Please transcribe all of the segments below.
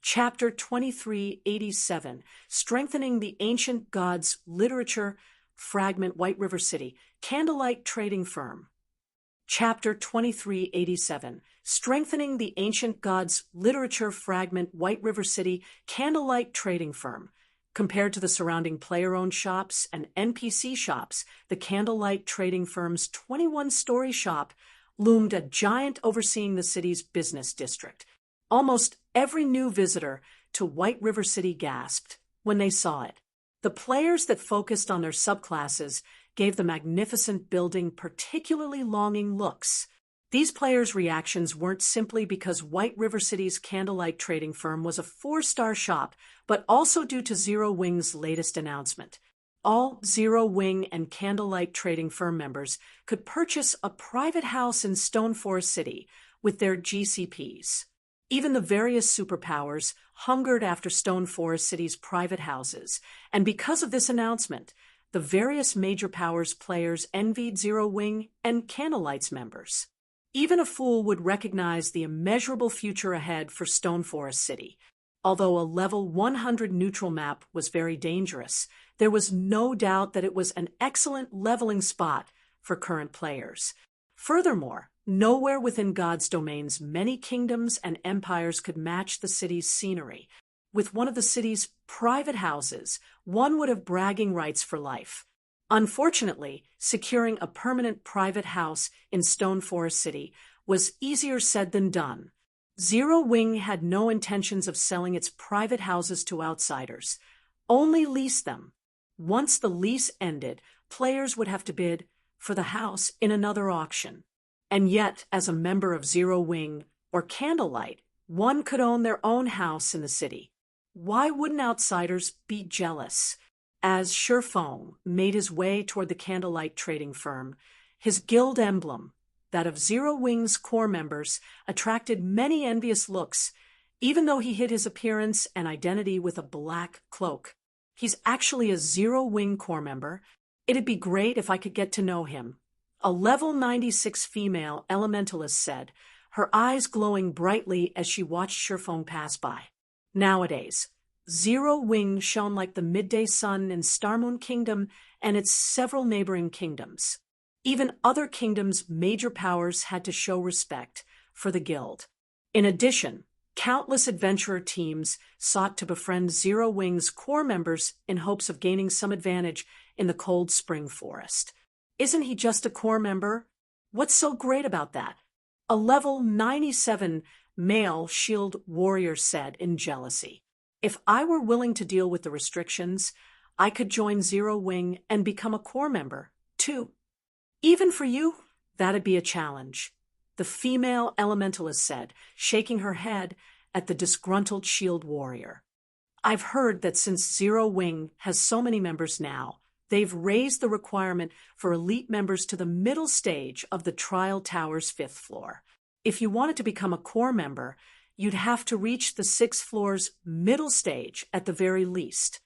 Chapter 2387, Strengthening the Ancient Gods Literature, Fragment White River City, Candlelight Trading Firm. Chapter 2387, Strengthening the Ancient Gods Literature, Fragment White River City, Candlelight Trading Firm. Compared to the surrounding player-owned shops and NPC shops, the Candlelight Trading Firm's 21-story shop loomed a giant overseeing the city's business district. Almost every new visitor to White River City gasped when they saw it. The players that focused on their subclasses gave the magnificent building particularly longing looks. These players' reactions weren't simply because White River City's Candlelight Trading Firm was a 4-star shop, but also due to Zero Wing's latest announcement. All Zero Wing and Candlelight Trading Firm members could purchase a private house in Stone Forest City with their GCPs. Even the various superpowers hungered after Stone Forest City's private houses, and because of this announcement, the various major powers players envied Zero Wing and Candlelight's members. Even a fool would recognize the immeasurable future ahead for Stone Forest City. Although a level 100 neutral map was very dangerous, there was no doubt that it was an excellent leveling spot for current players. Furthermore, nowhere within God's domains many kingdoms and empires could match the city's scenery. With one of the city's private houses, one would have bragging rights for life. Unfortunately, securing a permanent private house in Stone Forest City was easier said than done. Zero Wing had no intentions of selling its private houses to outsiders, only lease them. Once the lease ended, players would have to bid for the house in another auction. And yet, as a member of Zero Wing or Candlelight, one could own their own house in the city. Why wouldn't outsiders be jealous? As Sherfong made his way toward the Candlelight Trading Firm, his guild emblem, that of Zero Wing's core members, attracted many envious looks, even though he hid his appearance and identity with a black cloak. He's actually a Zero Wing core member. It'd be great if I could get to know him. A level 96 female elementalist said, her eyes glowing brightly as she watched Sherfong pass by. Nowadays, Zero Wing shone like the midday sun in Starmoon Kingdom and its several neighboring kingdoms. Even other kingdoms' major powers had to show respect for the guild. In addition, countless adventurer teams sought to befriend Zero Wing's core members in hopes of gaining some advantage in the cold spring forest. Isn't he just a core member? What's so great about that? A level 97 male shield warrior said in jealousy. If I were willing to deal with the restrictions, I could join Zero Wing and become a core member, too. Even for you, that'd be a challenge, the female elementalist said, shaking her head at the disgruntled shield warrior. I've heard that since Zero Wing has so many members now, they've raised the requirement for elite members to the middle stage of the Trial Tower's 5th floor. If you wanted to become a core member, you'd have to reach the 6th floor's middle stage at the very least.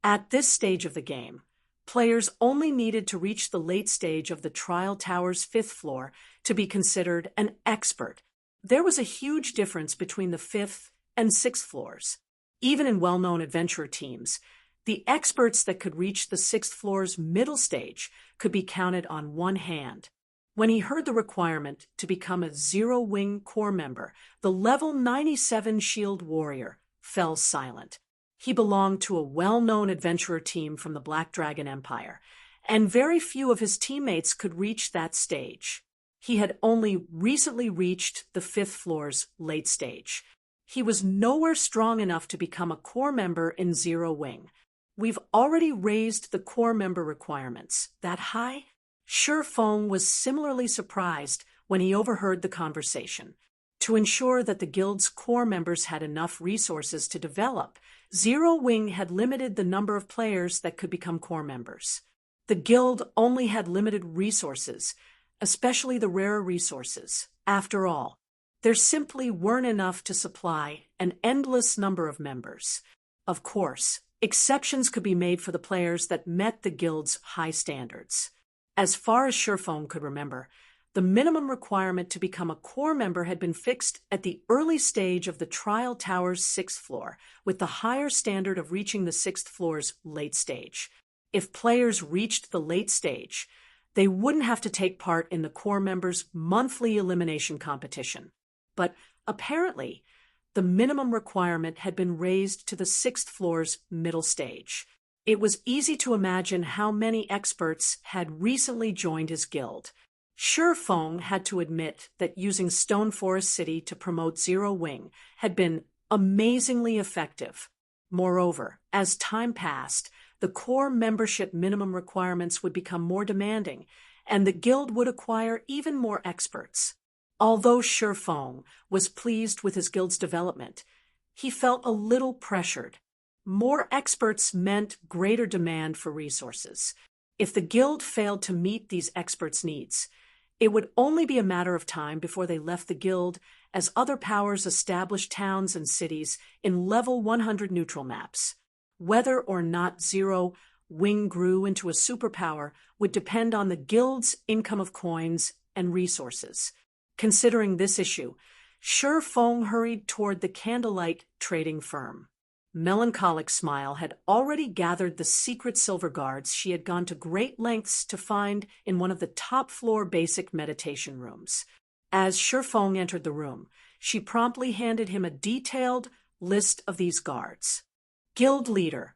At this stage of the game, players only needed to reach the late stage of the Trial Tower's 5th floor to be considered an expert. There was a huge difference between the 5th and 6th floors. Even in well-known adventurer teams, the experts that could reach the 6th floor's middle stage could be counted on one hand. When he heard the requirement to become a Zero Wing core member, the level 97 shield warrior fell silent. He belonged to a well-known adventurer team from the Black Dragon Empire, and very few of his teammates could reach that stage. He had only recently reached the 5th floor's late stage. He was nowhere strong enough to become a core member in Zero Wing. We've already raised the core member requirements. That high? Sherfong was similarly surprised when he overheard the conversation. To ensure that the guild's core members had enough resources to develop, Zero Wing had limited the number of players that could become core members. The guild only had limited resources, especially the rarer resources. After all, there simply weren't enough to supply an endless number of members. Of course, exceptions could be made for the players that met the guild's high standards. As far as Sherfong could remember, The minimum requirement to become a core member had been fixed at the early stage of the Trial Tower's 6th floor, with the higher standard of reaching the 6th floor's late stage. If players reached the late stage, they wouldn't have to take part in the core members' monthly elimination competition. But apparently, the minimum requirement had been raised to the 6th floor's middle stage. It was easy to imagine how many experts had recently joined his guild. Shi Feng had to admit that using Stone Forest City to promote Zero Wing had been amazingly effective. Moreover, as time passed, the core membership minimum requirements would become more demanding, and the guild would acquire even more experts. Although Shi Feng was pleased with his guild's development, he felt a little pressured. More experts meant greater demand for resources. If the guild failed to meet these experts' needs, it would only be a matter of time before they left the guild as other powers established towns and cities in level 100 neutral maps. Whether or not Zero Wing grew into a superpower would depend on the guild's income of coins and resources. Considering this issue, Shi Feng hurried toward the Candlelight trading firm. Melancholic Smile had already gathered the secret silver guards she had gone to great lengths to find in one of the top-floor basic meditation rooms. As Shi Feng entered the room, she promptly handed him a detailed list of these guards. Guild leader,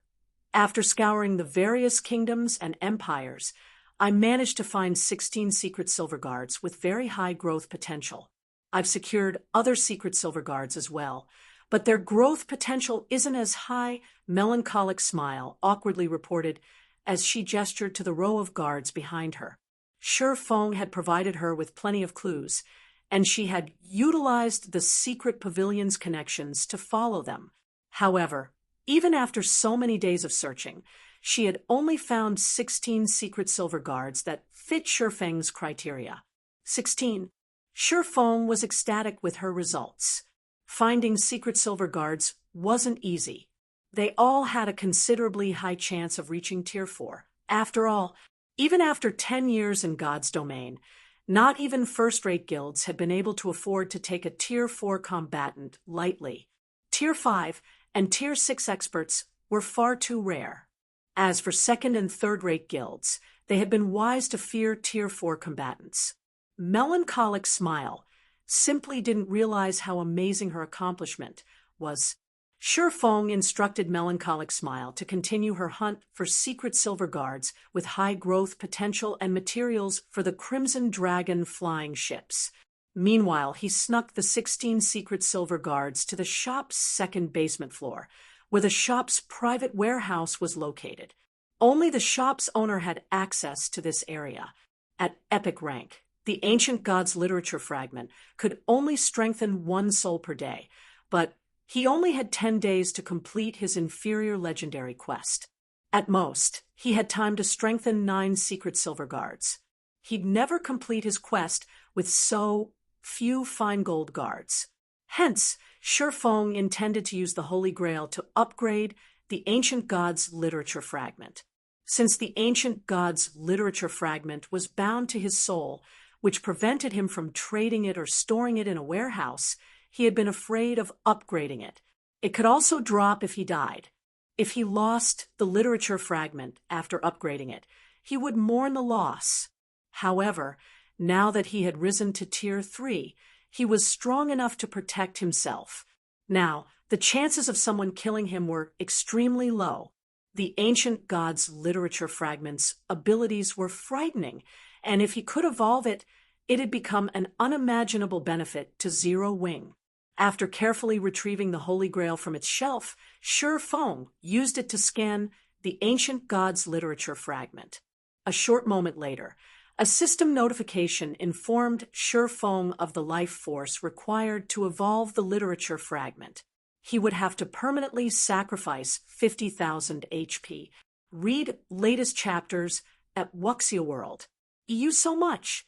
after scouring the various kingdoms and empires, I managed to find 16 secret silver guards with very high growth potential. I've secured other secret silver guards as well, but their growth potential isn't as high, Melancholic Smile awkwardly reported as she gestured to the row of guards behind her. Shi Feng had provided her with plenty of clues, and she had utilized the secret pavilion's connections to follow them. However, even after so many days of searching, she had only found 16 secret silver guards that fit Shi Feng's criteria. 16. Shi Feng was ecstatic with her results. Finding secret silver guards wasn't easy. They all had a considerably high chance of reaching Tier 4. After all, even after 10 years in God's domain, not even first-rate guilds had been able to afford to take a Tier 4 combatant lightly. Tier 5 and Tier 6 experts were far too rare. As for second- and third-rate guilds, they had been wise to fear Tier 4 combatants. Melancholic Smile simply didn't realize how amazing her accomplishment was. Shi Feng instructed Melancholic Smile to continue her hunt for secret silver guards with high growth potential and materials for the Crimson Dragon flying ships. Meanwhile, he snuck the 16 secret silver guards to the shop's second basement floor, where the shop's private warehouse was located. Only the shop's owner had access to this area. At epic rank, the Ancient Gods literature fragment could only strengthen 1 soul per day, but he only had 10 days to complete his inferior legendary quest. At most, he had time to strengthen 9 secret silver guards. He'd never complete his quest with so few fine gold guards. Hence, Shi Feng intended to use the Holy Grail to upgrade the Ancient Gods literature fragment. Since the Ancient Gods literature fragment was bound to his soul, which prevented him from trading it or storing it in a warehouse, he had been afraid of upgrading it. It could also drop if he died. If he lost the literature fragment after upgrading it, he would mourn the loss. However, now that he had risen to Tier 3, he was strong enough to protect himself. Now, the chances of someone killing him were extremely low. The Ancient Gods literature fragment's abilities were frightening, and if he could evolve it, it had become an unimaginable benefit to Zero Wing. After carefully retrieving the Holy Grail from its shelf, Shi Feng used it to scan the Ancient Gods literature fragment. A short moment later, a system notification informed Shi Feng of the life force required to evolve the literature fragment. He would have to permanently sacrifice 50,000 HP. Read latest chapters at Wuxia World. You so much.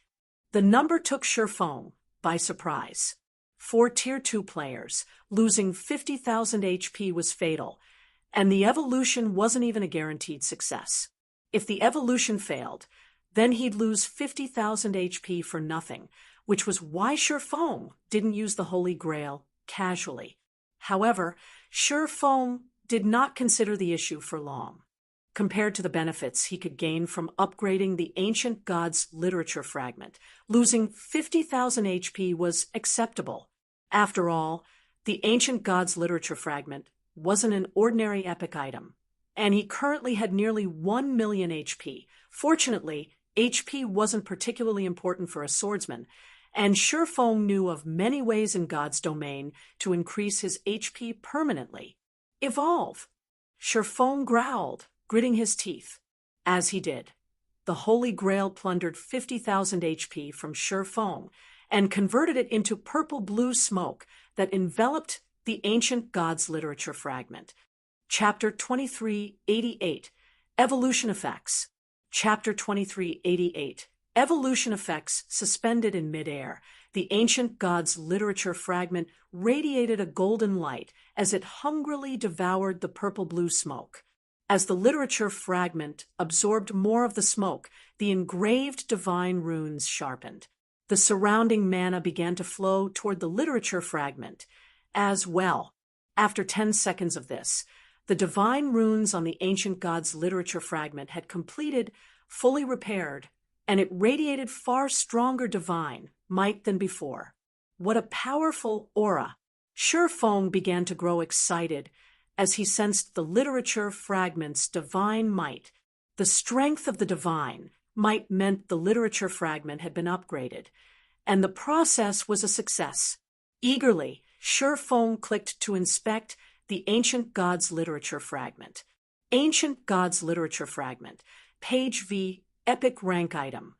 The number took Shi Feng by surprise. For Tier 2 players, losing 50,000 HP was fatal, and the evolution wasn't even a guaranteed success. If the evolution failed, Then he'd lose 50,000 HP for nothing, which was why Feng didn't use the Holy Grail casually. However, Feng did not consider the issue for long. Compared to the benefits he could gain from upgrading the ancient gods' literature fragment, losing 50,000 HP was acceptable. After all, the ancient gods' literature fragment wasn't an ordinary epic item, and he currently had nearly 1 million HP. Fortunately, HP wasn't particularly important for a swordsman, and Feng knew of many ways in God's domain to increase his HP permanently. Evolve! Feng growled, gritting his teeth. As he did, the Holy Grail plundered 50,000 HP from Feng and converted it into purple-blue smoke that enveloped the ancient gods' literature fragment. Chapter 2388, Evolution Effects. Chapter 2388, Evolution Effects. Suspended in midair, the ancient gods' literature fragment radiated a golden light as it hungrily devoured the purple-blue smoke. As the literature fragment absorbed more of the smoke, the engraved divine runes sharpened. The surrounding mana began to flow toward the literature fragment as well. After 10 seconds of this, the divine runes on the ancient gods' literature fragment had completed, fully repaired, and it radiated far stronger divine might than before. What a powerful aura! Feng began to grow excited as he sensed the literature fragment's divine might. The strength of the divine might meant the literature fragment had been upgraded, and the process was a success. Eagerly, Feng clicked to inspect the ancient gods' literature fragment. Ancient gods' literature fragment, page V, epic rank item,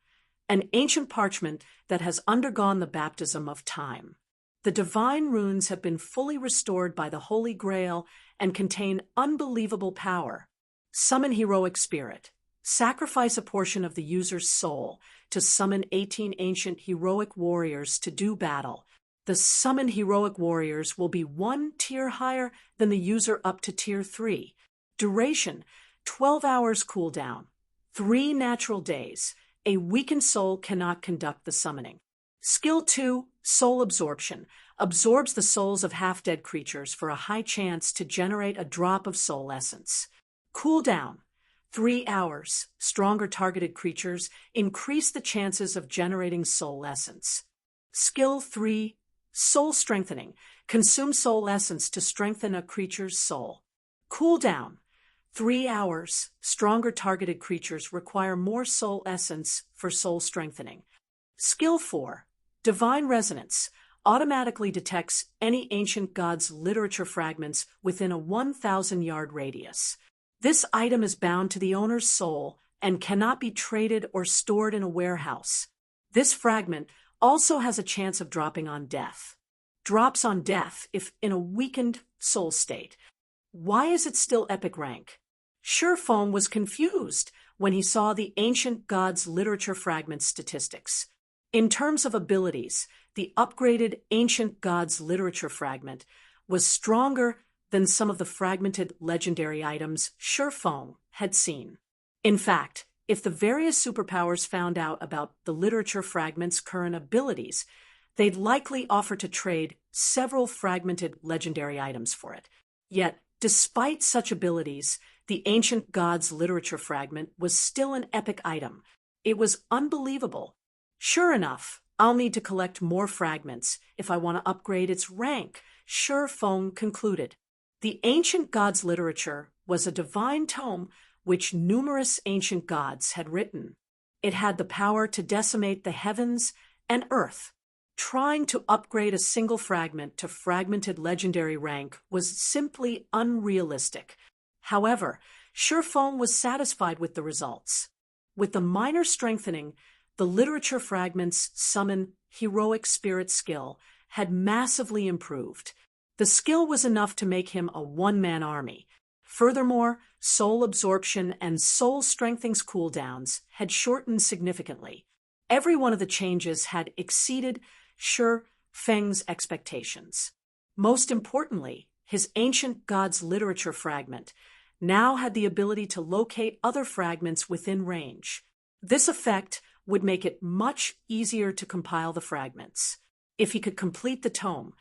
an ancient parchment that has undergone the baptism of time. The divine runes have been fully restored by the Holy Grail and contain unbelievable power. Summon heroic spirit. Sacrifice a portion of the user's soul to summon 18 ancient heroic warriors to do battle. The summoned heroic warriors will be 1 tier higher than the user up to tier 3. Duration, 12 hours cooldown. 3 natural days. A weakened soul cannot conduct the summoning. Skill 2, Soul Absorption, absorbs the souls of half-dead creatures for a high chance to generate a drop of soul essence. Cooldown, 3 hours. Stronger targeted creatures increase the chances of generating soul essence. Skill 3, Soul Strengthening, consume soul essence to strengthen a creature's soul. Cooldown, 3 hours. Stronger targeted creatures require more soul essence for soul strengthening. Skill 4, Divine Resonance, automatically detects any ancient god's literature fragments within a 1,000-yard radius. This item is bound to the owner's soul and cannot be traded or stored in a warehouse. This fragment also has a chance of dropping on death. Drops on death if in a weakened soul state. Why is it still epic rank? Feng was confused when he saw the ancient gods' literature fragment statistics. In terms of abilities, the upgraded ancient gods' literature fragment was stronger than some of the fragmented legendary items Feng had seen. In fact, if the various superpowers found out about the literature fragment's current abilities, they'd likely offer to trade several fragmented legendary items for it. Yet, despite such abilities, the ancient gods' literature fragment was still an epic item. It was unbelievable. Sure enough, I'll need to collect more fragments if I want to upgrade its rank, Feng concluded. The ancient gods' literature was a divine tome which numerous ancient gods had written. It had the power to decimate the heavens and earth. Trying to upgrade a single fragment to fragmented legendary rank was simply unrealistic. However, Feng was satisfied with the results. With the minor strengthening, the literature fragment's summon heroic spirit skill had massively improved. The skill was enough to make him a one-man army. Furthermore, soul absorption and soul strengthening's cooldowns had shortened significantly. Every one of the changes had exceeded Feng's expectations. Most importantly, his ancient gods' literature fragment now had the ability to locate other fragments within range. This effect would make it much easier to compile the fragments. If he could complete the tome,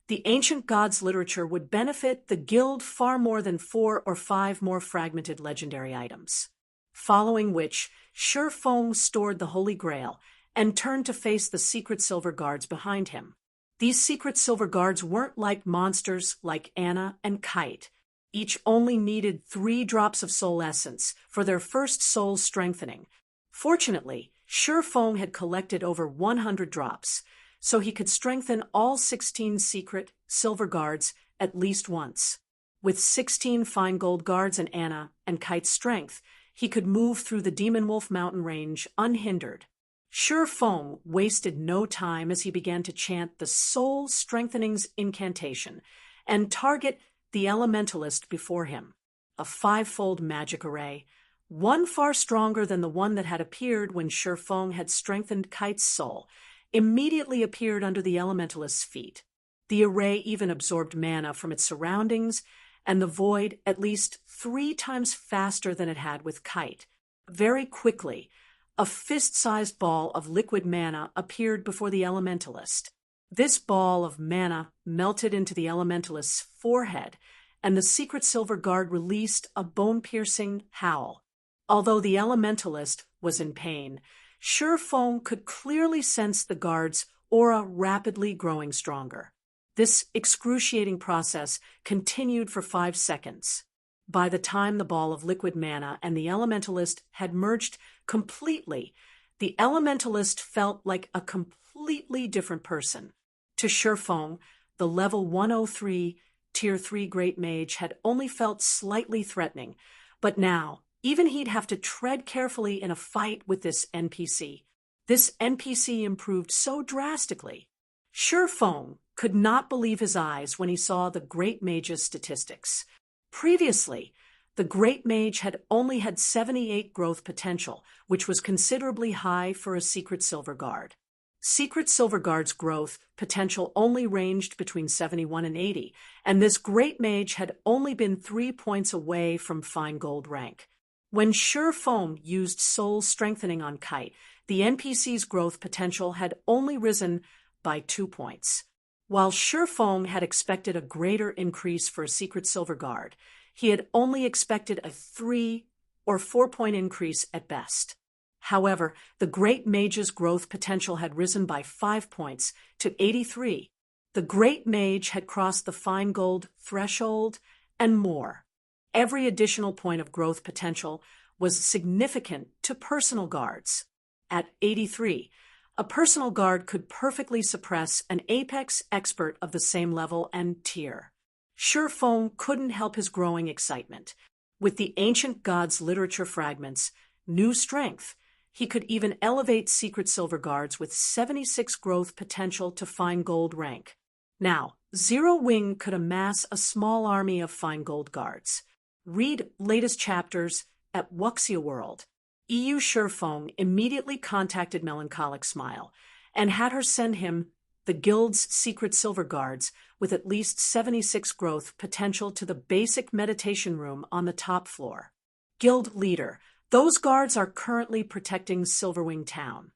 the ancient gods' literature would benefit the guild far more than 4 or 5 more fragmented legendary items. Following which, Shurfeng stored the Holy Grail and turned to face the secret silver guards behind him. These secret silver guards weren't like monsters like Anna and Kite. Each only needed 3 drops of soul essence for their first soul strengthening. Fortunately, Shurfeng had collected over 100 drops, so he could strengthen all 16 secret silver guards at least once. With 16 fine gold guards and Anna and Kite's strength, he could move through the Demon Wolf mountain range unhindered. Shurfeng wasted no time as he began to chant the Soul Strengthening's incantation and target the elementalist before him. A 5-fold magic array, one far stronger than the one that had appeared when Shurfeng had strengthened Kite's soul, immediately appeared under the elementalist's feet. The array even absorbed mana from its surroundings and the void at least 3 times faster than it had with Kite. Very quickly, a fist-sized ball of liquid mana appeared before the elementalist. This ball of mana melted into the elementalist's forehead, and the secret silver guard released a bone-piercing howl. Although the elementalist was in pain, Shurfeng could clearly sense the guard's aura rapidly growing stronger. This excruciating process continued for 5 seconds. By the time the ball of liquid mana and the elementalist had merged completely, the elementalist felt like a completely different person. To Shurfeng, the level 103 Tier 3 Great Mage had only felt slightly threatening, but now, even he'd have to tread carefully in a fight with this NPC. This NPC improved so drastically. Shurfeng could not believe his eyes when he saw the Great Mage's statistics. Previously, the Great Mage had only had 78 growth potential, which was considerably high for a Secret Silver Guard. Secret Silver Guard's growth potential only ranged between 71 and 80, and this Great Mage had only been 3 points away from Fine Gold rank. When Shurfeng used Soul Strengthening on Kite, the NPC's growth potential had only risen by 2 points. While Shurfeng had expected a greater increase for a Secret Silver Guard, he had only expected a 3 or 4 point increase at best. However, the Great Mage's growth potential had risen by 5 points to 83. The Great Mage had crossed the Fine Gold threshold and more. Every additional point of growth potential was significant to personal guards. At 83, a personal guard could perfectly suppress an apex expert of the same level and tier. Shurfeng couldn't help his growing excitement. With the ancient gods' literature fragments, new strength, he could even elevate Secret Silver Guards with 76 growth potential to Fine Gold rank. Now, Zero Wing could amass a small army of Fine Gold Guards. Read latest chapters at Wuxia World. EU Shurfeng immediately contacted Melancholic Smile and had her send him the guild's Secret Silver Guards with at least 76 growth potential to the basic meditation room on the top floor. Guild leader, those guards are currently protecting Silverwing Town.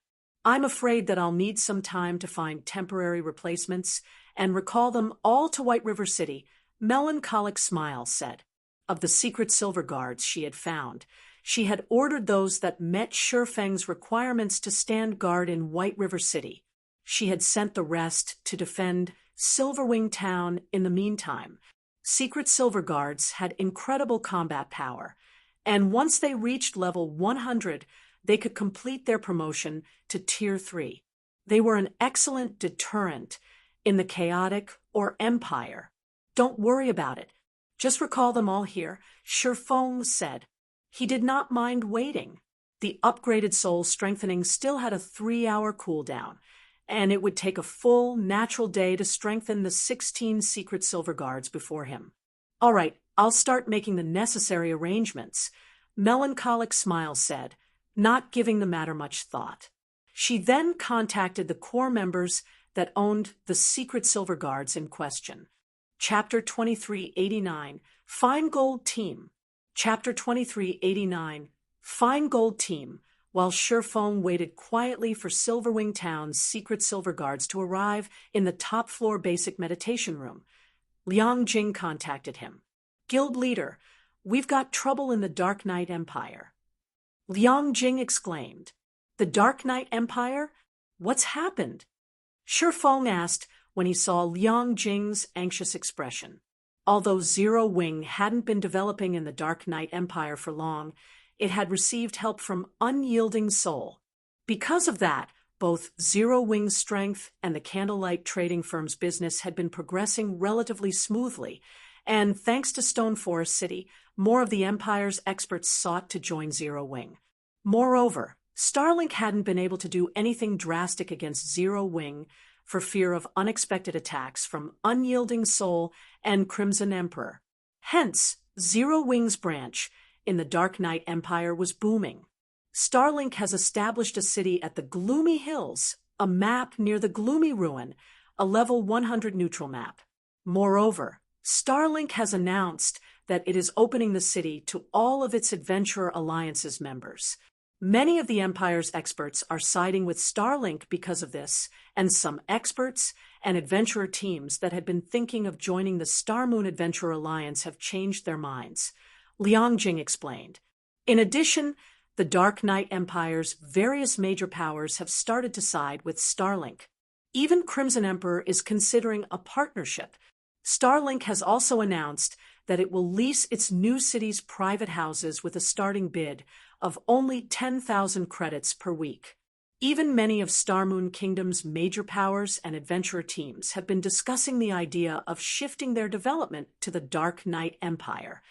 I'm afraid that I'll need some time to find temporary replacements and recall them all to White River City, Melancholic Smile said. Of the Secret Silver Guards she had found, she had ordered those that met Shurfeng's requirements to stand guard in White River City. She had sent the rest to defend Silverwing Town in the meantime. Secret Silver Guards had incredible combat power, and once they reached level 100, they could complete their promotion to Tier 3. They were an excellent deterrent in the Chaotic or Empire. Don't worry about it. Just recall them all here, Shurfeng said. He did not mind waiting. The upgraded soul strengthening still had a 3-hour cooldown, and it would take a full, natural day to strengthen the 16 Secret Silver Guards before him. All right, I'll start making the necessary arrangements, Melancholic Smile said, not giving the matter much thought. She then contacted the core members that owned the Secret Silver Guards in question. Chapter 2389, Fine Gold Team. Chapter 2389, Fine Gold Team, while Shifeng waited quietly for Silverwing Town's secret silver guards to arrive in the top-floor basic meditation room. Liang Jing contacted him. "Guild leader, we've got trouble in the Dark Knight Empire." Liang Jing exclaimed. "The Dark Knight Empire? What's happened?" Shifeng asked when he saw Liang Jing's anxious expression. Although Zero Wing hadn't been developing in the Dark Knight Empire for long, it had received help from Unyielding Soul. Because of that, both Zero Wing's strength and the Candlelight trading firm's business had been progressing relatively smoothly, and thanks to Stone Forest City, more of the Empire's experts sought to join Zero Wing. Moreover, Starlink hadn't been able to do anything drastic against Zero Wing for fear of unexpected attacks from Unyielding Soul and Crimson Emperor. Hence, Zero Wing's branch in the Dark Knight Empire was booming. Starlink has established a city at the Gloomy Hills, a map near the Gloomy Ruin, a level 100 neutral map. Moreover, Starlink has announced that it is opening the city to all of its Adventurer Alliance's members. Many of the Empire's experts are siding with Starlink because of this, and some experts and adventurer teams that had been thinking of joining the Star Moon Adventurer Alliance have changed their minds. Liang Jing explained. In addition, the Dark Knight Empire's various major powers have started to side with Starlink. Even Crimson Emperor is considering a partnership. Starlink has also announced that it will lease its new city's private houses with a starting bid of only 10,000 credits per week. Even many of Star Moon Kingdom's major powers and adventurer teams have been discussing the idea of shifting their development to the Dark Knight Empire.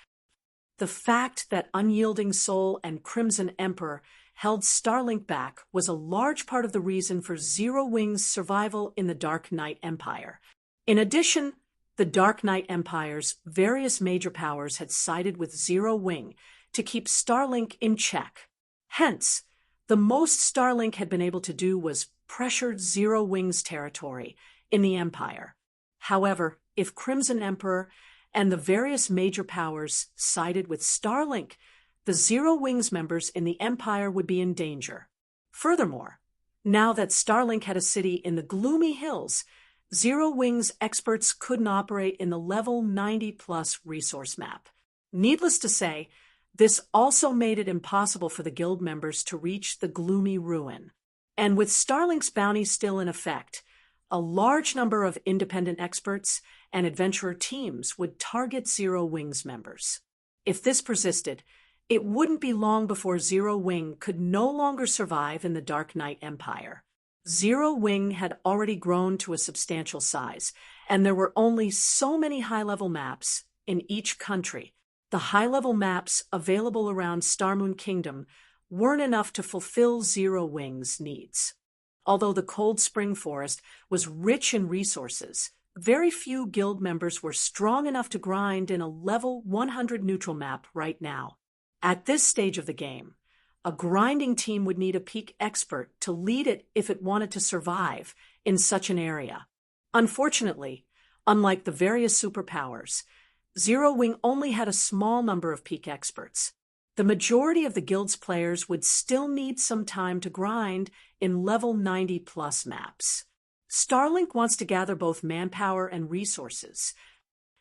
The fact that Unyielding Soul and Crimson Emperor held Starlink back was a large part of the reason for Zero Wing's survival in the Dark Knight Empire. In addition, the Dark Knight Empire's various major powers had sided with Zero Wing to keep Starlink in check. Hence, the most Starlink had been able to do was pressure Zero Wing's territory in the Empire. However, if Crimson Emperor and the various major powers sided with Starlink, the Zero Wing's members in the Empire would be in danger. Furthermore, now that Starlink had a city in the Gloomy Hills, Zero Wing's experts couldn't operate in the level 90+ resource map. Needless to say, this also made it impossible for the guild members to reach the Gloomy Ruin. And with Starlink's bounty still in effect, a large number of independent experts and adventurer teams would target Zero Wing's members. If this persisted, it wouldn't be long before Zero Wing could no longer survive in the Dark Knight Empire. Zero Wing had already grown to a substantial size, and there were only so many high-level maps in each country. The high-level maps available around Star Moon Kingdom weren't enough to fulfill Zero Wing's needs. Although the Cold Spring Forest was rich in resources, very few guild members were strong enough to grind in a level 100 neutral map right now. At this stage of the game, a grinding team would need a peak expert to lead it if it wanted to survive in such an area. Unfortunately, unlike the various superpowers, Zero Wing only had a small number of peak experts. The majority of the guild's players would still need some time to grind in level 90+ maps. Starlink wants to gather both manpower and resources.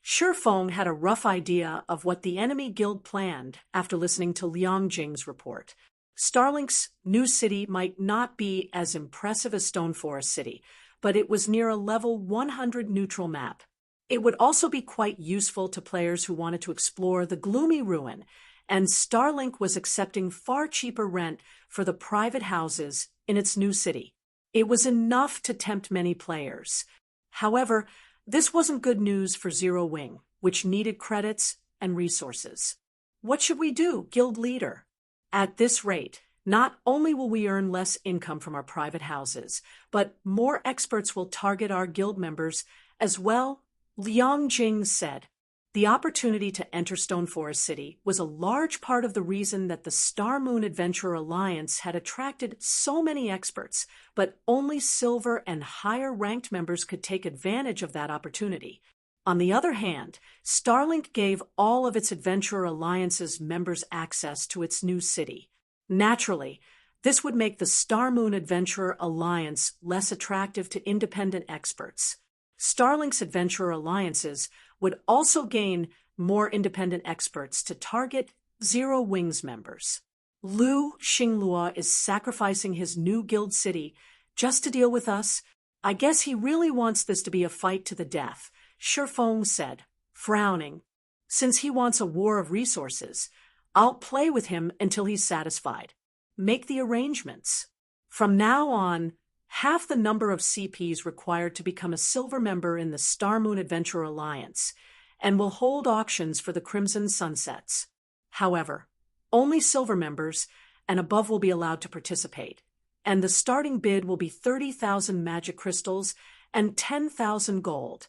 Shifeng had a rough idea of what the enemy guild planned after listening to Liang Jing's report. Starlink's new city might not be as impressive as Stone Forest City, but it was near a level 100 neutral map. It would also be quite useful to players who wanted to explore the Gloomy Ruin, and Starlink was accepting far cheaper rent for the private houses in its new city. It was enough to tempt many players. However, this wasn't good news for Zero Wing, which needed credits and resources. What should we do, guild leader? At this rate, not only will we earn less income from our private houses, but more experts will target our guild members as well, Liang Jing said. The opportunity to enter Stone Forest City was a large part of the reason that the Star Moon Adventurer Alliance had attracted so many experts, but only silver and higher-ranked members could take advantage of that opportunity. On the other hand, Starlink gave all of its Adventurer Alliance's members access to its new city. Naturally, This would make the Star Moon Adventurer Alliance less attractive to independent experts. Starlink's Adventurer Alliances would also gain more independent experts to target Zero Wings members. Lu Xinglua is sacrificing his new guild city just to deal with us. I guess he really wants this to be a fight to the death, Shifeng said, frowning. Since he wants a war of resources, I'll play with him until he's satisfied. Make the arrangements. From now on, half the number of CPs required to become a silver member in the Star Moon Adventurer Alliance, and will hold auctions for the Crimson Sunsets. However, only silver members and above will be allowed to participate, and the starting bid will be 30,000 magic crystals and 10,000 gold.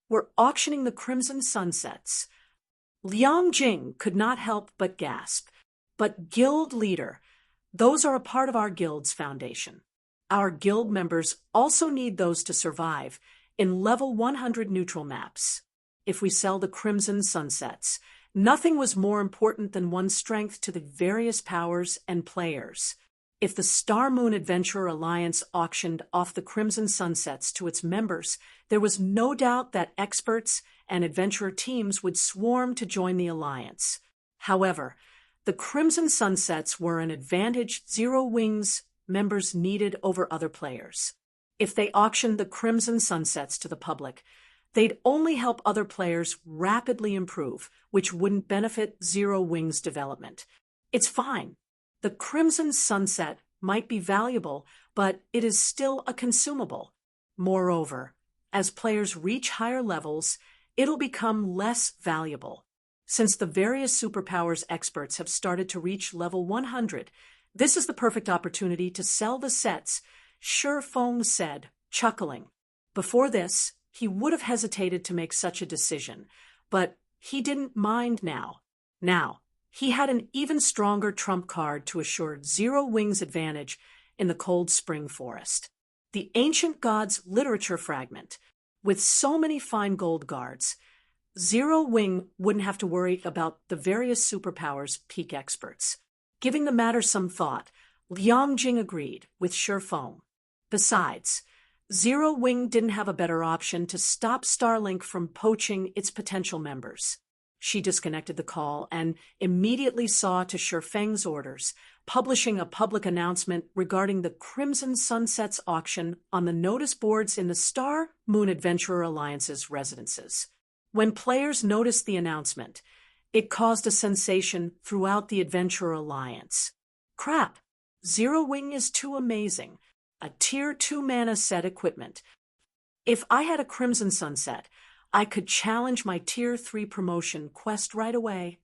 We're auctioning the Crimson Sunsets. Liang Jing could not help but gasp. But guild leader, those are a part of our guild's foundation. Our guild members also need those to survive in level 100 neutral maps. If we sell the Crimson Sunsets, nothing was more important than one's strength to the various powers and players. If the Star Moon Adventurer Alliance auctioned off the Crimson Sunsets to its members, there was no doubt that experts and adventurer teams would swarm to join the alliance. However, the Crimson Sunsets were an advantage Zero Wings members needed over other players. If they auctioned the Crimson Sunsets to the public, they'd only help other players rapidly improve, which wouldn't benefit Zero Wings' development. It's fine. The Crimson Sunset might be valuable, but it is still a consumable. Moreover, as players reach higher levels, it'll become less valuable. Since the various superpowers experts have started to reach level 100, this is the perfect opportunity to sell the sets, Shifeng said, chuckling. Before this, he would have hesitated to make such a decision, but he didn't mind now. Now, he had an even stronger trump card to assure Zero Wings' advantage in the Cold Spring Forest. The Ancient Gods literature fragment. With so many fine gold guards, Zero Wing wouldn't have to worry about the various superpowers peak experts. Giving the matter some thought, Liang Jing agreed with Shifeng. Besides, Zero Wing didn't have a better option to stop Starlink from poaching its potential members. She disconnected the call and immediately saw to Shifeng's orders, publishing a public announcement regarding the Crimson Sunsets auction on the notice boards in the Star Moon Adventurer Alliance's residences. When players noticed the announcement, it caused a sensation throughout the Adventurer Alliance. Crap! Zero Wing is too amazing. A Tier 2 mana set equipment. If I had a Crimson Sunset, I could challenge my Tier 3 promotion quest right away.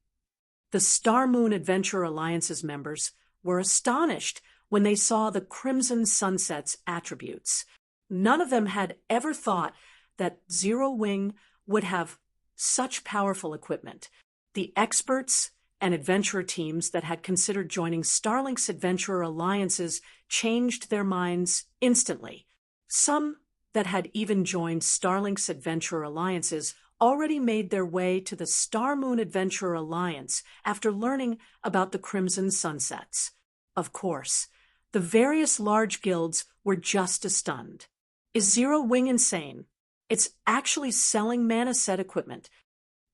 The Star Moon Adventurer Alliance's members were astonished when they saw the Crimson Sunset's attributes. None of them had ever thought that Zero Wing would have such powerful equipment. The experts and adventurer teams that had considered joining Starlink's Adventurer Alliances changed their minds instantly. Some that had even joined Starlink's Adventurer Alliances already made their way to the Star Moon Adventurer Alliance after learning about the Crimson Sunsets. Of course, the various large guilds were just as stunned. Is Zero Wing insane? It's actually selling mana set equipment.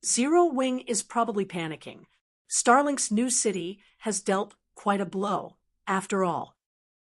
Zero Wing is probably panicking. Starlink's new city has dealt quite a blow, after all.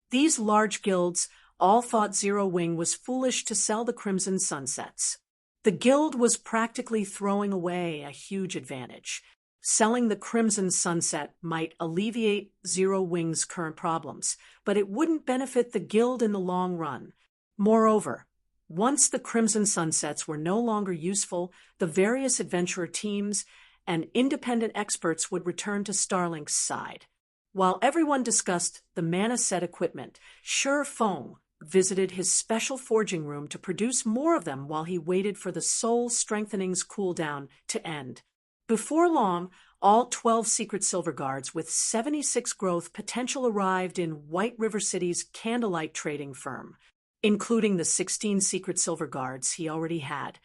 These large guilds all thought Zero Wing was foolish to sell the Crimson Sunsets. The guild was practically throwing away a huge advantage. Selling the Crimson Sunset might alleviate Zero Wing's current problems, but it wouldn't benefit the guild in the long run. Moreover, once the Crimson Sunsets were no longer useful, the various adventurer teams and independent experts would return to Starlink's side. While everyone discussed the mana set equipment, Shifeng visited his special forging room to produce more of them while he waited for the Soul Strengthening's cooldown to end. Before long, all 12 secret silver guards with 76 growth potential arrived in White River City's Candlelight trading firm, including the 16 secret silver guards he already had.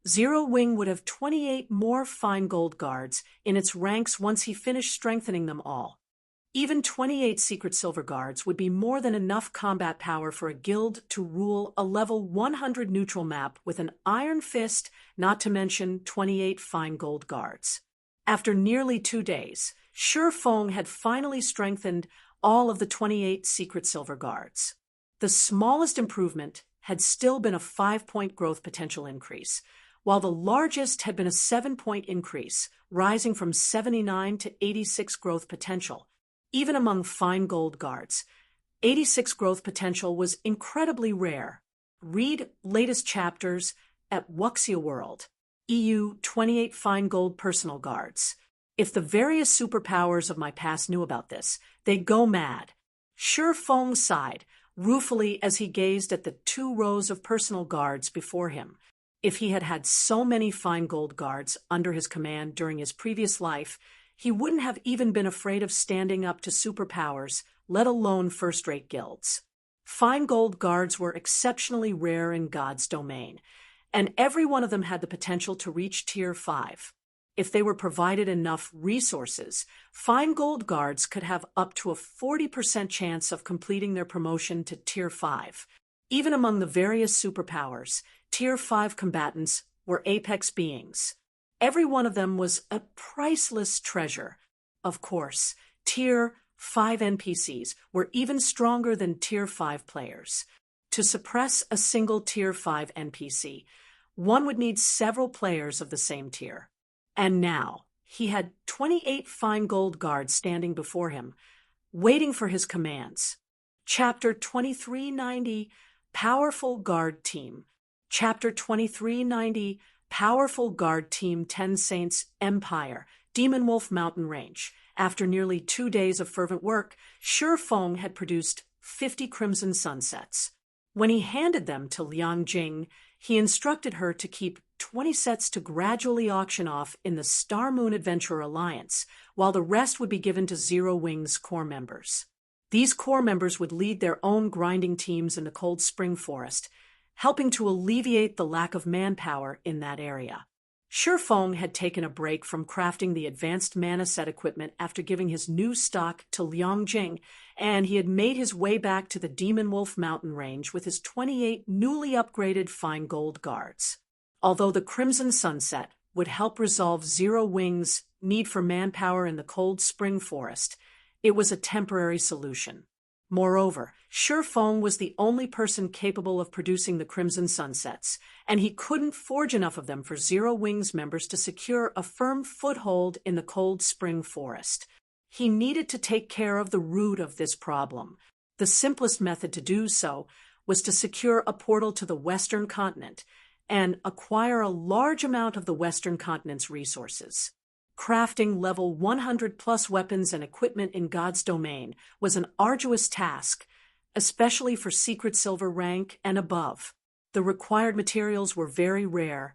Zero Wing would have 28 more fine gold guards in its ranks once he finished strengthening them all. Even 28 Secret Silver Guards would be more than enough combat power for a guild to rule a level 100 neutral map with an iron fist, not to mention 28 fine gold guards. After nearly 2 days, Shi Feng had finally strengthened all of the 28 Secret Silver Guards. The smallest improvement had still been a 5-point growth potential increase, while the largest had been a 7-point increase, rising from 79 to 86 growth potential. Even among fine gold guards, 86 growth potential was incredibly rare. Read latest chapters at Wuxia World. EU 28 fine gold personal guards. If the various superpowers of my past knew about this, they'd go mad. Shi Feng sighed ruefully as he gazed at the 2 rows of personal guards before him. If he had had so many fine gold guards under his command during his previous life, he wouldn't have even been afraid of standing up to superpowers, let alone first-rate guilds. Fine gold guards were exceptionally rare in God's domain, and every one of them had the potential to reach Tier 5. If they were provided enough resources, fine gold guards could have up to a 40% chance of completing their promotion to Tier 5. Even among the various superpowers, Tier 5 combatants were apex beings. Every one of them was a priceless treasure. Of course, Tier 5 NPCs were even stronger than Tier 5 players. To suppress a single Tier 5 NPC, one would need several players of the same tier. And now, he had 28 fine gold guards standing before him, waiting for his commands. Chapter 2390, Powerful Guard Team. Chapter 2390, Powerful Guard Team 10 Saints Empire, Demon Wolf Mountain Range. After nearly 2 days of fervent work, Shi Feng had produced 50 Crimson Sunsets. When he handed them to Liang Jing, he instructed her to keep 20 sets to gradually auction off in the Star Moon Adventurer Alliance, while the rest would be given to Zero Wings core members. These core members would lead their own grinding teams in the Cold Spring Forest, helping to alleviate the lack of manpower in that area. Shi Feng had taken a break from crafting the advanced mana set equipment after giving his new stock to Liang Jing, and he had made his way back to the Demon Wolf Mountain Range with his 28 newly upgraded fine gold guards. Although the Crimson Sunset would help resolve Zero Wings' need for manpower in the Cold Spring Forest, it was a temporary solution. Moreover, Shi Feng was the only person capable of producing the Crimson Sunsets, and he couldn't forge enough of them for Zero Wings members to secure a firm foothold in the Cold Spring Forest. He needed to take care of the root of this problem. The simplest method to do so was to secure a portal to the Western continent and acquire a large amount of the Western continent's resources. Crafting level 100+ weapons and equipment in God's domain was an arduous task, especially for Secret Silver rank and above. The required materials were very rare,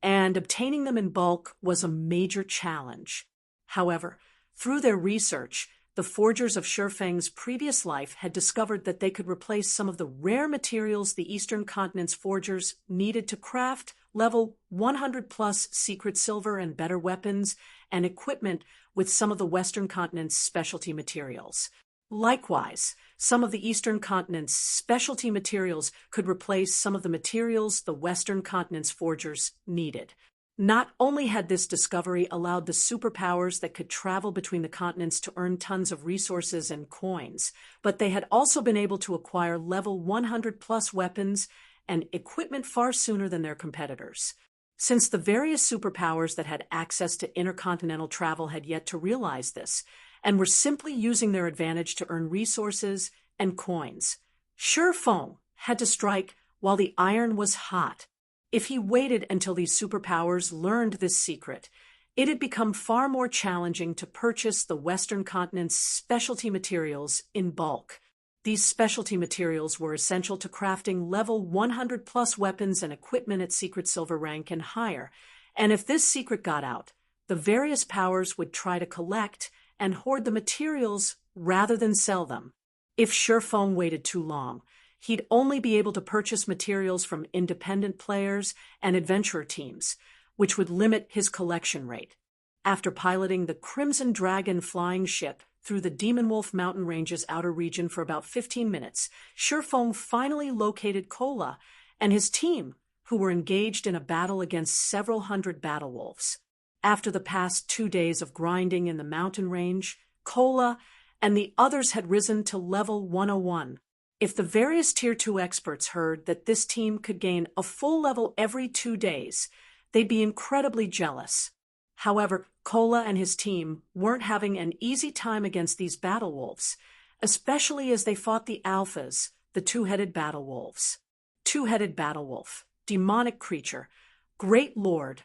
and obtaining them in bulk was a major challenge. However, through their research, the forgers of Shi Feng's previous life had discovered that they could replace some of the rare materials the Eastern Continent's forgers needed to craft level 100+ Secret Silver and better weapons and equipment with some of the Western Continent's specialty materials. Likewise, some of the Eastern Continent's specialty materials could replace some of the materials the Western Continent's forgers needed. Not only had this discovery allowed the superpowers that could travel between the continents to earn tons of resources and coins, but they had also been able to acquire level 100+ weapons and equipment far sooner than their competitors. Since the various superpowers that had access to intercontinental travel had yet to realize this, and were simply using their advantage to earn resources and coins, Shi Feng had to strike while the iron was hot. If he waited until these superpowers learned this secret, it had become far more challenging to purchase the Western continent's specialty materials in bulk. These specialty materials were essential to crafting level 100+ weapons and equipment at Secret Silver rank and higher, and if this secret got out, the various powers would try to collect and hoard the materials rather than sell them. If Shi Feng waited too long, he'd only be able to purchase materials from independent players and adventurer teams, which would limit his collection rate. After piloting the Crimson Dragon flying ship through the Demon Wolf mountain range's outer region for about 15 minutes, Shifeng finally located Kola and his team, who were engaged in a battle against several hundred battle wolves. After the past 2 days of grinding in the mountain range, Kola and the others had risen to level 101. If the various Tier 2 experts heard that this team could gain a full level every 2 days, they'd be incredibly jealous. However, Kola and his team weren't having an easy time against these battle wolves, especially as they fought the alphas, the two-headed battle wolves. Two-headed battle wolf, demonic creature, great lord,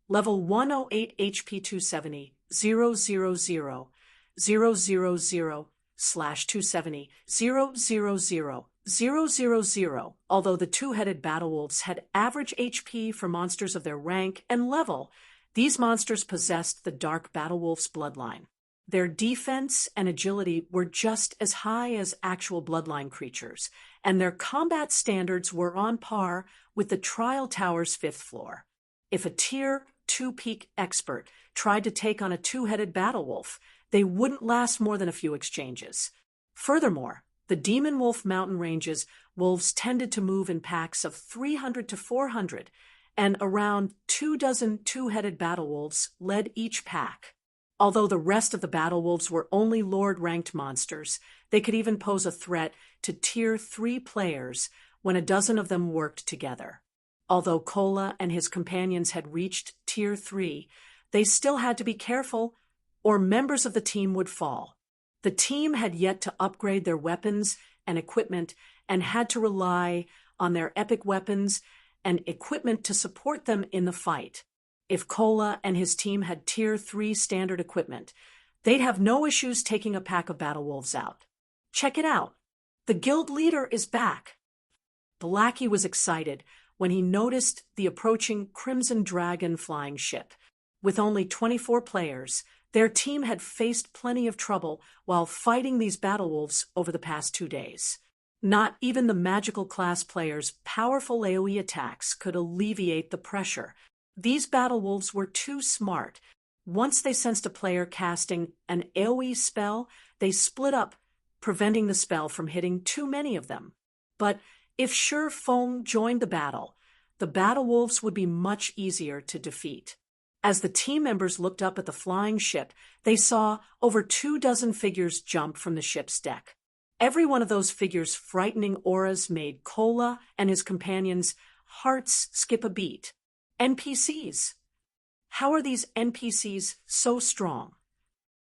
level 108 HP 270, 000, 000/270, 000, although the two-headed battle wolves had average HP for monsters of their rank and level. These monsters possessed the Dark Battle Wolf's bloodline. Their defense and agility were just as high as actual bloodline creatures, and their combat standards were on par with the Trial Tower's 5th floor. If a Tier 2 peak expert tried to take on a two-headed battle wolf, they wouldn't last more than a few exchanges. Furthermore, the Demon Wolf mountain range's wolves tended to move in packs of 300 to 400, and around 24 two-headed battle wolves led each pack. Although the rest of the battle wolves were only Lord-ranked monsters, they could even pose a threat to Tier 3 players when a dozen of them worked together. Although Kola and his companions had reached Tier 3, they still had to be careful, or members of the team would fall. The team had yet to upgrade their weapons and equipment and had to rely on their epic weapons and equipment to support them in the fight. If Kola and his team had Tier 3 standard equipment, they'd have no issues taking a pack of battle wolves out. Check it out. The guild leader is back. Blackie was excited when he noticed the approaching Crimson Dragon flying ship. With only 24 players, their team had faced plenty of trouble while fighting these battle wolves over the past 2 days. Not even the magical class players' powerful AoE attacks could alleviate the pressure. These battle wolves were too smart. Once they sensed a player casting an AoE spell, they split up, preventing the spell from hitting too many of them. But if Shifeng joined the battle wolves would be much easier to defeat. As the team members looked up at the flying ship, they saw over 24 figures jump from the ship's deck. Every one of those figures' frightening auras made Kola and his companions' hearts skip a beat. NPCs. How are these NPCs so strong?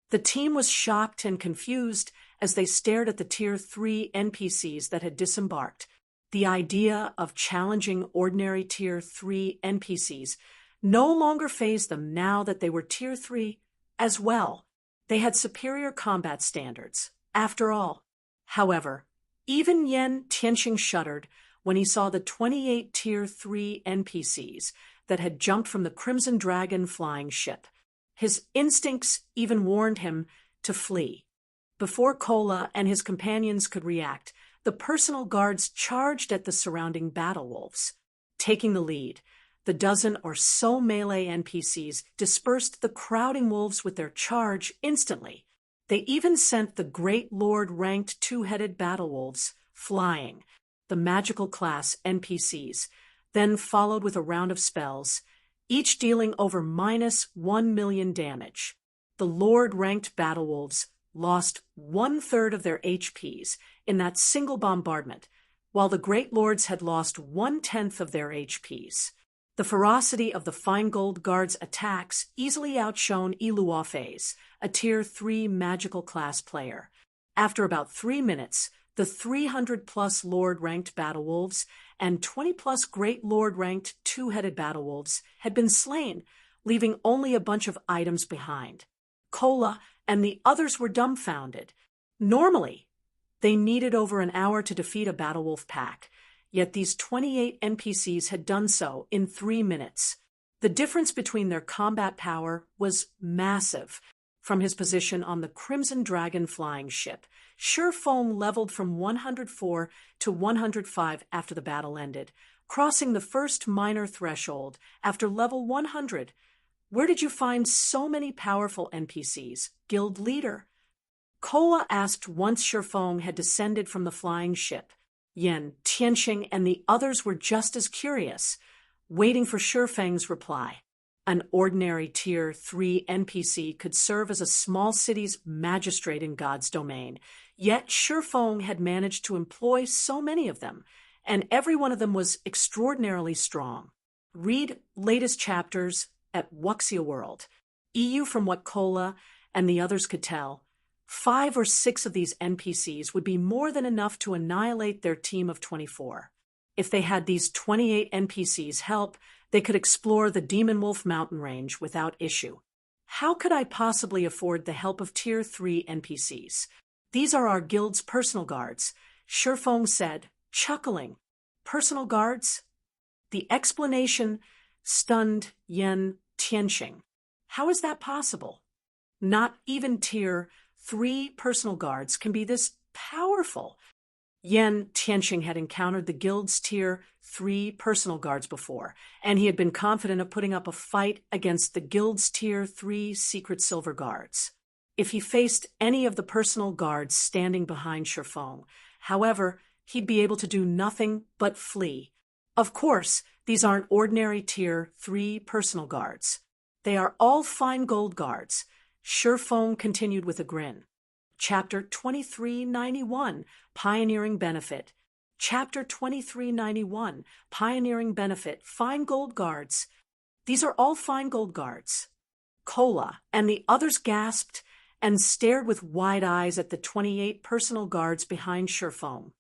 The team was shocked and confused as they stared at the Tier 3 NPCs that had disembarked. The idea of challenging ordinary Tier 3 NPCs no longer fazed them now that they were Tier 3 as well. They had superior combat standards, after all. However, even Yen Tianxing shuddered when he saw the 28 Tier 3 NPCs that had jumped from the Crimson Dragon flying ship. His instincts even warned him to flee. Before Kola and his companions could react, the personal guards charged at the surrounding battle wolves. Taking the lead, the dozen or so melee NPCs dispersed the crowding wolves with their charge instantly. They even sent the Great Lord-ranked two-headed battle wolves flying, the magical class NPCs, then followed with a round of spells, each dealing over -1 million damage. The Lord-ranked battle wolves lost 1/3 of their HPs in that single bombardment, while the Great Lords had lost 1/10 of their HPs. The ferocity of the Fine Gold Guard's attacks easily outshone Iluofei's, a Tier 3 magical class player. After about 3 minutes, the 300-plus Lord-ranked battle wolves and 20-plus Great Lord-ranked two-headed battle wolves had been slain, leaving only a bunch of items behind. Kola and the others were dumbfounded. Normally, they needed over an hour to defeat a battle wolf pack, yet these 28 NPCs had done so in 3 minutes. The difference between their combat power was massive. From his position on the Crimson Dragon flying ship, Shifeng leveled from 104 to 105 after the battle ended, crossing the first minor threshold after level 100. Where did you find so many powerful NPCs, guild leader? Kola asked once Shifeng had descended from the flying ship. Yen, Tianxing, and the others were just as curious, waiting for Shifeng's reply. An ordinary Tier 3 NPC could serve as a small city's magistrate in God's domain, yet Shifeng had managed to employ so many of them, and every one of them was extraordinarily strong. Read latest chapters at Wuxia World. EU, from what Kola and the others could tell, 5 or 6 of these NPCs would be more than enough to annihilate their team of 24. If they had these 28 NPCs help, they could explore the Demon Wolf mountain range without issue. How could I possibly afford the help of Tier 3 NPCs? These are our guild's personal guards, Shifeng said, chuckling. Personal guards? The explanation stunned Yen Tianxing. How is that possible? Not even Tier 3 personal guards can be this powerful. Yen Tianxing had encountered the guild's Tier 3 personal guards before, and he had been confident of putting up a fight against the guild's Tier 3 secret silver guards. If he faced any of the personal guards standing behind Shifeng, however, he'd be able to do nothing but flee. Of course, these aren't ordinary Tier 3 personal guards. They are all fine gold guards, Shifeng continued with a grin. Chapter 2391, Pioneering Benefit. Chapter 2391, Pioneering Benefit, Fine Gold Guards. These are all fine gold guards. Kola and the others gasped and stared with wide eyes at the 28 personal guards behind Shifeng.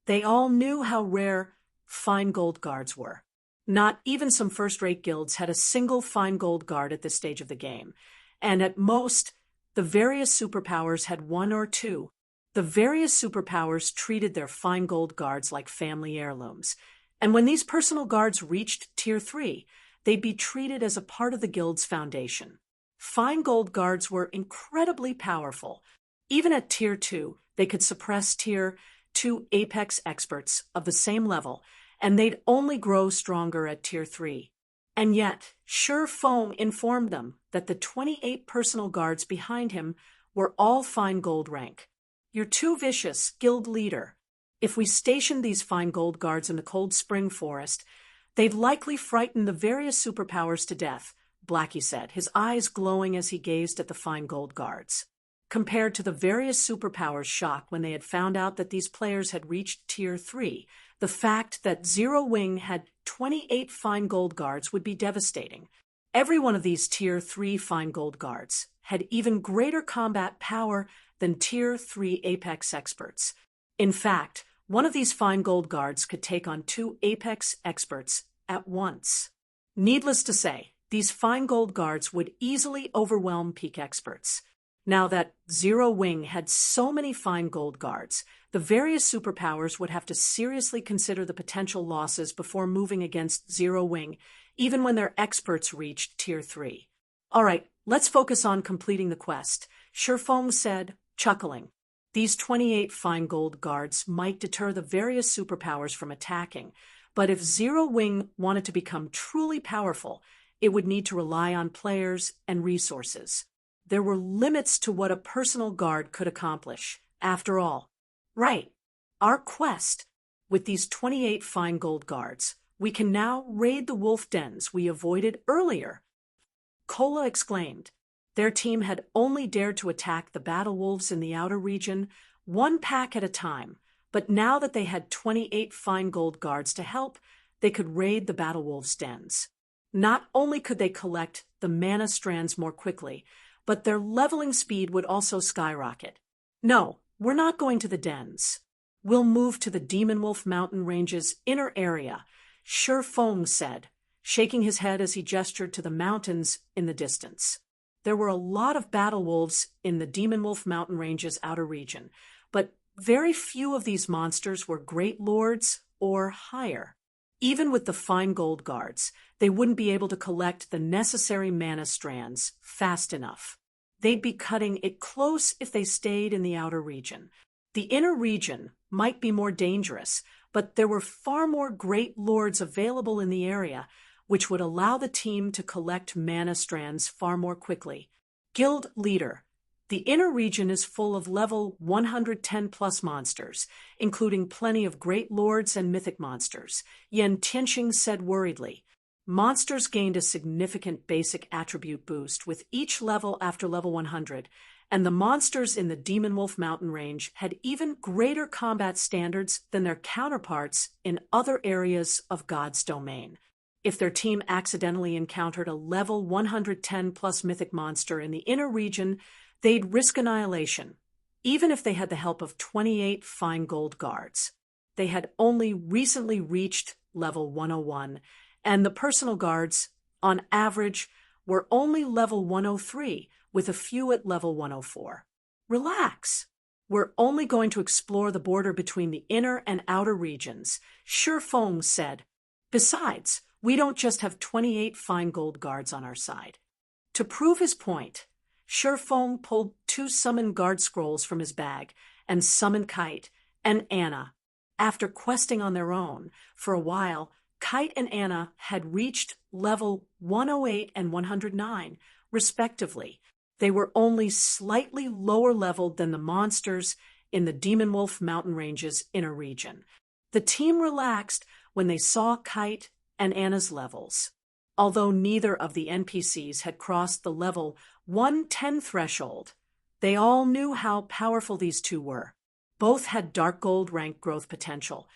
They all knew how rare fine gold guards were. Not even some first-rate guilds had a single fine gold guard at this stage of the game, and at most, the various superpowers had 1 or 2. The various superpowers treated their fine gold guards like family heirlooms, and when these personal guards reached Tier 3, they'd be treated as a part of the guild's foundation. Fine gold guards were incredibly powerful. Even at Tier 2, they could suppress Tier 2 apex experts of the same level, and they'd only grow stronger at Tier 3. And yet, Shifeng informed them that the 28 personal guards behind him were all fine gold rank. You're too vicious, guild leader. If we stationed these fine gold guards in the Cold Spring Forest, they'd likely frighten the various superpowers to death, Blackie said, his eyes glowing as he gazed at the fine gold guards. Compared to the various superpowers' shock when they had found out that these players had reached Tier 3, the fact that Zero Wing had 28 fine gold guards would be devastating. Every one of these Tier 3 fine gold guards had even greater combat power than Tier 3 apex experts. In fact, one of these fine gold guards could take on 2 apex experts at once. Needless to say, these fine gold guards would easily overwhelm peak experts. Now that Zero Wing had so many fine gold guards, the various superpowers would have to seriously consider the potential losses before moving against Zero Wing, even when their experts reached Tier 3. All right, let's focus on completing the quest, Shifeng said, chuckling. These 28 fine gold guards might deter the various superpowers from attacking, but if Zero Wing wanted to become truly powerful, it would need to rely on players and resources. There were limits to what a personal guard could accomplish. After all, right, our quest, with these 28 fine gold guards, we can now raid the wolf dens we avoided earlier. Kola exclaimed. Their team had only dared to attack the battle wolves in the outer region, 1 pack at a time, but now that they had 28 fine gold guards to help, they could raid the battle wolves' dens. Not only could they collect the mana strands more quickly, but their leveling speed would also skyrocket. No, we're not going to the dens. We'll move to the Demon Wolf mountain range's inner area, Shifeng said, shaking his head as he gestured to the mountains in the distance. There were a lot of battle wolves in the Demon Wolf mountain range's outer region, but very few of these monsters were great lords or higher. Even with the fine gold guards, they wouldn't be able to collect the necessary mana strands fast enough. They'd be cutting it close if they stayed in the outer region. The inner region might be more dangerous, but there were far more great lords available in the area, which would allow the team to collect mana strands far more quickly. Guild leader, The inner region is full of level 110 plus monsters, including plenty of great lords and mythic monsters, Yen Tianxing said worriedly. Monsters gained a significant basic attribute boost with each level after level 100, and the monsters in the Demon Wolf Mountain range had even greater combat standards than their counterparts in other areas of God's domain. If their team accidentally encountered a level 110 plus mythic monster in the inner region, they'd risk annihilation, even if they had the help of 28 fine gold guards. They had only recently reached level 101, and the personal guards, on average, were only level 103, with a few at level 104. Relax. We're only going to explore the border between the inner and outer regions, Shi Feng said. Besides, we don't just have 28 fine gold guards on our side. To prove his point, Shi Feng pulled 2 summon guard scrolls from his bag and summoned Kite and Anna. After questing on their own for a while, Kite and Anna had reached level 108 and 109, respectively. They were only slightly lower leveled than the monsters in the Demon Wolf Mountain Range's inner region. The team relaxed when they saw Kite and Anna's levels. Although neither of the NPCs had crossed the level 110 threshold, they all knew how powerful these two were. Both had dark gold rank growth potential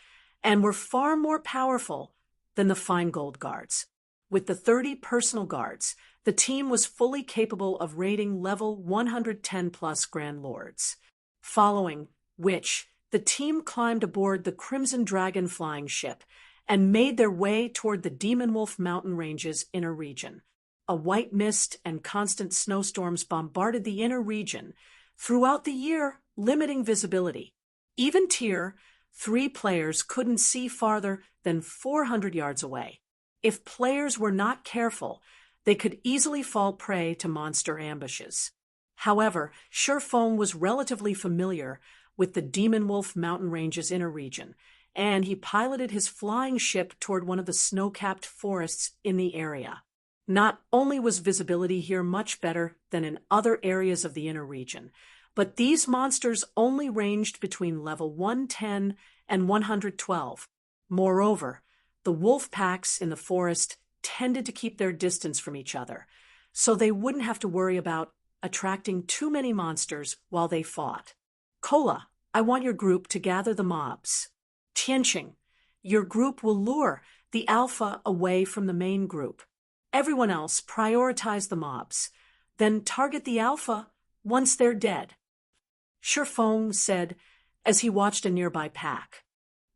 and were far more powerful than the fine gold guards. With the 30 personal guards, the team was fully capable of raiding level 110 plus Grand Lords. Following which, the team climbed aboard the Crimson Dragon flying ship and made their way toward the Demon Wolf Mountain Range's inner region. A white mist and constant snowstorms bombarded the inner region throughout the year, limiting visibility. Even Tier 3 players couldn't see farther than 400 yards away. If players were not careful, they could easily fall prey to monster ambushes. However, Shi Feng was relatively familiar with the Demon Wolf Mountain Range's inner region, and he piloted his flying ship toward one of the snow-capped forests in the area. Not only was visibility here much better than in other areas of the inner region, but these monsters only ranged between level 110 and 112. Moreover, the wolf packs in the forest tended to keep their distance from each other, so they wouldn't have to worry about attracting too many monsters while they fought. Kola, I want your group to gather the mobs. Tianxing, your group will lure the alpha away from the main group. Everyone else prioritize the mobs, then target the alpha once they're dead. Shi Feng said as he watched a nearby pack.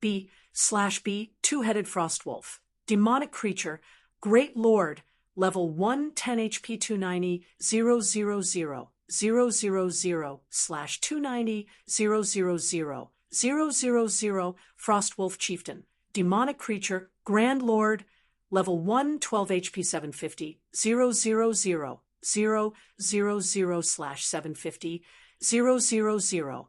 B/B, two-headed frostwolf, demonic creature, great lord, level 110 HP 290 000 000 /290 000 000 frostwolf chieftain, demonic creature, grand lord, level 112 HP 750 000 000 /750 000 000.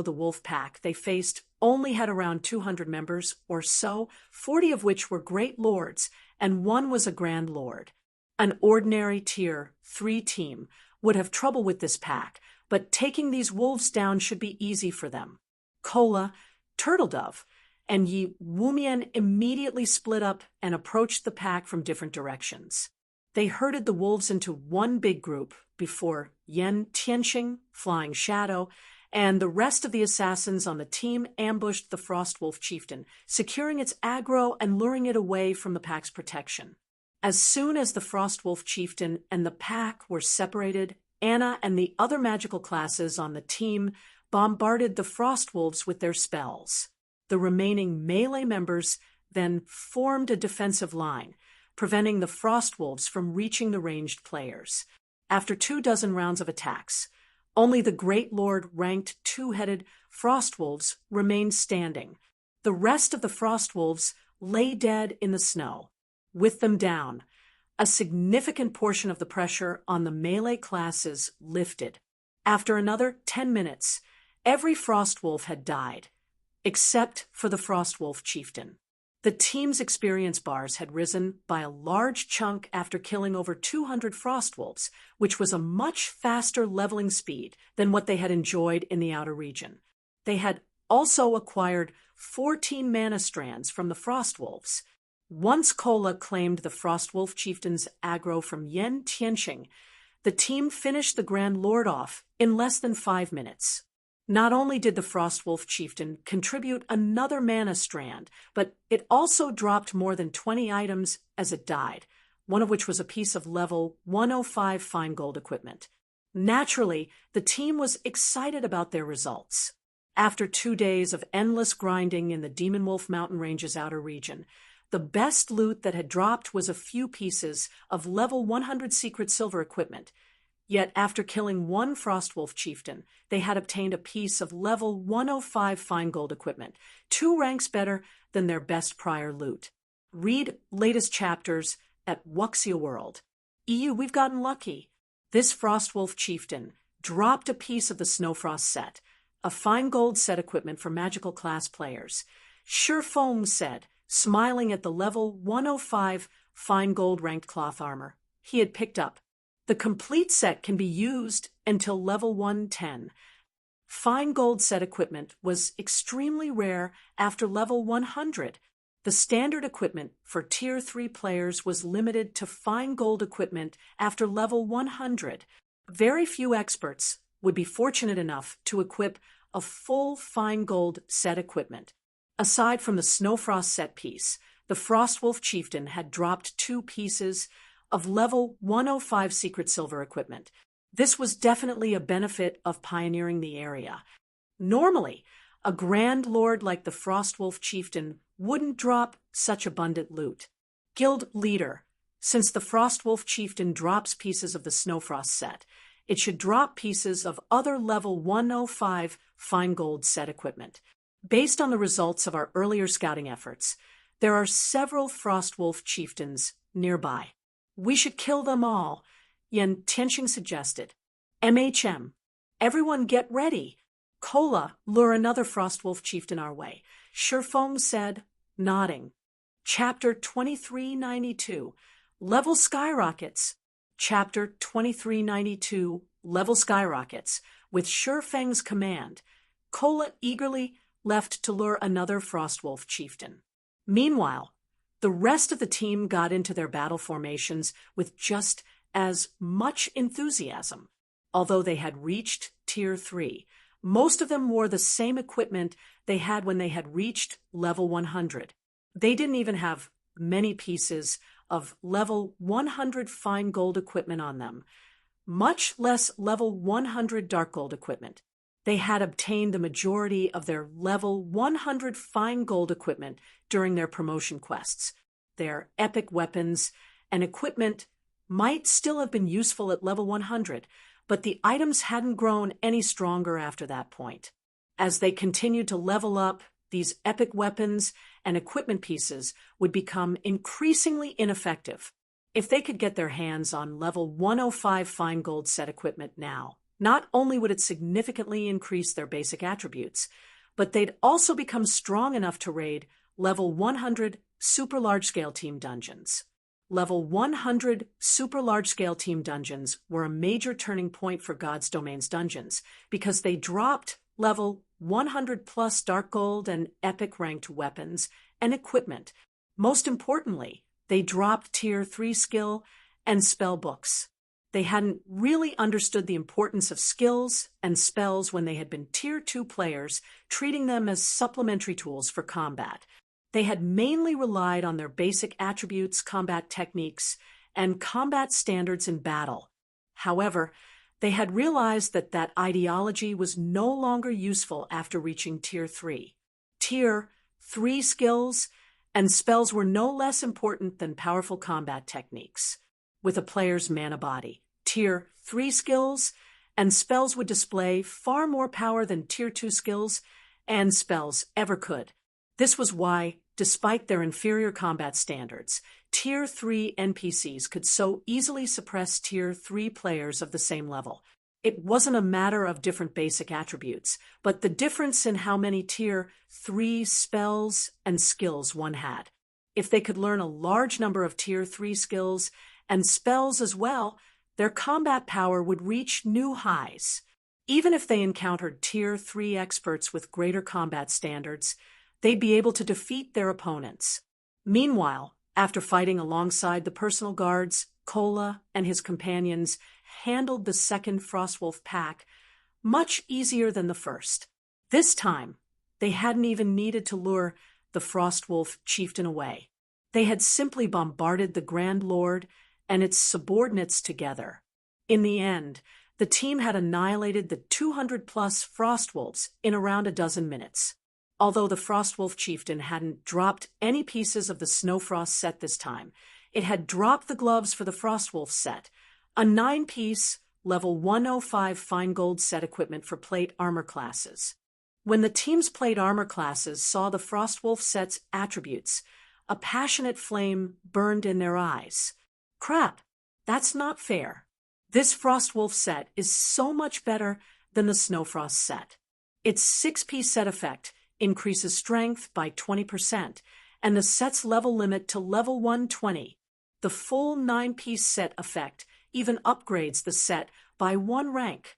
The wolf pack they faced only had around 200 members or so, 40 of which were great lords, and one was a grand lord. An ordinary tier 3 team would have trouble with this pack, but taking these wolves down should be easy for them. Kola, Turtledove, and Yi Wumian immediately split up and approached the pack from different directions. They herded the wolves into one big group before Yen Tianxing, Flying Shadow, and the rest of the assassins on the team ambushed the Frostwolf chieftain, securing its aggro and luring it away from the pack's protection. As soon as the Frostwolf chieftain and the pack were separated, Anna and the other magical classes on the team bombarded the Frostwolves with their spells. The remaining melee members then formed a defensive line, preventing the Frostwolves from reaching the ranged players. After 24 rounds of attacks, only the Great Lord ranked two-headed Frostwolves remained standing. The rest of the Frostwolves lay dead in the snow. With them down, a significant portion of the pressure on the melee classes lifted. After another 10 minutes, every Frostwolf had died, except for the Frostwolf chieftain. The team's experience bars had risen by a large chunk after killing over 200 frostwolves, which was a much faster leveling speed than what they had enjoyed in the outer region. They had also acquired 14 mana strands from the frostwolves. Once Kola claimed the frostwolf chieftain's aggro from Yen Tianqing, the team finished the Grand Lord off in less than 5 minutes. Not only did the Frostwolf chieftain contribute another mana strand, but it also dropped more than 20 items as it died, one of which was a piece of level 105 fine gold equipment. Naturally, the team was excited about their results. After 2 days of endless grinding in the Demon Wolf Mountain Range's outer region, the best loot that had dropped was a few pieces of level 100 secret silver equipment. Yet after killing one Frostwolf chieftain, they had obtained a piece of level 105 fine gold equipment, 2 ranks better than their best prior loot. Read latest chapters at Wuxia World. We've gotten lucky. This Frostwolf chieftain dropped a piece of the Snowfrost set, a fine gold set equipment for magical class players. Shifeng said, smiling at the level 105 fine gold ranked cloth armor he had picked up. The complete set can be used until level 110. Fine gold set equipment was extremely rare after level 100. The standard equipment for Tier 3 players was limited to fine gold equipment after level 100. Very few experts would be fortunate enough to equip a full fine gold set equipment. Aside from the Snowfrost set piece, the Frostwolf chieftain had dropped 2 pieces of level 105 secret silver equipment. This was definitely a benefit of pioneering the area. Normally, a Grand Lord like the Frostwolf chieftain wouldn't drop such abundant loot. Guild leader, since the Frostwolf chieftain drops pieces of the Snowfrost set, it should drop pieces of other level 105 fine gold set equipment. Based on the results of our earlier scouting efforts, there are several Frostwolf chieftains nearby. We should kill them all, Yen Tianqing suggested. MHM, everyone get ready. Kola, lure another Frostwolf chieftain our way, Shifeng said, nodding. Chapter 2392, Level Skyrockets. Chapter 2392, Level Skyrockets. With Shifeng's command, Kola eagerly left to lure another Frostwolf chieftain. Meanwhile, the rest of the team got into their battle formations with just as much enthusiasm. Although they had reached Tier 3, most of them wore the same equipment they had when they had reached level 100. They didn't even have many pieces of level 100 fine gold equipment on them, much less level 100 dark gold equipment. They had obtained the majority of their level 100 fine gold equipment during their promotion quests. Their epic weapons and equipment might still have been useful at level 100, but the items hadn't grown any stronger after that point. As they continued to level up, these epic weapons and equipment pieces would become increasingly ineffective. If they could get their hands on level 105 fine gold set equipment now, not only would it significantly increase their basic attributes, but they'd also become strong enough to raid level 100 super large-scale team dungeons. Level 100 super large-scale team dungeons were a major turning point for God's Domains dungeons because they dropped level 100 plus dark gold and epic ranked weapons and equipment. Most importantly, they dropped tier 3 skill and spell books. They hadn't really understood the importance of skills and spells when they had been tier 2 players, treating them as supplementary tools for combat. They had mainly relied on their basic attributes, combat techniques, and combat standards in battle. However, they had realized that that ideology was no longer useful after reaching Tier 3. Tier 3 skills and spells were no less important than powerful combat techniques. With a player's mana body, Tier 3 skills and spells would display far more power than Tier 2 skills and spells ever could. This was why, despite their inferior combat standards, Tier 3 NPCs could so easily suppress Tier 3 players of the same level. It wasn't a matter of different basic attributes, but the difference in how many Tier 3 spells and skills one had. If they could learn a large number of Tier 3 skills and spells as well, their combat power would reach new highs. Even if they encountered Tier 3 experts with greater combat standards, they'd be able to defeat their opponents. Meanwhile, after fighting alongside the personal guards, Kola and his companions handled the second Frostwolf pack much easier than the first. This time, they hadn't even needed to lure the Frostwolf chieftain away. They had simply bombarded the Grand Lord and its subordinates together. In the end, the team had annihilated the 200-plus Frostwolves in around a dozen minutes. Although the Frostwolf chieftain hadn't dropped any pieces of the Snowfrost set this time, it had dropped the gloves for the Frostwolf set, a 9-piece, level 105 fine gold set equipment for plate armor classes. When the team's plate armor classes saw the Frostwolf set's attributes, a passionate flame burned in their eyes. Crap, that's not fair. This Frostwolf set is so much better than the Snowfrost set. Its 6-piece set effect increases strength by 20%, and the set's level limit to level 120. The full 9-piece set effect even upgrades the set by 1 rank.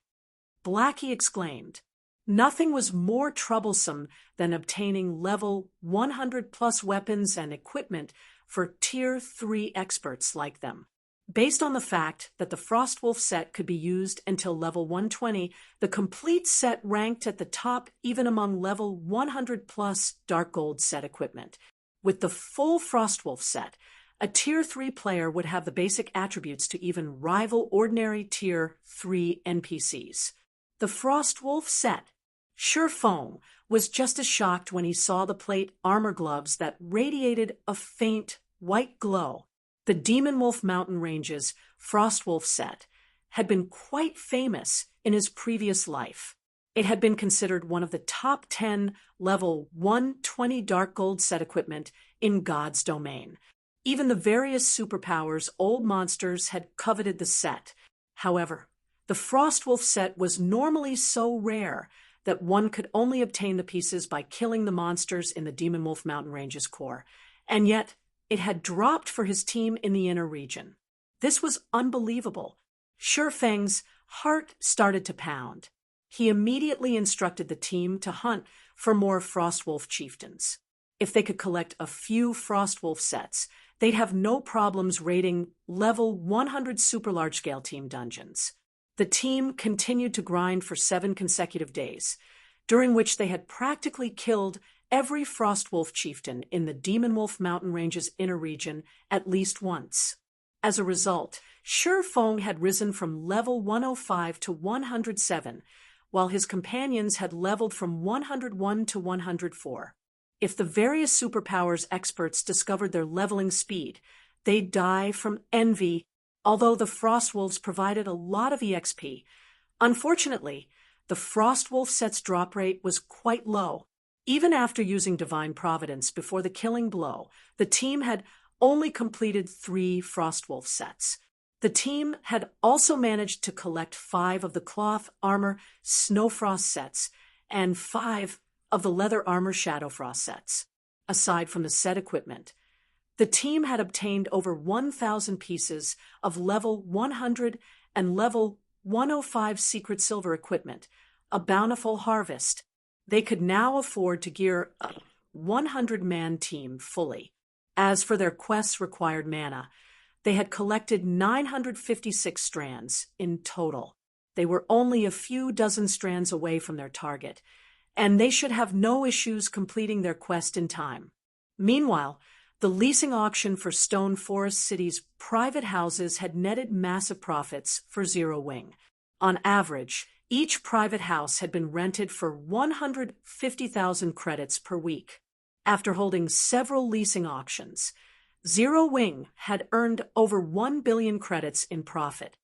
Blackie exclaimed. Nothing was more troublesome than obtaining level 100-plus weapons and equipment for Tier 3 experts like them. Based on the fact that the Frostwolf set could be used until level 120, the complete set ranked at the top even among level 100-plus Dark Gold set equipment. With the full Frostwolf set, a Tier 3 player would have the basic attributes to even rival ordinary Tier 3 NPCs. The Frostwolf set. Feng was just as shocked when he saw the plate armor gloves that radiated a faint white glow. The Demon Wolf Mountain Range's Frostwolf set had been quite famous in his previous life. It had been considered one of the top 10 level 120 Dark Gold set equipment in God's domain. Even the various superpowers old monsters had coveted the set. However, the Frostwolf set was normally so rare that one could only obtain the pieces by killing the monsters in the Demon Wolf Mountain Range's core, and yet it had dropped for his team in the inner region. This was unbelievable. Feng's heart started to pound. He immediately instructed the team to hunt for more Frostwolf chieftains. If they could collect a few Frostwolf sets, they'd have no problems raiding level 100 super large-scale team dungeons. The team continued to grind for 7 consecutive days, during which they had practically killed every Frostwolf chieftain in the Demon Wolf Mountain Range's inner region at least once. As a result, Feng had risen from level 105 to 107, while his companions had leveled from 101 to 104. If the various superpowers experts discovered their leveling speed, they'd die from envy. Although the Frostwolves provided a lot of EXP, unfortunately, the Frostwolf set's drop rate was quite low. Even after using Divine Providence before the killing blow, the team had only completed 3 Frostwolf sets. The team had also managed to collect 5 of the Cloth Armor Snowfrost sets and 5 of the Leather Armor Shadowfrost sets. Aside from the set equipment, the team had obtained over 1,000 pieces of level 100 and level 105 secret silver equipment, a bountiful harvest. They could now afford to gear a 100-man team fully. As for their quests required mana, they had collected 956 strands in total. They were only a few dozen strands away from their target, and they should have no issues completing their quest in time. Meanwhile, the leasing auction for Stone Forest City's private houses had netted massive profits for Zero Wing. On average, each private house had been rented for 150,000 credits per week. After holding several leasing auctions, Zero Wing had earned over 1 billion credits in profit.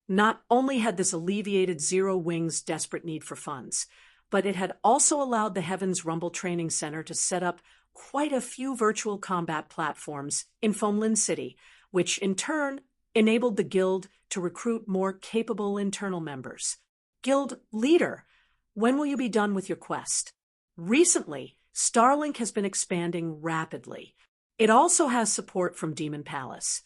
Not only had this alleviated Zero Wing's desperate need for funds, but it had also allowed the Heaven's Rumble Training Center to set up quite a few virtual combat platforms in Foamlin City, which in turn enabled the guild to recruit more capable internal members. Guild leader, when will you be done with your quest? Recently, Starlink has been expanding rapidly. It also has support from Demon Palace.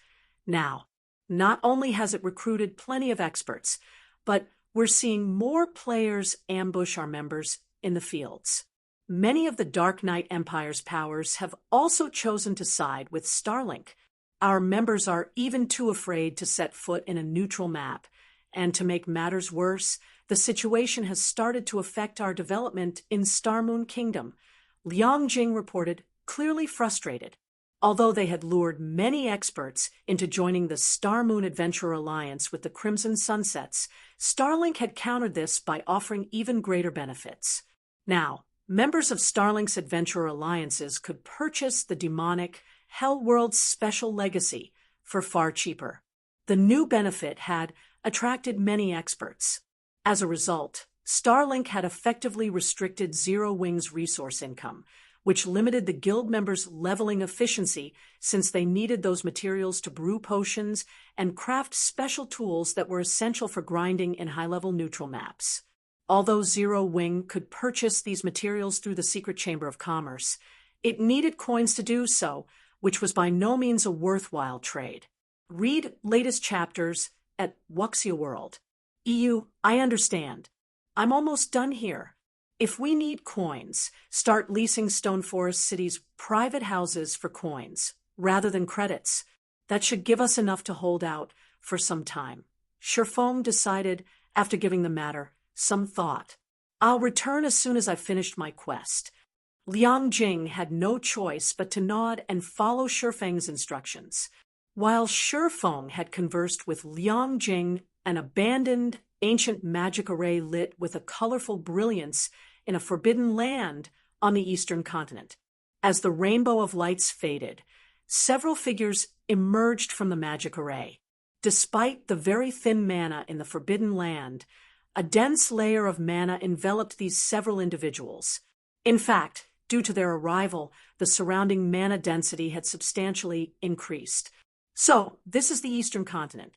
Now, not only has it recruited plenty of experts, but we're seeing more players ambush our members in the fields. Many of the Dark Knight Empire's powers have also chosen to side with Starlink. Our members are even too afraid to set foot in a neutral map, and to make matters worse, the situation has started to affect our development in Starmoon Kingdom. Liang Jing reported, clearly frustrated. Although they had lured many experts into joining the Starmoon Adventurer Alliance with the Crimson Sunsets, Starlink had countered this by offering even greater benefits. Now, members of Starlink's Adventurer Alliances could purchase the demonic Hellworld Special Legacy for far cheaper. The new benefit had attracted many experts. As a result, Starlink had effectively restricted Zero Wing's resource income, which limited the guild members' leveling efficiency since they needed those materials to brew potions and craft special tools that were essential for grinding in high-level neutral maps. Although Zero Wing could purchase these materials through the Secret Chamber of Commerce, it needed coins to do so, which was by no means a worthwhile trade. Read latest chapters at Wuxia World. EU, I understand. I'm almost done here. If we need coins, start leasing Stone Forest City's private houses for coins, rather than credits. That should give us enough to hold out for some time. Shifeng decided, after giving the matter some thought. I'll return as soon as I've finished my quest. Liang Jing had no choice but to nod and follow Shifeng's instructions. While Shifeng had conversed with Liang Jing, an abandoned ancient magic array lit with a colorful brilliance in a forbidden land on the eastern continent. As the rainbow of lights faded, several figures emerged from the magic array. Despite the very thin mana in the forbidden land, a dense layer of mana enveloped these several individuals. In fact, due to their arrival, the surrounding mana density had substantially increased. So, this is the eastern continent.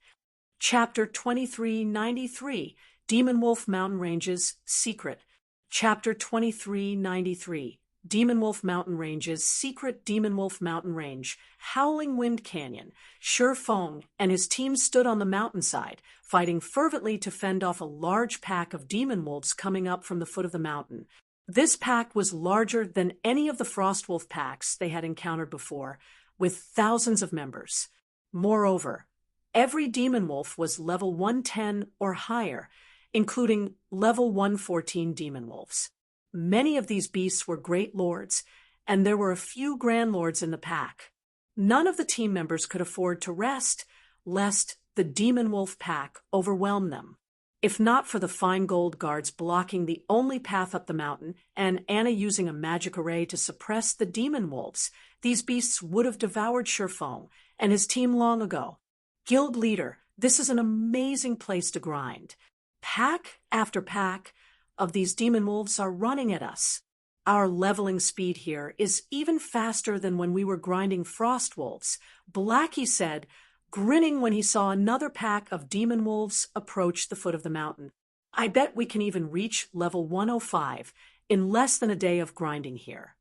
Chapter 2393, Demon Wolf Mountain Ranges, Secret. Chapter 2393, Demon Wolf Mountain Ranges, Secret Demon Wolf Mountain Range, Howling Wind Canyon. Shifeng and his team stood on the mountainside, fighting fervently to fend off a large pack of demon wolves coming up from the foot of the mountain. This pack was larger than any of the Frostwolf packs they had encountered before, with thousands of members. Moreover, every demon wolf was level 110 or higher, including level 114 demon wolves. Many of these beasts were great lords, and there were a few grand lords in the pack. None of the team members could afford to rest, lest the demon wolf pack overwhelm them. If not for the fine gold guards blocking the only path up the mountain, and Anna using a magic array to suppress the demon wolves, these beasts would have devoured Shifeng and his team long ago. Guild leader, this is an amazing place to grind. Pack after pack of these demon wolves are running at us. Our leveling speed here is even faster than when we were grinding frost wolves, Blackie said, grinning when he saw another pack of demon wolves approach the foot of the mountain. I bet we can even reach level 105 in less than a day of grinding here.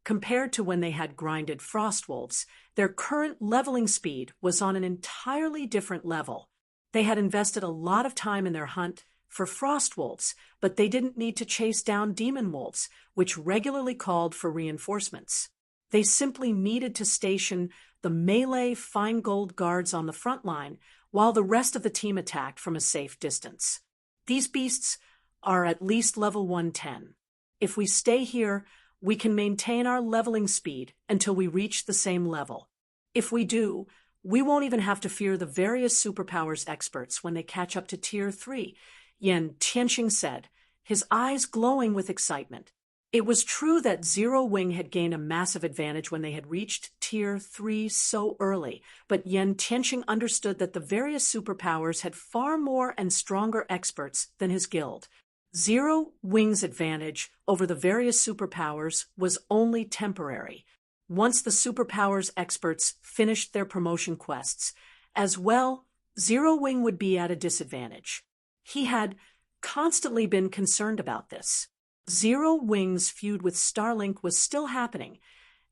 Compared to when they had grinded frost wolves, their current leveling speed was on an entirely different level. They had invested a lot of time in their hunt for frost wolves, but they didn't need to chase down demon wolves, which regularly called for reinforcements. They simply needed to station the melee fine gold guards on the front line while the rest of the team attacked from a safe distance. These beasts are at least level 110. If we stay here, we can maintain our leveling speed until we reach the same level. If we do, we won't even have to fear the various superpowers experts when they catch up to Tier 3, Yen Tianxing said, his eyes glowing with excitement. It was true that Zero Wing had gained a massive advantage when they had reached Tier 3 so early, but Yen Tianxing understood that the various superpowers had far more and stronger experts than his guild. Zero Wing's advantage over the various superpowers was only temporary. Once the superpowers experts finished their promotion quests, as well, Zero Wing would be at a disadvantage. He had constantly been concerned about this. Zero Wing's feud with Starlink was still happening,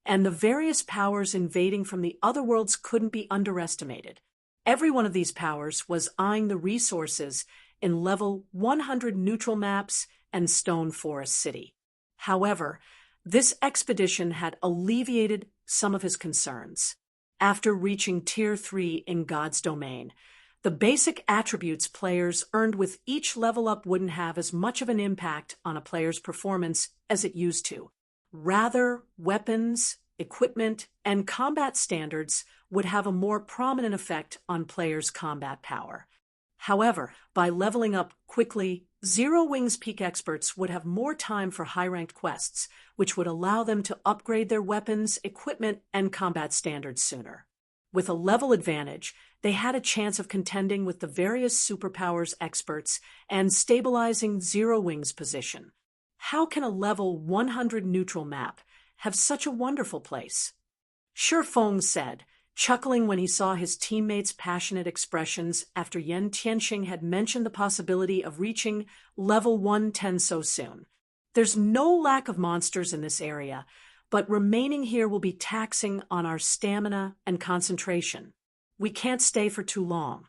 and the various powers invading from the other worlds couldn't be underestimated. Every one of these powers was eyeing the resources in level 100 neutral maps and Stone Forest City. However, this expedition had alleviated some of his concerns. After reaching Tier 3 in God's domain, the basic attributes players earned with each level up wouldn't have as much of an impact on a player's performance as it used to. Rather, weapons, equipment, and combat standards would have a more prominent effect on players' combat power. However, by leveling up quickly, Zero Wings Peak experts would have more time for high-ranked quests, which would allow them to upgrade their weapons, equipment, and combat standards sooner. With a level advantage, they had a chance of contending with the various superpowers experts and stabilizing Zero Wings' position. How can a level 100 neutral map have such a wonderful place? Shifeng said, chuckling when he saw his teammates' passionate expressions after Yen Tianxing had mentioned the possibility of reaching level 110 so soon. There's no lack of monsters in this area, but remaining here will be taxing on our stamina and concentration. We can't stay for too long.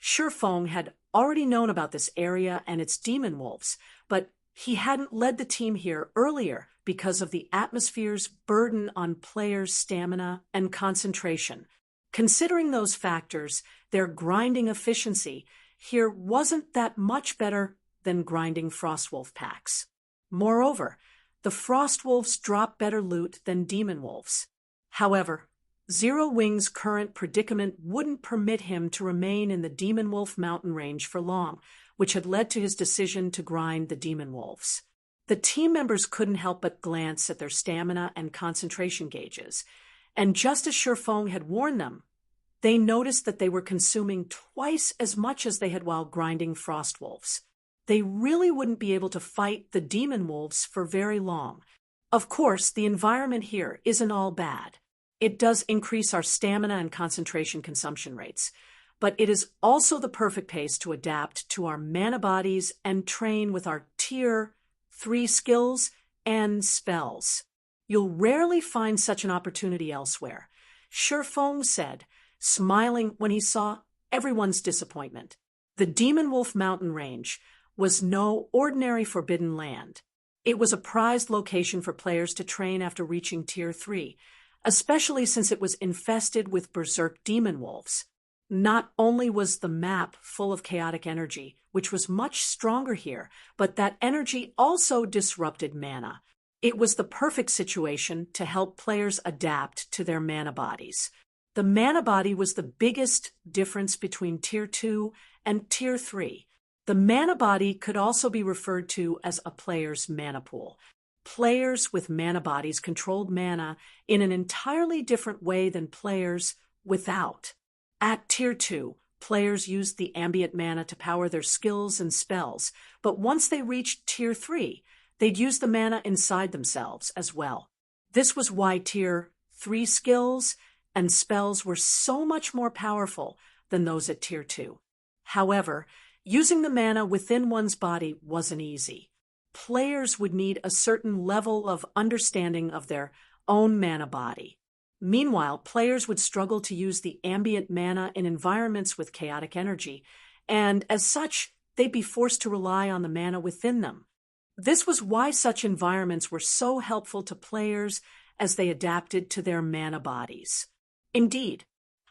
Shifeng had already known about this area and its demon wolves, but he hadn't led the team here earlier because of the atmosphere's burden on players' stamina and concentration. Considering those factors, their grinding efficiency here wasn't that much better than grinding Frostwolf packs. Moreover, the Frostwolves drop better loot than Demon Wolves. However, Zero Wings' current predicament wouldn't permit him to remain in the Demon Wolf mountain range for long, which had led to his decision to grind the Demon Wolves. The team members couldn't help but glance at their stamina and concentration gauges, and just as Shifeng had warned them, they noticed that they were consuming twice as much as they had while grinding Frostwolves. They really wouldn't be able to fight the Demon Wolves for very long. Of course, the environment here isn't all bad. It does increase our stamina and concentration consumption rates, but it is also the perfect pace to adapt to our mana bodies and train with our Tier 3 skills and spells. You'll rarely find such an opportunity elsewhere, Shifeng said, smiling when he saw everyone's disappointment. The Demon Wolf mountain range was no ordinary forbidden land. It was a prized location for players to train after reaching Tier 3, especially since it was infested with berserk demon wolves. Not only was the map full of chaotic energy, which was much stronger here, but that energy also disrupted mana. It was the perfect situation to help players adapt to their mana bodies. The mana body was the biggest difference between Tier 2 and Tier 3. The mana body could also be referred to as a player's mana pool. Players with mana bodies controlled mana in an entirely different way than players without. At Tier 2, players used the ambient mana to power their skills and spells, but once they reached Tier 3, they'd use the mana inside themselves as well. This was why Tier 3 skills and spells were so much more powerful than those at Tier 2. However, using the mana within one's body wasn't easy. Players would need a certain level of understanding of their own mana body. Meanwhile, players would struggle to use the ambient mana in environments with chaotic energy, and as such, they'd be forced to rely on the mana within them. This was why such environments were so helpful to players as they adapted to their mana bodies. Indeed,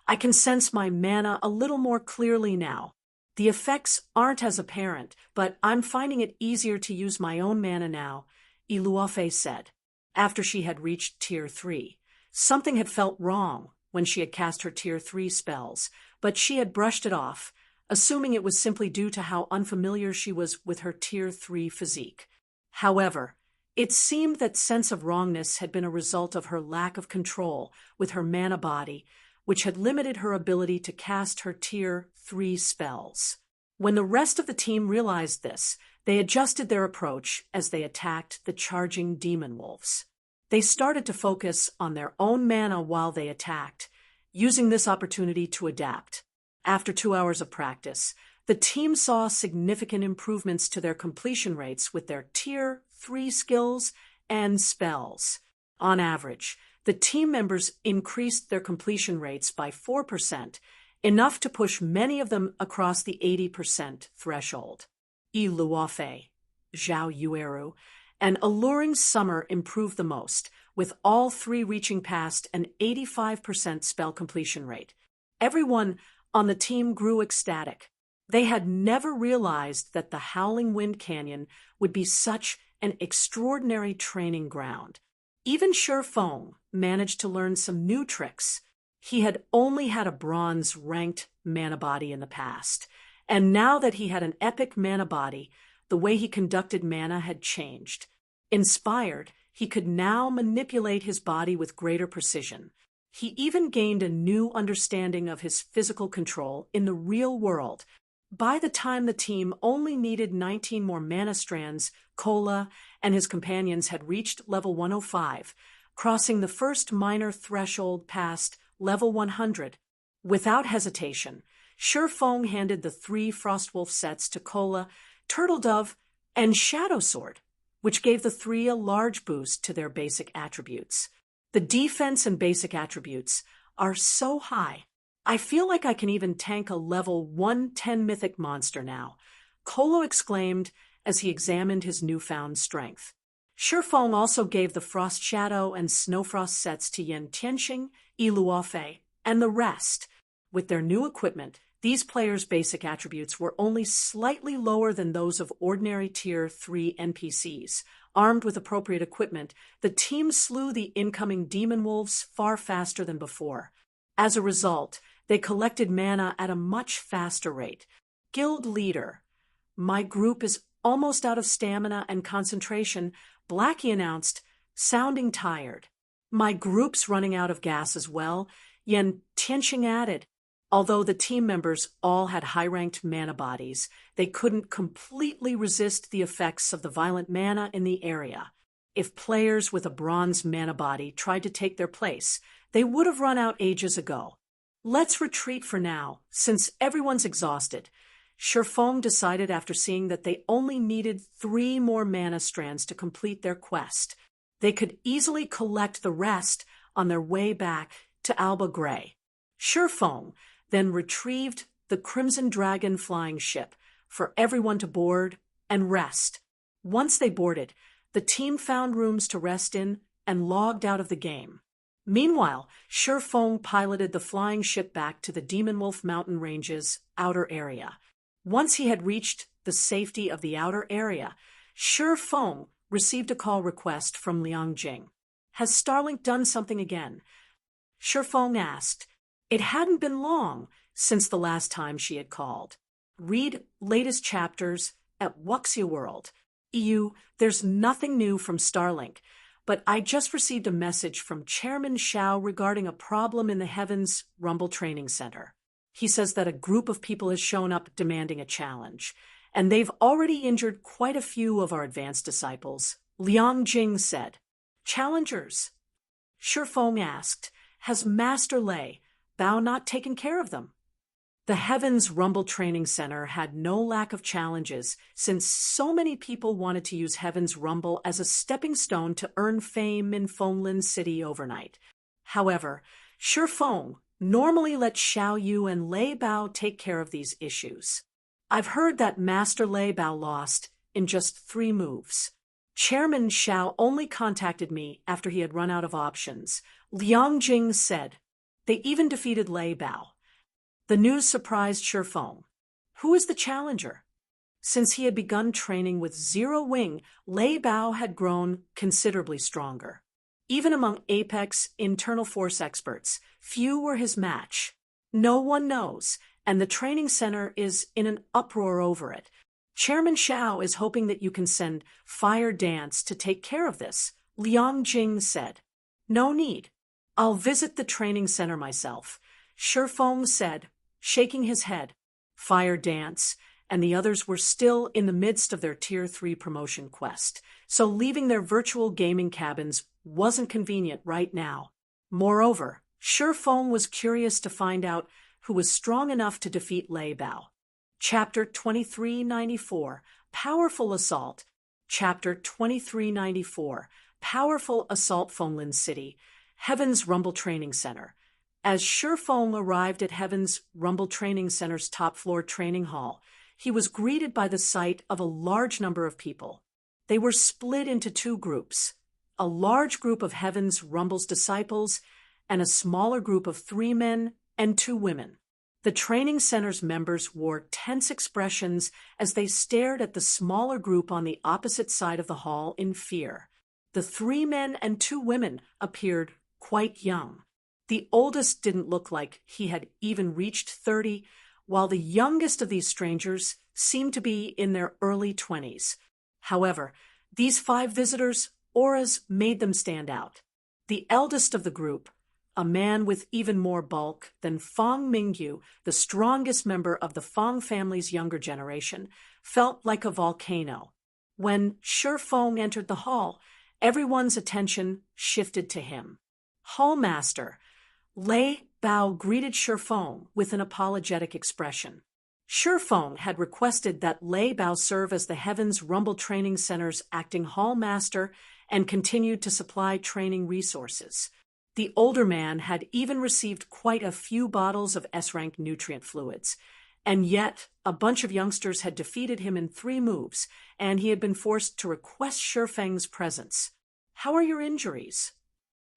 I can sense my mana a little more clearly now. The effects aren't as apparent, but I'm finding it easier to use my own mana now, Iluofe said, after she had reached Tier 3. Something had felt wrong when she had cast her Tier 3 spells, but she had brushed it off, assuming it was simply due to how unfamiliar she was with her Tier 3 physique. However, it seemed that sense of wrongness had been a result of her lack of control with her mana body, which had limited her ability to cast her Tier 3 spells. When the rest of the team realized this, they adjusted their approach as they attacked the charging demon wolves. They started to focus on their own mana while they attacked, using this opportunity to adapt. After 2 hours of practice, the team saw significant improvements to their completion rates with their Tier 3 skills and spells. On average, the team members increased their completion rates by 4%, enough to push many of them across the 80% threshold. Luofe, Zhao Yueru, and Alluring Summer improved the most, with all three reaching past an 85% spell completion rate. Everyone on the team grew ecstatic. They had never realized that the Howling Wind Canyon would be such an extraordinary training ground. Even Shifeng managed to learn some new tricks. He had only had a bronze-ranked mana body in the past, and now that he had an epic mana body, the way he conducted mana had changed. Inspired, he could now manipulate his body with greater precision. He even gained a new understanding of his physical control in the real world. By the time the team only needed 19 more mana strands, Kola and his companions had reached level 105, crossing the first minor threshold past level 100. Without hesitation, Shifeng handed the 3 Frostwolf sets to Kola, Turtle Dove, and Shadow Sword, which gave the 3 a large boost to their basic attributes. The defense and basic attributes are so high. I feel like I can even tank a level 110 mythic monster now, Kola exclaimed as he examined his newfound strength. Shifeng also gave the Frost Shadow and Snowfrost sets to Yen Tianxing, Luofe, and the rest. With their new equipment, these players' basic attributes were only slightly lower than those of ordinary Tier 3 NPCs. Armed with appropriate equipment, the team slew the incoming demon wolves far faster than before. As a result, they collected mana at a much faster rate. Guild leader, my group is almost out of stamina and concentration, Blackie announced, sounding tired. My group's running out of gas as well, Yen Tianxing added. Although the team members all had high-ranked mana bodies, they couldn't completely resist the effects of the violent mana in the area. If players with a bronze mana body tried to take their place, they would have run out ages ago. Let's retreat for now, since everyone's exhausted. Shifeng decided after seeing that they only needed 3 more mana strands to complete their quest. They could easily collect the rest on their way back to Alba Grey. Shifeng then retrieved the Crimson Dragon flying ship for everyone to board and rest. Once they boarded, the team found rooms to rest in and logged out of the game. Meanwhile, Shifeng piloted the flying ship back to the Demon Wolf Mountain Range's outer area. Once he had reached the safety of the outer area, Shifeng received a call request from Liang Jing. Has Starlink done something again? Shifeng asked. It hadn't been long since the last time she had called. Read latest chapters at Wuxia World. There's nothing new from Starlink, but I just received a message from Chairman Xiao regarding a problem in the Heavens Rumble Training Center. He says that a group of people has shown up demanding a challenge, and they've already injured quite a few of our advanced disciples, Liang Jing said. Challengers? Shifeng asked, has Master Lei Bao not taken care of them? The Heavens Rumble Training Center had no lack of challenges, since so many people wanted to use Heavens Rumble as a stepping stone to earn fame in Fenglin City overnight. However, Shifeng normally let Xiao Yu and Lei Bao take care of these issues. I've heard that Master Lei Bao lost in just 3 moves. Chairman Xiao only contacted me after he had run out of options, Liang Jing said. They even defeated Lei Bao. The news surprised Shifeng. Who is the challenger? Since he had begun training with Zero Wing, Lei Bao had grown considerably stronger. Even among Apex internal force experts, few were his match. No one knows, and the training center is in an uproar over it. Chairman Xiao is hoping that you can send Fire Dance to take care of this, Liang Jing said. No need. I'll visit the training center myself, Shifeng said, shaking his head. Fire Dance and the others were still in the midst of their Tier 3 promotion quest, so leaving their virtual gaming cabins wasn't convenient right now. Moreover, Shifeng was curious to find out who was strong enough to defeat Lei Bao. Chapter 2394, Powerful Assault. Chapter 2394, powerful assault Fenglin City, Heaven's Rumble Training Center. As Shifeng arrived at Heaven's Rumble Training Center's top-floor training hall, he was greeted by the sight of a large number of people. They were split into two groups, a large group of Heaven's Rumble's disciples and a smaller group of 3 men and 2 women. The training center's members wore tense expressions as they stared at the smaller group on the opposite side of the hall in fear. The 3 men and 2 women appeared quite young. The oldest didn't look like he had even reached 30, while the youngest of these strangers seemed to be in their early 20s. However, these 5 visitors' auras made them stand out. The eldest of the group, a man with even more bulk than Feng Mingyu, the strongest member of the Feng family's younger generation, felt like a volcano. When Shifeng entered the hall, everyone's attention shifted to him. Hallmaster Lei Bao greeted Shifeng with an apologetic expression. Shifeng had requested that Lei Bao serve as the Heaven's Rumble Training Center's acting hallmaster and continued to supply training resources. The older man had even received quite a few bottles of S-rank nutrient fluids, and yet a bunch of youngsters had defeated him in 3 moves, and he had been forced to request Shifeng's presence. "How are your injuries?"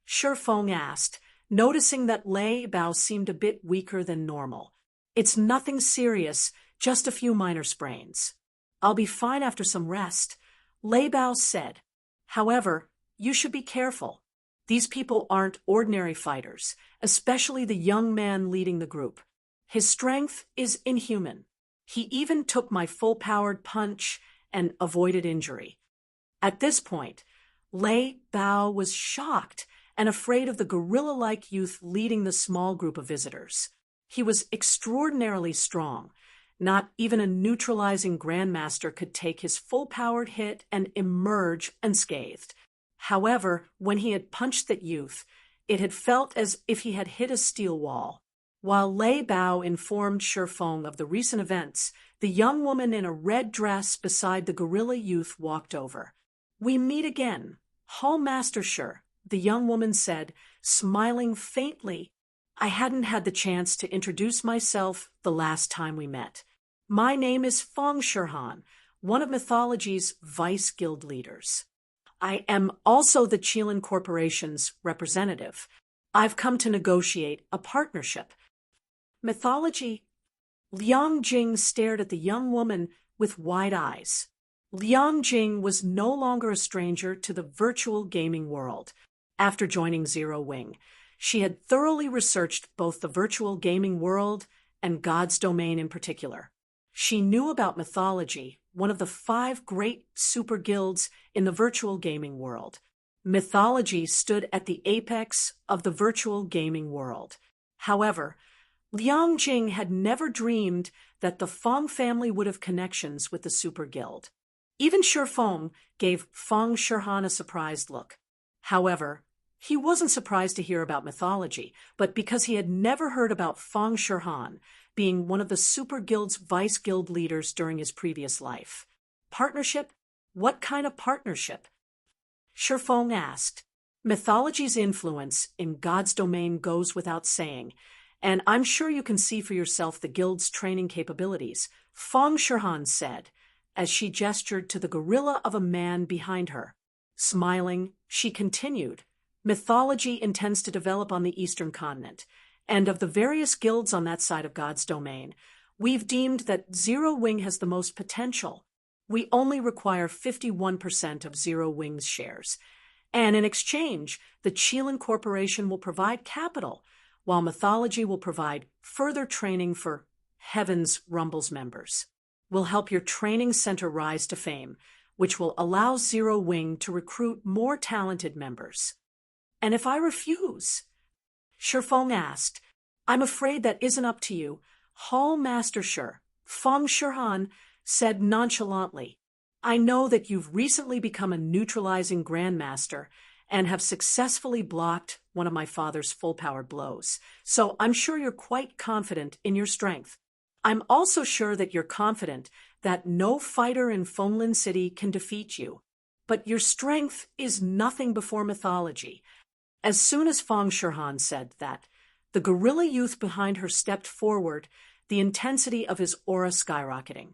Shifeng asked, noticing that Lei Bao seemed a bit weaker than normal. "It's nothing serious, just a few minor sprains. I'll be fine after some rest," Lei Bao said. "However, you should be careful. These people aren't ordinary fighters, especially the young man leading the group. His strength is inhuman. He even took my full-powered punch and avoided injury." At this point, Lei Bao was shocked and afraid of the gorilla-like youth leading the small group of visitors. He was extraordinarily strong. Not even a neutralizing grandmaster could take his full-powered hit and emerge unscathed. However, when he had punched that youth, it had felt as if he had hit a steel wall. While Lei Bao informed Shifeng of the recent events, the young woman in a red dress beside the gorilla youth walked over. "We meet again, Hallmaster Shi," the young woman said, smiling faintly. "I hadn't had the chance to introduce myself the last time we met. My name is Feng Shirhan, one of mythology's vice guild leaders. I am also the Qilin Corporation's representative. I've come to negotiate a partnership." Mythology? Liang Jing stared at the young woman with wide eyes. Liang Jing was no longer a stranger to the virtual gaming world. After joining Zero Wing, she had thoroughly researched both the virtual gaming world and God's domain in particular. She knew about mythology, one of the 5 great super guilds in the virtual gaming world. Mythology stood at the apex of the virtual gaming world. However, Liang Jing had never dreamed that the Feng family would have connections with the super guild. Even Shifeng gave Feng Shirhan a surprised look. However, he wasn't surprised to hear about mythology, but because he had never heard about Feng Shirhan being one of the super guild's vice guild leaders during his previous life. Partnership? What kind of partnership? Shifeng asked. Mythology's influence in God's domain goes without saying, and I'm sure you can see for yourself the guild's training capabilities, Feng Shirhan said, as she gestured to the gorilla of a man behind her. Smiling, she continued, "Mythology intends to develop on the eastern continent, and of the various guilds on that side of God's domain, we've deemed that Zero Wing has the most potential. We only require 51% of Zero Wing's shares, and in exchange, the Qilin Corporation will provide capital, while Mythology will provide further training for Heaven's Rumble's members. We'll help your training center rise to fame, which will allow Zero Wing to recruit more talented members." "And if I refuse?" Shifeng asked. "I'm afraid that isn't up to you," Hallmaster Shi, Feng Shirhan, said nonchalantly. "I know that you've recently become a neutralizing grandmaster and have successfully blocked one of my father's full-powered blows, so I'm sure you're quite confident in your strength. I'm also sure that you're confident that no fighter in Fenglin City can defeat you. but your strength is nothing before mythology. As soon as Fong Shirhan said that, the gorilla youth behind her stepped forward, the intensity of his aura skyrocketing.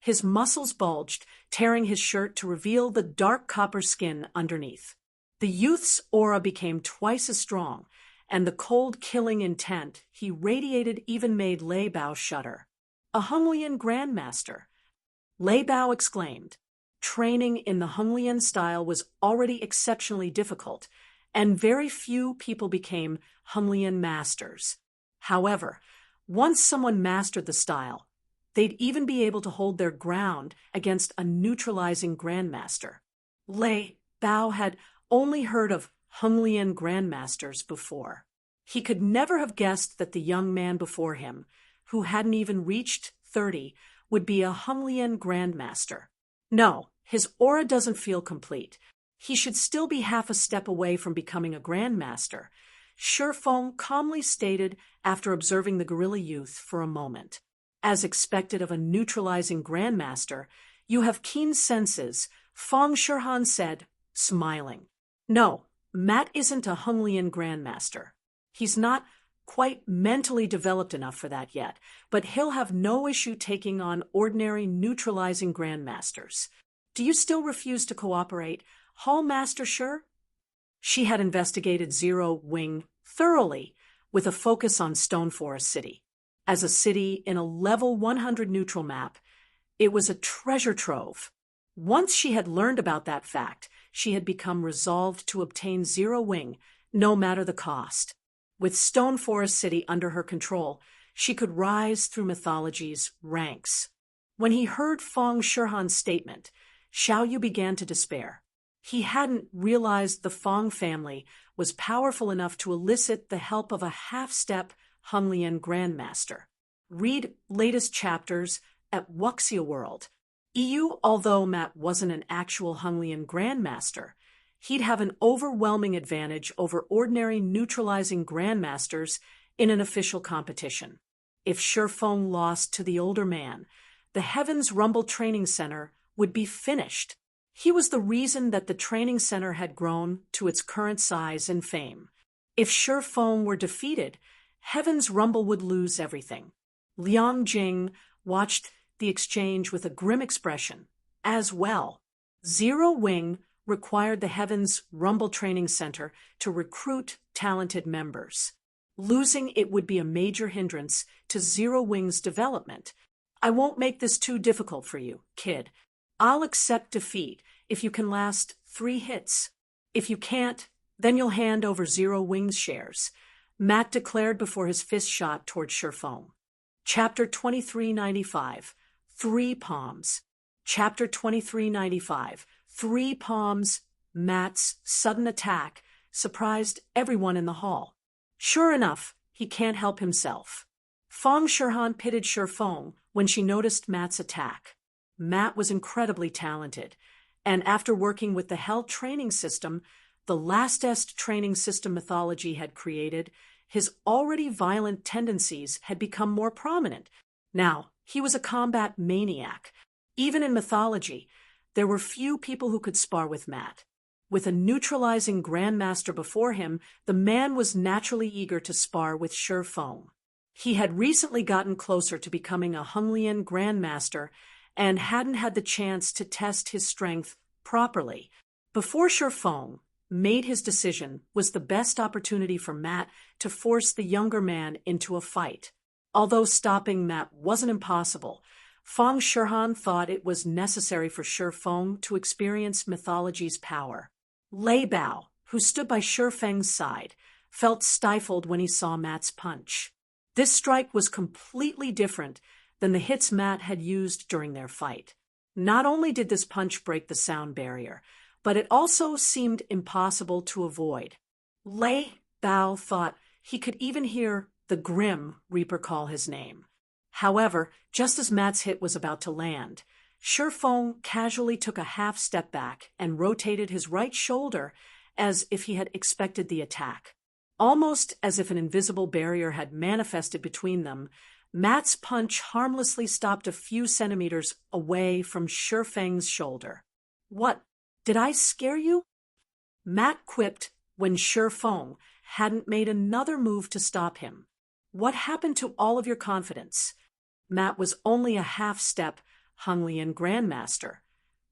His muscles bulged, tearing his shirt to reveal the dark copper skin underneath. The youth's aura became twice as strong, and the cold killing intent he radiated even made Lei Bao shudder. A Honglian grandmaster! Lei Bao exclaimed. Training in the Honglian style was already exceptionally difficult, and very few people became Honglian masters. However, once someone mastered the style, they'd even be able to hold their ground against a neutralizing grandmaster. Lei Bao had only heard of Honglian grandmasters before. He could never have guessed that the young man before him, who hadn't even reached 30, would be a Honglian grandmaster. No, his aura doesn't feel complete. He should still be half a step away from becoming a grandmaster, Shifeng calmly stated after observing the gorilla youth for a moment. As expected of a neutralizing grandmaster, you have keen senses, Fong Shirhan said, smiling. No, Matt isn't a Honglian grandmaster. He's not quite mentally developed enough for that yet, but he'll have no issue taking on ordinary neutralizing grandmasters. Do you still refuse to cooperate, Hall Master Shur? She had investigated Zero Wing thoroughly, with a focus on Stoneforest City. As a city in a level 100 neutral map, it was a treasure trove. Once she had learned about that fact, she had become resolved to obtain Zero Wing, no matter the cost. With Stoneforest City under her control, she could rise through mythology's ranks. When he heard Fong Shirhan's statement, Xiaoyu began to despair. He hadn't realized the Fong family was powerful enough to elicit the help of a half-step Honglian grandmaster. Read latest chapters at Wuxia World. Although Matt wasn't an actual Honglian grandmaster, he'd have an overwhelming advantage over ordinary neutralizing grandmasters in an official competition. If Shifeng lost to the older man, the Heavens Rumble Training Center would be finished. He was the reason that the training center had grown to its current size and fame. If Shifeng were defeated, Heaven's Rumble would lose everything. Liang Jing watched the exchange with a grim expression. As well, Zero Wing required the Heaven's Rumble Training Center to recruit talented members. Losing it would be a major hindrance to Zero Wing's development. I won't make this too difficult for you, kid. I'll accept defeat if you can last 3 hits. If you can't, then you'll hand over Zero Wing's shares, Matt declared before his fist shot toward Shifeng. Chapter 2395, 3 Palms. Chapter 2395, 3 Palms. Matt's sudden attack surprised everyone in the hall. Sure enough, he can't help himself. Fong Shirhan pitted Shifeng when she noticed Matt's attack. Matt was incredibly talented, and after working with the Hell training system, the lastest training system mythology had created, his already violent tendencies had become more prominent. Now, he was a combat maniac. Even in mythology, there were few people who could spar with Matt. With a neutralizing grandmaster before him, the man was naturally eager to spar with Shifeng. He had recently gotten closer to becoming a Honglian grandmaster and hadn't had the chance to test his strength properly. Before Shifeng made his decision was the best opportunity for Matt to force the younger man into a fight. Although stopping Matt wasn't impossible, Fong Shirhan thought it was necessary for Shifeng to experience mythology's power. Lei Bao, who stood by Shifeng's side, felt stifled when he saw Matt's punch. This strike was completely different than the hits Matt had used during their fight. Not only did this punch break the sound barrier, but it also seemed impossible to avoid. Lei Bao thought he could even hear the Grim Reaper call his name. However, just as Matt's hit was about to land, Shifeng casually took a half step back and rotated his right shoulder as if he had expected the attack. Almost as if an invisible barrier had manifested between them, Matt's punch harmlessly stopped a few centimeters away from Shifeng's shoulder. What Did I scare you? Matt quipped when Shi Feng hadn't made another move to stop him. What happened to all of your confidence? Matt was only a half-step Honglian grandmaster,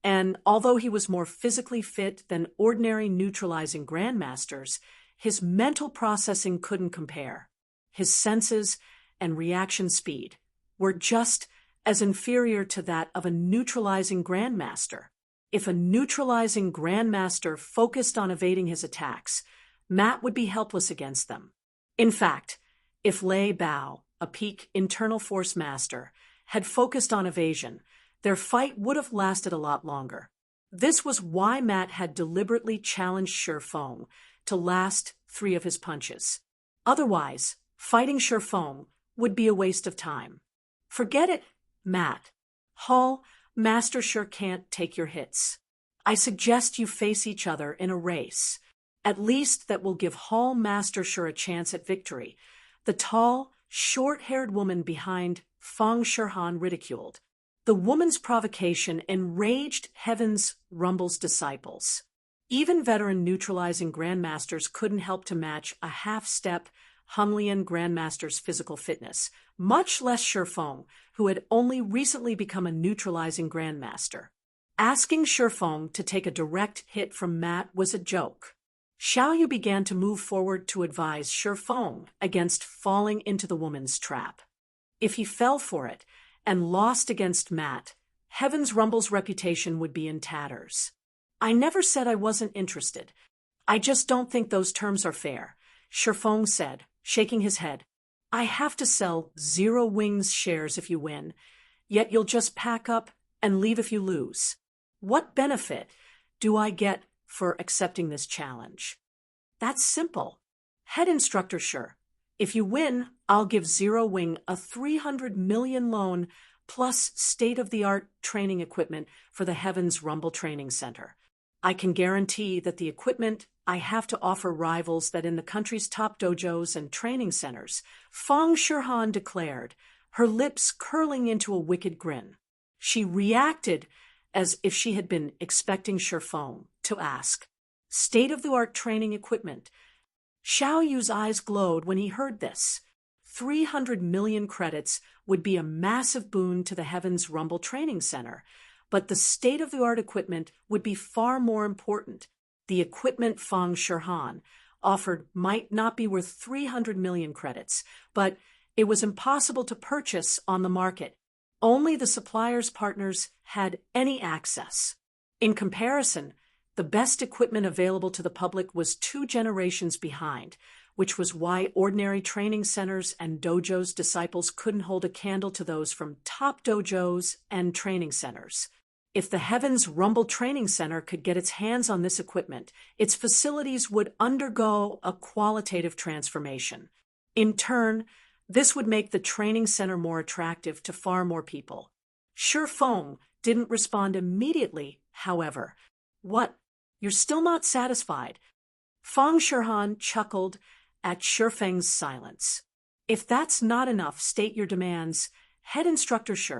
and although he was more physically fit than ordinary neutralizing grandmasters, his mental processing couldn't compare. His senses and reaction speed were just as inferior to that of a neutralizing grandmaster. If a neutralizing grandmaster focused on evading his attacks, Matt would be helpless against them. In fact, if Lei Bao, a peak internal force master, had focused on evasion, their fight would have lasted a lot longer. This was why Matt had deliberately challenged Shi Feng to last 3 of his punches. Otherwise, fighting Shi Feng would be a waste of time. Forget it, Matt. Hall, Master Shi can't take your hits. I suggest you face each other in a race. At least that will give Hall Master Shi a chance at victory. The tall, short-haired woman behind Fang Shihan ridiculed. The woman's provocation enraged Heaven's Rumble's disciples. Even veteran neutralizing grandmasters couldn't help to match a half-step Honglian grandmaster's physical fitness, much less Shi Feng, who had only recently become a neutralizing grandmaster. Asking Shi Feng to take a direct hit from Matt was a joke. Xiaoyu began to move forward to advise Shi Feng against falling into the woman's trap. If he fell for it and lost against Matt, Heaven's Rumble's reputation would be in tatters. I never said I wasn't interested. I just don't think those terms are fair, Shi Feng said, shaking his head. I have to sell Zero Wings shares if you win, yet you'll just pack up and leave if you lose. What benefit do I get for accepting this challenge? That's simple. Head instructor Shi. If you win, I'll give Zero Wing a 300 million loan plus state-of-the-art training equipment for the Heaven's Rumble Training Center. I can guarantee that the equipment I have to offer rivals that in the country's top dojos and training centers, Fang Shihan declared, her lips curling into a wicked grin. She reacted as if she had been expecting Shi Feng to ask, state-of-the-art training equipment. Xiaoyu's eyes glowed when he heard this. 300 million credits would be a massive boon to the Heaven's Rumble Training Center, but the state-of-the-art equipment would be far more important. The equipment Fang Shihan offered might not be worth 300 million credits, but it was impossible to purchase on the market. Only the supplier's partners had any access. In comparison, the best equipment available to the public was 2 generations behind, which was why ordinary training centers and dojos' disciples couldn't hold a candle to those from top dojos and training centers. If the Heaven's Rumble Training Center could get its hands on this equipment, its facilities would undergo a qualitative transformation. In turn, this would make the training center more attractive to far more people. Shi Feng didn't respond immediately, however. What? You're still not satisfied? Fang Shihan chuckled at Shi Feng's silence. If that's not enough, state your demands, head instructor Shi.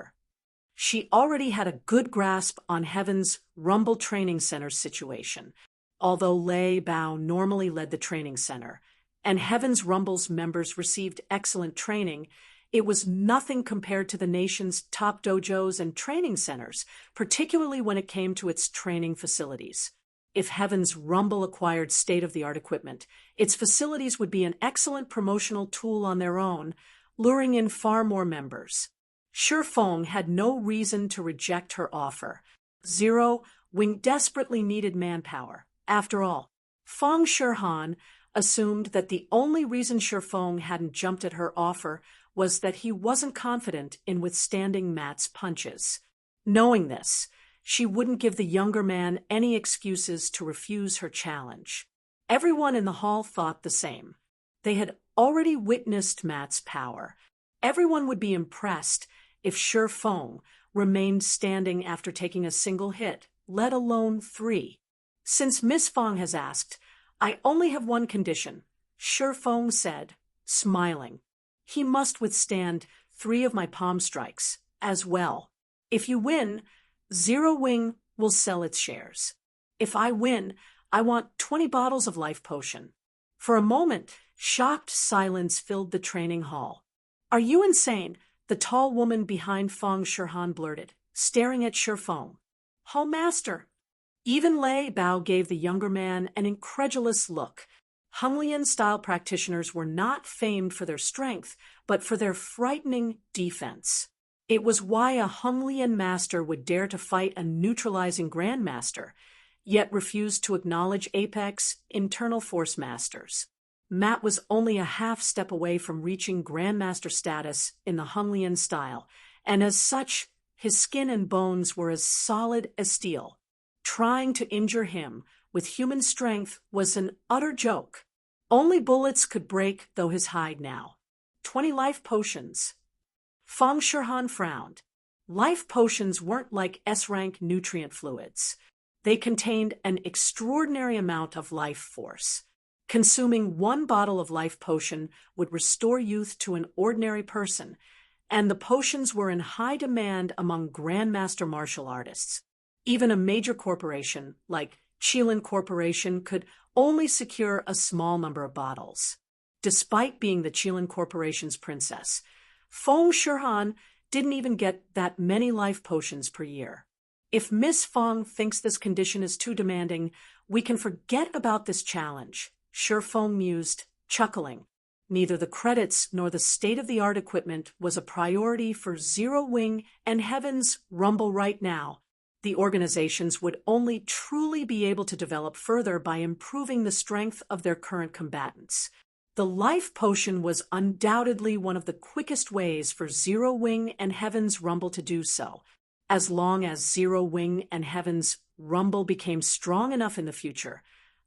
She already had a good grasp on Heaven's Rumble Training Center's situation, although Lei Bao normally led the training center, and Heaven's Rumble's members received excellent training. It was nothing compared to the nation's top dojos and training centers, particularly when it came to its training facilities. If Heaven's Rumble acquired state-of-the-art equipment, its facilities would be an excellent promotional tool on their own, luring in far more members. Shi Feng had no reason to reject her offer. Zero Wing desperately needed manpower. After all, Fang Shihan assumed that the only reason Shi Feng hadn't jumped at her offer was that he wasn't confident in withstanding Matt's punches. Knowing this, she wouldn't give the younger man any excuses to refuse her challenge. Everyone in the hall thought the same. They had already witnessed Matt's power. Everyone would be impressed if Shi Feng remained standing after taking a single hit, let alone 3. Since Miss Feng has asked, I only have one condition, Shi Feng said, smiling. He must withstand 3 of my palm strikes, as well. If you win, Zero Wing will sell its shares. If I win, I want 20 bottles of life potion. For a moment, shocked silence filled the training hall. Are you insane? The tall woman behind Feng Shirhan blurted, staring at Shifeng. Hall Master. Even Lei Bao gave the younger man an incredulous look. Honglian-style practitioners were not famed for their strength, but for their frightening defense. It was why a Honglian master would dare to fight a neutralizing grandmaster, yet refused to acknowledge apex internal force masters. Matt was only a half step away from reaching grandmaster status in the Honglian style, and as such, his skin and bones were as solid as steel. Trying to injure him with human strength was an utter joke. Only bullets could break, though, his hide now. 20 life potions. Feng Shirhan frowned. Life potions weren't like S-rank nutrient fluids. They contained an extraordinary amount of life force. Consuming 1 bottle of life potion would restore youth to an ordinary person, and the potions were in high demand among grandmaster martial artists. Even a major corporation, like Qilin Corporation, could only secure a small number of bottles. Despite being the Qilin Corporation's princess, Feng Shirhan didn't even get that many life potions per year. If Miss Feng thinks this condition is too demanding, we can forget about this challenge, Shifeng mused, chuckling. Neither the credits nor the state-of-the-art equipment was a priority for Zero Wing and Heaven's Rumble right now. The organizations would only truly be able to develop further by improving the strength of their current combatants. The life potion was undoubtedly one of the quickest ways for Zero Wing and Heaven's Rumble to do so. As long as Zero Wing and Heaven's Rumble became strong enough in the future,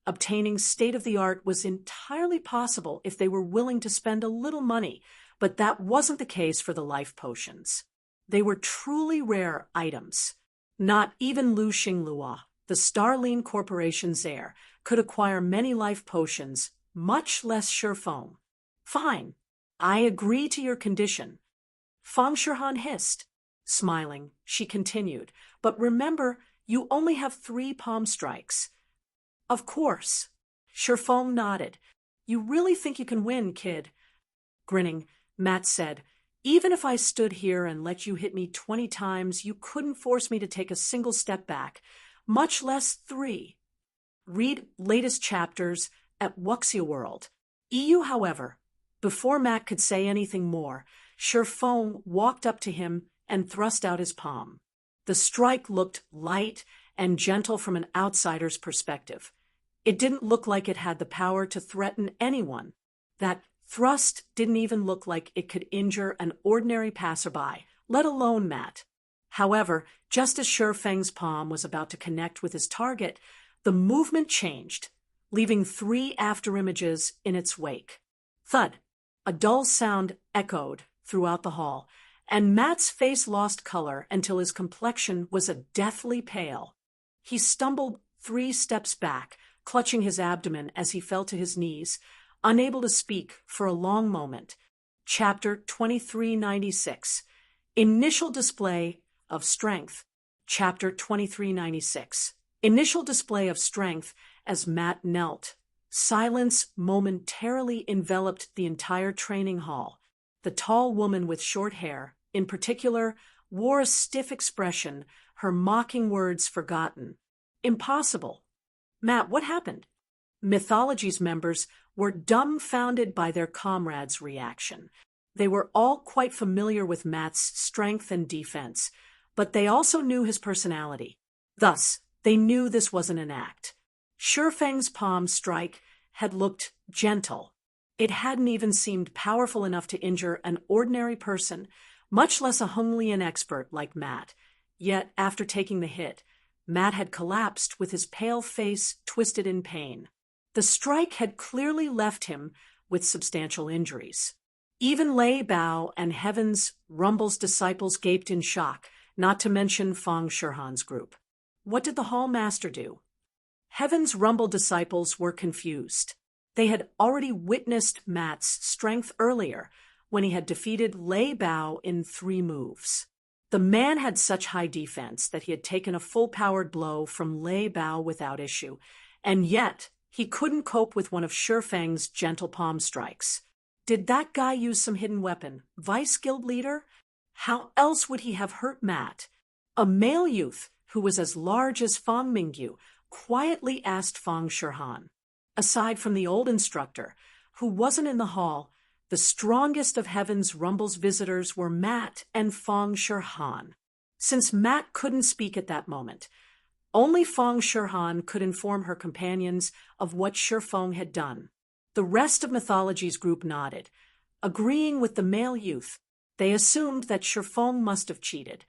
obtaining state-of-the-art was entirely possible if they were willing to spend a little money, but that wasn't the case for the life potions. They were truly rare items. Not even Lu Xinglua, the Starline Corporation's heir, could acquire many life potions, much less Shifeng. Fine, I agree to your condition. Feng Shirhan hissed. Smiling, she continued, but remember, you only have 3 palm strikes. Of course. Shifeng nodded. You really think you can win, kid? Grinning, Matt said, even if I stood here and let you hit me 20 times, you couldn't force me to take a single step back, much less 3. Read latest chapters at Wuxia World. EU, however. Before Matt could say anything more, Shifeng walked up to him and thrust out his palm. The strike looked light and gentle from an outsider's perspective. It didn't look like it had the power to threaten anyone. That thrust didn't even look like it could injure an ordinary passerby, let alone Matt. However, just as Shifeng's palm was about to connect with his target, the movement changed, leaving 3 afterimages in its wake. Thud! A dull sound echoed throughout the hall, and Matt's face lost color until his complexion was a deathly pale. He stumbled 3 steps back, clutching his abdomen as he fell to his knees, unable to speak for a long moment. Chapter 2396. Initial Display of Strength. Chapter 2396. Initial display of strength as Matt knelt. Silence momentarily enveloped the entire training hall. The tall woman with short hair, in particular, wore a stiff expression, her mocking words forgotten. Impossible. Matt, what happened? Mythology's members were dumbfounded by their comrades' reaction. They were all quite familiar with Matt's strength and defense, but they also knew his personality. Thus, they knew this wasn't an act. Shifeng's palm strike had looked gentle. It hadn't even seemed powerful enough to injure an ordinary person, much less a Honglian expert like Matt. Yet, after taking the hit, Matt had collapsed with his pale face twisted in pain. The strike had clearly left him with substantial injuries. Even Lei Bao and Heaven's Rumble's disciples gaped in shock, not to mention Feng Shirhan's group. What did the Hall Master do? Heaven's Rumble disciples were confused. They had already witnessed Matt's strength earlier, when he had defeated Lei Bao in 3 moves. The man had such high defense that he had taken a full-powered blow from Lei Bao without issue, and yet he couldn't cope with one of Shifeng's gentle palm strikes. Did that guy use some hidden weapon? Vice Guild leader? How else would he have hurt Matt? A male youth who was as large as Fang Mingyu quietly asked Fang Shihan. Aside from the old instructor, who wasn't in the hall, the strongest of Heaven's Rumble's visitors were Matt and Fang Shihan. Since Matt couldn't speak at that moment, only Fang Shihan could inform her companions of what Shifeng had done. The rest of Mythology's group nodded, agreeing with the male youth. They assumed that Shifeng must have cheated.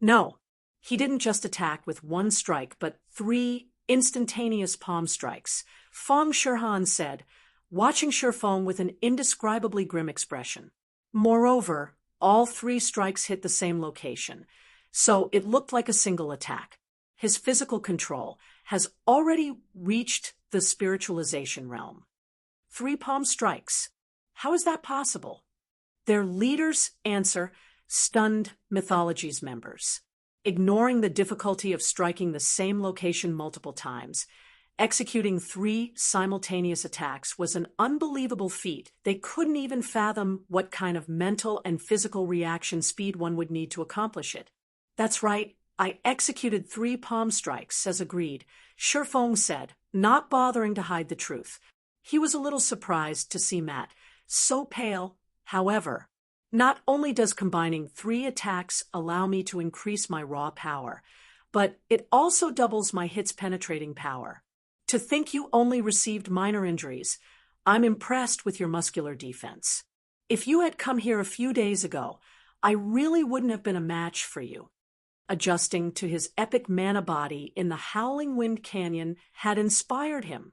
No, he didn't just attack with one strike, but 3 instantaneous palm strikes. Fang Shihan said, watching Shifeng with an indescribably grim expression. Moreover, all 3 strikes hit the same location, so it looked like a single attack. His physical control has already reached the spiritualization realm. 3 palm strikes. How is that possible? Their leader's answer stunned Mythology's members. Ignoring the difficulty of striking the same location multiple times, executing 3 simultaneous attacks was an unbelievable feat. They couldn't even fathom what kind of mental and physical reaction speed one would need to accomplish it. That's right, I executed 3 palm strikes, as agreed, Shifeng said, not bothering to hide the truth. He was a little surprised to see Matt so pale. However, not only does combining 3 attacks allow me to increase my raw power, but it also doubles my hits penetrating power. To think you only received minor injuries, I'm impressed with your muscular defense. If you had come here a few days ago, I really wouldn't have been a match for you. Adjusting to his epic mana body in the Howling Wind Canyon had inspired him.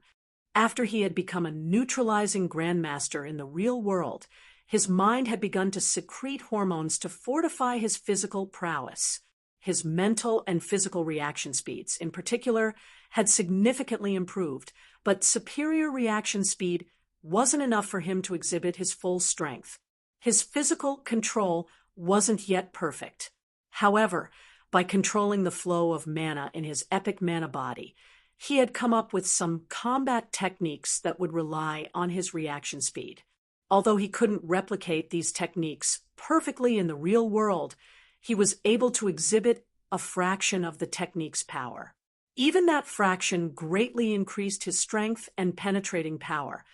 After he had become a neutralizing grandmaster in the real world, his mind had begun to secrete hormones to fortify his physical prowess. His mental and physical reaction speeds, in particular, had significantly improved, but superior reaction speed wasn't enough for him to exhibit his full strength. His physical control wasn't yet perfect. However, by controlling the flow of mana in his epic mana body, he had come up with some combat techniques that would rely on his reaction speed. Although he couldn't replicate these techniques perfectly in the real world, he was able to exhibit a fraction of the technique's power. Even that fraction greatly increased his strength and penetrating power,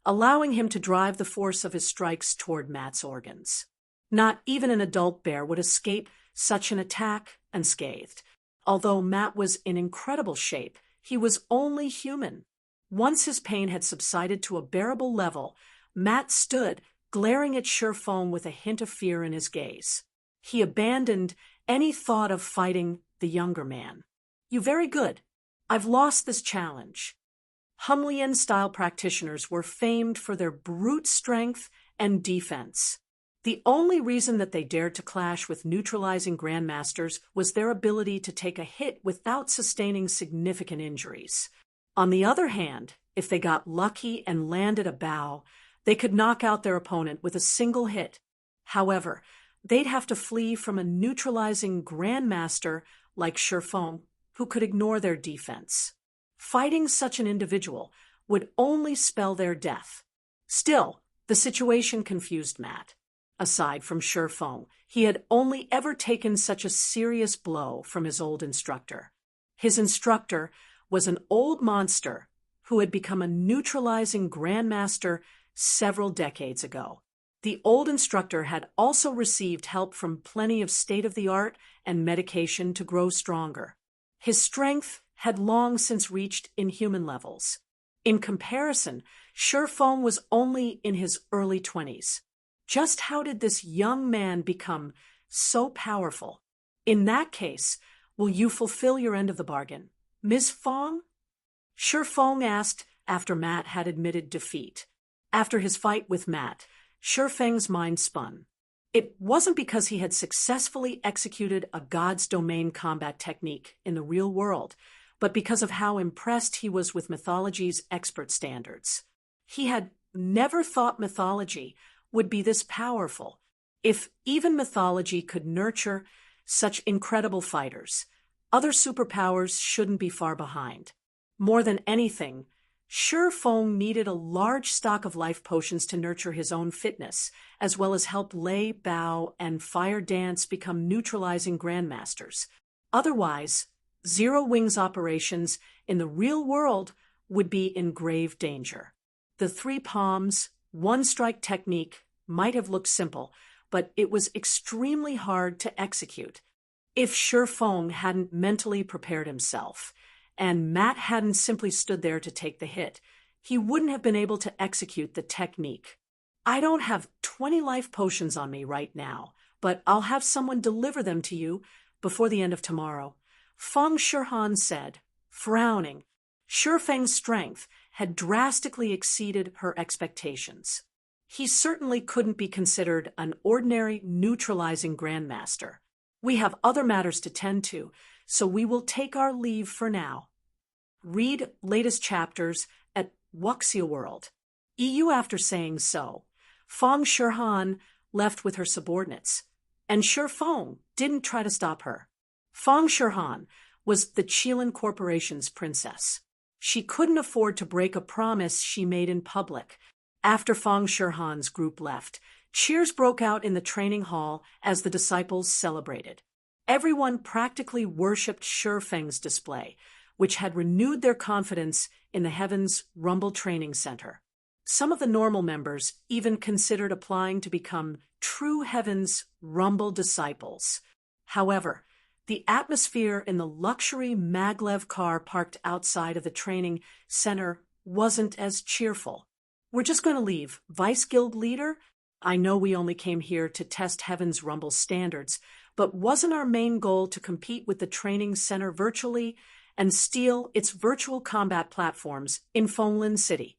allowing him to drive the force of his strikes toward Matt's organs. Not even an adult bear would escape such an attack unscathed. Although Matt was in incredible shape, he was only human. Once his pain had subsided to a bearable level, Matt stood, glaring at Shifeng with a hint of fear in his gaze. He abandoned any thought of fighting the younger man. "You very good. I've lost this challenge." Humlian-style practitioners were famed for their brute strength and defense. The only reason that they dared to clash with neutralizing grandmasters was their ability to take a hit without sustaining significant injuries. On the other hand, if they got lucky and landed a bow, they could knock out their opponent with a single hit. However, they'd have to flee from a neutralizing grandmaster like Shifeng, who could ignore their defense. Fighting such an individual would only spell their death. Still, the situation confused Matt. Aside from Shifeng, he had only ever taken such a serious blow from his old instructor. His instructor was an old monster who had become a neutralizing grandmaster several decades ago. The old instructor had also received help from plenty of state-of-the-art and medication to grow stronger. His strength had long since reached inhuman levels. In comparison, Shifeng was only in his early 20s. Just how did this young man become so powerful? In that case, will you fulfill your end of the bargain, Ms. Fang? Shifeng asked after Matt had admitted defeat. After his fight with Matt, Shifeng's mind spun. It wasn't because he had successfully executed a God's domain combat technique in the real world, but because of how impressed he was with Mythology's expert standards. He had never thought Mythology would be this powerful. If even Mythology could nurture such incredible fighters. Other superpowers shouldn't be far behind. More than anything, Shi Feng needed a large stock of life potions to nurture his own fitness, as well as help Lei, Bao, and Fire Dance become neutralizing grandmasters. Otherwise, Zero Wing's operations in the real world would be in grave danger. The three palms, one-strike technique might have looked simple, but it was extremely hard to execute. If Shi Feng hadn't mentally prepared himself, and Matt hadn't simply stood there to take the hit, he wouldn't have been able to execute the technique. I don't have 20 life potions on me right now, but I'll have someone deliver them to you before the end of tomorrow, Feng Shihan said, frowning. Shi Feng's strength had drastically exceeded her expectations. He certainly couldn't be considered an ordinary neutralizing grandmaster. We have other matters to tend to, so we will take our leave for now. Read latest chapters at Wuxia World. EU. After saying so, Feng Shihan left with her subordinates, and Shi Feng didn't try to stop her. Feng Shihan was the Qilin Corporation's princess. She couldn't afford to break a promise she made in public. After Feng Shihan's group left, cheers broke out in the training hall as the disciples celebrated. Everyone practically worshipped Shi Feng's display, which had renewed their confidence in the Heaven's Rumble Training Center. Some of the normal members even considered applying to become true Heaven's Rumble disciples. However, the atmosphere in the luxury maglev car parked outside of the training center wasn't as cheerful. We're just going to leave. Vice Guild Leader? I know we only came here to test Heaven's Rumble standards, but wasn't our main goal to compete with the training center virtually and steal its virtual combat platforms in Fenglin City?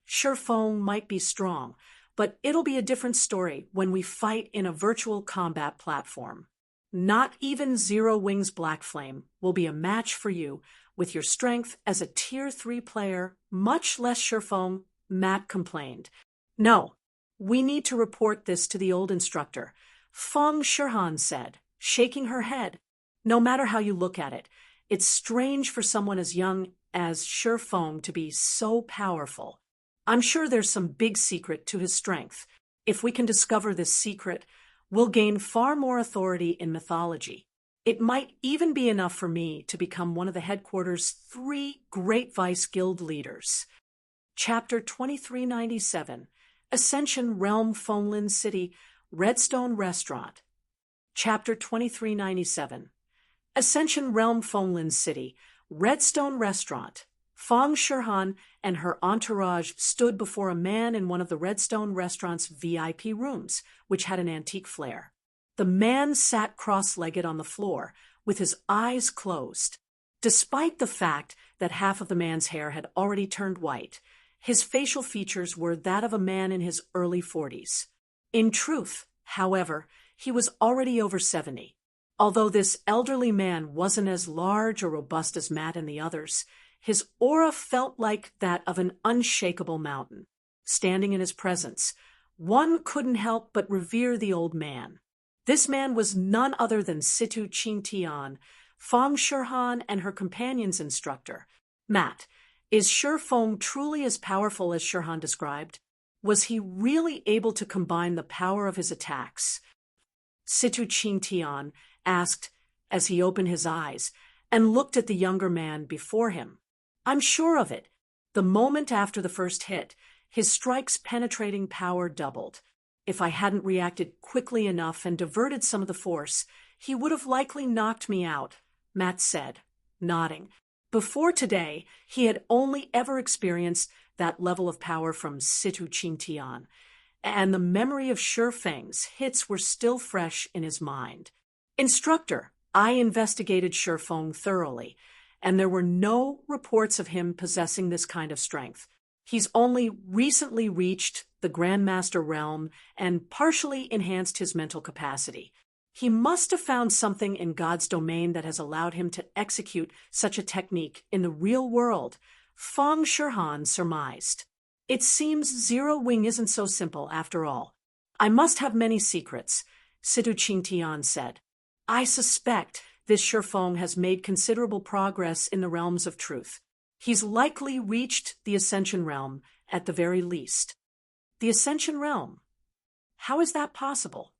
Shi Feng might be strong, but it'll be a different story when we fight in a virtual combat platform. Not even Zero Wing's Black Flame will be a match for you with your strength as a Tier 3 player, much less Shi Feng, Matt complained. No, we need to report this to the old instructor, Feng Shihan said, shaking her head. No matter how you look at it, it's strange for someone as young as Shi Feng to be so powerful. I'm sure there's some big secret to his strength. If we can discover this secret, we'll gain far more authority in mythology. It might even be enough for me to become one of the headquarters' 3 great Vice Guild leaders. Chapter 2397, Ascension Realm, Fenglin City, Redstone Restaurant. Chapter 2397, Ascension Realm, Fenglin City, Redstone Restaurant. Feng Shihan and her entourage stood before a man in one of the Redstone Restaurant's VIP rooms, which had an antique flair. The man sat cross-legged on the floor, with his eyes closed. Despite the fact that half of the man's hair had already turned white, his facial features were that of a man in his early 40s. In truth, however, he was already over 70. Although this elderly man wasn't as large or robust as Matt and the others, his aura felt like that of an unshakable mountain. Standing in his presence, one couldn't help but revere the old man. This man was none other than Situ Qingtian, Feng Shihan and her companion's instructor. Matt, is Shi Feng truly as powerful as Shihan described? Was he really able to combine the power of his attacks? Situ Qingtian asked as he opened his eyes and looked at the younger man before him. I'm sure of it. The moment after the first hit, his strike's penetrating power doubled. If I hadn't reacted quickly enough and diverted some of the force, he would have likely knocked me out, Matt said, nodding. Before today, he had only ever experienced that level of power from Situ Qingtian, and the memory of Shi Feng's hits were still fresh in his mind. Instructor, I investigated Shi Feng thoroughly, and there were no reports of him possessing this kind of strength. He's only recently reached the Grandmaster realm and partially enhanced his mental capacity. He must have found something in God's domain that has allowed him to execute such a technique in the real world, Feng Shihan surmised. It seems Zero Wing isn't so simple after all. I must have many secrets, Situ Qingtian said. I suspect this Shifeng has made considerable progress in the realms of truth. He's likely reached the Ascension realm at the very least. The Ascension realm? How is that possible?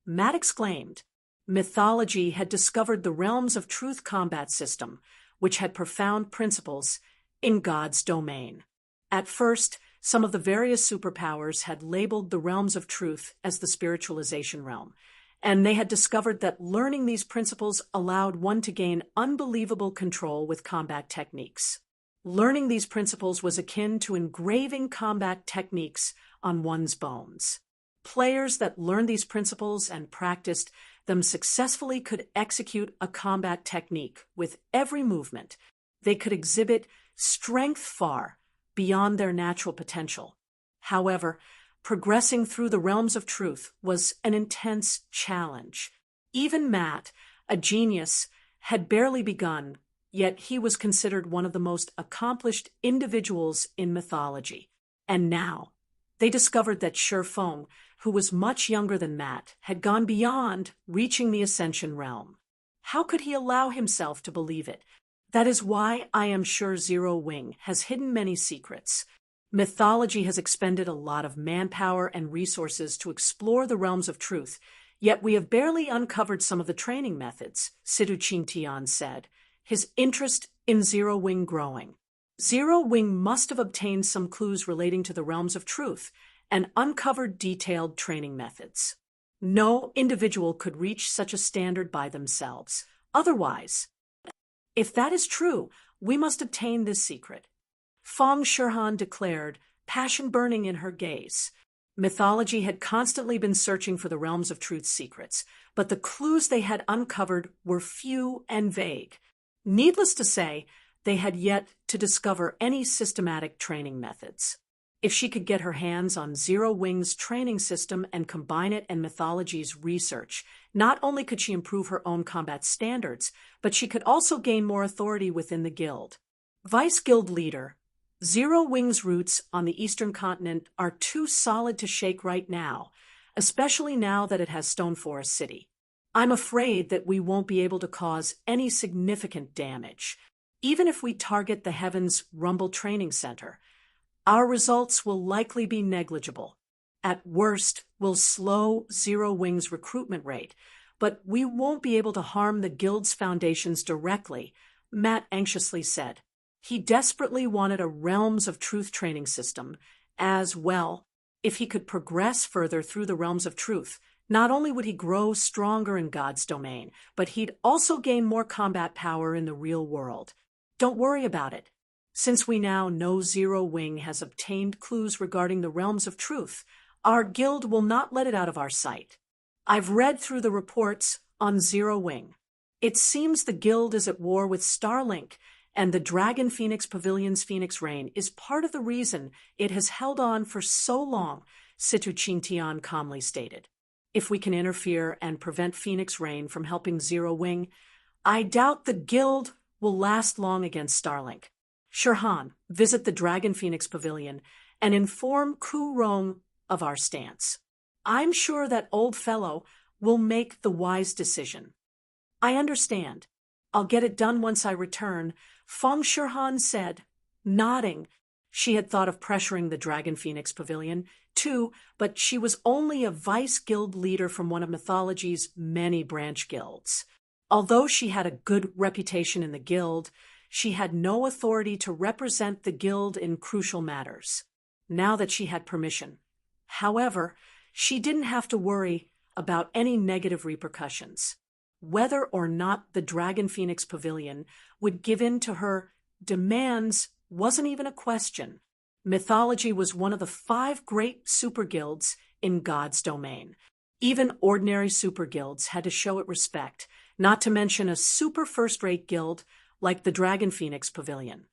Matt exclaimed. Mythology had discovered the realms of truth combat system, which had profound principles in God's domain. At first, some of the various superpowers had labeled the realms of truth as the spiritualization realm, and they had discovered that learning these principles allowed one to gain unbelievable control with combat techniques. Learning these principles was akin to engraving combat techniques on one's bones. Players that learned these principles and practiced them successfully could execute a combat technique with every movement. They could exhibit strength far beyond their natural potential. However, progressing through the realms of truth was an intense challenge. Even Matt, a genius, had barely begun, yet he was considered one of the most accomplished individuals in mythology. And now, they discovered that Shifeng, who was much younger than Matt, had gone beyond reaching the Ascension realm. How could he allow himself to believe it? That is why I am sure Zero Wing has hidden many secrets. Mythology has expended a lot of manpower and resources to explore the realms of truth, yet we have barely uncovered some of the training methods, Situ Qingtian said, his interest in Zero Wing growing. Zero Wing must have obtained some clues relating to the realms of truth and uncovered detailed training methods. No individual could reach such a standard by themselves. Otherwise, if that is true, we must obtain this secret. Feng Shirhan declared, passion burning in her gaze. Mythology had constantly been searching for the realms of truth's secrets, but the clues they had uncovered were few and vague. Needless to say, they had yet to discover any systematic training methods. If she could get her hands on Zero Wing's training system and combine it and mythology's research, not only could she improve her own combat standards, but she could also gain more authority within the guild. Vice Guild Leader, Zero Wing's roots on the Eastern Continent are too solid to shake right now, especially now that it has Stone Forest City. I'm afraid that we won't be able to cause any significant damage. Even if we target the Heavens Rumble Training Center, our results will likely be negligible. At worst, we'll slow Zero Wing's recruitment rate, but we won't be able to harm the guild's foundations directly, Matt anxiously said. He desperately wanted a Realms of Truth training system as well. If he could progress further through the Realms of Truth, not only would he grow stronger in God's domain, but he'd also gain more combat power in the real world. Don't worry about it. Since we now know Zero Wing has obtained clues regarding the realms of truth, our guild will not let it out of our sight. I've read through the reports on Zero Wing. It seems the guild is at war with Starlink, and the Dragon Phoenix Pavilion's Phoenix Rain is part of the reason it has held on for so long, Situ Qingtian calmly stated. If we can interfere and prevent Phoenix Rain from helping Zero Wing, I doubt the guild will last long against Starlink. Shirhan, visit the Dragon Phoenix Pavilion and inform Ku Rong of our stance. I'm sure that old fellow will make the wise decision. I understand. I'll get it done once I return, Feng Shirhan said, nodding. She had thought of pressuring the Dragon Phoenix Pavilion, too, but she was only a vice guild leader from one of mythology's many branch guilds. Although she had a good reputation in the guild, she had no authority to represent the guild in crucial matters. Now that she had permission. However, she didn't have to worry about any negative repercussions. Whether or not the Dragon Phoenix Pavilion would give in to her demands wasn't even a question. Mythology was one of the 5 great super guilds in God's domain. Even ordinary super guilds had to show it respect, not to mention a super first-rate guild like the Dragon Phoenix Pavilion.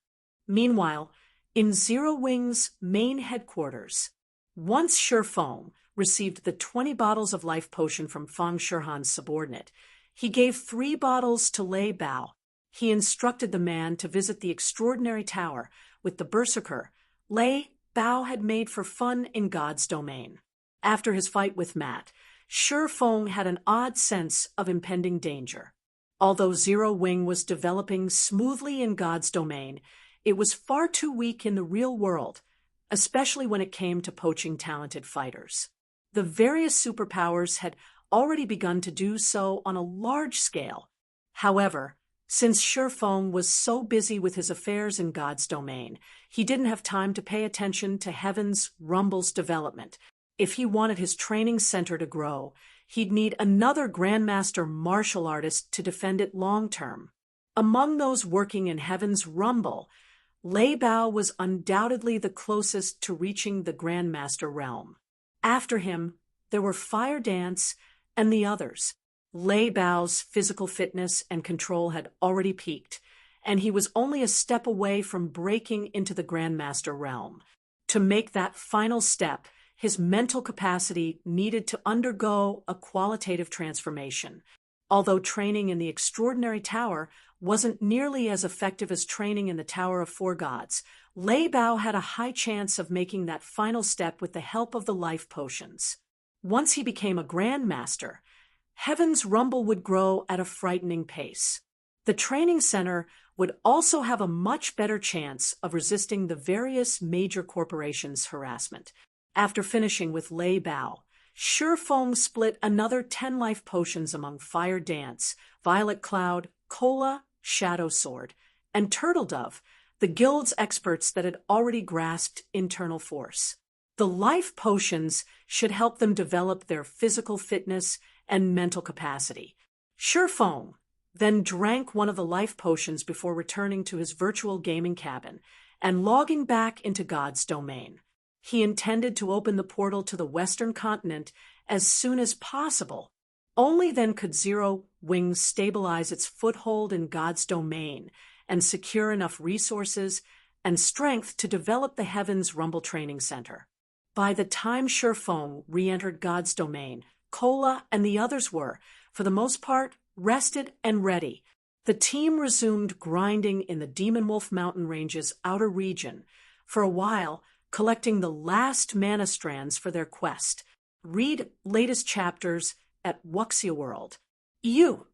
Meanwhile, in Zero Wing's main headquarters, once Shifeng received the 20 bottles of life potion from Feng Shirhan's subordinate, he gave 3 bottles to Lei Bao. He instructed the man to visit the extraordinary tower with the berserker Lei Bao had made for fun in God's domain. After his fight with Matt, Shi Feng had an odd sense of impending danger. Although Zero Wing was developing smoothly in God's domain, it was far too weak in the real world, especially when it came to poaching talented fighters. The various superpowers had already begun to do so on a large scale. However, since Shi Feng was so busy with his affairs in God's domain, he didn't have time to pay attention to Heaven's Rumble's development. If he wanted his training center to grow, he'd need another Grandmaster martial artist to defend it long-term. Among those working in Heaven's Rumble, Lei Bao was undoubtedly the closest to reaching the Grandmaster realm. After him, there were Fire Dance and the others. Lei Bao's physical fitness and control had already peaked, and he was only a step away from breaking into the Grandmaster realm. To make that final step, his mental capacity needed to undergo a qualitative transformation. Although training in the Extraordinary Tower wasn't nearly as effective as training in the Tower of Four Gods, Lei Bao had a high chance of making that final step with the help of the life potions. Once he became a Grandmaster, Heaven's Rumble would grow at a frightening pace. The training center would also have a much better chance of resisting the various major corporations' harassment. After finishing with Lei Bao, Shi Feng split another 10 life potions among Fire Dance, Violet Cloud, Cola, Shadow Sword, and Turtle Dove, the guild's experts that had already grasped internal force. The life potions should help them develop their physical fitness and mental capacity. Shi Feng then drank one of the life potions before returning to his virtual gaming cabin and logging back into God's domain. He intended to open the portal to the Western continent as soon as possible. Only then could Zero Wing stabilize its foothold in God's domain and secure enough resources and strength to develop the Heaven's Rumble Training Center. By the time Shi Feng re-entered God's domain, Cola and the others were, for the most part, rested and ready. The team resumed grinding in the Demon Wolf Mountain Range's outer region, for a while collecting the last mana strands for their quest. Read latest chapters at Wuxia World.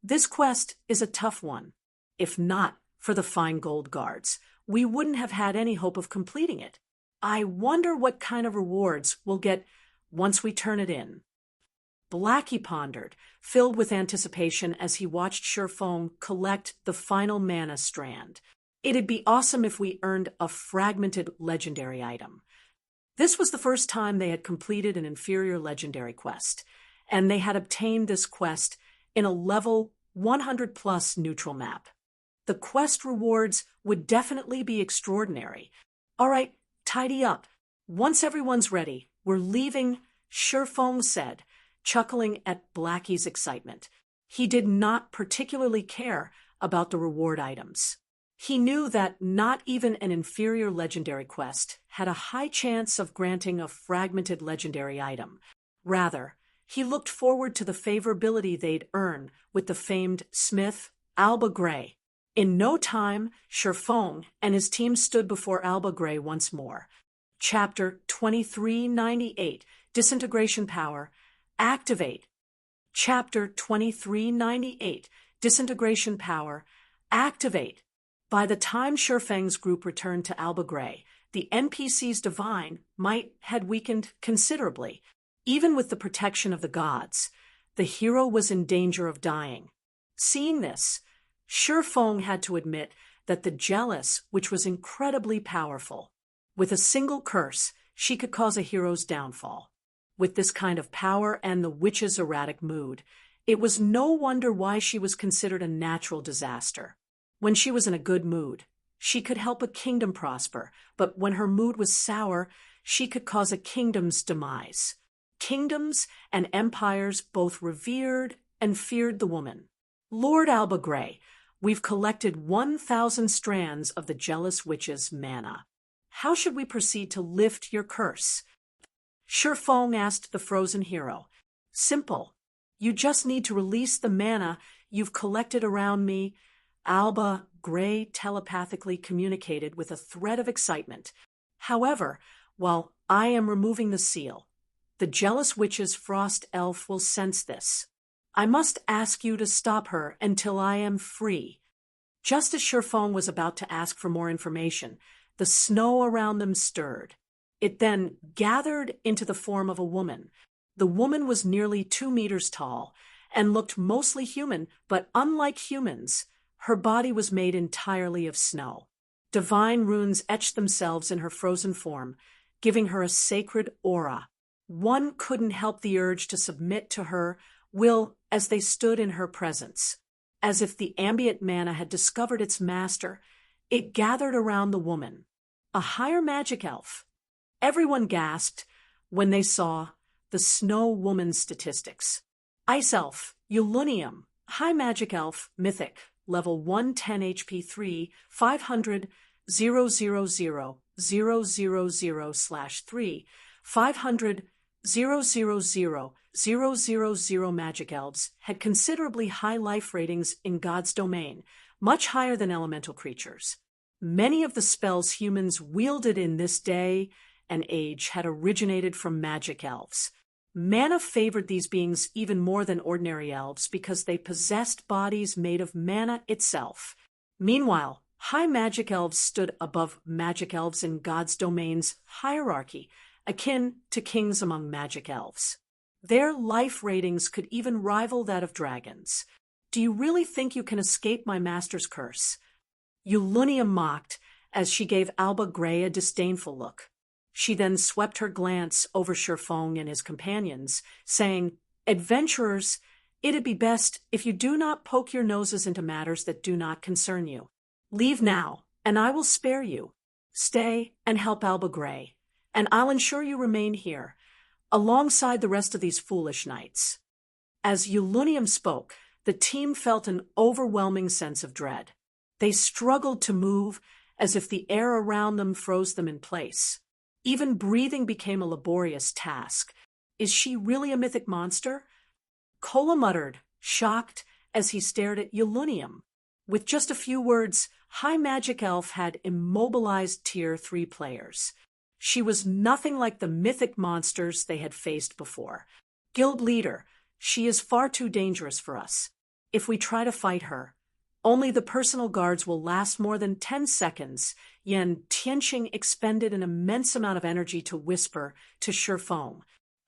This quest is a tough one. If not for the fine gold guards, we wouldn't have had any hope of completing it. I wonder what kind of rewards we'll get once we turn it in. Blackie pondered, filled with anticipation as he watched Shi Feng collect the final mana strand. It'd be awesome if we earned a fragmented legendary item. This was the first time they had completed an inferior legendary quest, and they had obtained this quest in a level 100+ neutral map. The quest rewards would definitely be extraordinary. All right, tidy up. Once everyone's ready, we're leaving, Shi Feng said, chuckling at Blackie's excitement. He did not particularly care about the reward items. He knew that not even an inferior legendary quest had a high chance of granting a fragmented legendary item. Rather, he looked forward to the favorability they'd earn with the famed smith, Alba Gray. In no time, Shi Feng and his team stood before Alba Gray once more. Chapter 2398, Disintegration Power, Activate. Chapter 2398, Disintegration Power, Activate. By the time Shi Feng's group returned to Alba Gray, the NPC's divine might had weakened considerably. Even with the protection of the gods, the hero was in danger of dying. Seeing this, Shi Feng had to admit that the jealous, which was incredibly powerful, with a single curse, she could cause a hero's downfall. With this kind of power and the witch's erratic mood, it was no wonder why she was considered a natural disaster. When she was in a good mood, she could help a kingdom prosper, but when her mood was sour, she could cause a kingdom's demise. Kingdoms and empires both revered and feared the woman. Lord Alba Gray, we've collected 1,000 strands of the jealous witch's mana. How should we proceed to lift your curse? Shi Feng asked the frozen hero. Simple. You just need to release the mana you've collected around me. Alba Gray telepathically communicated with a thread of excitement. However, while I am removing the seal, The jealous witch's frost elf will sense this. I must ask you to stop her until I am free. Just as Sherfong was about to ask for more information, the snow around them stirred. It then gathered into the form of a woman. The woman was nearly 2 meters tall and looked mostly human, but unlike humans, her body was made entirely of snow. Divine runes etched themselves in her frozen form, giving her a sacred aura. One couldn't help the urge to submit to her will as they stood in her presence. As if the ambient mana had discovered its master, it gathered around the woman. A higher magic elf. Everyone gasped when they saw the Snow Woman's statistics. Ice Elf, Eulunium, High Magic Elf, Mythic, Level 110 HP 3, 500, 000, 000/3, 500, 000, 000 magic elves had considerably high life ratings in God's domain, much higher than elemental creatures. Many of the spells humans wielded in this day and age had originated from magic elves. Mana favored these beings even more than ordinary elves because they possessed bodies made of mana itself. Meanwhile, high magic elves stood above magic elves in God's domain's hierarchy, akin to kings among magic elves. Their life ratings could even rival that of dragons. Do you really think you can escape my master's curse? Eulunium mocked as she gave Alba Gray a disdainful look. She then swept her glance over Sherfong and his companions, saying, "Adventurers, it'd be best if you do not poke your noses into matters that do not concern you. Leave now, and I will spare you. Stay and help Alba Gray, and I'll ensure you remain here, alongside the rest of these foolish knights." As Eulunium spoke, the team felt an overwhelming sense of dread. They struggled to move as if the air around them froze them in place. Even breathing became a laborious task. Is she really a mythic monster? Kola muttered, shocked as he stared at Eulunium. With just a few words, High Magic Elf had immobilized Tier 3 players. She was nothing like the mythic monsters they had faced before. Guild leader, she is far too dangerous for us. If we try to fight her, only the personal guards will last more than 10 seconds. Yen Tianqing expended an immense amount of energy to whisper to Sherfong.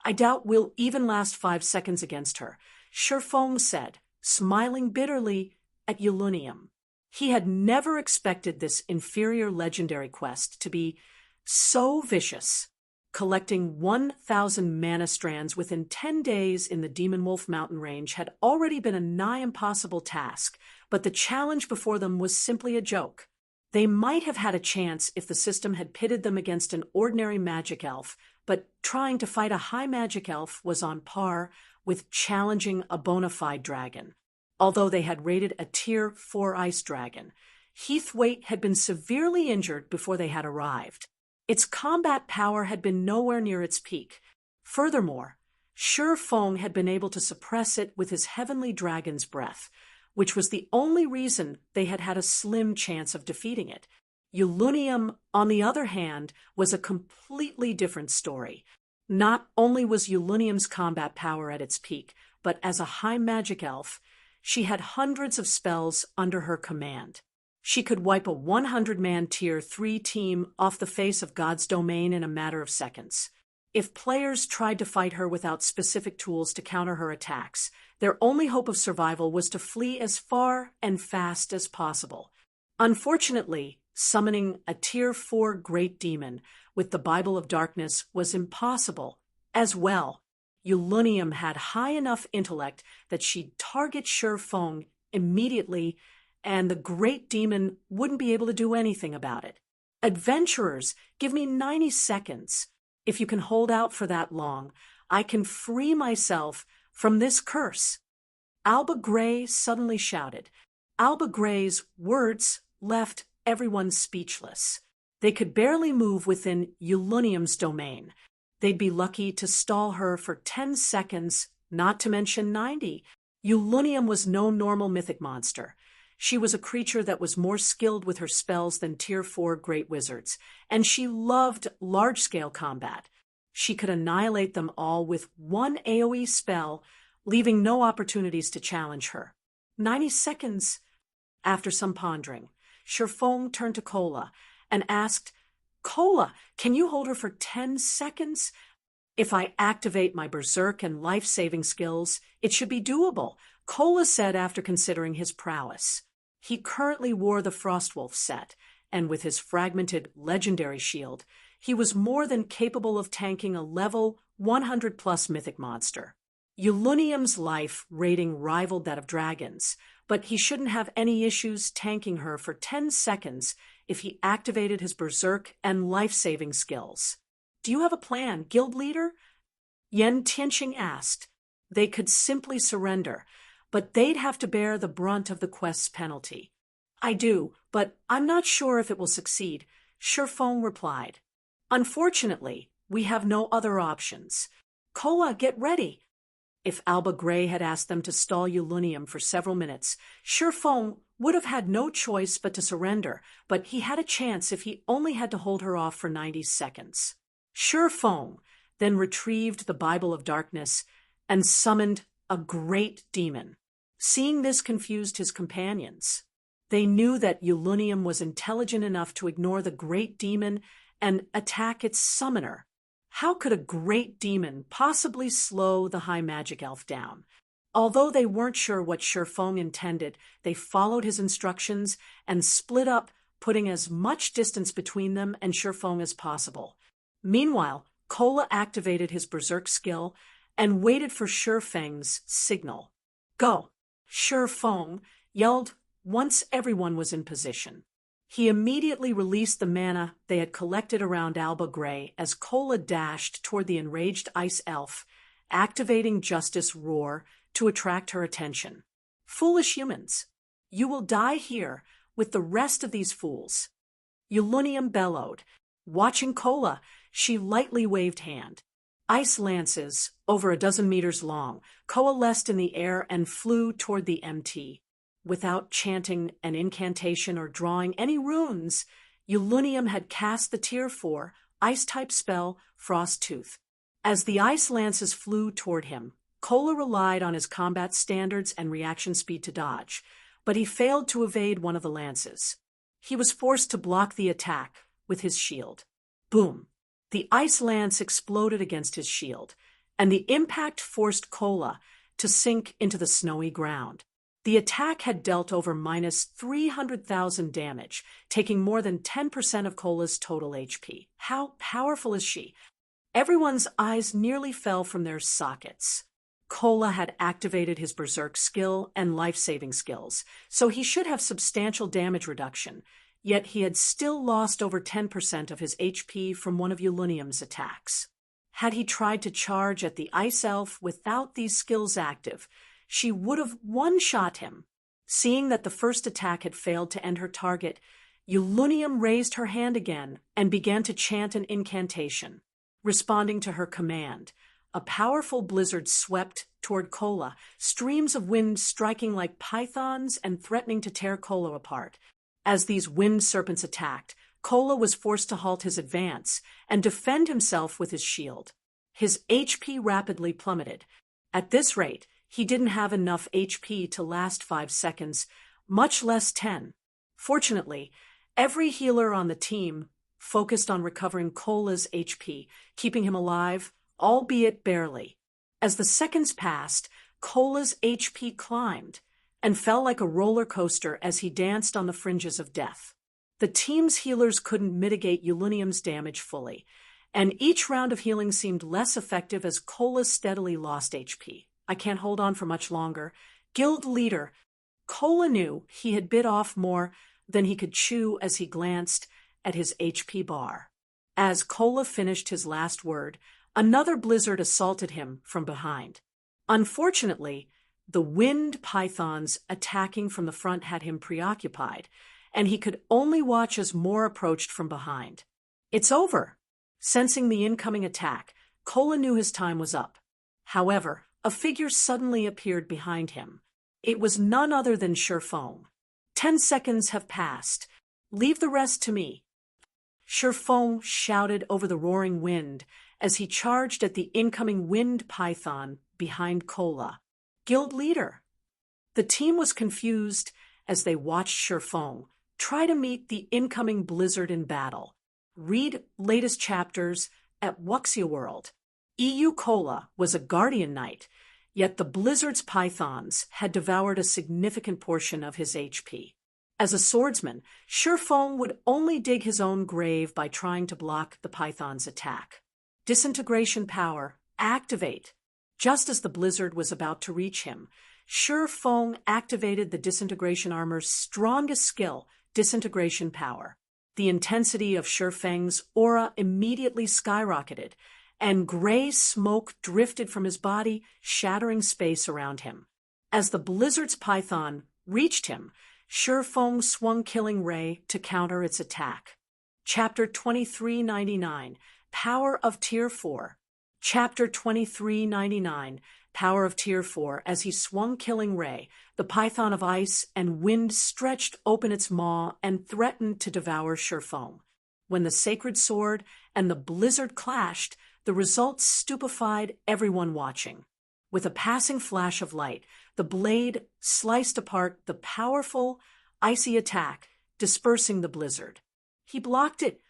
I doubt we'll even last 5 seconds against her, Sherfong said, smiling bitterly at Eulunium. He had never expected this inferior legendary quest to be so vicious. Collecting 1,000 mana strands within 10 days in the Demon Wolf mountain range had already been a nigh impossible task, but the challenge before them was simply a joke. They might have had a chance if the system had pitted them against an ordinary magic elf, but trying to fight a high magic elf was on par with challenging a bona fide dragon. Although they had raided a Tier 4 ice dragon, Heathwaite had been severely injured before they had arrived. Its combat power had been nowhere near its peak. Furthermore, Sherfong had been able to suppress it with his heavenly dragon's breath, which was the only reason they had had a slim chance of defeating it. Eulunium, on the other hand, was a completely different story. Not only was Eulunium's combat power at its peak, but as a high magic elf, she had hundreds of spells under her command. She could wipe a 100-man Tier 3 team off the face of God's domain in a matter of seconds. If players tried to fight her without specific tools to counter her attacks, their only hope of survival was to flee as far and fast as possible. Unfortunately, summoning a Tier 4 Great Demon with the Bible of Darkness was impossible as well. Eulunium had high enough intellect that she'd target Sherfong immediately, and the Great Demon wouldn't be able to do anything about it. Adventurers, give me 90 seconds. If you can hold out for that long, I can free myself from this curse. Alba Gray suddenly shouted. Alba Gray's words left everyone speechless. They could barely move within Eulunium's domain. They'd be lucky to stall her for 10 seconds, not to mention 90. Eulunium was no normal mythic monster. She was a creature that was more skilled with her spells than Tier 4 great wizards, and she loved large-scale combat. she could annihilate them all with one AoE spell, leaving no opportunities to challenge her. 90 seconds. After some pondering, Shifeng turned to Kola and asked, "Kola, can you hold her for 10 seconds? If I activate my berserk and life-saving skills, it should be doable," Kola said after considering his prowess. He currently wore the Frostwolf set, and with his fragmented legendary shield, he was more than capable of tanking a level 100+ mythic monster. Yulunium's life rating rivaled that of dragons, but he shouldn't have any issues tanking her for 10 seconds if he activated his berserk and life-saving skills. "Do you have a plan, guild leader?" Yen Tianqing asked. They could simply surrender, but they'd have to bear the brunt of the quest's penalty. "I do, but I'm not sure if it will succeed," Shifeng replied. "Unfortunately, we have no other options. Kola, get ready." If Alba Gray had asked them to stall Yulunium for several minutes, Shifeng would have had no choice but to surrender, but he had a chance if he only had to hold her off for 90 seconds. Shifeng then retrieved the Bible of Darkness and summoned a great demon. Seeing this confused his companions. They knew that Yulunium was intelligent enough to ignore the great demon and attack its summoner. How could a great demon possibly slow the high magic elf down? Although they weren't sure what Shifeng intended, they followed his instructions and split up, putting as much distance between them and Shifeng as possible. Meanwhile, Kola activated his berserk skill and waited for Shifeng's signal. "Go!" Shifeng yelled once everyone was in position. He immediately released the mana they had collected around Alba Gray as Kola dashed toward the enraged ice elf, activating Justice Roar to attract her attention. "Foolish humans, you will die here with the rest of these fools." Yulunium bellowed. Watching Kola, she lightly waved hand. Ice lances, over a dozen meters long, coalesced in the air and flew toward the MT. Without chanting an incantation or drawing any runes, Yulunium had cast the Tier 4 Ice-type spell, Frost Tooth. As the ice lances flew toward him, Kola relied on his combat standards and reaction speed to dodge, but he failed to evade one of the lances. He was forced to block the attack with his shield. Boom! The ice lance exploded against his shield, and the impact forced Kola to sink into the snowy ground. The attack had dealt over minus 300,000 damage, taking more than 10% of Kola's total HP. How powerful is she? Everyone's eyes nearly fell from their sockets. Kola had activated his berserk skill and life-saving skills, so he should have substantial damage reduction, yet he had still lost over 10% of his HP from one of Yulunium's attacks. Had he tried to charge at the ice elf without these skills active, she would have one-shot him. Seeing that the first attack had failed to end her target, Yulunium raised her hand again and began to chant an incantation. Responding to her command, a powerful blizzard swept toward Kola, streams of wind striking like pythons and threatening to tear Kola apart. As these wind serpents attacked, Kola was forced to halt his advance and defend himself with his shield. His HP rapidly plummeted. At this rate, he didn't have enough HP to last 5 seconds, much less 10. Fortunately, every healer on the team focused on recovering Kola's HP, keeping him alive, albeit barely. As the seconds passed, Kola's HP climbed and fell like a roller coaster as he danced on the fringes of death. The team's healers couldn't mitigate Yulunium's damage fully, and each round of healing seemed less effective as Kola steadily lost HP. "I can't hold on for much longer." Guild leader, Kola knew he had bit off more than he could chew as he glanced at his HP bar. As Kola finished his last word, another blizzard assaulted him from behind. Unfortunately, the wind pythons attacking from the front had him preoccupied, and he could only watch as more approached from behind. "It's over." Sensing the incoming attack, Kola knew his time was up. However, a figure suddenly appeared behind him. It was none other than Shifeng. 10 seconds have passed. Leave the rest to me." Feng shouted over the roaring wind as he charged at the incoming wind python behind Kola. Guild leader. The team was confused as they watched Feng try to meet the incoming blizzard in battle. Read latest chapters at Wuxia World. EU Kola was a guardian knight, yet the blizzard's pythons had devoured a significant portion of his HP. As a swordsman, Feng would only dig his own grave by trying to block the python's attack. Disintegration power, activate. Just as the blizzard was about to reach him, Feng activated the disintegration armor's strongest skill, disintegration power. The intensity of Feng's aura immediately skyrocketed, and gray smoke drifted from his body, shattering space around him. As the blizzard's python reached him, Feng swung Killing Ray to counter its attack. Chapter 2399, Power of Tier 4. Chapter 2399, Power of Tier 4. As he swung Killing Ray, the python of ice and wind stretched open its maw and threatened to devour Feng. When the sacred sword and the blizzard clashed, the result stupefied everyone watching. With a passing flash of light, the blade sliced apart the powerful, icy attack, dispersing the blizzard. He blocked it.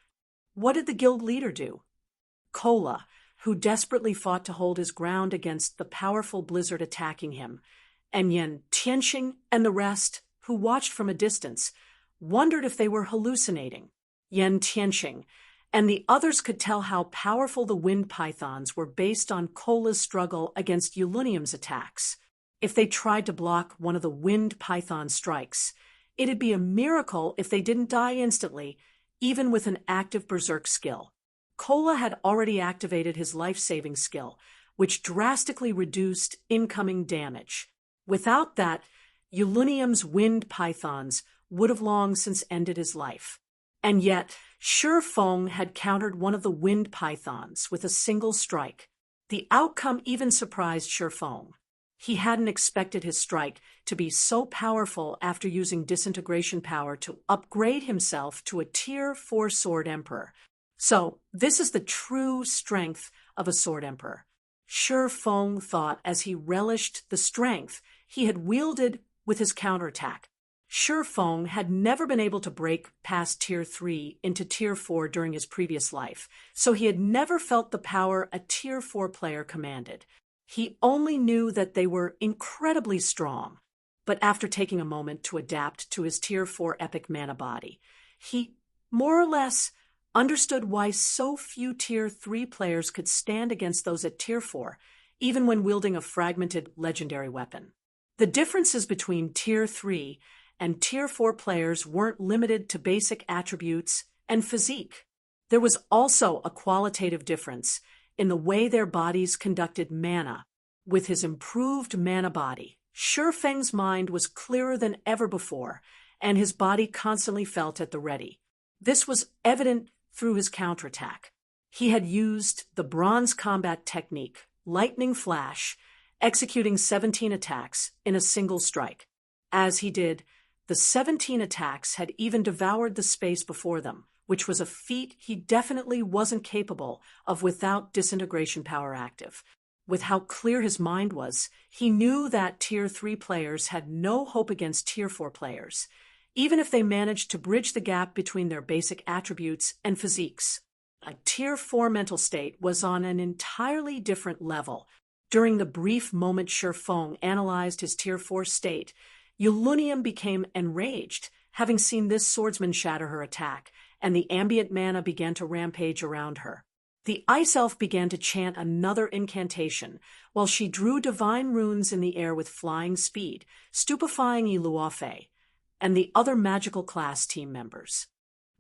What did the guild leader do? Kola, who desperately fought to hold his ground against the powerful blizzard attacking him, and Yan Tianxing and the rest, who watched from a distance, wondered if they were hallucinating. Yan Tianxing and the others could tell how powerful the wind pythons were based on Kola's struggle against Yulunium's attacks. If they tried to block one of the wind python strikes, it'd be a miracle if they didn't die instantly, even with an active berserk skill. Kola had already activated his life-saving skill, which drastically reduced incoming damage. Without that, Yulunium's wind pythons would have long since ended his life. And yet, Feng had countered one of the wind pythons with a single strike. The outcome even surprised Feng. He hadn't expected his strike to be so powerful after using disintegration power to upgrade himself to a Tier 4 Sword Emperor. So, this is the true strength of a Sword Emperor. Feng thought as he relished the strength he had wielded with his counterattack. Feng had never been able to break past Tier 3 into Tier 4 during his previous life, so he had never felt the power a Tier 4 player commanded. He only knew that they were incredibly strong. But after taking a moment to adapt to his Tier 4 epic mana body, he, more or less, understood why so few Tier 3 players could stand against those at Tier 4, even when wielding a fragmented legendary weapon. The differences between Tier 3 and Tier 4 players weren't limited to basic attributes and physique. There was also a qualitative difference in the way their bodies conducted mana. With his improved mana body, Feng's mind was clearer than ever before, and his body constantly felt at the ready. This was evident through his counterattack. He had used the bronze combat technique, Lightning Flash, executing 17 attacks in a single strike. As he did, the 17 attacks had even devoured the space before them, which was a feat he definitely wasn't capable of without disintegration power active. With how clear his mind was, he knew that Tier 3 players had no hope against Tier 4 players, even if they managed to bridge the gap between their basic attributes and physiques. A Tier 4 mental state was on an entirely different level. During the brief moment Feng analyzed his Tier 4 state, Yulunium became enraged, having seen this swordsman shatter her attack, and the ambient mana began to rampage around her. The Ice Elf began to chant another incantation, while she drew divine runes in the air with flying speed, stupefying Iluofe and the other magical class team members.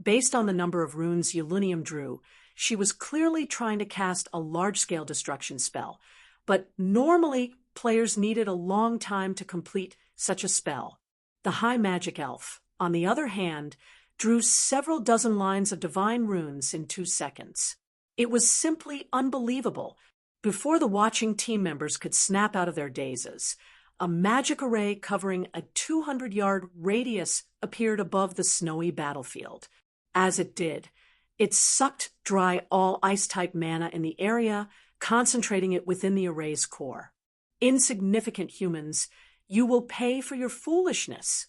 Based on the number of runes Yulunium drew, she was clearly trying to cast a large-scale destruction spell, but normally players needed a long time to complete such a spell. The High Magic Elf, on the other hand, drew several dozen lines of divine runes in 2 seconds. It was simply unbelievable. Before the watching team members could snap out of their dazes, a magic array covering a 200-yard radius appeared above the snowy battlefield. As it did, It sucked dry all ice-type mana in the area, concentrating it within the array's core. Insignificant humans, you will pay for your foolishness.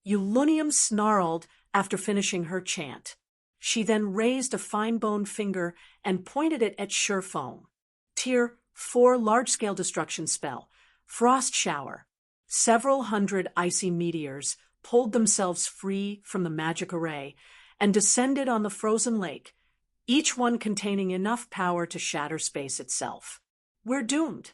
Ulunium snarled after finishing her chant. She then raised a fine-boned finger and pointed it at Surefoam. Tier 4 large-scale destruction spell, Frost Shower. Several hundred icy meteors pulled themselves free from the magic array and descended on the frozen lake, each one containing enough power to shatter space itself. We're doomed.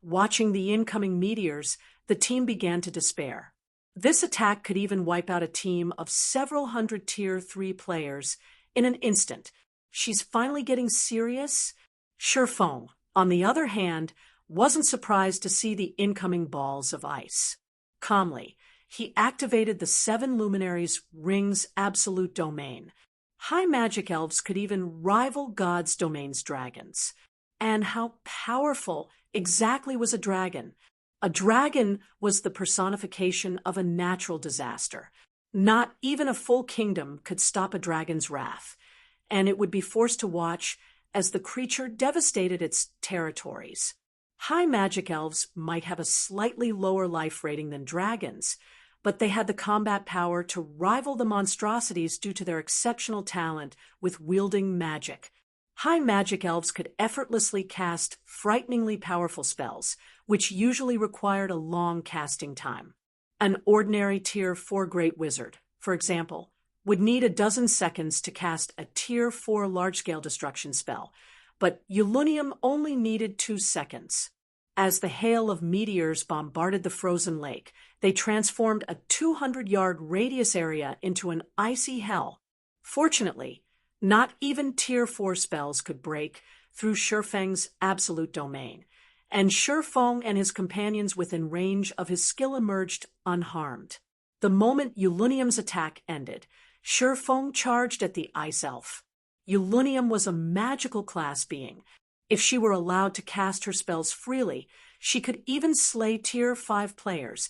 Watching the incoming meteors, the team began to despair. This attack could even wipe out a team of several hundred Tier 3 players in an instant. She's finally getting serious? Surefoam, on the other hand, wasn't surprised to see the incoming balls of ice. Calmly, he activated the 7 Luminaries' Ring's absolute domain. High magic elves could even rival gods' domains dragons. And how powerful exactly was a dragon? A dragon was the personification of a natural disaster. Not even a full kingdom could stop a dragon's wrath, and it would be forced to watch as the creature devastated its territories. High magic elves might have a slightly lower life rating than dragons, but they had the combat power to rival the monstrosities due to their exceptional talent with wielding magic. High magic elves could effortlessly cast frighteningly powerful spells, which usually required a long casting time. An ordinary Tier 4 Great Wizard, for example, would need a dozen seconds to cast a Tier 4 large-scale destruction spell, but Ulunium only needed 2 seconds. As the hail of meteors bombarded the frozen lake, they transformed a 200-yard radius area into an icy hell. Fortunately, not even Tier 4 spells could break through Shurfeng's absolute domain, and Surefoam and his companions within range of his skill emerged unharmed. The moment Ulunium's attack ended, Surefoam charged at the Ice Elf. Ulunium was a magical class being. If she were allowed to cast her spells freely, she could even slay Tier 5 players,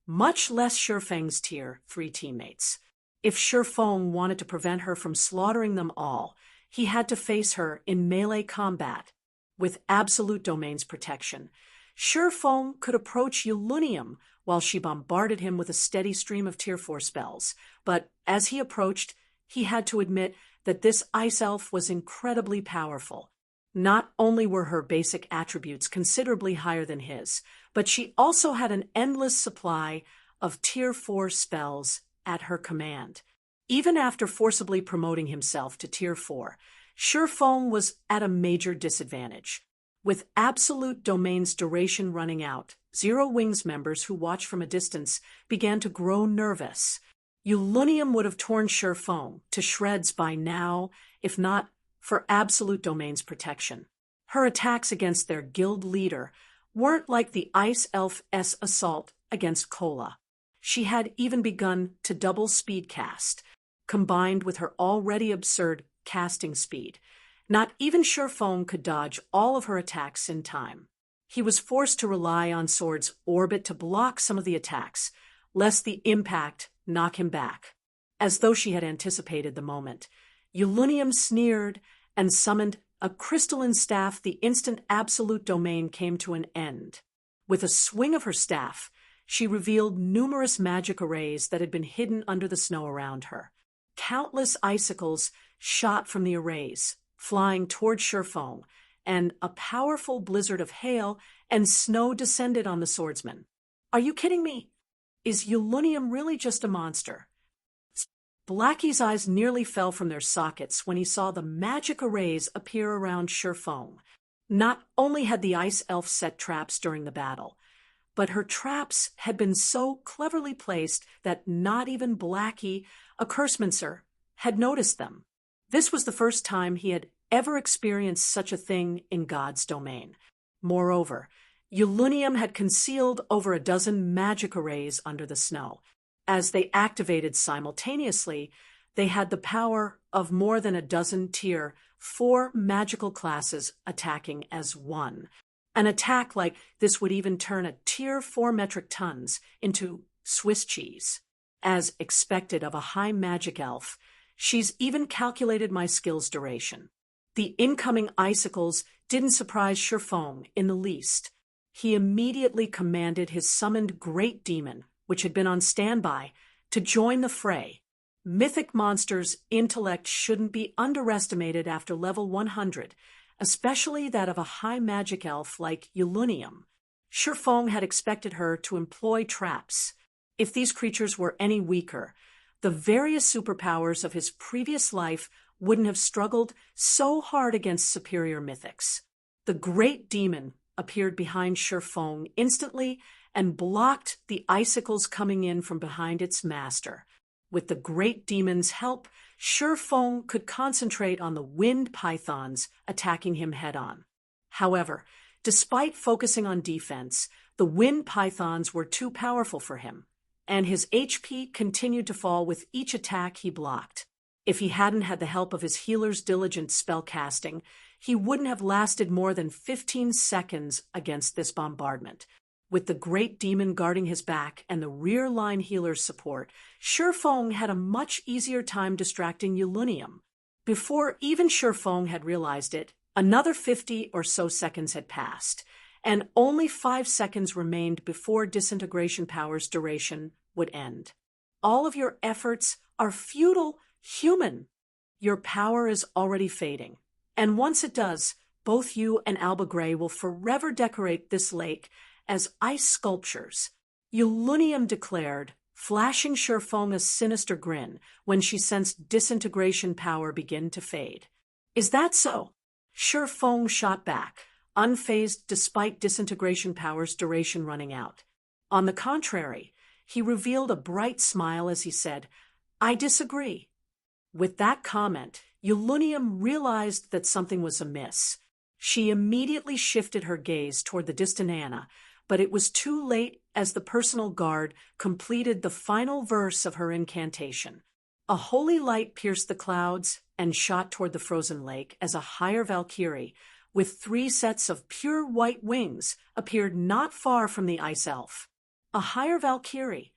much less Shurfeng's Tier 3 teammates. If Surefoam wanted to prevent her from slaughtering them all, he had to face her in melee combat. With absolute domain's protection, Surefoam could approach Ulunium while she bombarded him with a steady stream of Tier 4 spells, but as he approached, he had to admit that this ice elf was incredibly powerful. Not only were her basic attributes considerably higher than his, but she also had an endless supply of Tier 4 spells at her command. Even after forcibly promoting himself to Tier 4, Surefoam was at a major disadvantage. With absolute domain's duration running out, Zero Wings members who watched from a distance began to grow nervous. Ulunium would have torn Surefoam to shreds by now, if not for absolute domain's protection. Her attacks against their guild leader weren't like the Ice Elf's assault against Kola. She had even begun to double speed cast, combined with her already absurd casting speed. Not even Surefoam could dodge all of her attacks in time. He was forced to rely on Sword's orbit to block some of the attacks, lest the impact knock him back. As though she had anticipated the moment, Ulunium sneered and summoned a crystalline staff. The instant absolute domain came to an end. With a swing of her staff, she revealed numerous magic arrays that had been hidden under the snow around her. Countless icicles shot from the arrays, flying toward Surefoam, and a powerful blizzard of hail and snow descended on the swordsman. Are you kidding me? Is Ulunium really just a monster? Blackie's eyes nearly fell from their sockets when he saw the magic arrays appear around Surefoam. Not only had the Ice Elf set traps during the battle, but her traps had been so cleverly placed that not even Blackie, a Cursemancer, had noticed them. This was the first time he had ever experienced such a thing in God's domain. Moreover, Ulunium had concealed over a dozen magic arrays under the snow. As they activated simultaneously, they had the power of more than a dozen Tier 4 magical classes attacking as one. An attack like this would even turn a Tier 4 metric tons into Swiss cheese. As expected of a high magic elf, She's even calculated my skill's duration. The incoming icicles didn't surprise Shifeng in the least. He immediately commanded his summoned great demon, which had been on standby, to join the fray. Mythic monsters' intellect shouldn't be underestimated after level 100, especially that of a high magic elf like Yulunium. Shifeng had expected her to employ traps. If these creatures were any weaker, the various superpowers of his previous life wouldn't have struggled so hard against superior mythics. The great demon appeared behind Shifeng instantly and blocked the icicles coming in from behind its master. With the great demon's help, Shifeng could concentrate on the wind pythons attacking him head-on. However, despite focusing on defense, the wind pythons were too powerful for him, and his HP continued to fall with each attack he blocked. If he hadn't had the help of his healer's diligent spellcasting, he wouldn't have lasted more than 15 seconds against this bombardment. With the great demon guarding his back and the rear-line healer's support, Shifeng had a much easier time distracting Yulunium. Before even Shifeng had realized it, another 50 or so seconds had passed, and only 5 seconds remained before disintegration power's duration would end. All of your efforts are futile, human. Your power is already fading, and once it does, both you and Alba Grey will forever decorate this lake as ice sculptures. Yulunium declared, flashing Shifeng a sinister grin when she sensed disintegration power begin to fade. Is that so? Shifeng shot back, unfazed despite disintegration power's duration running out. On the contrary, he revealed a bright smile as he said, I disagree. With that comment, Yulunium realized that something was amiss. She immediately shifted her gaze toward the distant Anna, but it was too late as the personal guard completed the final verse of her incantation. A holy light pierced the clouds and shot toward the frozen lake as a higher Valkyrie, with 3 sets of pure white wings, appeared not far from the ice elf. A higher Valkyrie.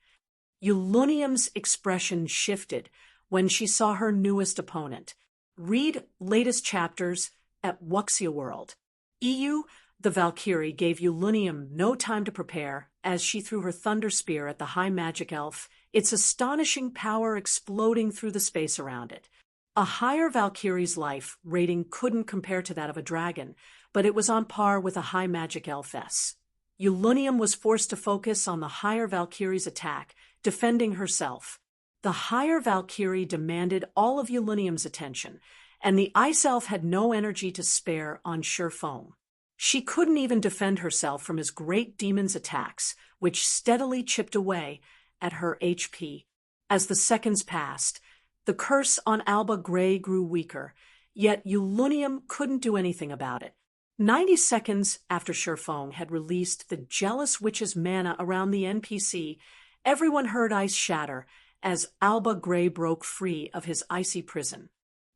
Yulunium's expression shifted when she saw her newest opponent. Read latest chapters at Wuxia World. EU, the Valkyrie, gave Yulunium no time to prepare as she threw her thunder spear at the high magic elf, its astonishing power exploding through the space around it. A higher Valkyrie's life rating couldn't compare to that of a dragon, but it was on par with a high magic elfess. Yulunium was forced to focus on the higher Valkyrie's attack, defending herself. The higher Valkyrie demanded all of Yulunium's attention, and the ice elf had no energy to spare on Shifeng. She couldn't even defend herself from his great demon's attacks, which steadily chipped away at her HP. As the seconds passed, the curse on Alba Grey grew weaker, yet Yulunium couldn't do anything about it. 90 seconds after Shifeng had released the jealous witch's mana around the NPC, everyone heard ice shatter as Alba Grey broke free of his icy prison.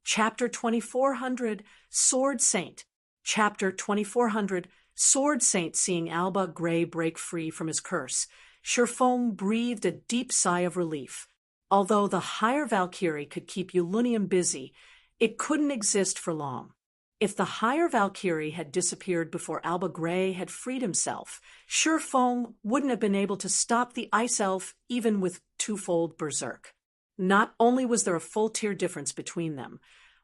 Chapter 2400, Sword Saint. Chapter 2400, Sword Saint. Seeing Alba Grey break free from his curse, Shifeng breathed a deep sigh of relief. Although the higher Valkyrie could keep Yulunium busy, it couldn't exist for long. If the higher Valkyrie had disappeared before Alba Grey had freed himself, Shifeng wouldn't have been able to stop the ice elf even with twofold berserk. Not only was there a full tier difference between them,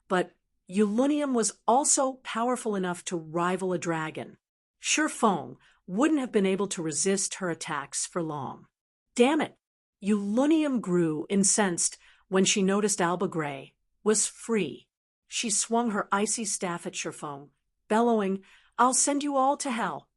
but Yulunium was also powerful enough to rival a dragon. Shifeng wouldn't have been able to resist her attacks for long. Damn it! Yulunium grew incensed when she noticed Alba Grey was free. She swung her icy staff at Shifeng, bellowing, I'll send you all to hell.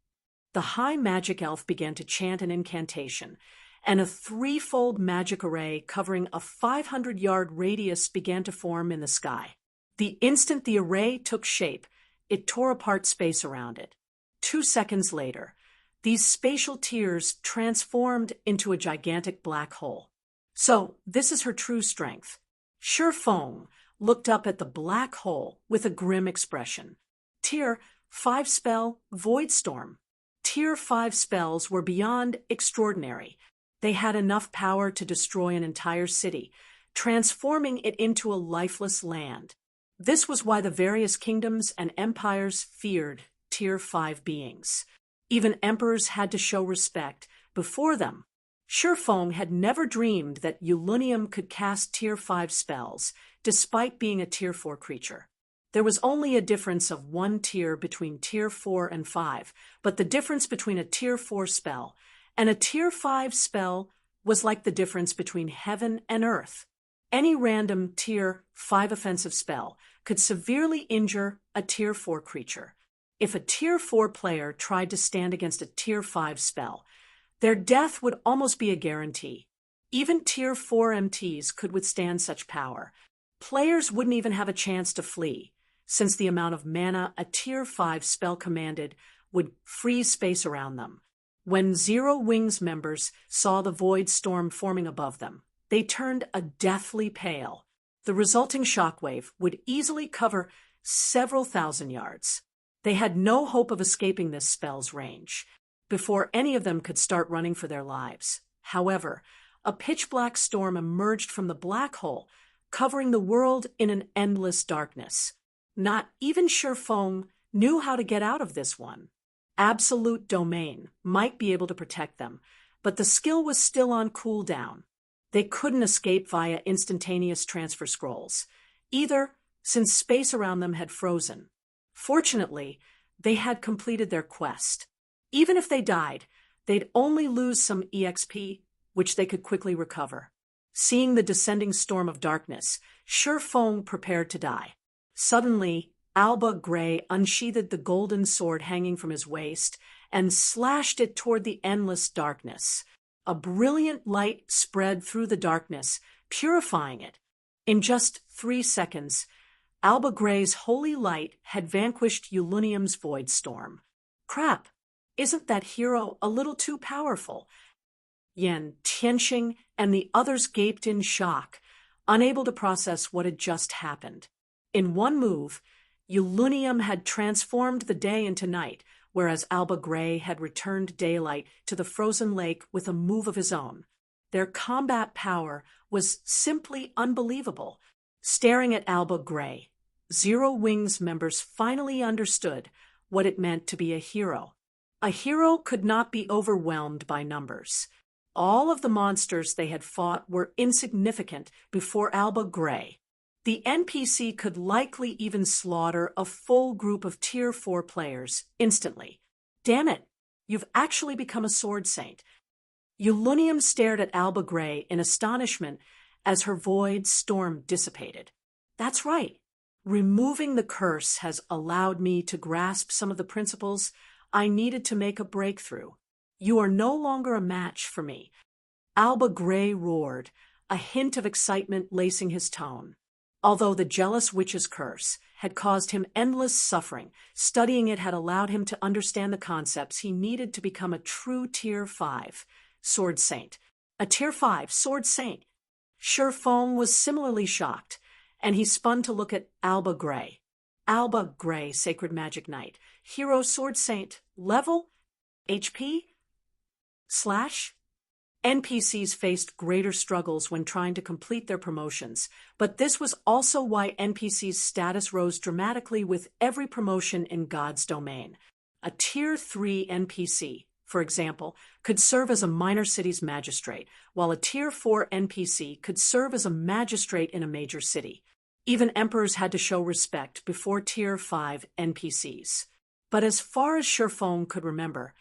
The high magic elf began to chant an incantation, and a 3-fold magic array covering a 500-yard radius began to form in the sky. The instant the array took shape, it tore apart space around it. 2 seconds later, these spatial tiers transformed into a gigantic black hole. So, this is her true strength. Shifeng looked up at the black hole with a grim expression. Tier 5 spell, Void Storm. Tier 5 spells were beyond extraordinary. They had enough power to destroy an entire city, transforming it into a lifeless land. This was why the various kingdoms and empires feared Tier 5 beings. Even emperors had to show respect before them. Shifeng had never dreamed that Ulunium could cast Tier 5 spells, despite being a Tier 4 creature. There was only a difference of 1 tier between Tier 4 and 5, but the difference between a Tier 4 spell and a Tier 5 spell was like the difference between heaven and earth. Any random Tier 5 offensive spell could severely injure a Tier 4 creature. If a Tier 4 player tried to stand against a Tier 5 spell, their death would almost be a guarantee. Even Tier 4 MTs could withstand such power. Players wouldn't even have a chance to flee, since the amount of mana a Tier 5 spell commanded would freeze space around them. When Zero Wings members saw the void storm forming above them, they turned a deathly pale. The resulting shockwave would easily cover several thousand yards. They had no hope of escaping this spell's range before any of them could start running for their lives. However, a pitch-black storm emerged from the black hole, covering the world in an endless darkness. Not even Shifeng knew how to get out of this one. Absolute Domain might be able to protect them, but the skill was still on cooldown. They couldn't escape via instantaneous transfer scrolls, either, since space around them had frozen. Fortunately, they had completed their quest. Even if they died, they'd only lose some EXP, which they could quickly recover. Seeing the descending storm of darkness, Shifeng prepared to die. Suddenly, Alba Gray unsheathed the golden sword hanging from his waist and slashed it toward the endless darkness. A brilliant light spread through the darkness, purifying it. In just 3 seconds, Alba Gray's holy light had vanquished Ulunium's void storm. Crap! Isn't that hero a little too powerful? Yan, Tianxing, and the others gaped in shock, unable to process what had just happened. In one move, Ulunium had transformed the day into night, whereas Alba Gray had returned daylight to the frozen lake with a move of his own. Their combat power was simply unbelievable. Staring at Alba Gray, Zero Wings members finally understood what it meant to be a hero. A hero could not be overwhelmed by numbers. All of the monsters they had fought were insignificant before Alba Gray. The NPC could likely even slaughter a full group of Tier 4 players instantly. Damn it, you've actually become a sword saint. Ulunium stared at Alba Gray in astonishment as her void storm dissipated. That's right. Removing the curse has allowed me to grasp some of the principles I needed to make a breakthrough. You are no longer a match for me. Alba Gray roared, a hint of excitement lacing his tone. Although the jealous witch's curse had caused him endless suffering, studying it had allowed him to understand the concepts he needed to become a true Tier 5 sword saint. A Tier 5 sword saint. Shifeng was similarly shocked, and he spun to look at Alba Gray. Alba Gray, Sacred Magic Knight, Hero Sword Saint, level, HP, / NPCs faced greater struggles when trying to complete their promotions, but this was also why NPCs' status rose dramatically with every promotion in God's domain. A Tier 3 NPC, for example, could serve as a minor city's magistrate, while a Tier 4 NPC could serve as a magistrate in a major city. Even emperors had to show respect before Tier 5 NPCs. But as far as Shifeng could remember,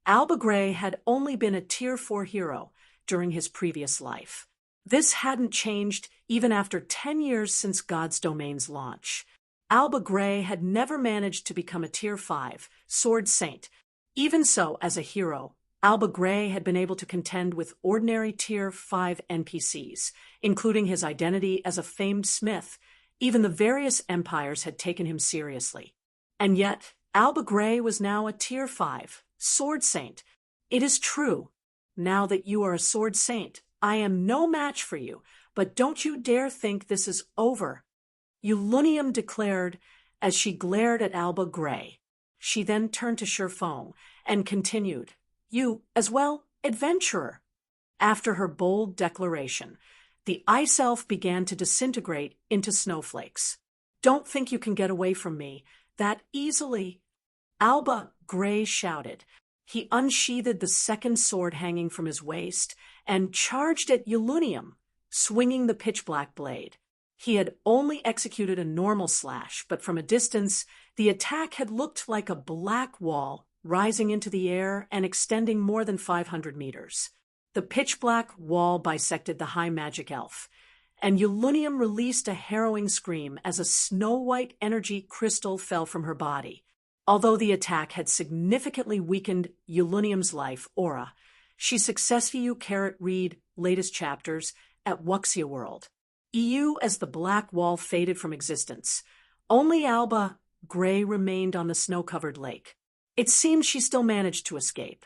Alba Gray had only been a Tier 4 hero during his previous life. This hadn't changed even after 10 years since God's Domain's launch. Alba Gray had never managed to become a Tier 5 sword saint. Even so, as a hero, Alba Gray had been able to contend with ordinary Tier 5 NPCs, including his identity as a famed smith. Even the various empires had taken him seriously. And yet, Alba Gray was now a Tier 5 sword saint. It is true. Now that you are a sword saint, I am no match for you, but don't you dare think this is over. Ulunium declared as she glared at Alba Gray. She then turned to Shifeng and continued, You, as well, adventurer. After her bold declaration, The ice elf began to disintegrate into snowflakes. "Don't think you can get away from me that easily," Alba Gray shouted. He unsheathed the second sword hanging from his waist and charged at Yulunium, swinging the pitch-black blade. He had only executed a normal slash, but from a distance, the attack had looked like a black wall rising into the air and extending more than 500 meters. The pitch-black wall bisected the high magic elf, and Yulunium released a harrowing scream as a snow-white energy crystal fell from her body. Although the attack had significantly weakened Yulunium's life aura, she successfully read latest chapters at Wuxia World. EU as the black wall faded from existence. Only Alba Gray remained on the snow-covered lake. It seemed she still managed to escape.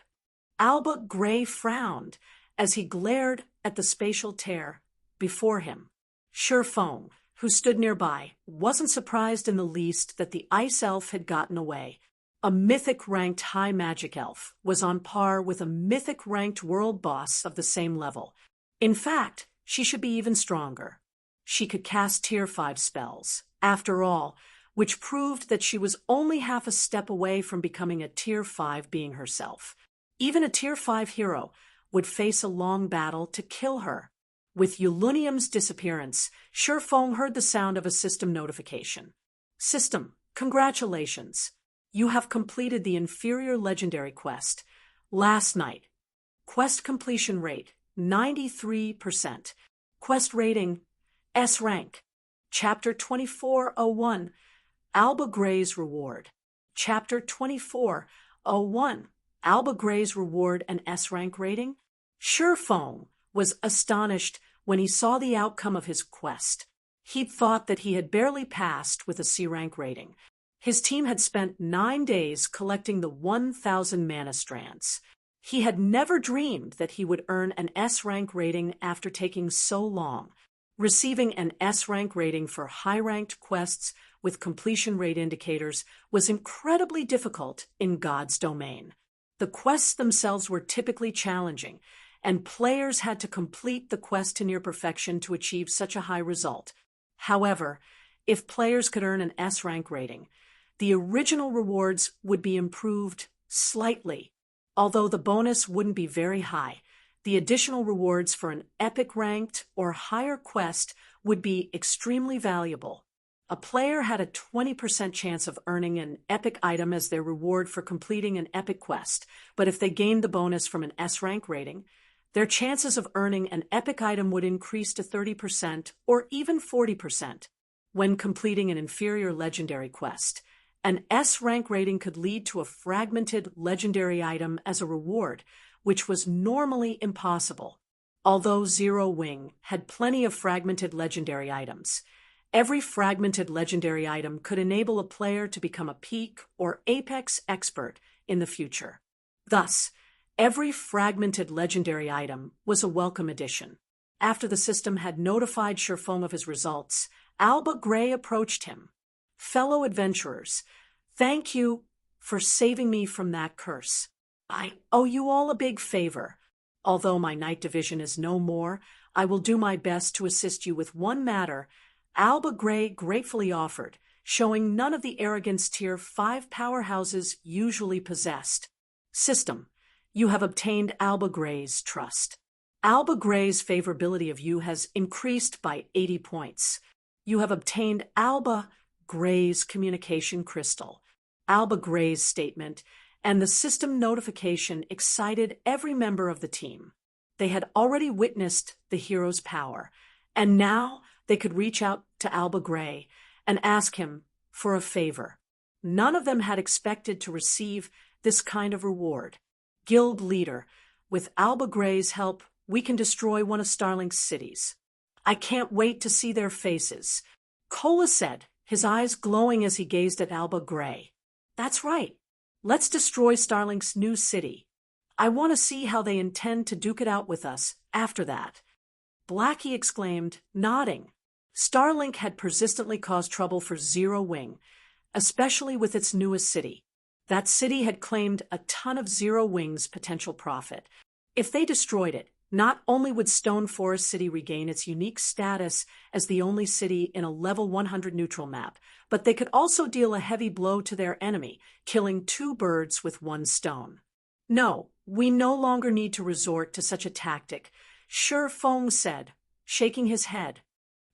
Alba Gray frowned as he glared at the spatial tear before him. Shifeng, who stood nearby, wasn't surprised in the least that the ice elf had gotten away. A mythic-ranked high magic elf was on par with a mythic-ranked world boss of the same level. In fact, she should be even stronger. She could cast Tier 5 spells, after all, which proved that she was only half a step away from becoming a Tier 5 being herself. Even a Tier 5 hero would face a long battle to kill her. With Yulunium's disappearance, Shifeng heard the sound of a system notification. "System, congratulations. You have completed the inferior legendary quest. Last night. Quest completion rate, 93%. Quest rating, S rank. Chapter 2401, Alba Gray's Reward. Chapter 2401, Alba Gray's Reward and S rank rating?" Shifeng was astonished when he saw the outcome of his quest. He'd thought that he had barely passed with a C rank rating. His team had spent 9 days collecting the 1,000 mana strands. He had never dreamed that he would earn an S rank rating after taking so long. Receiving an S rank rating for high-ranked quests with completion rate indicators was incredibly difficult in God's domain. The quests themselves were typically challenging, and players had to complete the quest to near perfection to achieve such a high result. However, if players could earn an S rank rating, the original rewards would be improved slightly. Although the bonus wouldn't be very high, the additional rewards for an epic ranked or higher quest would be extremely valuable. A player had a 20% chance of earning an epic item as their reward for completing an epic quest, but if they gained the bonus from an S rank rating, their chances of earning an epic item would increase to 30% or even 40%. When completing an inferior legendary quest, an S rank rating could lead to a fragmented legendary item as a reward, which was normally impossible. Although Zero Wing had plenty of fragmented legendary items, every fragmented legendary item could enable a player to become a peak or apex expert in the future. Thus, every fragmented legendary item was a welcome addition. After the system had notified Shifeng of his results, Alba Gray approached him. "Fellow adventurers, thank you for saving me from that curse. I owe you all a big favor. Although my night division is no more, I will do my best to assist you with one matter," Alba Gray gratefully offered, showing none of the arrogance Tier 5 powerhouses usually possessed. "System, you have obtained Alba Gray's trust. Alba Gray's favorability of you has increased by 80 points. You have obtained Alba Gray's communication crystal." Alba Gray's statement and the system notification excited every member of the team. They had already witnessed the hero's power, and now they could reach out to Alba Gray and ask him for a favor. None of them had expected to receive this kind of reward. "Guild leader, with Alba Gray's help, we can destroy one of Starlink's cities. I can't wait to see their faces," Cola said, his eyes glowing as he gazed at Alba Gray. "That's right. Let's destroy Starlink's new city. I want to see how they intend to duke it out with us after that." Blackie exclaimed, nodding. Starlink had persistently caused trouble for Zero Wing, especially with its newest city. That city had claimed a ton of Zero Wing's potential profit. If they destroyed it, Not only would Stone Forest City regain its unique status as the only city in a level 100 neutral map, but they could also deal a heavy blow to their enemy, killing two birds with one stone. No, we no longer need to resort to such a tactic, Shi Feng said, shaking his head.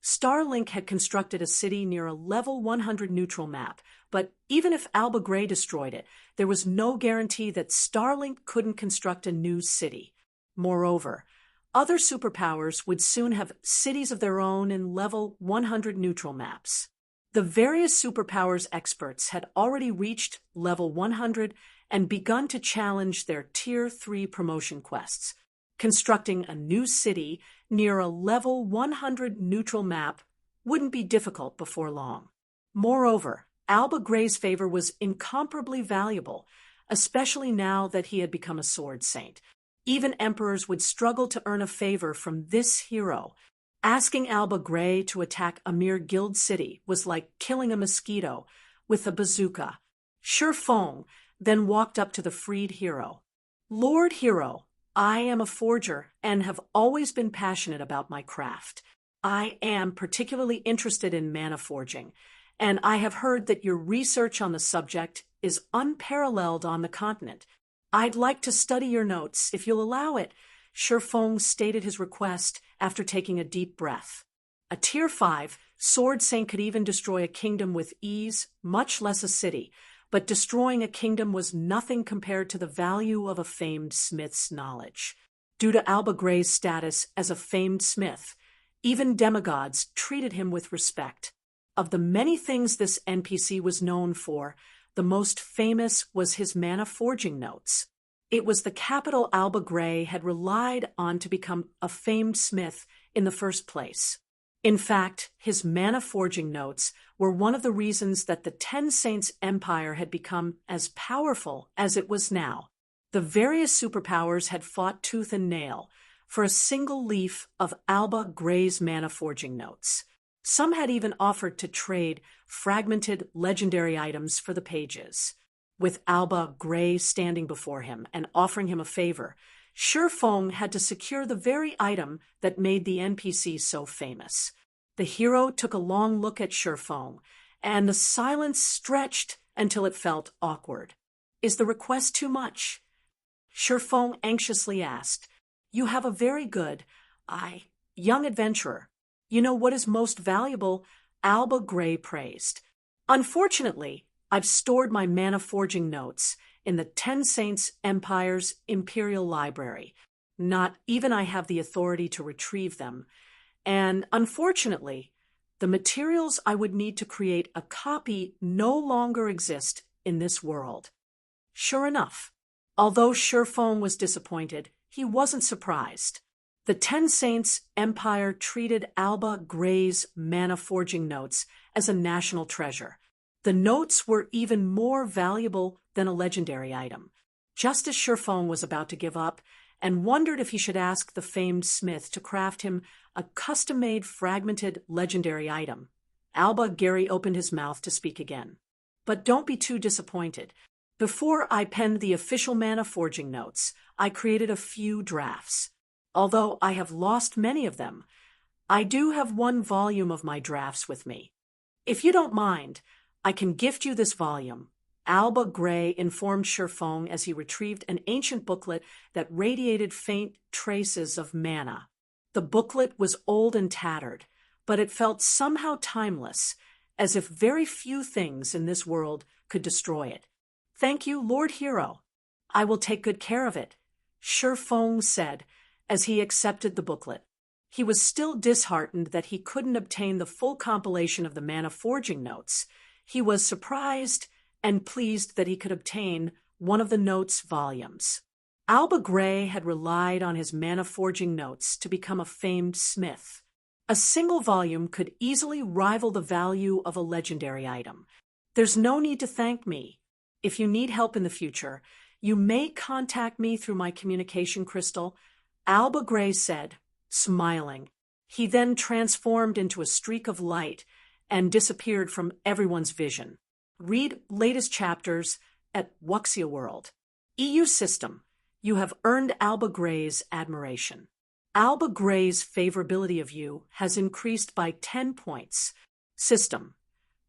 Starlink had constructed a city near a level 100 neutral map, but even if Alba Gray destroyed it, there was no guarantee that Starlink couldn't construct a new city. Moreover, other superpowers would soon have cities of their own in level 100 neutral maps. The various superpowers experts had already reached level 100 and begun to challenge their Tier 3 promotion quests. Constructing a new city near a level 100 neutral map wouldn't be difficult before long. Moreover, Alba Gray's favor was incomparably valuable, especially now that he had become a sword saint. Even emperors would struggle to earn a favor from this hero. Asking Alba Gray to attack a mere guild city was like killing a mosquito with a bazooka. Shi Feng then walked up to the freed hero. Lord Hero, I am a forger and have always been passionate about my craft. I am particularly interested in mana forging, and I have heard that your research on the subject is unparalleled on the continent. I'd like to study your notes, if you'll allow it. Shi Feng stated his request after taking a deep breath. A Tier 5 sword saint could even destroy a kingdom with ease, much less a city, but destroying a kingdom was nothing compared to the value of a famed smith's knowledge. Due to Alba Gray's status as a famed smith, even demigods treated him with respect. Of the many things this NPC was known for, the most famous was his mana forging notes. It was the capital Alba Gray had relied on to become a famed smith in the first place. In fact, his mana forging notes were one of the reasons that the Ten Saints Empire had become as powerful as it was now. The various superpowers had fought tooth and nail for a single leaf of Alba Gray's mana forging notes. Some had even offered to trade fragmented legendary items for the pages. With Alba Gray standing before him and offering him a favor, Shi Feng had to secure the very item that made the NPC so famous. The hero took a long look at Shi Feng, and the silence stretched until it felt awkward. Is the request too much? Shi Feng anxiously asked. You have a very good, young adventurer. You know what is most valuable, Alba Gray praised. Unfortunately, I've stored my mana forging notes in the Ten Saints Empire's Imperial Library. Not even I have the authority to retrieve them. And unfortunately, the materials I would need to create a copy no longer exist in this world. Sure enough, although Shi Feng was disappointed, he wasn't surprised. The Ten Saints Empire treated Alba Gray's mana forging notes as a national treasure. The notes were even more valuable than a legendary item. Just as Shi Feng was about to give up and wondered if he should ask the famed smith to craft him a custom-made fragmented legendary item, Alba Gray opened his mouth to speak again. But don't be too disappointed. Before I penned the official mana forging notes, I created a few drafts. Although I have lost many of them, I do have one volume of my drafts with me. If you don't mind, I can gift you this volume. Alba Gray informed Shi Feng as he retrieved an ancient booklet that radiated faint traces of mana. The booklet was old and tattered, but it felt somehow timeless, as if very few things in this world could destroy it. Thank you, Lord Hero. I will take good care of it, Shi Feng said as he accepted the booklet. He was still disheartened that he couldn't obtain the full compilation of the mana forging notes. He was surprised and pleased that he could obtain one of the notes volumes. Alba Gray had relied on his mana forging notes to become a famed smith. A single volume could easily rival the value of a legendary item. There's no need to thank me. If you need help in the future, you may contact me through my communication crystal, Alba Gray said, smiling. He then transformed into a streak of light and disappeared from everyone's vision. Read latest chapters at Wuxia World. EU System. You have earned Alba Gray's admiration. Alba Gray's favorability of you has increased by 10 points. System.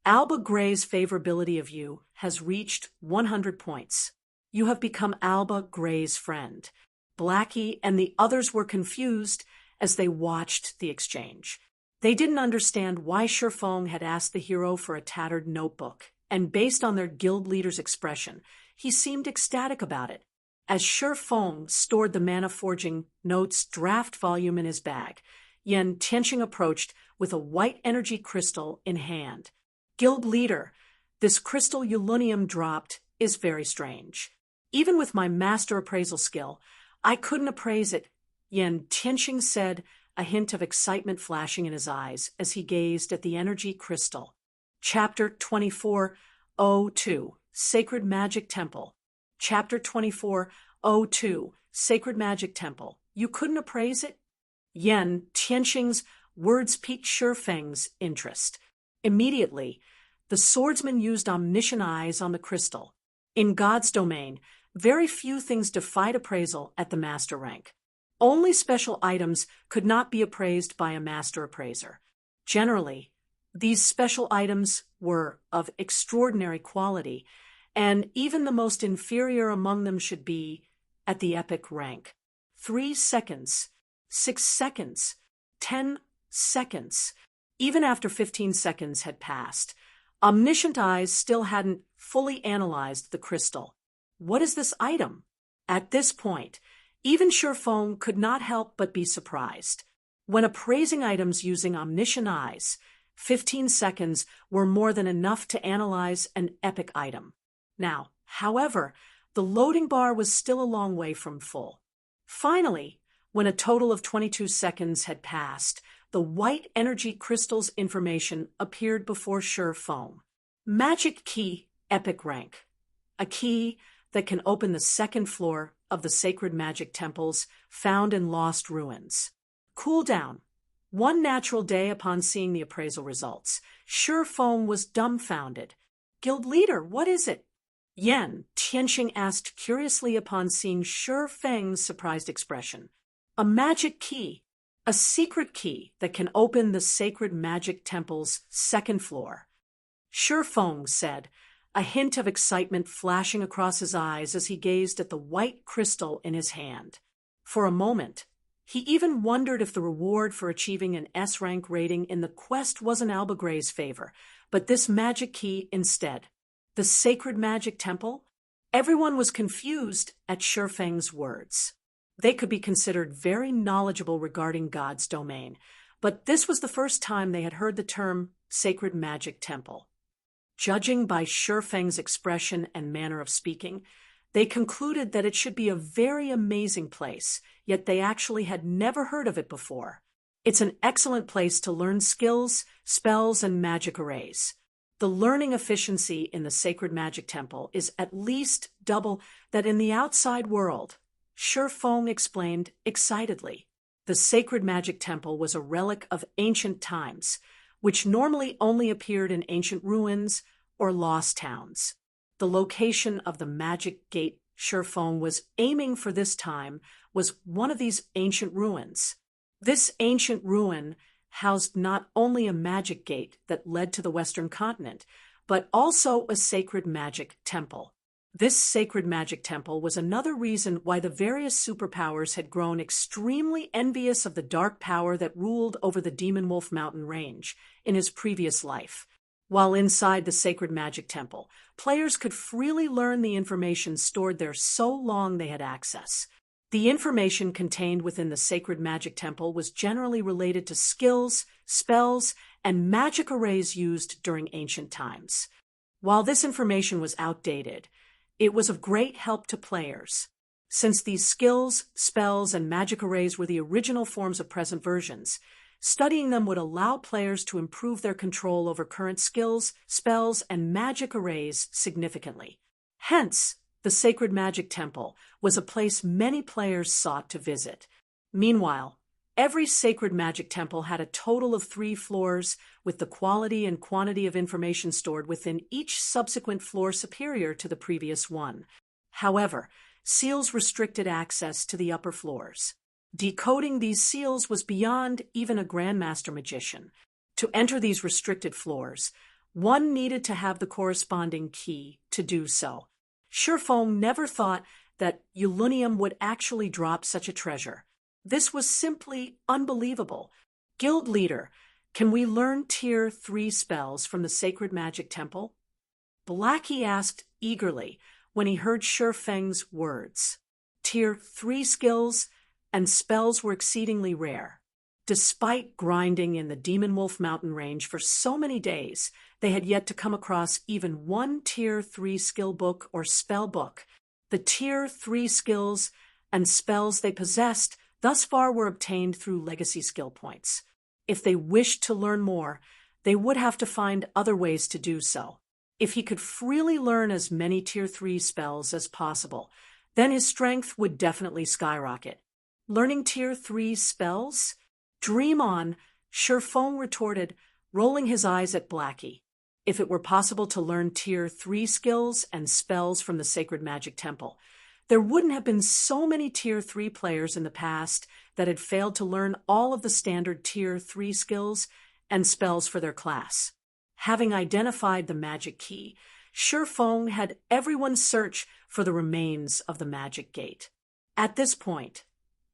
Alba Gray's favorability of you has reached 100 points. You have become Alba Gray's friend. Blackie and the others were confused as they watched the exchange. They didn't understand why Shifeng had asked the hero for a tattered notebook, and based on their guild leader's expression, he seemed ecstatic about it. As Shifeng stored the mana-forging notes draft volume in his bag, Yen Tianqing approached with a white energy crystal in hand. Guild leader, this crystal Ulunium dropped is very strange. Even with my master appraisal skill, I couldn't appraise it, Yen Tianqing said, a hint of excitement flashing in his eyes as he gazed at the energy crystal. Chapter 24:02 Sacred Magic Temple. Chapter 24:02 Sacred Magic Temple. You couldn't appraise it? Yen Tianqing's words piqued Shifeng's interest. Immediately, the swordsman used omniscient eyes on the crystal. In God's domain, very few things defied appraisal at the master rank. Only special items could not be appraised by a master appraiser. Generally, these special items were of extraordinary quality, and even the most inferior among them should be at the epic rank. 3 seconds, 6 seconds, 10 seconds. Even after 15 seconds had passed, omniscient eyes still hadn't fully analyzed the crystal. What is this item? At this point, even Shifeng could not help but be surprised. When appraising items using omniscient eyes, 15 seconds were more than enough to analyze an epic item. Now, however, the loading bar was still a long way from full. Finally, when a total of 22 seconds had passed, the white energy crystal's information appeared before Shifeng. Magic Key Epic Rank. A key that can open the second floor of the sacred magic temples found in lost ruins. Cooldown. 1 natural day upon seeing the appraisal results. Shifeng was dumbfounded. Guild leader, what is it? Yen Tianqing asked curiously upon seeing Shifeng's surprised expression. A magic key. A secret key that can open the sacred magic temple's second floor. Shifeng said, a hint of excitement flashing across his eyes as he gazed at the white crystal in his hand. For a moment, he even wondered if the reward for achieving an S-rank rating in the quest wasn't Alba Gray's favor, but this magic key instead. The sacred magic temple? Everyone was confused at Shifeng's words. They could be considered very knowledgeable regarding God's domain, but this was the first time they had heard the term sacred magic temple. Judging by Shifeng's expression and manner of speaking, they concluded that it should be a very amazing place, yet they actually had never heard of it before. It's an excellent place to learn skills, spells, and magic arrays. The learning efficiency in the sacred magic temple is at least double that in the outside world, Shifeng explained excitedly. The sacred magic temple was a relic of ancient times, which normally only appeared in ancient ruins or lost towns. The location of the magic gate Shifeng was aiming for this time was one of these ancient ruins. This ancient ruin housed not only a magic gate that led to the Western continent, but also a sacred magic temple. This sacred magic temple was another reason why the various superpowers had grown extremely envious of the dark power that ruled over the Demon Wolf Mountain range in his previous life. While inside the sacred magic temple, players could freely learn the information stored there so long they had access. The information contained within the sacred magic temple was generally related to skills, spells, and magic arrays used during ancient times. While this information was outdated, it was of great help to players. Since these skills, spells, and magic arrays were the original forms of present versions, studying them would allow players to improve their control over current skills, spells, and magic arrays significantly. Hence, the Sacred Magic Temple was a place many players sought to visit. Meanwhile, every Sacred Magic Temple had a total of 3 floors, with the quality and quantity of information stored within each subsequent floor superior to the previous one. However, seals restricted access to the upper floors. Decoding these seals was beyond even a grandmaster magician. To enter these restricted floors, one needed to have the corresponding key to do so. Shurfeng never thought that Ulunium would actually drop such a treasure. This was simply unbelievable. Guild leader, can we learn Tier 3 spells from the Sacred Magic Temple? Blackie asked eagerly when he heard Shurfeng's words. Tier 3 skills and spells were exceedingly rare. Despite grinding in the Demon Wolf mountain range for so many days, they had yet to come across even one Tier 3 skill book or spell book. The Tier 3 skills and spells they possessed thus far were obtained through legacy skill points. If they wished to learn more, they would have to find other ways to do so. If he could freely learn as many Tier 3 spells as possible, then his strength would definitely skyrocket. Learning Tier 3 spells? Dream on, Shurfeng retorted, rolling his eyes at Blackie. If it were possible to learn Tier 3 skills and spells from the Sacred Magic Temple, there wouldn't have been so many Tier 3 players in the past that had failed to learn all of the standard Tier 3 skills and spells for their class. Having identified the magic key, Shurfeng had everyone search for the remains of the magic gate. At this point,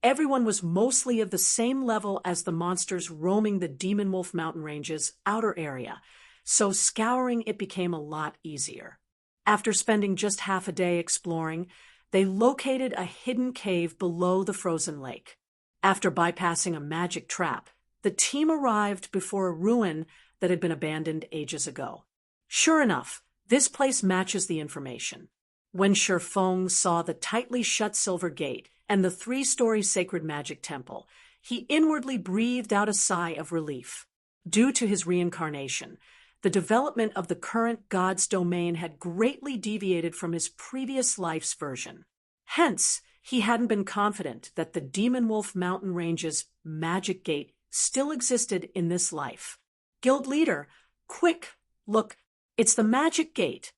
everyone was mostly of the same level as the monsters roaming the Demon Wolf mountain range's outer area, so scouring it became a lot easier. After spending just half a day exploring, they located a hidden cave below the frozen lake. After bypassing a magic trap, the team arrived before a ruin that had been abandoned ages ago. Sure enough, this place matches the information. When Shurfeng saw the tightly shut silver gate and the 3-story sacred magic temple, he inwardly breathed out a sigh of relief. Due to his reincarnation, the development of the current god's domain had greatly deviated from his previous life's version. Hence, he hadn't been confident that the Demon Wolf mountain range's magic gate still existed in this life. Guild leader, quick, look, it's the magic gate.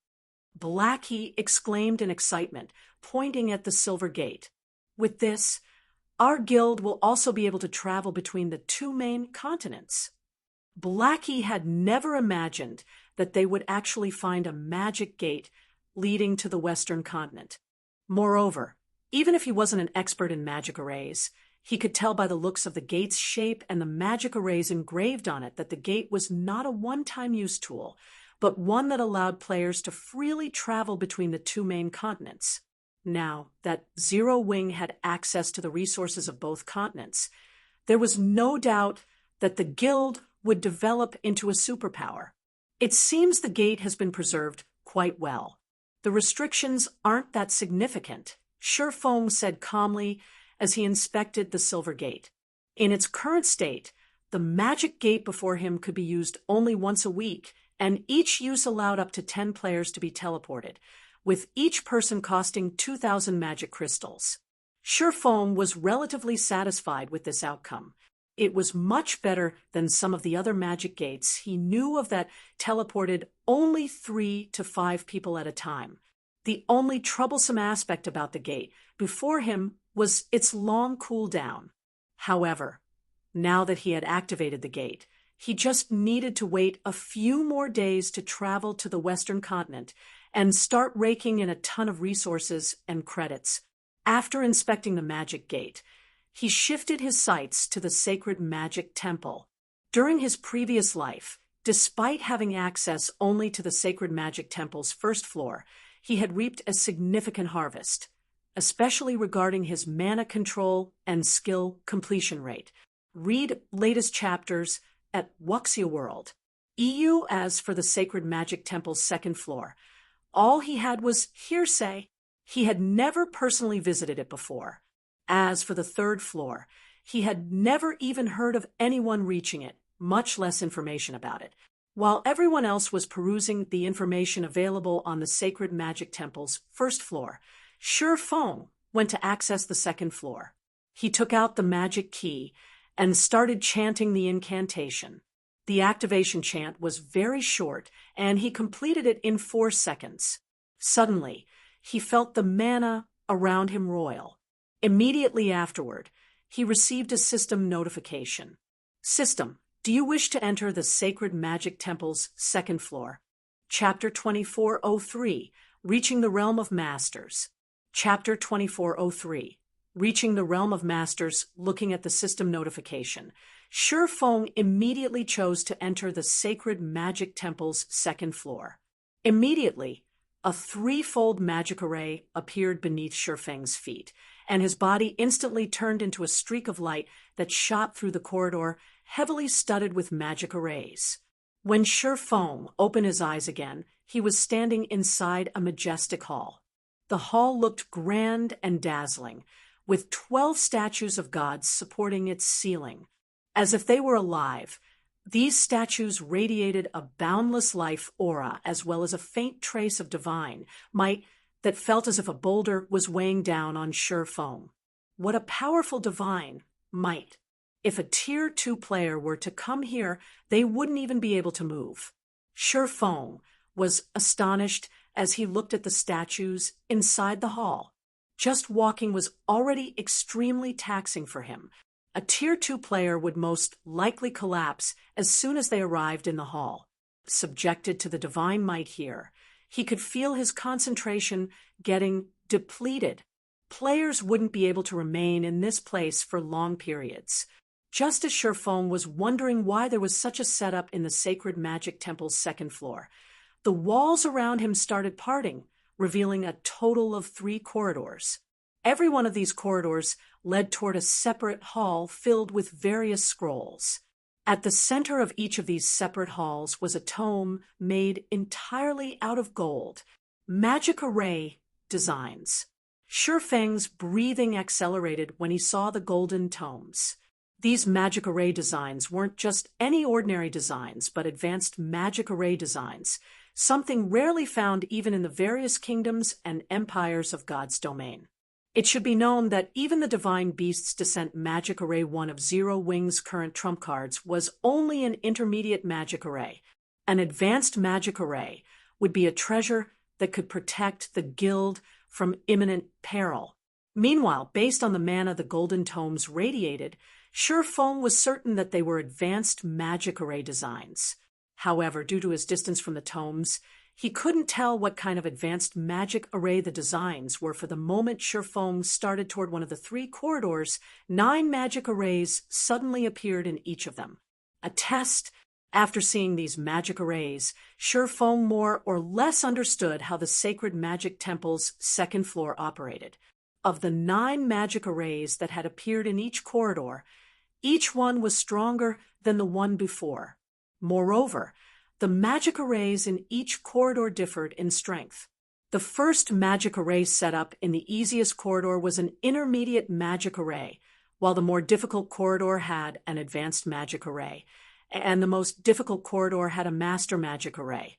Blackie exclaimed in excitement, pointing at the silver gate. With this, our guild will also be able to travel between the 2 main continents. Blackie had never imagined that they would actually find a magic gate leading to the Western continent. Moreover, even if he wasn't an expert in magic arrays, he could tell by the looks of the gate's shape and the magic arrays engraved on it that the gate was not a one-time use tool, but one that allowed players to freely travel between the 2 main continents. Now that Zero Wing had access to the resources of both continents, there was no doubt that the guild would develop into a superpower. It seems the gate has been preserved quite well. The restrictions aren't that significant, Shurfeng said calmly as he inspected the silver gate. In its current state, the magic gate before him could be used only once a week, and each use allowed up to 10 players to be teleported, with each person costing 2,000 magic crystals. Shurfeng was relatively satisfied with this outcome. It was much better than some of the other magic gates he knew of that teleported only 3 to 5 people at a time. The only troublesome aspect about the gate before him was its long cooldown. However, now that he had activated the gate, he just needed to wait a few more days to travel to the Western continent and start raking in a ton of resources and credits. After inspecting the magic gate, he shifted his sights to the sacred magic temple. During his previous life, despite having access only to the sacred magic temple's first floor, he had reaped a significant harvest, especially regarding his mana control and skill completion rate. Read latest chapters at Wuxia World. EU as for the sacred magic temple's second floor. All he had was hearsay. He had never personally visited it before. As for the third floor, he had never even heard of anyone reaching it, much less information about it. While everyone else was perusing the information available on the Sacred Magic Temple's first floor, Shurfeng went to access the second floor. He took out the magic key and started chanting the incantation. The activation chant was very short, and he completed it in 4 seconds. Suddenly, he felt the mana around him roil. Immediately afterward, he received a system notification. System, do you wish to enter the Sacred Magic Temple's second floor? Chapter 2403, Reaching the Realm of Masters. Chapter 2403, Reaching the Realm of Masters. Looking at the system notification, Shi Feng immediately chose to enter the Sacred Magic Temple's second floor. Immediately, a threefold magic array appeared beneath Shi Feng's feet, and his body instantly turned into a streak of light that shot through the corridor, heavily studded with magic arrays. When Shi Feng opened his eyes again, he was standing inside a majestic hall. The hall looked grand and dazzling, with 12 statues of gods supporting its ceiling. As if they were alive, these statues radiated a boundless life aura as well as a faint trace of divine might that felt as if a boulder was weighing down on Shi Feng. What a powerful divine might! If a Tier 2 player were to come here, they wouldn't even be able to move. Shi Feng was astonished as he looked at the statues inside the hall. Just walking was already extremely taxing for him. A Tier 2 player would most likely collapse as soon as they arrived in the hall. Subjected to the divine might here, he could feel his concentration getting depleted. Players wouldn't be able to remain in this place for long periods. Just as Shi Feng was wondering why there was such a setup in the Sacred Magic Temple's second floor, the walls around him started parting, revealing a total of 3 corridors. Every one of these corridors led toward a separate hall filled with various scrolls. At the center of each of these separate halls was a tome made entirely out of gold. Magic array designs. Shi Feng's breathing accelerated when he saw the golden tomes. These magic array designs weren't just any ordinary designs, but advanced magic array designs, something rarely found even in the various kingdoms and empires of God's domain. It should be known that even the Divine Beast's Descent Magic Array 1 of Zero Wing's current trump cards was only an intermediate magic array. An advanced magic array would be a treasure that could protect the guild from imminent peril. Meanwhile, based on the mana the golden tomes radiated, Shi Feng was certain that they were advanced magic array designs. However, due to his distance from the tomes, he couldn't tell what kind of advanced magic array the designs were for the moment Shi Feng started toward one of the 3 corridors. 9 magic arrays suddenly appeared in each of them. A test. After seeing these magic arrays, Shi Feng more or less understood how the Sacred Magic Temple's second floor operated. Of the 9 magic arrays that had appeared in each corridor, each one was stronger than the one before. Moreover, the magic arrays in each corridor differed in strength. The first magic array setup in the easiest corridor was an intermediate magic array, while the more difficult corridor had an advanced magic array, and the most difficult corridor had a master magic array.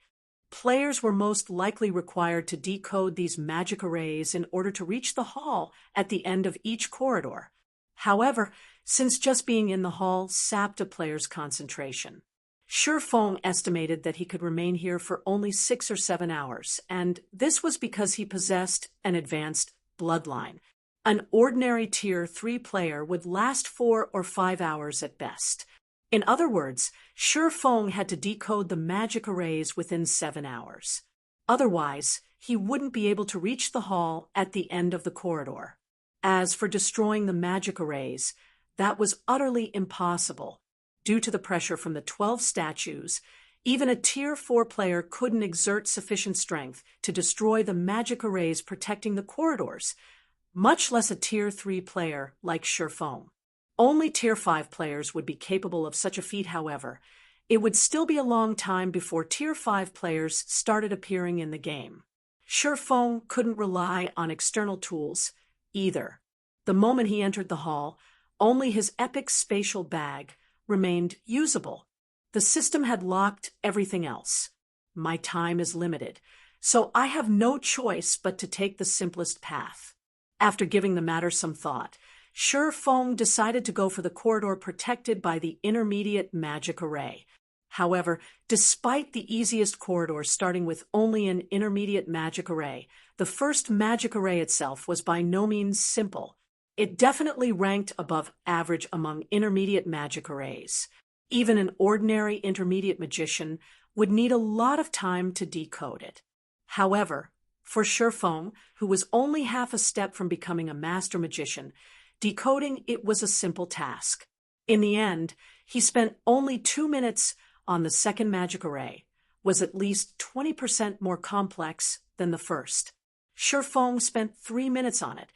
Players were most likely required to decode these magic arrays in order to reach the hall at the end of each corridor. However, since just being in the hall sapped a player's concentration, Shi Feng estimated that he could remain here for only 6 or 7 hours, and this was because he possessed an advanced bloodline. An ordinary Tier 3 player would last 4 or 5 hours at best. In other words, Shi Feng had to decode the magic arrays within 7 hours. Otherwise, he wouldn't be able to reach the hall at the end of the corridor. As for destroying the magic arrays, that was utterly impossible. Due to the pressure from the 12 statues, even a Tier 4 player couldn't exert sufficient strength to destroy the magic arrays protecting the corridors, much less a Tier 3 player like Shi Feng. Only Tier 5 players would be capable of such a feat, however. It would still be a long time before Tier 5 players started appearing in the game. Shi Feng couldn't rely on external tools either. The moment he entered the hall, only his epic spatial bag remained usable. The system had locked everything else. My time is limited, so I have no choice but to take the simplest path. After giving the matter some thought, Shi Feng decided to go for the corridor protected by the intermediate magic array. However, despite the easiest corridor starting with only an intermediate magic array, the first magic array itself was by no means simple. it definitely ranked above average among intermediate magic arrays. Even an ordinary intermediate magician would need a lot of time to decode it. However, for Shifeng, who was only half a step from becoming a master magician, decoding it was a simple task. In the end, he spent only 2 minutes on the second magic array, was at least 20% more complex than the first. Shifeng spent 3 minutes on it.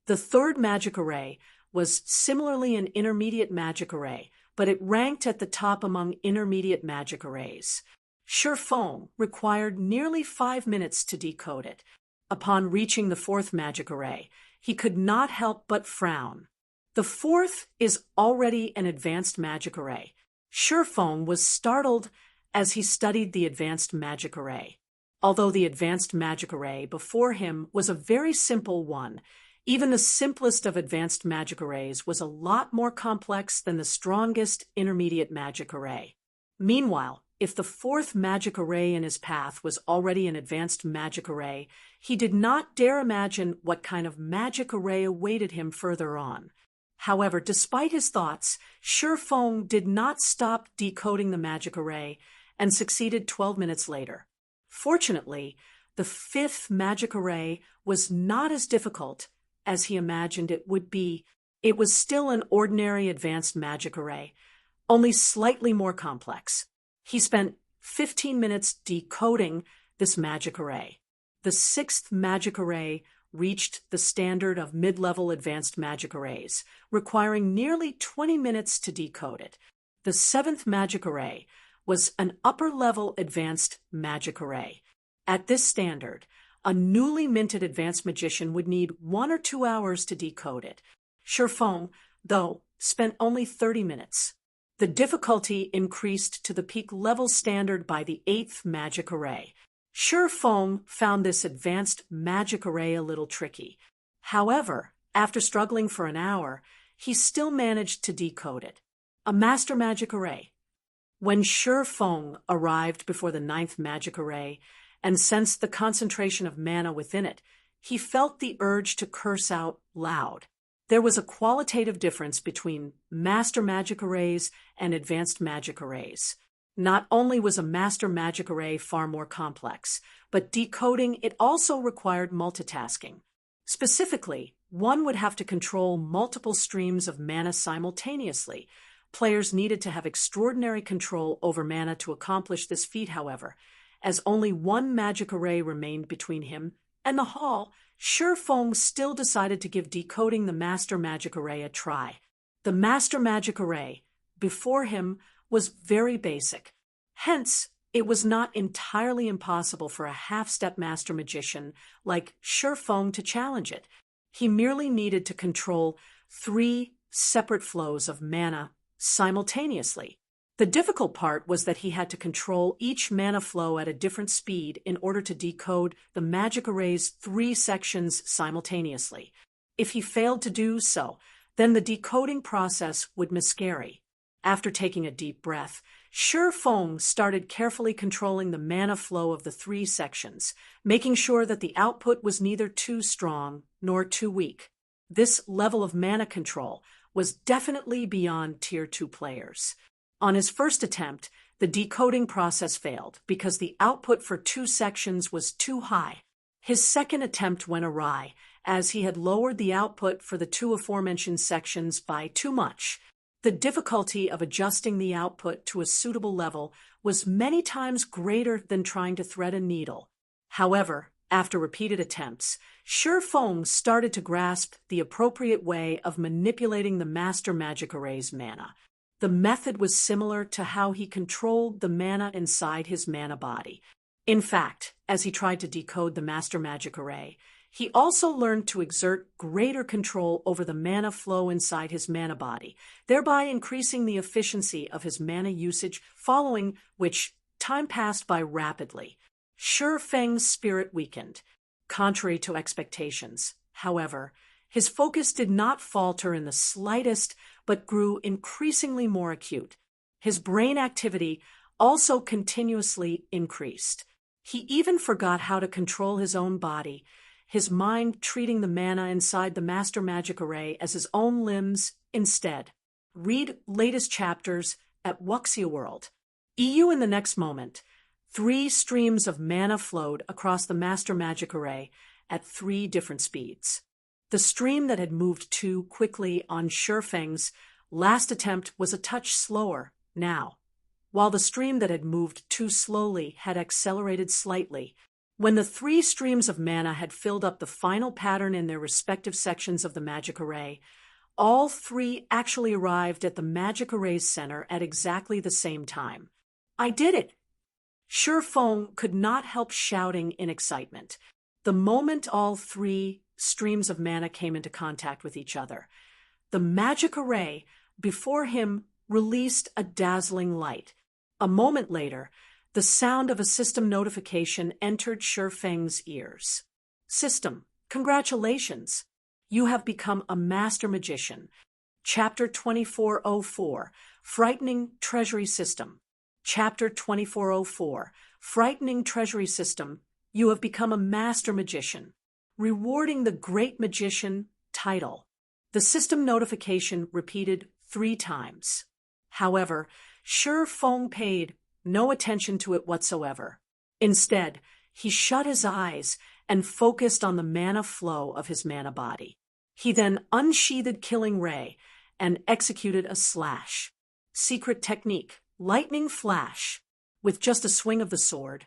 The third magic array was similarly an intermediate magic array, but it ranked at the top among intermediate magic arrays. Shifeng required nearly 5 minutes to decode it. Upon reaching the fourth magic array, he could not help but frown. The fourth is already an advanced magic array. Shifeng was startled as he studied the advanced magic array. Although the advanced magic array before him was a very simple one, even the simplest of advanced magic arrays was a lot more complex than the strongest intermediate magic array. Meanwhile, if the fourth magic array in his path was already an advanced magic array, he did not dare imagine what kind of magic array awaited him further on. However, despite his thoughts, Shifeng did not stop decoding the magic array and succeeded 12 minutes later. Fortunately, the fifth magic array was not as difficult as he imagined it would be. It was still an ordinary advanced magic array, only slightly more complex. He spent 15 minutes decoding this magic array. The sixth magic array reached the standard of mid-level advanced magic arrays, requiring nearly 20 minutes to decode it. The seventh magic array was an upper-level advanced magic array. At this standard, a newly minted advanced magician would need 1 or 2 hours to decode it. Shifeng, though, spent only 30 minutes. The difficulty increased to the peak level standard by the eighth magic array. Shifeng found this advanced magic array a little tricky. However, after struggling for an hour, he still managed to decode it. A master magic array. When Shifeng arrived before the ninth magic array and sensed the concentration of mana within it, he felt the urge to curse out loud. There was a qualitative difference between master magic arrays and advanced magic arrays. Not only was a master magic array far more complex, but decoding it also required multitasking. Specifically, one would have to control multiple streams of mana simultaneously. Players needed to have extraordinary control over mana to accomplish this feat, however. As only one magic array remained between him and the hall, Shifeng still decided to give decoding the master magic array a try. The master magic array before him was very basic. Hence, it was not entirely impossible for a half-step master magician like Shifeng to challenge it. He merely needed to control 3 separate flows of mana simultaneously. The difficult part was that he had to control each mana flow at a different speed in order to decode the magic array's 3 sections simultaneously. If he failed to do so, then the decoding process would miscarry. After taking a deep breath, Shifeng started carefully controlling the mana flow of the 3 sections, making sure that the output was neither too strong nor too weak. This level of mana control was definitely beyond Tier 2 players. On his first attempt, the decoding process failed because the output for 2 sections was too high. His second attempt went awry, as he had lowered the output for the 2 aforementioned sections by too much. The difficulty of adjusting the output to a suitable level was many times greater than trying to thread a needle. However, after repeated attempts, Shifeng started to grasp the appropriate way of manipulating the master magic array's mana. The method was similar to how he controlled the mana inside his mana body. In fact, as he tried to decode the master magic array, he also learned to exert greater control over the mana flow inside his mana body, thereby increasing the efficiency of his mana usage, following which time passed by rapidly. Shifeng's spirit weakened. Contrary to expectations, however, his focus did not falter in the slightest, but grew increasingly more acute. His brain activity also continuously increased. He even forgot how to control his own body. his mind treating the mana inside the Master Magic Array as his own limbs instead. Read latest chapters at Wuxia World. EU in the next moment. 3 streams of mana flowed across the Master Magic Array at 3 different speeds. The stream that had moved too quickly on Shifeng's last attempt was a touch slower now, while the stream that had moved too slowly had accelerated slightly. When the 3 streams of mana had filled up the final pattern in their respective sections of the Magic Array, all 3 actually arrived at the Magic Array's center at exactly the same time. I did it! Shifeng could not help shouting in excitement. The moment all 3 streams of mana came into contact with each other, the Magic Array before him released a dazzling light. A moment later, the sound of a system notification entered Shifeng's ears. System, congratulations! You have become a Master Magician. Chapter 2404, Frightening Treasury System. Chapter 2404, Frightening Treasury System. You have become a Master Magician, rewarding the Great Magician title. The system notification repeated 3 times. However, Shifeng paid no attention to it whatsoever. Instead, he shut his eyes and focused on the mana flow of his mana body. He then unsheathed Killing Ray and executed a slash. Secret technique, Lightning Flash. With just a swing of the sword,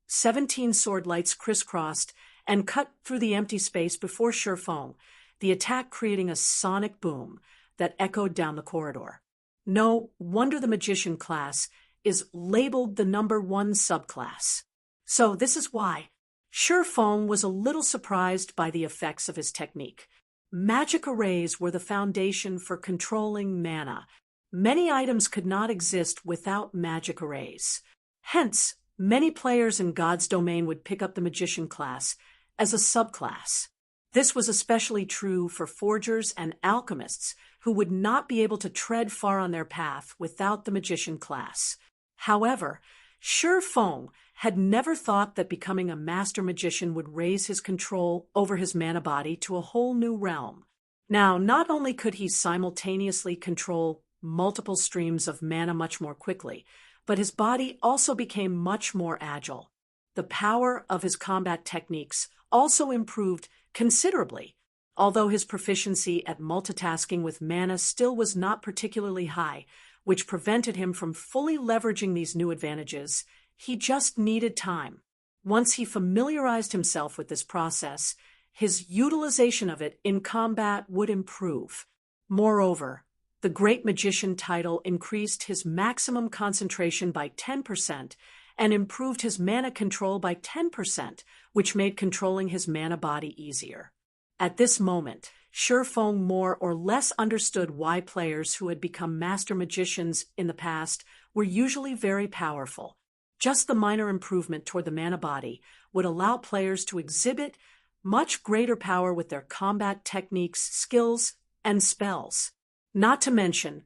17 sword lights crisscrossed and cut through the empty space before Shifeng, the attack creating a sonic boom that echoed down the corridor. No wonder the Magician class is labeled the number 1 subclass. So this is why Shifeng was a little surprised by the effects of his technique. Magic arrays were the foundation for controlling mana. Many items could not exist without magic arrays. Hence, many players in God's domain would pick up the Magician class as a subclass. This was especially true for forgers and alchemists who would not be able to tread far on their path without the Magician class. However, Shifeng had never thought that becoming a Master Magician would raise his control over his mana body to a whole new realm. Now, not only could he simultaneously control multiple streams of mana much more quickly, but his body also became much more agile. The power of his combat techniques also improved considerably, although his proficiency at multitasking with mana still was not particularly high, which prevented him from fully leveraging these new advantages. He just needed time. Once he familiarized himself with this process, his utilization of it in combat would improve. Moreover, the Great Magician title increased his maximum concentration by 10% and improved his mana control by 10%, which made controlling his mana body easier. At this moment, Shifeng more or less understood why players who had become Master Magicians in the past were usually very powerful. Just the minor improvement toward the mana body would allow players to exhibit much greater power with their combat techniques, skills, and spells. Not to mention,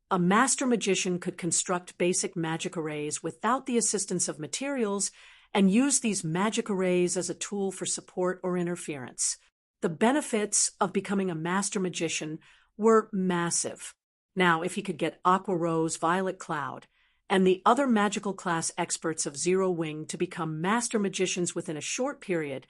a Master Magician could construct basic magic arrays without the assistance of materials and use these magic arrays as a tool for support or interference. The benefits of becoming a Master Magician were massive. Now, if he could get Aqua Rose, Violet Cloud, and the other magical class experts of Zero Wing to become Master Magicians within a short period,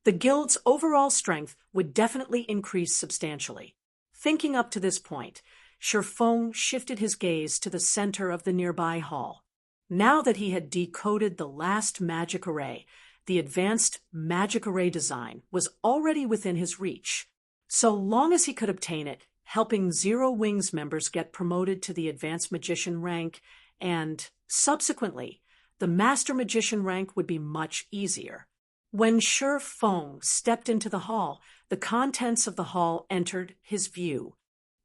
the guild's overall strength would definitely increase substantially. Thinking up to this point, Shifeng shifted his gaze to the center of the nearby hall. Now that he had decoded the last magic array, the advanced magic array design was already within his reach. So long as he could obtain it, helping Zero Wing's members get promoted to the advanced magician rank, and, subsequently, the Master Magician rank would be much easier. When Shifeng stepped into the hall, the contents of the hall entered his view.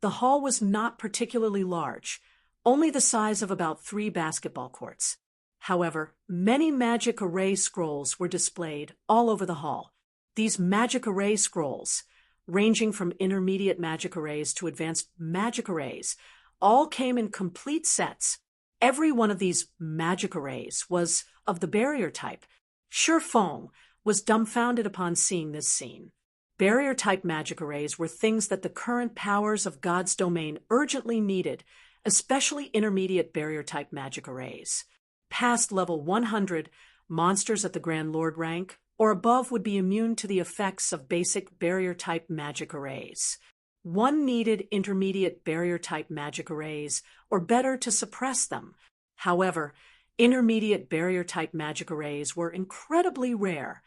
The hall was not particularly large, only the size of about 3 basketball courts. However, many magic array scrolls were displayed all over the hall. These magic array scrolls, ranging from intermediate magic arrays to advanced magic arrays, all came in complete sets. Every one of these magic arrays was of the barrier type. Shifeng was dumbfounded upon seeing this scene. Barrier-type magic arrays were things that the current powers of God's domain urgently needed, especially intermediate barrier-type magic arrays. Past level 100, monsters at the Grand Lord rank or above would be immune to the effects of basic barrier-type magic arrays. One needed intermediate barrier-type magic arrays, or better, to suppress them. However, intermediate barrier-type magic arrays were incredibly rare.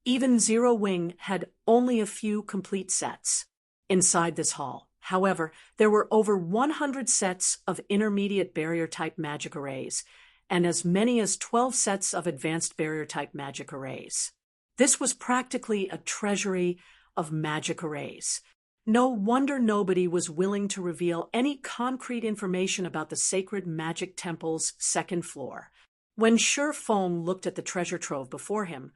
Even Zero Wing had only a few complete sets. Inside this hall, however, there were over 100 sets of intermediate barrier-type magic arrays, and as many as 12 sets of advanced barrier-type magic arrays. This was practically a treasury of magic arrays. No wonder nobody was willing to reveal any concrete information about the sacred magic temple's second floor. When Sure Fong looked at the treasure trove before him,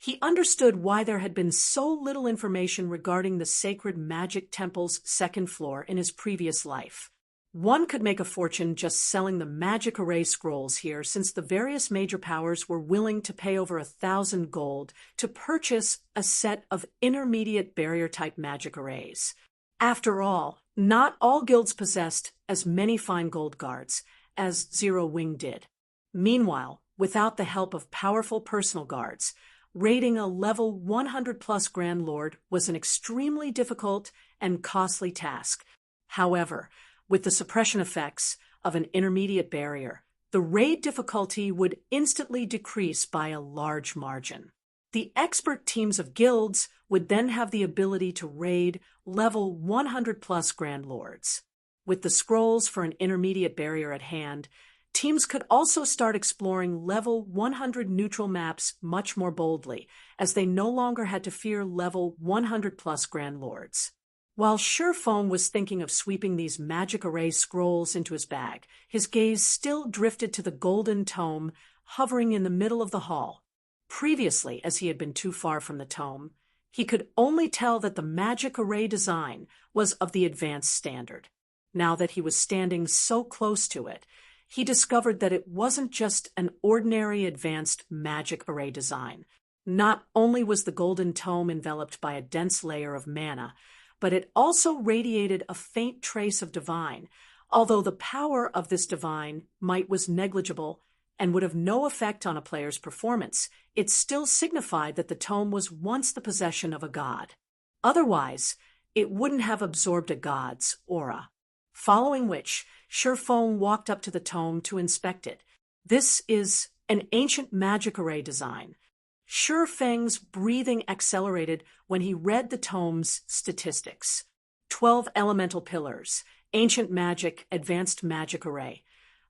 he understood why there had been so little information regarding the sacred magic temple's second floor in his previous life. One could make a fortune just selling the magic array scrolls here, since the various major powers were willing to pay over 1,000 gold to purchase a set of intermediate barrier-type magic arrays. After all, not all guilds possessed as many fine gold guards as Zero Wing did. Meanwhile, without the help of powerful personal guards, raiding a level 100-plus Grand Lord was an extremely difficult and costly task. However, with the suppression effects of an intermediate barrier, the raid difficulty would instantly decrease by a large margin. The expert teams of guilds would then have the ability to raid level 100-plus Grand Lords. With the scrolls for an intermediate barrier at hand, teams could also start exploring level 100 neutral maps much more boldly, as they no longer had to fear level 100-plus Grand Lords. While Sure Fong was thinking of sweeping these magic array scrolls into his bag, his gaze still drifted to the golden tome hovering in the middle of the hall. Previously, as he had been too far from the tome, he could only tell that the magic array design was of the advanced standard. Now that he was standing so close to it, he discovered that it wasn't just an ordinary advanced magic array design. Not only was the golden tome enveloped by a dense layer of mana, but it also radiated a faint trace of divine, although the power of this divine might was negligible and would have no effect on a player's performance. It still signified that the tome was once the possession of a god. Otherwise, it wouldn't have absorbed a god's aura. Following which, Sure Fong walked up to the tome to inspect it. This is an ancient magic array design. Sure Feng's breathing accelerated when he read the tome's statistics. 12 elemental pillars, ancient magic, advanced magic array.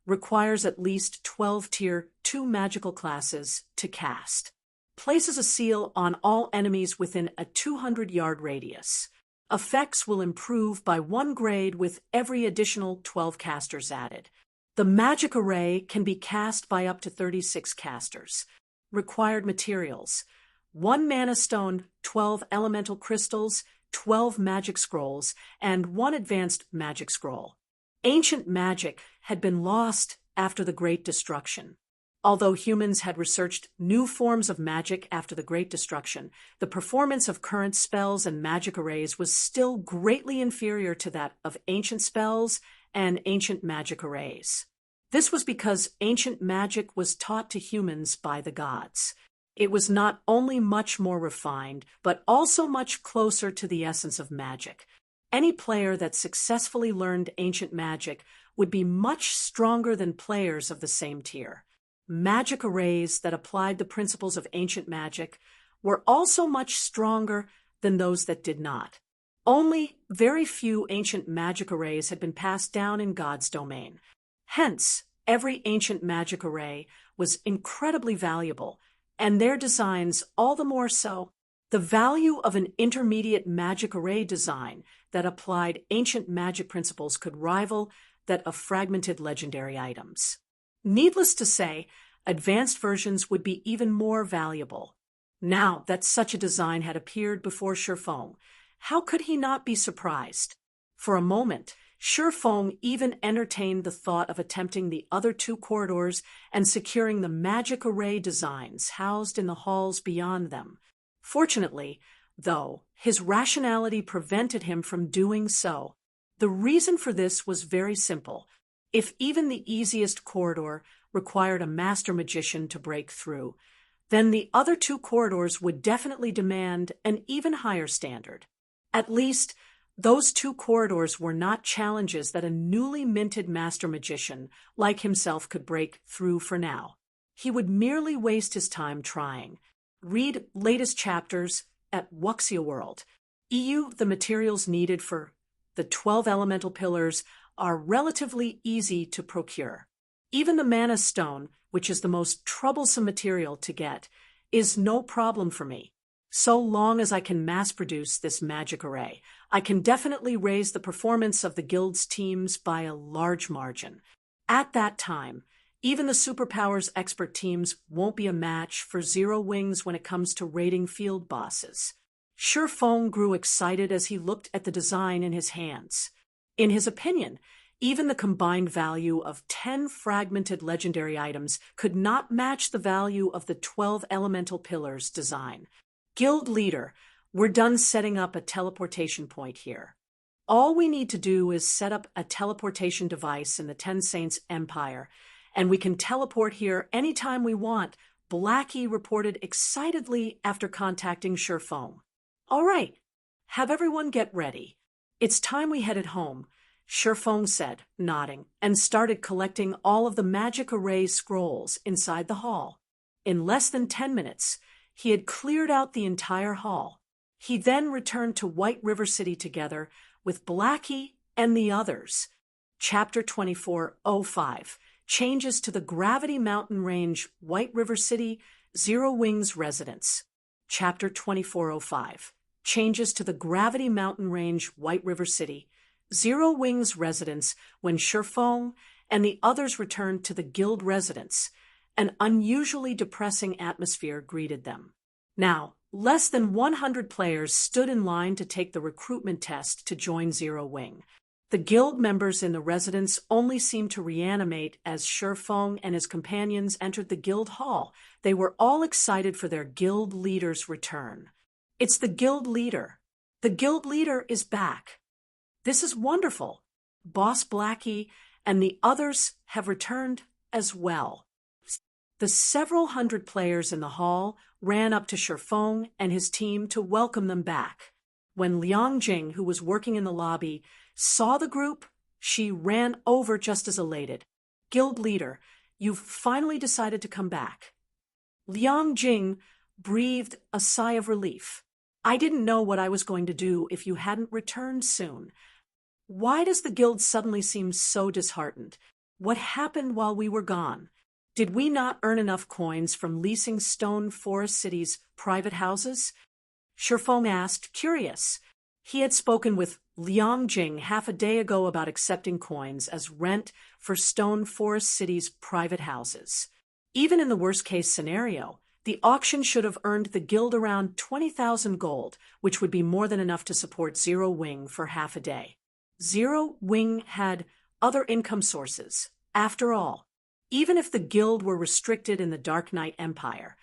Requires at least 12 tier 2 magical classes to cast. Places a seal on all enemies within a 200-yard radius. Effects will improve by 1 grade with every additional 12 casters added. The magic array can be cast by up to 36 casters. Required materials: 1 mana stone, 12 elemental crystals, 12 magic scrolls, and 1 advanced magic scroll. Ancient magic had been lost after the Great Destruction. Although humans had researched new forms of magic after the Great Destruction, the performance of current spells and magic arrays was still greatly inferior to that of ancient spells and ancient magic arrays. This was because ancient magic was taught to humans by the gods. It was not only much more refined, but also much closer to the essence of magic. Any player that successfully learned ancient magic would be much stronger than players of the same tier. Magic arrays that applied the principles of ancient magic were also much stronger than those that did not. Only very few ancient magic arrays had been passed down in God's domain. Hence, every ancient magic array was incredibly valuable, and their designs all the more so. The value of an intermediate magic array design that applied ancient magic principles could rival that of fragmented legendary items. Needless to say, advanced versions would be even more valuable. Now that such a design had appeared before Sure Fong, how could he not be surprised? For a moment, Sure Fong even entertained the thought of attempting the other 2 corridors and securing the magic array designs housed in the halls beyond them. Fortunately, though, his rationality prevented him from doing so. The reason for this was very simple. If even the easiest corridor required a master magician to break through, then the other two corridors would definitely demand an even higher standard. At least, those two corridors were not challenges that a newly minted master magician like himself could break through for now. He would merely waste his time trying. Read latest chapters at Wuxia World. The materials needed for the 12 elemental pillars are relatively easy to procure. Even the mana stone, which is the most troublesome material to get, is no problem for me. So long as I can mass-produce this magic array, I can definitely raise the performance of the guild's teams by a large margin. At that time, even the superpowers expert teams won't be a match for Zero Wings when it comes to raiding field bosses. Shifeng grew excited as he looked at the design in his hands. In his opinion, even the combined value of 10 fragmented legendary items could not match the value of the 12 elemental pillars design. Guild leader, we're done setting up a teleportation point here. All we need to do is set up a teleportation device in the Ten Saints Empire, and we can teleport here anytime we want, Blackie reported excitedly after contacting Shifeng. All right, have everyone get ready. It's time we headed home, Shifeng said, nodding, and started collecting all of the magic array scrolls inside the hall. In less than 10 minutes, he had cleared out the entire hall. He then returned to White River City together with Blackie and the others. Chapter 2405, Changes to the Gravity Mountain Range, White River City, Zero Wings Residence. Chapter 2405, Changes to the Gravity Mountain Range, White River City, Zero Wings Residence. When Shifeng and the others returned to the guild residence, an unusually depressing atmosphere greeted them. Now, less than 100 players stood in line to take the recruitment test to join Zero Wing. The guild members in the residence only seemed to reanimate as Shifeng and his companions entered the guild hall. They were all excited for their guild leader's return. It's the guild leader. The guild leader is back. This is wonderful. Boss Blackie and the others have returned as well. The several hundred players in the hall ran up to Shifeng and his team to welcome them back. When Liang Jing, who was working in the lobby, saw the group, she ran over just as elated. Guild leader, you've finally decided to come back. Liang Jing breathed a sigh of relief. I didn't know what I was going to do if you hadn't returned soon. Why does the guild suddenly seem so disheartened? What happened while we were gone? Did we not earn enough coins from leasing Stone Forest City's private houses? Shifeng asked, curious. He had spoken with Liang Jing half a day ago about accepting coins as rent for Stone Forest City's private houses. Even in the worst-case scenario, the auction should have earned the guild around 20,000 gold, which would be more than enough to support Zero Wing for half a day. Zero Wing had other income sources. After all, even if the guild were restricted in the Dark Knight Empire,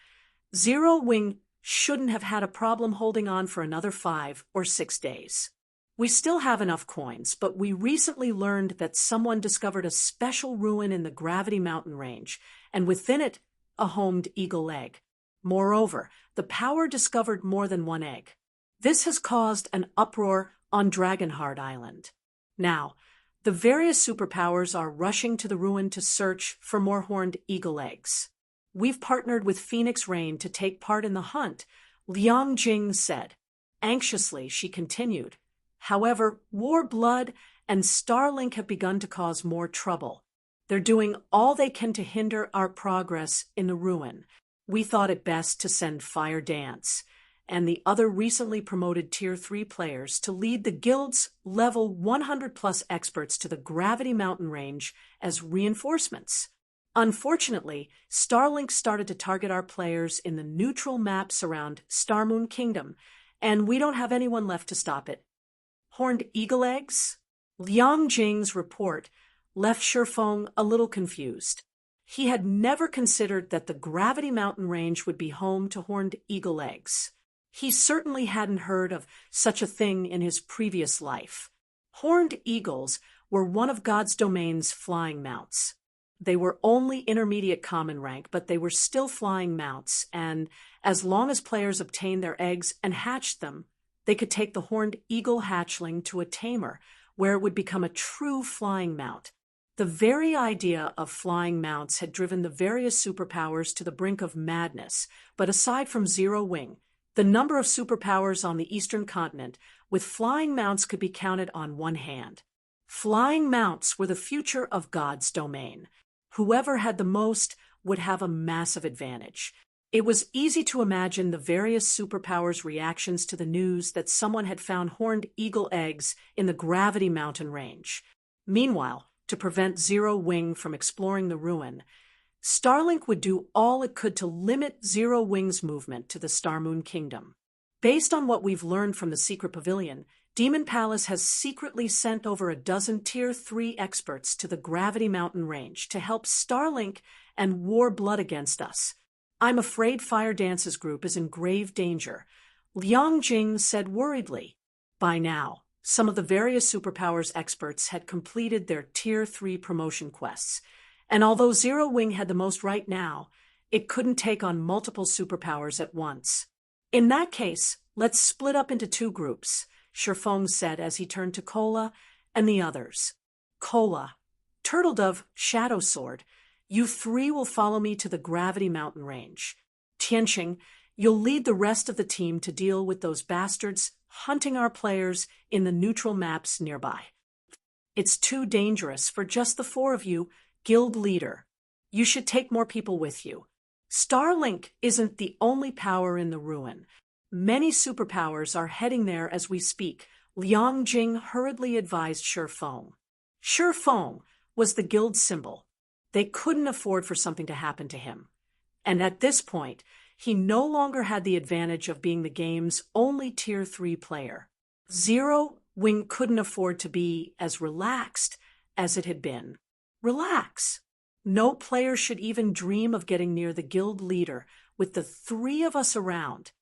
Zero Wing shouldn't have had a problem holding on for another 5 or 6 days. We still have enough coins, but we recently learned that someone discovered a special ruin in the Gravity Mountain Range, and within it, a homed eagle egg. Moreover, the power discovered more than one egg. This has caused an uproar on Dragonheart Island. Now, the various superpowers are rushing to the ruin to search for more horned eagle eggs. We've partnered with Phoenix Rain to take part in the hunt, Liang Jing said. Anxiously, she continued. However, War Blood and Starlink have begun to cause more trouble. They're doing all they can to hinder our progress in the ruin. We thought it best to send Fire Dance and the other recently promoted Tier 3 players to lead the guild's level 100+ experts to the Gravity Mountain Range as reinforcements. Unfortunately, Starlink started to target our players in the neutral maps around Starmoon Kingdom, and we don't have anyone left to stop it. Horned eagle eggs? Liang Jing's report left Shifeng a little confused. He had never considered that the Gravity Mountain Range would be home to horned eagle eggs. He certainly hadn't heard of such a thing in his previous life. Horned eagles were one of God's domain's flying mounts. They were only intermediate common rank, but they were still flying mounts, and as long as players obtained their eggs and hatched them, they could take the horned eagle hatchling to a tamer, where it would become a true flying mount. The very idea of flying mounts had driven the various superpowers to the brink of madness, but aside from Zero Wing, the number of superpowers on the eastern continent with flying mounts could be counted on one hand. Flying mounts were the future of God's domain. Whoever had the most would have a massive advantage. It was easy to imagine the various superpowers' reactions to the news that someone had found horned eagle eggs in the Gravity Mountain range. Meanwhile, to prevent Zero Wing from exploring the ruin, Starlink would do all it could to limit Zero Wing's movement to the Star Moon Kingdom. Based on what we've learned from the Secret Pavilion, Demon Palace has secretly sent over a dozen Tier 3 experts to the Gravity Mountain range to help Starlink and war blood against us. I'm afraid Fire Dance's group is in grave danger, Liang Jing said worriedly. By now, some of the various superpowers experts had completed their Tier 3 promotion quests, and although Zero Wing had the most right now, it couldn't take on multiple superpowers at once. In that case, let's split up into two groups, Shifeng said as he turned to Kola and the others. Kola, Turtle Dove, Shadow Sword, you three will follow me to the Gravity Mountain range. Tianqing, you'll lead the rest of the team to deal with those bastards hunting our players in the neutral maps nearby. It's too dangerous for just the four of you, Guild Leader. You should take more people with you. Starlink isn't the only power in the ruin. Many superpowers are heading there as we speak, Liang Jing hurriedly advised Shifeng. Shifeng was the guild symbol. They couldn't afford for something to happen to him. And at this point, he no longer had the advantage of being the game's only Tier 3 player. Zero Wing couldn't afford to be as relaxed as it had been. Relax. No player should even dream of getting near the guild leader with the three of us around,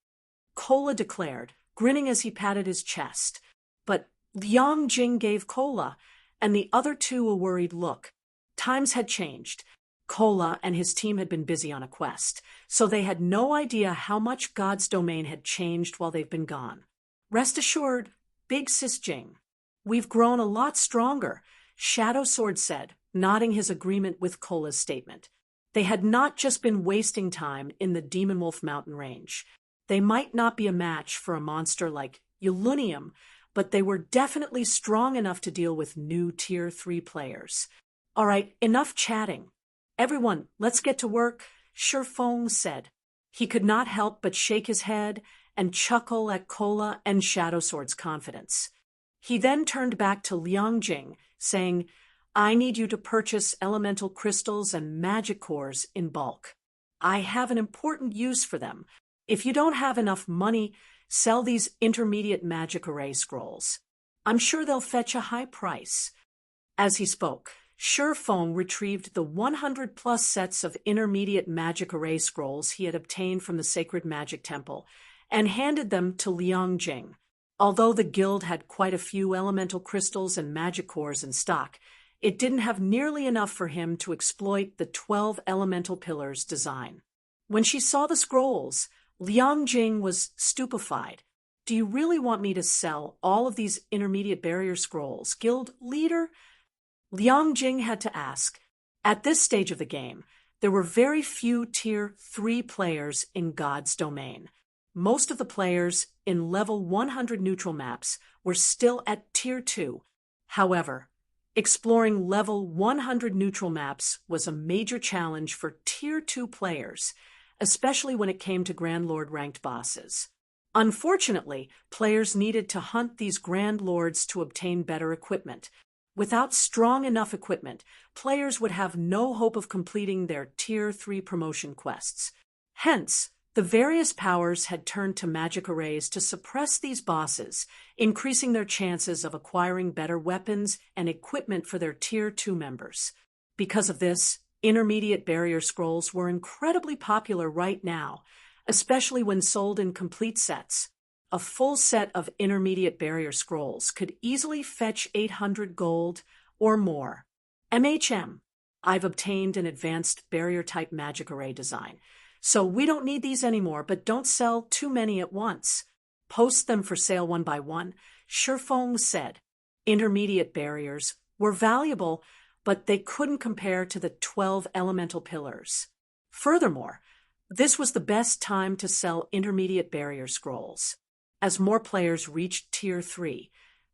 Kola declared, grinning as he patted his chest. But Liang Jing gave Kola and the other two a worried look. Times had changed. Kola and his team had been busy on a quest, so they had no idea how much God's domain had changed while they've been gone. Rest assured, Big Sis Jing, we've grown a lot stronger, Shadow Sword said, nodding his agreement with Kola's statement. They had not just been wasting time in the Demon Wolf Mountain range. They might not be a match for a monster like Yulunium, but they were definitely strong enough to deal with new Tier 3 players. All right, enough chatting. Everyone, let's get to work, Shifeng said. He could not help but shake his head and chuckle at Kola and Shadow Sword's confidence. He then turned back to Liang Jing, saying, I need you to purchase elemental crystals and magic cores in bulk. I have an important use for them. If you don't have enough money, sell these intermediate magic array scrolls. I'm sure they'll fetch a high price. As he spoke, Shifeng retrieved the 100-plus sets of intermediate magic array scrolls he had obtained from the Sacred Magic Temple and handed them to Liang Jing. Although the guild had quite a few elemental crystals and magic cores in stock, it didn't have nearly enough for him to exploit the 12 elemental pillars design. When she saw the scrolls, Liang Jing was stupefied. Do you really want me to sell all of these intermediate barrier scrolls, Guild Leader? Liang Jing had to ask. At this stage of the game, there were very few Tier 3 players in God's domain. Most of the players in level 100 neutral maps were still at Tier 2. However, exploring level 100 neutral maps was a major challenge for Tier 2 players, especially when it came to Grand Lord ranked bosses. Unfortunately, players needed to hunt these Grand Lords to obtain better equipment. Without strong enough equipment, players would have no hope of completing their Tier 3 promotion quests. Hence, the various powers had turned to magic arrays to suppress these bosses, increasing their chances of acquiring better weapons and equipment for their Tier 2 members. Because of this, intermediate barrier scrolls were incredibly popular right now, especially when sold in complete sets. A full set of intermediate barrier scrolls could easily fetch 800 gold or more. MHM, I've obtained an advanced barrier-type magic array design, so we don't need these anymore, but don't sell too many at once. Post them for sale one by one, Shifeng said. Intermediate barriers were valuable, but they couldn't compare to the 12 elemental pillars. Furthermore, this was the best time to sell intermediate barrier scrolls. As more players reached Tier 3,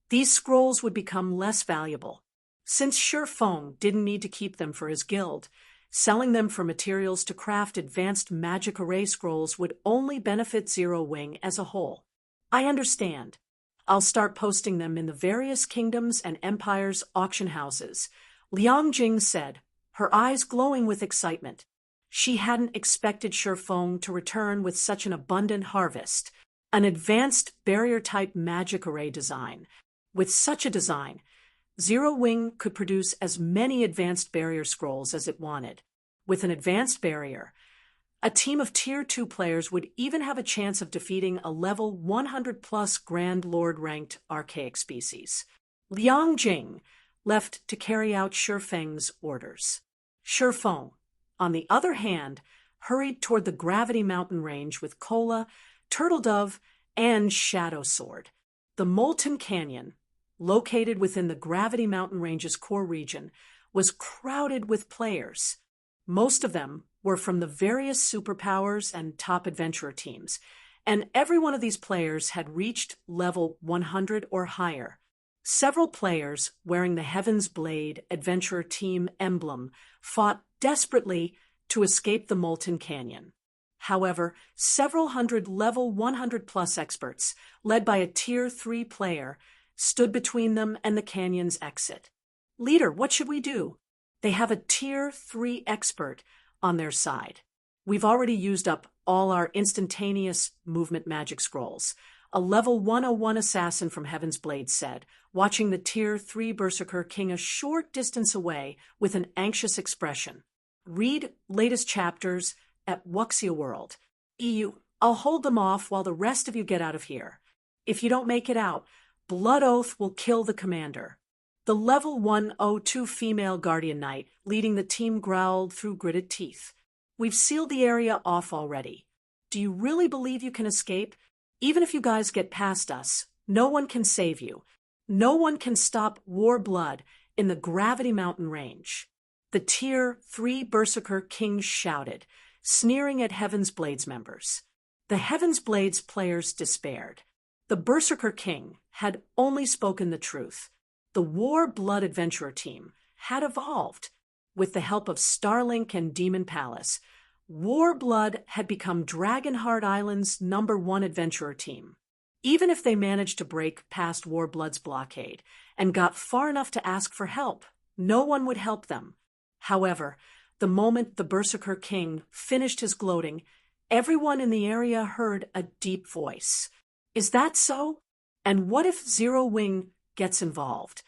these scrolls would become less valuable. Since Shifeng didn't need to keep them for his guild, selling them for materials to craft advanced magic array scrolls would only benefit Zero Wing as a whole. I understand. I'll start posting them in the various kingdoms and empires' auction houses, Liang Jing said, her eyes glowing with excitement. She hadn't expected Shifeng to return with such an abundant harvest. An advanced barrier-type magic array design. With such a design, Zero Wing could produce as many advanced barrier scrolls as it wanted. With an advanced barrier, a team of Tier 2 players would even have a chance of defeating a level 100-plus Grand Lord-ranked archaic species. Liang Jing left to carry out Shifeng's orders. Shifeng, on the other hand, hurried toward the Gravity Mountain Range with Cola, Turtle Dove, and Shadow Sword. The Molten Canyon, located within the Gravity Mountain Range's core region, was crowded with players. Most of them were from the various superpowers and top adventurer teams, and every one of these players had reached level 100 or higher. Several players wearing the Heaven's Blade Adventurer Team emblem fought desperately to escape the Molten Canyon. However, several hundred level 100-plus experts, led by a Tier 3 player, stood between them and the canyon's exit. Leader, what should we do? They have a Tier 3 expert on their side. We've already used up all our instantaneous movement magic scrolls, a level 101 assassin from Heaven's Blade said, watching the Tier 3 Berserker King a short distance away with an anxious expression. Read latest chapters at Wuxia World. EU, I'll hold them off while the rest of you get out of here. If you don't make it out, Blood Oath will kill the commander. The level 102 female Guardian Knight leading the team growled through gritted teeth. We've sealed the area off already. Do you really believe you can escape? Even if you guys get past us, no one can save you. No one can stop War Blood in the Gravity Mountain Range. The Tier 3 Berserker King shouted, sneering at Heaven's Blades members. The Heaven's Blades players despaired. The Berserker King had only spoken the truth. The War Blood Adventurer team had evolved. With the help of Starlink and Demon Palace, War Blood had become Dragonheart Island's #1 adventurer team. Even if they managed to break past War Blood's blockade and got far enough to ask for help, no one would help them. However, the moment the Berserker King finished his gloating, everyone in the area heard a deep voice. Is that so? And what if Zero Wing gets involved?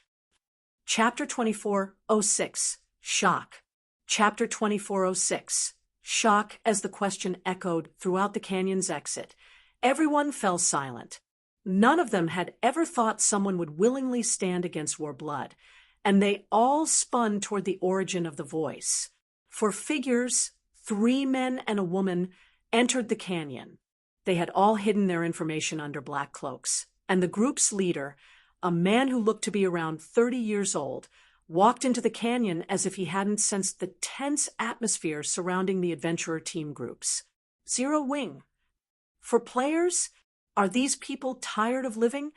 Chapter 2406, Shock. Chapter 2406, Shock. As the question echoed throughout the canyon's exit, everyone fell silent. None of them had ever thought someone would willingly stand against War Blood, and they all spun toward the origin of the voice. For figures, 3 men and a woman, entered the canyon. They had all hidden their information under black cloaks, and the group's leader, a man who looked to be around 30 years old, walked into the canyon as if he hadn't sensed the tense atmosphere surrounding the adventurer team groups. Zero Wing. For players, are these people tired of living?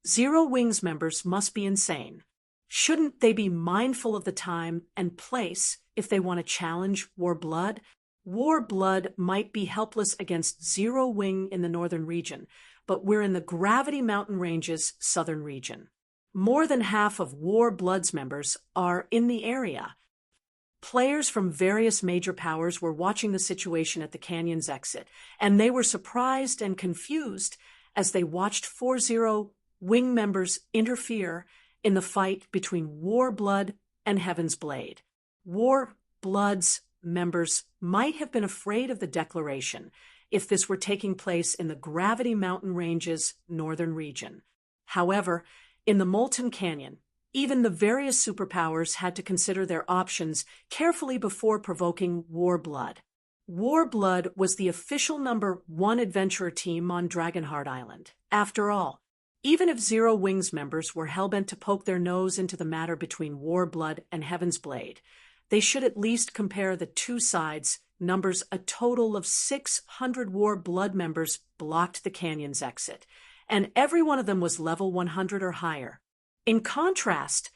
Zero Wing's members must be insane. Shouldn't they be mindful of the time and place if they want to challenge War Blood? War Blood might be helpless against Zero Wing in the northern region, but we're in the Gravity Mountain Range's southern region. More than half of War Blood's members are in the area. Players from various major powers were watching the situation at the canyon's exit, and they were surprised and confused as they watched 4 Zero Wing members interfere in the fight between War Blood and Heaven's Blade. War Blood's members might have been afraid of the declaration if this were taking place in the Gravity Mountain Ranges northern region. However, in the Molten Canyon, even the various superpowers had to consider their options carefully before provoking Warblood. Warblood was the official #1 adventurer team on Dragonheart Island. After all, even if Zero Wings members were hellbent to poke their nose into the matter between Warblood and Heaven's Blade, they should at least compare the two sides. Numbers a total of 600 Warblood members blocked the canyon's exit, and every one of them was level 100 or higher. In contrast,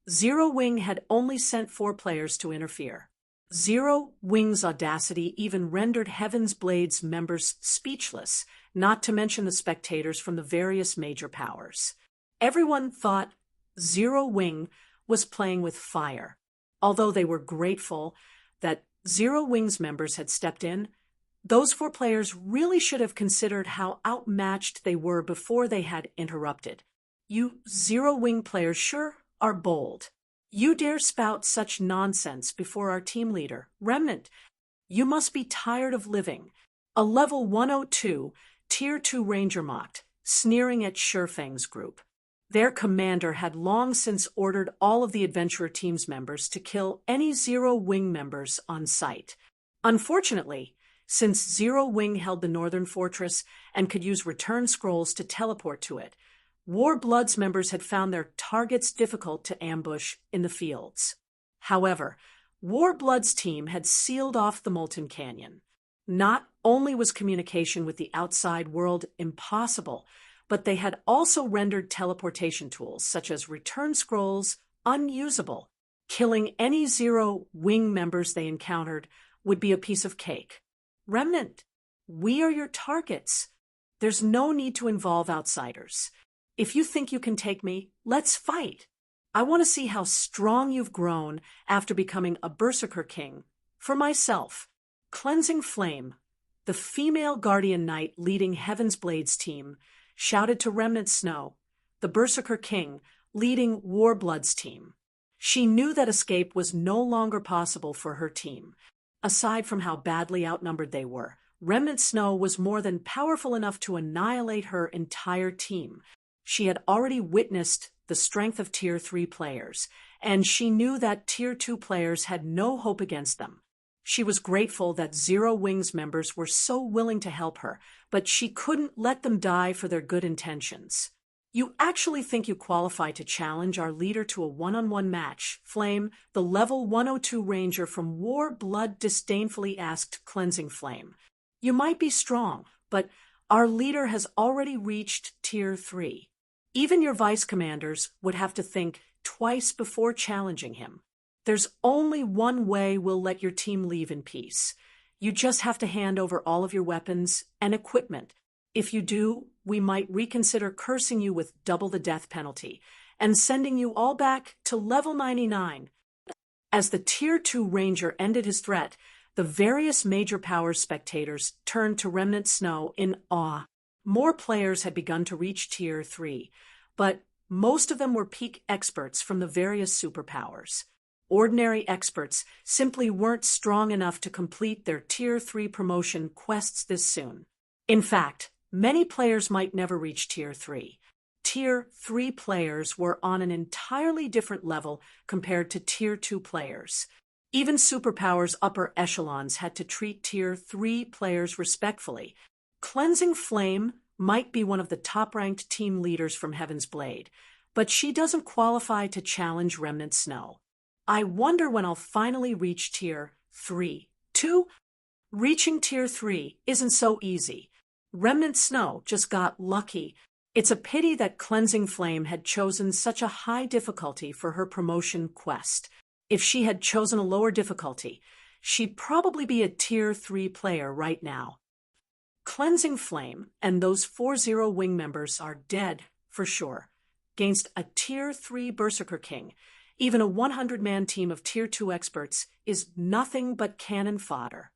Zero Wing had only sent 4 players to interfere. Zero Wing's audacity even rendered Heaven's Blade's members speechless, not to mention the spectators from the various major powers. Everyone thought Zero Wing was playing with fire. Although they were grateful that Zero Wing's members had stepped in, those 4 players really should have considered how outmatched they were before they had interrupted. You Zero Wing players sure are bold. You dare spout such nonsense before our team leader, Remnant. You must be tired of living. A level 102, Tier 2 Ranger mocked, sneering at Surefang's group. Their commander had long since ordered all of the adventurer team's members to kill any Zero Wing members on sight. Unfortunately, since Zero Wing held the northern fortress and could use return scrolls to teleport to it, Warblood's members had found their targets difficult to ambush in the fields. However, Warblood's team had sealed off the Molten Canyon. Not only was communication with the outside world impossible, but they had also rendered teleportation tools, such as return scrolls, unusable. Killing any Zero Wing members they encountered would be a piece of cake. Remnant, we are your targets. There's no need to involve outsiders. If you think you can take me, let's fight. I want to see how strong you've grown after becoming a Berserker King. For myself, Cleansing Flame, the female Guardian Knight leading Heaven's Blade's team, shouted to Remnant Snow, the Berserker King leading Warblood's team. She knew that escape was no longer possible for her team. Aside from how badly outnumbered they were, Remnant Snow was more than powerful enough to annihilate her entire team. She had already witnessed the strength of Tier 3 players, and she knew that Tier 2 players had no hope against them. She was grateful that Zero Wings members were so willing to help her, but she couldn't let them die for their good intentions. You actually think you qualify to challenge our leader to a one-on-one match? Flame, the level 102 ranger from Warblood, disdainfully asked Cleansing Flame. You might be strong, but our leader has already reached Tier 3. Even your vice commanders would have to think twice before challenging him. There's only one way we'll let your team leave in peace. You just have to hand over all of your weapons and equipment. If you do, we might reconsider cursing you with double the death penalty and sending you all back to level 99. As the Tier 2 Ranger ended his threat, the various major powers spectators turned to Remnant Snow in awe. More players had begun to reach Tier 3, but most of them were peak experts from the various superpowers. Ordinary experts simply weren't strong enough to complete their Tier 3 promotion quests this soon. In fact, many players might never reach Tier 3. Tier 3 players were on an entirely different level compared to Tier 2 players. Even superpowers upper echelons had to treat Tier 3 players respectfully. Cleansing Flame might be one of the top-ranked team leaders from Heaven's Blade, but she doesn't qualify to challenge Remnant Snow. I wonder when I'll finally reach Tier 3. 2. Reaching Tier 3 isn't so easy. Remnant Snow just got lucky. It's a pity that Cleansing Flame had chosen such a high difficulty for her promotion quest. If she had chosen a lower difficulty, she'd probably be a Tier 3 player right now. Cleansing Flame and those 4 Zero Wing members are dead, for sure. Against a Tier 3 Berserker King, even a 100-man team of Tier 2 experts is nothing but cannon fodder.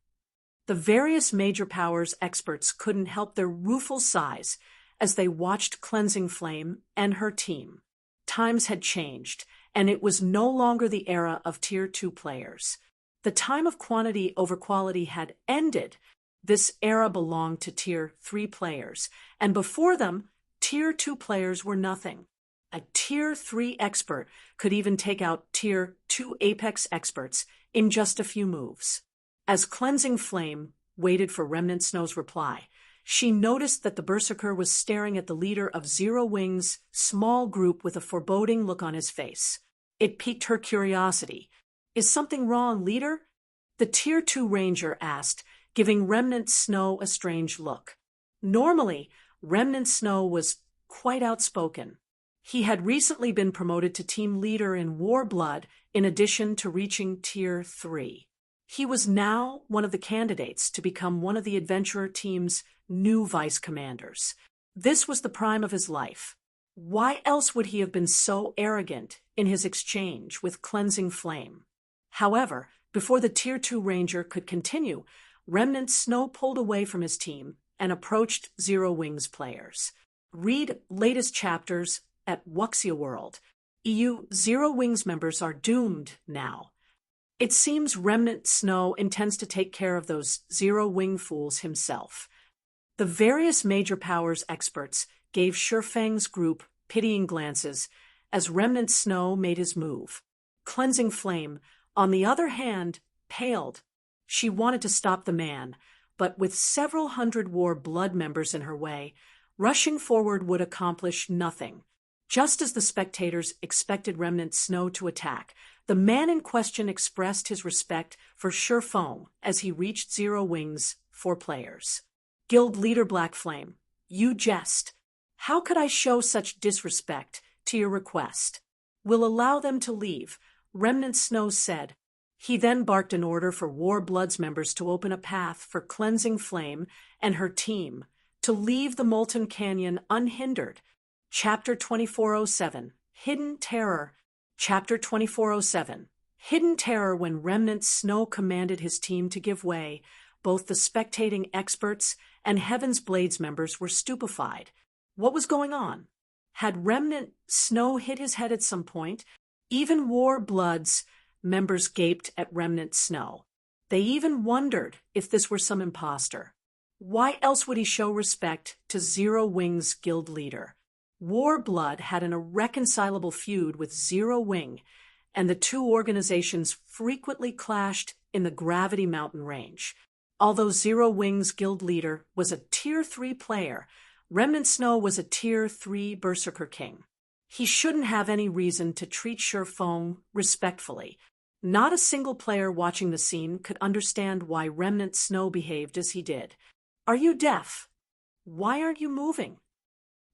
The various major powers experts couldn't help their rueful sighs as they watched Cleansing Flame and her team. Times had changed, and it was no longer the era of Tier 2 players. The time of quantity over quality had ended. This era belonged to Tier 3 players, and before them, Tier 2 players were nothing. A Tier 3 expert could even take out Tier 2 Apex experts in just a few moves. As Cleansing Flame waited for Remnant Snow's reply, she noticed that the Berserker was staring at the leader of Zero Wing's small group with a foreboding look on his face. It piqued her curiosity. "Is something wrong, leader?" the Tier 2 Ranger asked, giving Remnant Snow a strange look. Normally, Remnant Snow was quite outspoken. He had recently been promoted to team leader in Warblood in addition to reaching Tier 3. He was now one of the candidates to become one of the adventurer team's new vice commanders. This was the prime of his life. Why else would he have been so arrogant in his exchange with Cleansing Flame? However, before the Tier 2 Ranger could continue, Remnant Snow pulled away from his team and approached Zero Wing's players. Read latest chapters at Wuxia World. EU Zero Wing's members are doomed now. It seems Remnant Snow intends to take care of those Zero Wing fools himself. The various major powers experts gave Shifeng's group pitying glances as Remnant Snow made his move. Cleansing Flame, on the other hand, paled. She wanted to stop the man, but with several hundred Warblood members in her way, rushing forward would accomplish nothing. Just as the spectators expected Remnant Snow to attack, the man in question expressed his respect for Shifeng as he reached Zero Wing's 4 players. "Guild leader Black Flame, you jest. How could I show such disrespect to your request? We'll allow them to leave," Remnant Snow said. He then barked an order for Warblood's members to open a path for Cleansing Flame and her team to leave the Molten Canyon unhindered. Chapter 2407, Hidden Terror. Chapter 2407, Hidden Terror. When Remnant Snow commanded his team to give way, both the spectating experts and Heaven's Blades members were stupefied. What was going on? Had Remnant Snow hit his head at some point? Even Warblood's members gaped at Remnant Snow. They even wondered if this were some imposter. Why else would he show respect to Zero Wing's guild leader? Warblood had an irreconcilable feud with Zero Wing, and the two organizations frequently clashed in the Gravity Mountain Range. Although Zero Wing's guild leader was a Tier 3 player, Remnant Snow was a Tier 3 Berserker King. He shouldn't have any reason to treat Shifeng respectfully. Not a single player watching the scene could understand why Remnant Snow behaved as he did. "Are you deaf? Why aren't you moving?"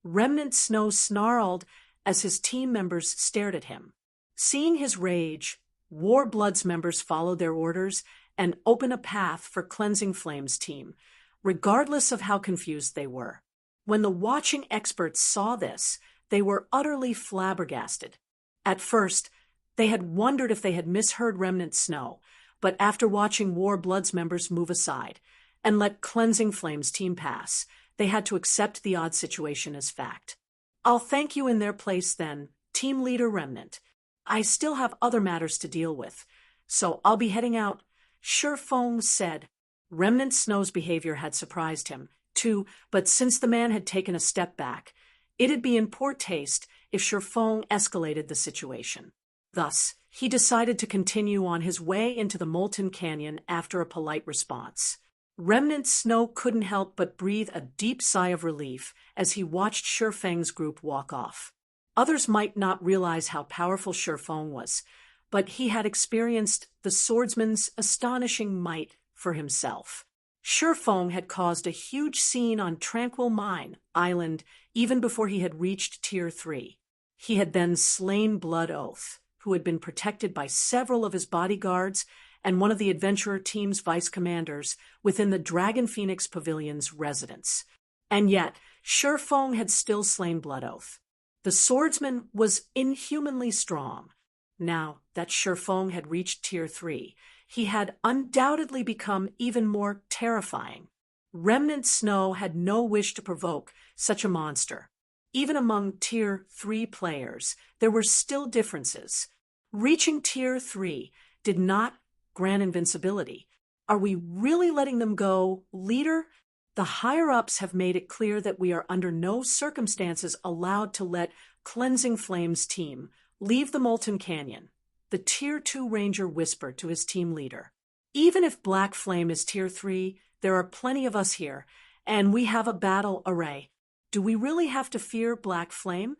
Remnant Snow snarled as his team members stared at him. Seeing his rage, Warblood's members followed their orders and opened a path for Cleansing Flame's team, regardless of how confused they were. When the watching experts saw this, they were utterly flabbergasted. At first, they had wondered if they had misheard Remnant Snow, but after watching Warblood's members move aside and let Cleansing Flame's team pass, they had to accept the odd situation as fact. "I'll thank you in their place then, Team Leader Remnant. I still have other matters to deal with, so I'll be heading out," Shifeng said. Remnant Snow's behavior had surprised him, too, but since the man had taken a step back, it'd be in poor taste if Shifeng escalated the situation. Thus, he decided to continue on his way into the Molten Canyon after a polite response. Remnant Snow couldn't help but breathe a deep sigh of relief as he watched Shifeng's group walk off. Others might not realize how powerful Shifeng was, but he had experienced the swordsman's astonishing might for himself. Shifeng had caused a huge scene on Tranquil Mine Island even before he had reached Tier 3. He had then slain Blood Oath, who had been protected by several of his bodyguards and one of the adventurer team's vice commanders within the Dragon Phoenix Pavilion's residence. And yet, Shifeng had still slain Blood Oath. The swordsman was inhumanly strong. Now that Shifeng had reached Tier 3, he had undoubtedly become even more terrifying. Remnant Snow had no wish to provoke such a monster. Even among Tier 3 players, there were still differences. Reaching Tier 3 did not grant invincibility. Are we really letting them go, leader? The higher-ups have made it clear that we are under no circumstances allowed to let Cleansing Flames team leave the Molten Canyon, the Tier 2 Ranger whispered to his team leader. Even if Black Flame is Tier 3, there are plenty of us here, and we have a battle array. Do we really have to fear Black Flame?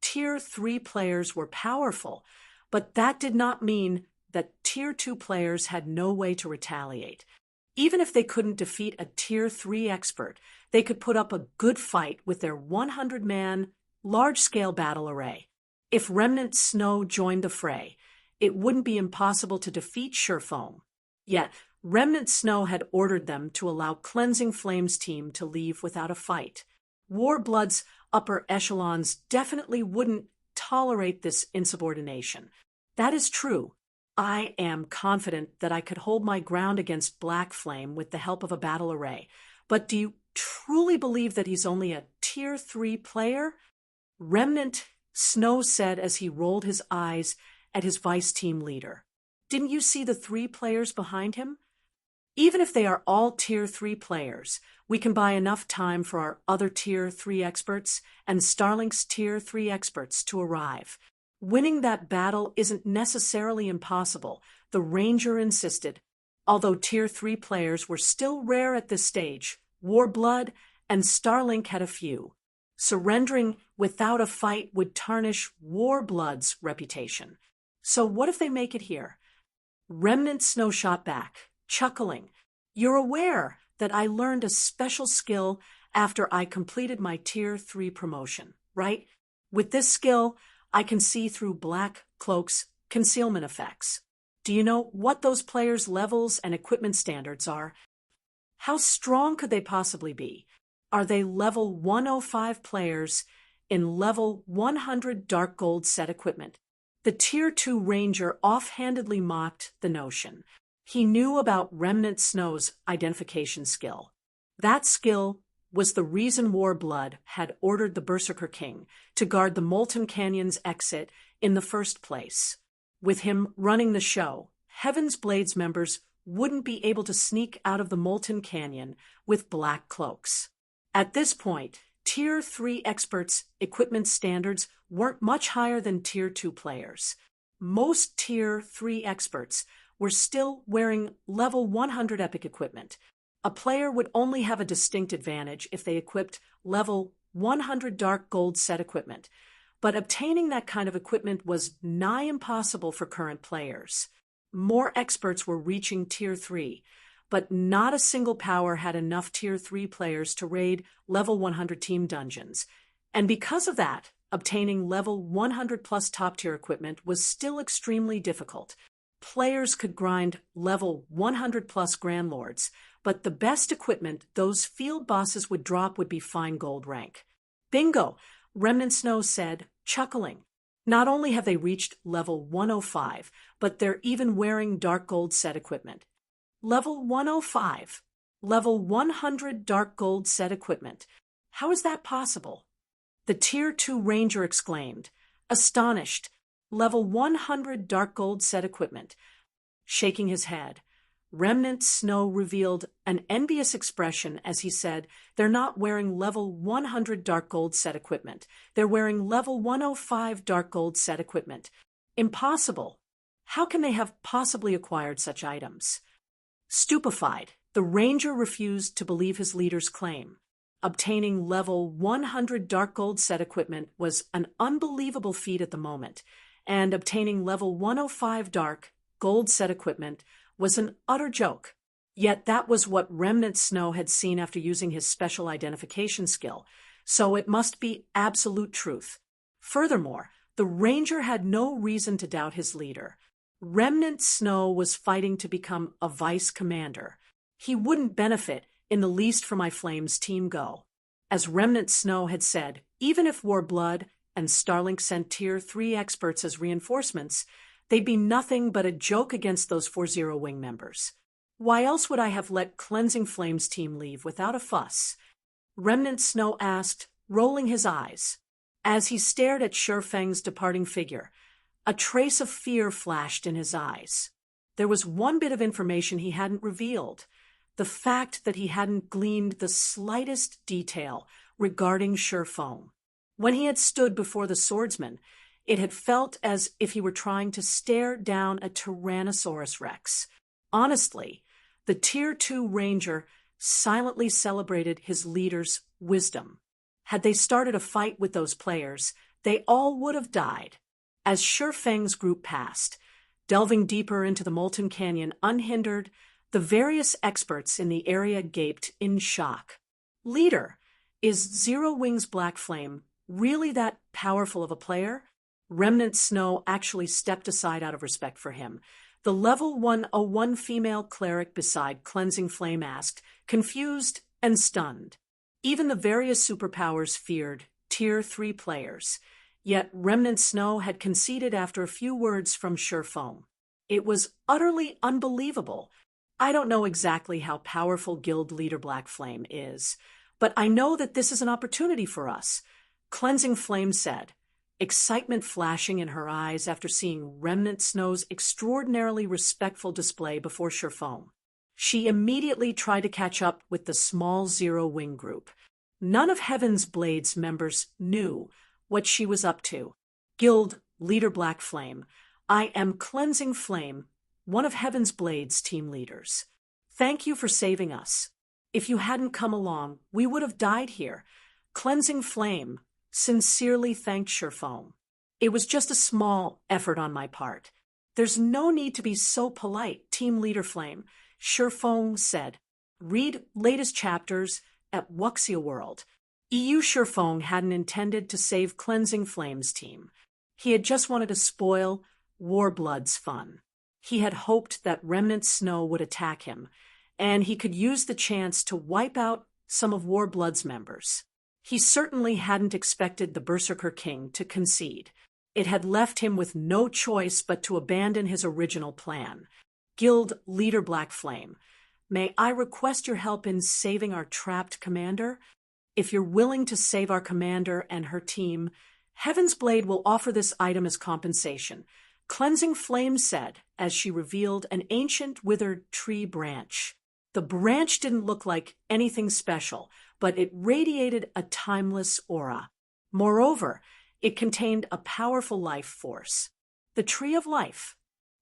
Tier 3 players were powerful, but that did not mean that Tier 2 players had no way to retaliate. Even if they couldn't defeat a Tier 3 expert, they could put up a good fight with their 100-man, large-scale battle array. If Remnant Snow joined the fray, it wouldn't be impossible to defeat Surefoam. Yet, Remnant Snow had ordered them to allow Cleansing Flames team to leave without a fight. Warblood's upper echelons definitely wouldn't tolerate this insubordination. That is true. I am confident that I could hold my ground against Black Flame with the help of a battle array. But do you truly believe that he's only a Tier 3 player? Remnant Snow said as he rolled his eyes at his vice team leader. Didn't you see the 3 players behind him? Even if they are all Tier 3 players, we can buy enough time for our other Tier 3 experts and Starlink's Tier 3 experts to arrive. Winning that battle isn't necessarily impossible, the Ranger insisted. Although Tier 3 players were still rare at this stage, Warblood and Starlink had a few. Surrendering without a fight would tarnish Warblood's reputation. So what if they make it here? Remnant Snow shot back, chuckling. You're aware that I learned a special skill after I completed my Tier 3 promotion, right? With this skill, I can see through Black Cloak's concealment effects. Do you know what those players' levels and equipment standards are? How strong could they possibly be? Are they level 105 players in level 100 Dark Gold set equipment? The Tier 2 Ranger offhandedly mocked the notion. He knew about Remnant Snow's identification skill. That skill was the reason Warblood had ordered the Berserker King to guard the Molten Canyon's exit in the first place. With him running the show, Heaven's Blades members wouldn't be able to sneak out of the Molten Canyon with black cloaks. At this point, Tier 3 experts' equipment standards weren't much higher than Tier 2 players. Most Tier 3 experts were still wearing level 100 epic equipment. A player would only have a distinct advantage if they equipped level 100 Dark Gold set equipment, but obtaining that kind of equipment was nigh impossible for current players. More experts were reaching Tier 3, but not a single power had enough Tier 3 players to raid level 100 team dungeons. And because of that, obtaining level 100 plus top-tier equipment was still extremely difficult. Players could grind level 100 plus Grand Lords, but the best equipment those field bosses would drop would be fine gold rank. Bingo, Remnant Snow said, chuckling. Not only have they reached level 105, but they're even wearing Dark Gold set equipment. Level 105, level 100 Dark Gold set equipment. How is that possible? The Tier 2 Ranger exclaimed, astonished. Level 100 Dark Gold set equipment. Shaking his head, Remnant Snow revealed an envious expression as he said, they're not wearing level 100 Dark Gold set equipment. They're wearing level 105 Dark Gold set equipment. Impossible. How can they have possibly acquired such items? Stupefied, the Ranger refused to believe his leader's claim. Obtaining level 100 Dark Gold set equipment was an unbelievable feat at the moment, and obtaining level 105 Dark Gold set equipment was an utter joke. Yet that was what Remnant Snow had seen after using his special identification skill, so it must be absolute truth. Furthermore, the Ranger had no reason to doubt his leader. Remnant Snow was fighting to become a vice commander. He wouldn't benefit in the least from my Flames team go. As Remnant Snow had said, even if Warblood and Starlink sent Tier 3 experts as reinforcements, they'd be nothing but a joke against those 40 Wing members. Why else would I have let Cleansing Flames team leave without a fuss? Remnant Snow asked, rolling his eyes. As he stared at Shurfeng's departing figure, a trace of fear flashed in his eyes. There was one bit of information he hadn't revealed: the fact that he hadn't gleaned the slightest detail regarding Shifeng. When he had stood before the swordsman, it had felt as if he were trying to stare down a Tyrannosaurus Rex. Honestly, the Tier 2 Ranger silently celebrated his leader's wisdom. Had they started a fight with those players, they all would have died. As Shifeng's group passed, delving deeper into the molten canyon unhindered, the various experts in the area gaped in shock. Leader, is Zero Wings Black Flame really that powerful of a player? Remnant Snow actually stepped aside out of respect for him. The level 101 female cleric beside Cleansing Flame asked, confused and stunned. Even the various superpowers feared Tier 3 players. Yet Remnant Snow had conceded after a few words from Shifeng. It was utterly unbelievable. I don't know exactly how powerful Guild Leader Black Flame is, but I know that this is an opportunity for us, Cleansing Flame said, excitement flashing in her eyes after seeing Remnant Snow's extraordinarily respectful display before Shifeng. She immediately tried to catch up with the small Zero Wing group. None of Heaven's Blade's members knew what she was up to. Guild Leader Black Flame, I am Cleansing Flame, one of Heaven's Blade's team leaders. Thank you for saving us. If you hadn't come along, we would have died here. Cleansing Flame sincerely thanked Shifeng. It was just a small effort on my part. There's no need to be so polite, Team Leader Flame, Shifeng said. Read latest chapters at Wuxia World. EU Shifeng hadn't intended to save Cleansing Flame's team. He had just wanted to spoil Warblood's fun. He had hoped that Remnant Snow would attack him, and he could use the chance to wipe out some of Warblood's members. He certainly hadn't expected the Berserker King to concede. It had left him with no choice but to abandon his original plan. Guild Leader Black Flame, may I request your help in saving our trapped commander? If you're willing to save our commander and her team, Heaven's Blade will offer this item as compensation, Cleansing Flame said as she revealed an ancient withered tree branch. The branch didn't look like anything special, but it radiated a timeless aura. Moreover, it contained a powerful life force, the Tree of Life.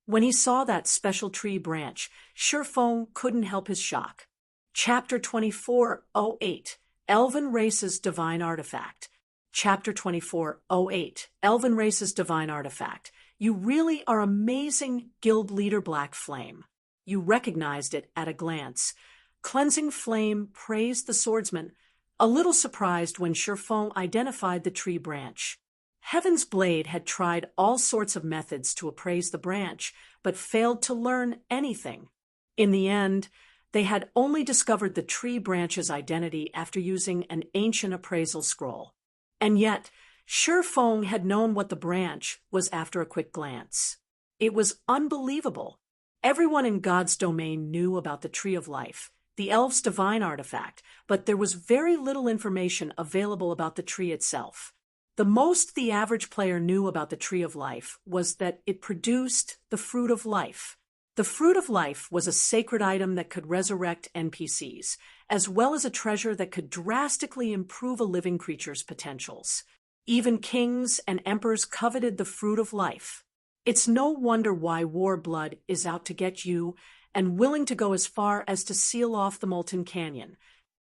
When he saw that special tree branch, Shifeng couldn't help his shock. Chapter 2408, Elven Race's Divine Artifact. Chapter 2408, Elven Race's Divine Artifact. You really are amazing, Guild Leader Black Flame. You recognized it at a glance. Cleansing Flame praised the swordsman, a little surprised when Shifeng identified the tree branch. Heaven's Blade had tried all sorts of methods to appraise the branch, but failed to learn anything. In the end, they had only discovered the tree branch's identity after using an ancient appraisal scroll. And yet, Shifeng had known what the branch was after a quick glance. It was unbelievable. Everyone in God's domain knew about the Tree of Life, the elf's divine artifact, but there was very little information available about the tree itself. The most the average player knew about the Tree of Life was that it produced the Fruit of Life. The Fruit of Life was a sacred item that could resurrect NPCs, as well as a treasure that could drastically improve a living creature's potentials. Even kings and emperors coveted the Fruit of Life. It's no wonder why Warblood is out to get you and willing to go as far as to seal off the Molten Canyon.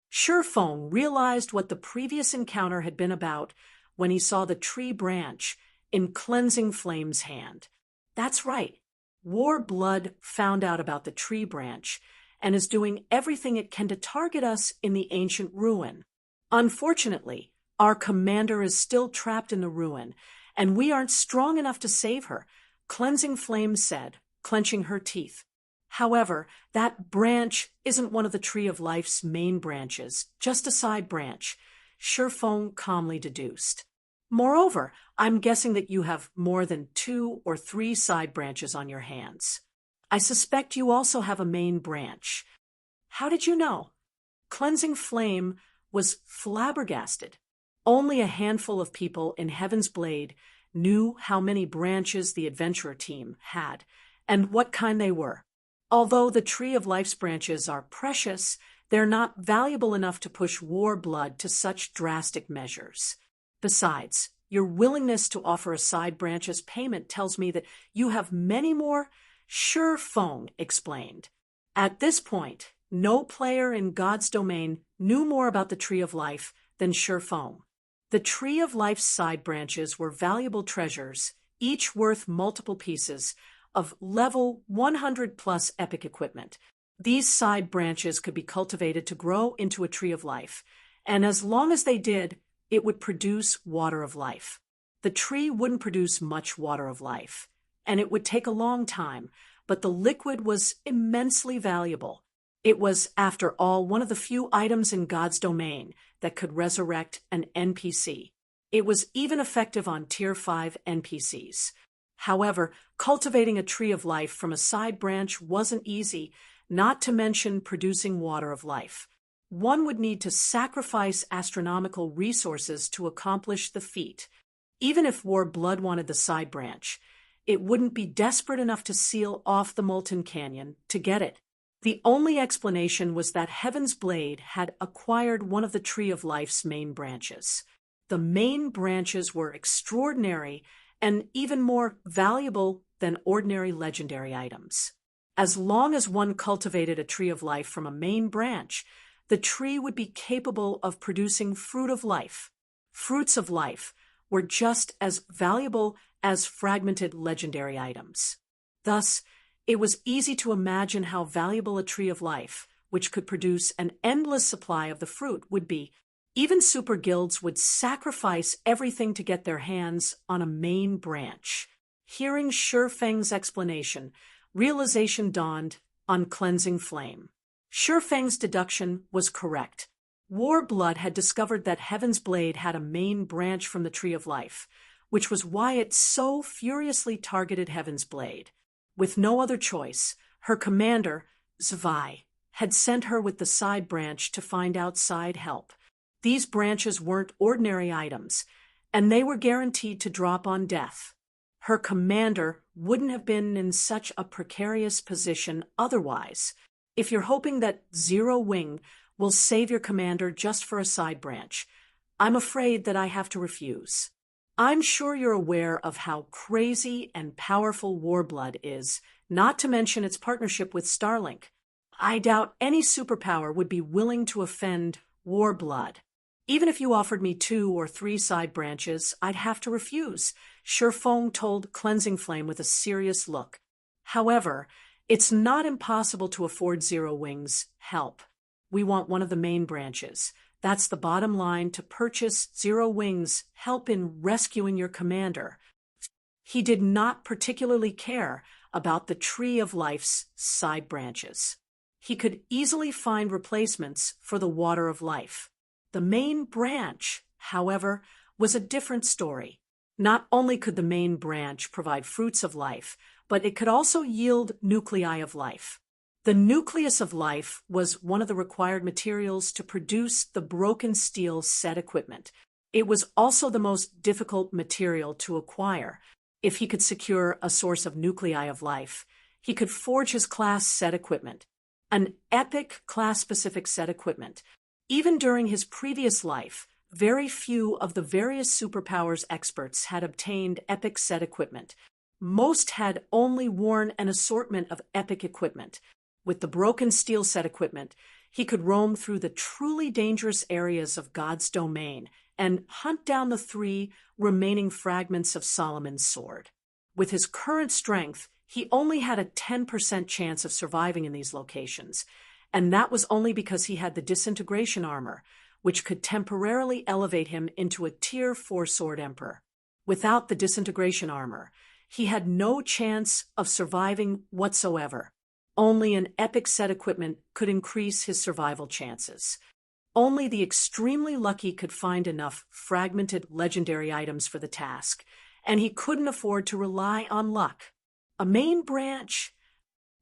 Shifeng realized what the previous encounter had been about when he saw the tree branch in Cleansing Flame's hand. That's right. Warblood found out about the tree branch and is doing everything it can to target us in the ancient ruin. Unfortunately, our commander is still trapped in the ruin, and we aren't strong enough to save her, Cleansing Flame said, clenching her teeth. However, that branch isn't one of the Tree of Life's main branches, just a side branch, Shifeng calmly deduced. Moreover, I'm guessing that you have more than 2 or 3 side branches on your hands. I suspect you also have a main branch. How did you know? Cleansing Flame was flabbergasted. Only a handful of people in Heaven's Blade knew how many branches the adventurer team had, and what kind they were. Although the Tree of Life's branches are precious, they're not valuable enough to push war blood to such drastic measures. Besides, your willingness to offer a side branch as payment tells me that you have many more. Sure, Phone explained. At this point, no player in God's domain knew more about the Tree of Life than Sure Phone. The Tree of Life's side branches were valuable treasures, each worth multiple pieces of level 100 plus epic equipment. These side branches could be cultivated to grow into a Tree of Life, and as long as they did, it would produce water of life. The tree wouldn't produce much water of life, and it would take a long time, but the liquid was immensely valuable. It was, after all, one of the few items in God's domain that could resurrect an NPC. It was even effective on Tier 5 NPCs. However, cultivating a Tree of Life from a side branch wasn't easy, not to mention producing water of life. One would need to sacrifice astronomical resources to accomplish the feat. Even if War Blood wanted the side branch, it wouldn't be desperate enough to seal off the Molten Canyon to get it. The only explanation was that Heaven's Blade had acquired one of the Tree of Life's main branches. The main branches were extraordinary and even more valuable than ordinary legendary items. As long as one cultivated a Tree of Life from a main branch, the tree would be capable of producing fruit of life. Fruits of life were just as valuable as fragmented legendary items. Thus, it was easy to imagine how valuable a Tree of Life, which could produce an endless supply of the fruit, would be. Even super guilds would sacrifice everything to get their hands on a main branch. Hearing Shurfeng's explanation, realization dawned on Cleansing Flame. Shurfeng's deduction was correct. Warblood had discovered that Heaven's Blade had a main branch from the Tree of Life, which was why it so furiously targeted Heaven's Blade. With no other choice, her commander, Zvai, had sent her with the side branch to find outside help. These branches weren't ordinary items, and they were guaranteed to drop on death. Her commander wouldn't have been in such a precarious position otherwise. If you're hoping that Zero Wing will save your commander just for a side branch, I'm afraid that I have to refuse. I'm sure you're aware of how crazy and powerful Warblood is, not to mention its partnership with Starlink. I doubt any superpower would be willing to offend Warblood. Even if you offered me 2 or 3 side branches, I'd have to refuse, Shurfeng told Cleansing Flame with a serious look. However, it's not impossible to afford Zero Wing's help. We want one of the main branches. That's the bottom line to purchase Zero Wing's help in rescuing your commander. He did not particularly care about the Tree of Life's side branches. He could easily find replacements for the Water of Life. The main branch, however, was a different story. Not only could the main branch provide fruits of life, but it could also yield nuclei of life. The nucleus of life was one of the required materials to produce the broken steel set equipment. It was also the most difficult material to acquire. If he could secure a source of nuclei of life, he could forge his class set equipment, an epic class-specific set equipment. Even during his previous life, very few of the various superpowers experts had obtained epic set equipment. Most had only worn an assortment of epic equipment. With the broken steel set equipment, he could roam through the truly dangerous areas of God's domain and hunt down the 3 remaining fragments of Solomon's sword. With his current strength, he only had a 10% chance of surviving in these locations, and that was only because he had the disintegration armor, which could temporarily elevate him into a Tier 4 Sword Emperor. Without the disintegration armor, he had no chance of surviving whatsoever. Only an epic set equipment could increase his survival chances. Only the extremely lucky could find enough fragmented legendary items for the task, and he couldn't afford to rely on luck. A main branch?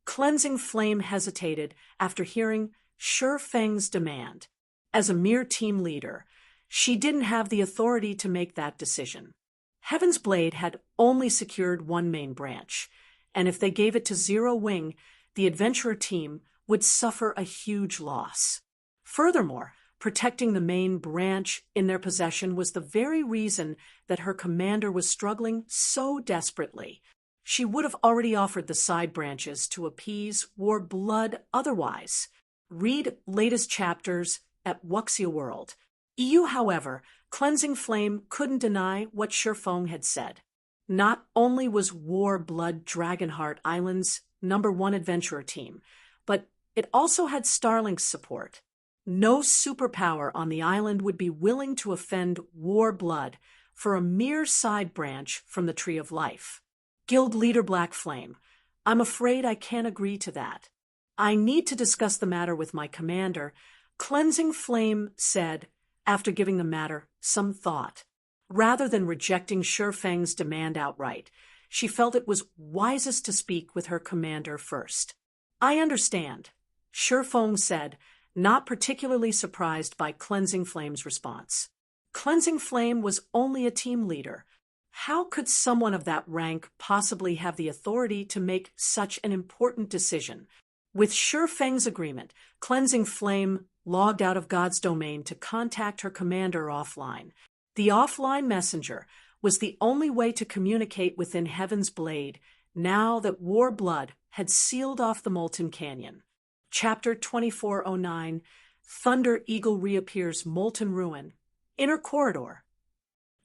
Cleansing Flame hesitated after hearing Shurfeng's demand. As a mere team leader, she didn't have the authority to make that decision. Heaven's Blade had only secured 1 main branch, and if they gave it to Zero Wing, the adventurer team would suffer a huge loss. Furthermore, protecting the main branch in their possession was the very reason that her commander was struggling so desperately. She would have already offered the side branches to appease War Blood otherwise. Read latest chapters at Wuxia World. EU, however, Cleansing Flame couldn't deny what Shifeng had said. Not only was War Blood Dragonheart Island's #1 adventurer team, but it also had Starlink's support. No superpower on the island would be willing to offend War Blood for a mere side branch from the Tree of Life. Guild Leader Black Flame, I'm afraid I can't agree to that. I need to discuss the matter with my commander, Cleansing Flame said, after giving the matter some thought. Rather than rejecting Shifeng's demand outright, she felt it was wisest to speak with her commander first. I understand, Shifeng said, not particularly surprised by Cleansing Flame's response. Cleansing Flame was only a team leader. How could someone of that rank possibly have the authority to make such an important decision? With Shifeng's agreement, Cleansing Flame logged out of God's domain to contact her commander offline. The offline messenger was the only way to communicate within Heaven's Blade now that War Blood had sealed off the Molten Canyon. Chapter 2409, Thunder Eagle Reappears Molten Ruin, Inner Corridor.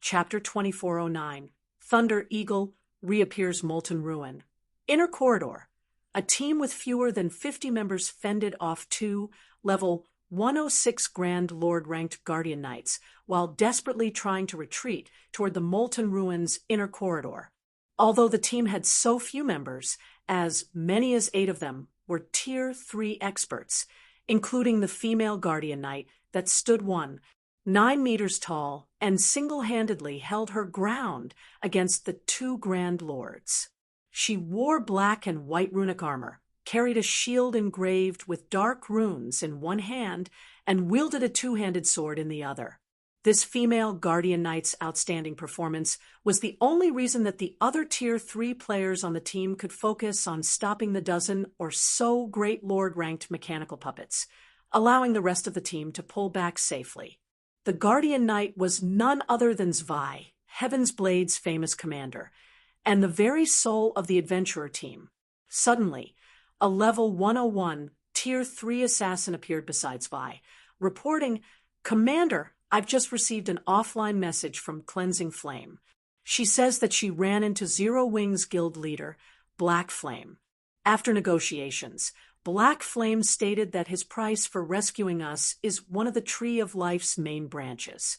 Chapter 2409, Thunder Eagle Reappears Molten Ruin, Inner Corridor. A team with fewer than 50 members fended off two level 106 Grand Lord ranked Guardian Knights while desperately trying to retreat toward the Molten Ruins Inner Corridor. Although the team had so few members, as many as 8 of them were Tier 3 experts, including the female Guardian Knight that stood 9 meters tall and single-handedly held her ground against the 2 Grand Lords. She wore black and white runic armor, carried a shield engraved with dark runes in one hand, and wielded a 2-handed sword in the other. This female Guardian Knight's outstanding performance was the only reason that the other Tier 3 players on the team could focus on stopping the dozen or so Great Lord-ranked mechanical puppets, allowing the rest of the team to pull back safely. The Guardian Knight was none other than Zwei, Heaven's Blade's famous commander, and the very soul of the adventurer team. Suddenly, a level 101 Tier 3 assassin appeared beside Zwei, reporting, "Commander, I've just received an offline message from Cleansing Flame. She says that she ran into Zero Wing's guild leader, Black Flame. After negotiations, Black Flame stated that his price for rescuing us is one of the Tree of Life's main branches."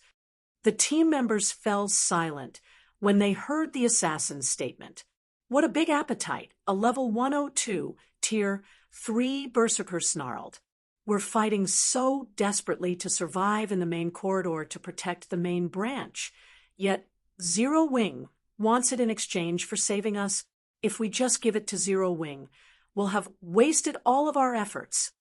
The team members fell silent when they heard the assassin's statement. What a big appetite, a level 102 Tier 3 berserker snarled. "We're fighting so desperately to survive in the main corridor to protect the main branch. Yet Zero Wing wants it in exchange for saving us. If we just give it to Zero Wing, we'll have wasted all of our efforts."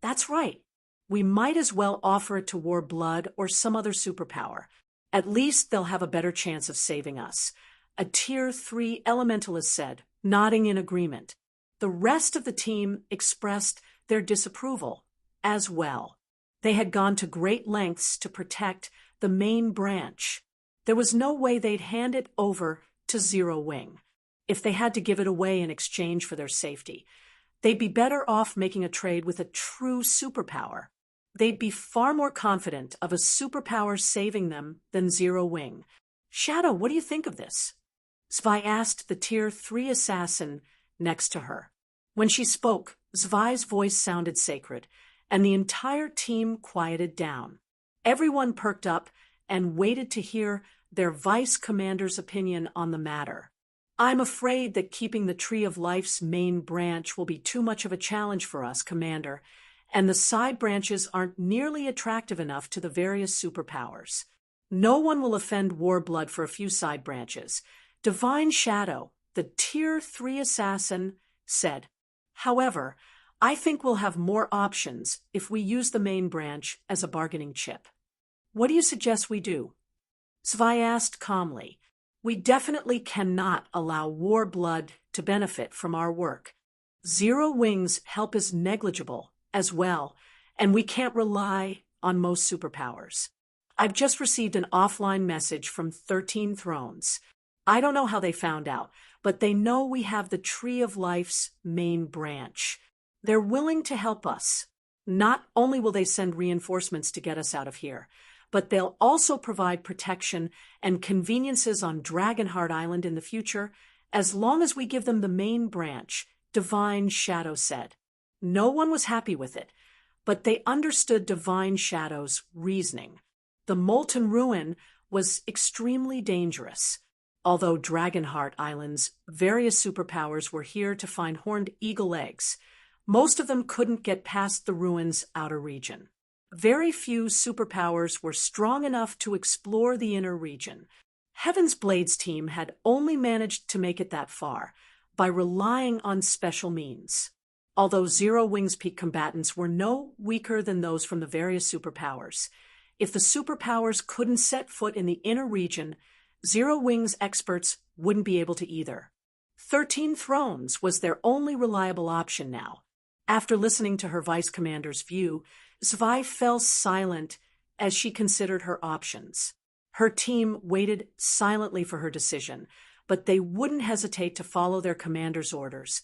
That's right. We might as well offer it to War Blood or some other superpower. At least they'll have a better chance of saving us, a Tier 3 elementalist said, nodding in agreement. The rest of the team expressed their disapproval as well. They had gone to great lengths to protect the main branch. There was no way they'd hand it over to Zero Wing. If they had to give it away in exchange for their safety, they'd be better off making a trade with a true superpower. They'd be far more confident of a superpower saving them than Zero Wing. "Shadow, what do you think of this?" Zwei asked the Tier 3 assassin next to her. When she spoke, Zwei's voice sounded sacred, and the entire team quieted down. Everyone perked up and waited to hear their vice commander's opinion on the matter. "I'm afraid that keeping the Tree of Life's main branch will be too much of a challenge for us, Commander, and the side branches aren't nearly attractive enough to the various superpowers. No one will offend War Blood for a few side branches." Divine Shadow, the Tier 3 assassin, said. "However, I think we'll have more options if we use the main branch as a bargaining chip." "What do you suggest we do?" Zwei asked calmly. "We definitely cannot allow War Blood to benefit from our work. Zero Wing's help is negligible as well, and we can't rely on most superpowers. I've just received an offline message from 13 Thrones. I don't know how they found out, but they know we have the Tree of Life's main branch. They're willing to help us. Not only will they send reinforcements to get us out of here, but they'll also provide protection and conveniences on Dragonheart Island in the future, as long as we give them the main branch, Divine Shadow said. No one was happy with it, but they understood Divine Shadow's reasoning. The Molten Ruin was extremely dangerous. Although Dragonheart Island's various superpowers were here to find horned eagle eggs, most of them couldn't get past the ruin's outer region. Very few superpowers were strong enough to explore the inner region. Heaven's Blade's team had only managed to make it that far by relying on special means. Although Zero Wing's peak combatants were no weaker than those from the various superpowers, if the superpowers couldn't set foot in the inner region, Zero Wing's experts wouldn't be able to either. 13 Thrones was their only reliable option now. After listening to her vice commander's view, Zwei fell silent as she considered her options. Her team waited silently for her decision, but they wouldn't hesitate to follow their commander's orders,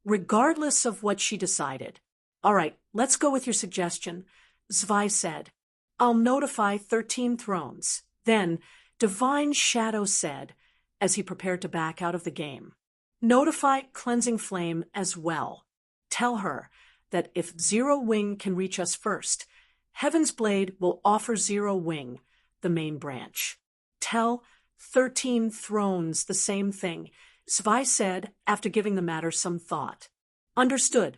regardless of what she decided. All right, let's go with your suggestion, Zwei said. I'll notify 13 Thrones. Then, Divine Shadow said, as he prepared to back out of the game. Notify Cleansing Flame as well. Tell her that if Zero Wing can reach us first, Heaven's Blade will offer Zero Wing the main branch. Tell 13 Thrones the same thing, Zwei said after giving the matter some thought. Understood.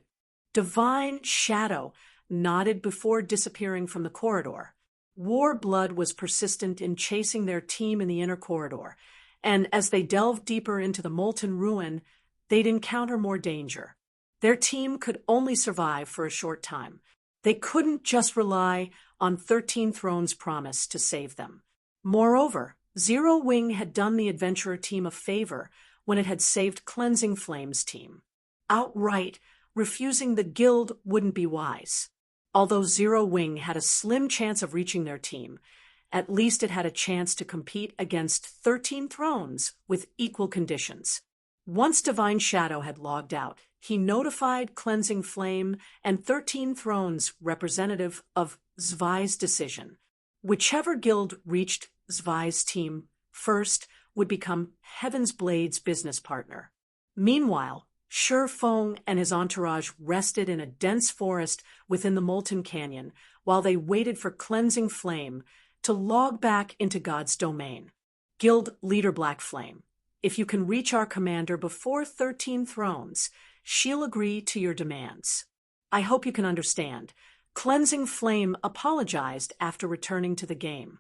Divine Shadow nodded before disappearing from the corridor. War Blood was persistent in chasing their team in the inner corridor, and as they delved deeper into the Molten Ruin, they'd encounter more danger. Their team could only survive for a short time. They couldn't just rely on 13 Thrones' promise to save them. Moreover, Zero Wing had done the adventurer team a favor when it had saved Cleansing Flame's team. Outright refusing the guild wouldn't be wise. Although Zero Wing had a slim chance of reaching their team, at least it had a chance to compete against 13 Thrones with equal conditions. Once Divine Shadow had logged out, he notified Cleansing Flame and 13 Thrones representative of Zwei's decision. Whichever guild reached Zwei's team first would become Heaven's Blade's business partner. Meanwhile, Feng and his entourage rested in a dense forest within the Molten Canyon while they waited for Cleansing Flame to log back into God's domain. Guild Leader Black Flame, if you can reach our commander before 13 Thrones, she'll agree to your demands. I hope you can understand. Cleansing Flame apologized after returning to the game.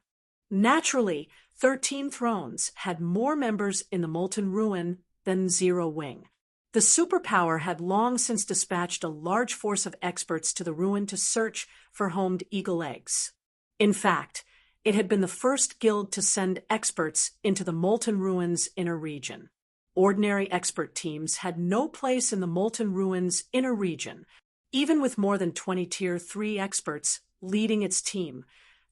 Naturally, 13 Thrones had more members in the Molten Ruin than Zero Wing. The superpower had long since dispatched a large force of experts to the ruin to search for homed eagle eggs. In fact, it had been the first guild to send experts into the Molten Ruin's inner region. Ordinary expert teams had no place in the Molten Ruin's inner region. Even with more than 20 Tier 3 experts leading its team,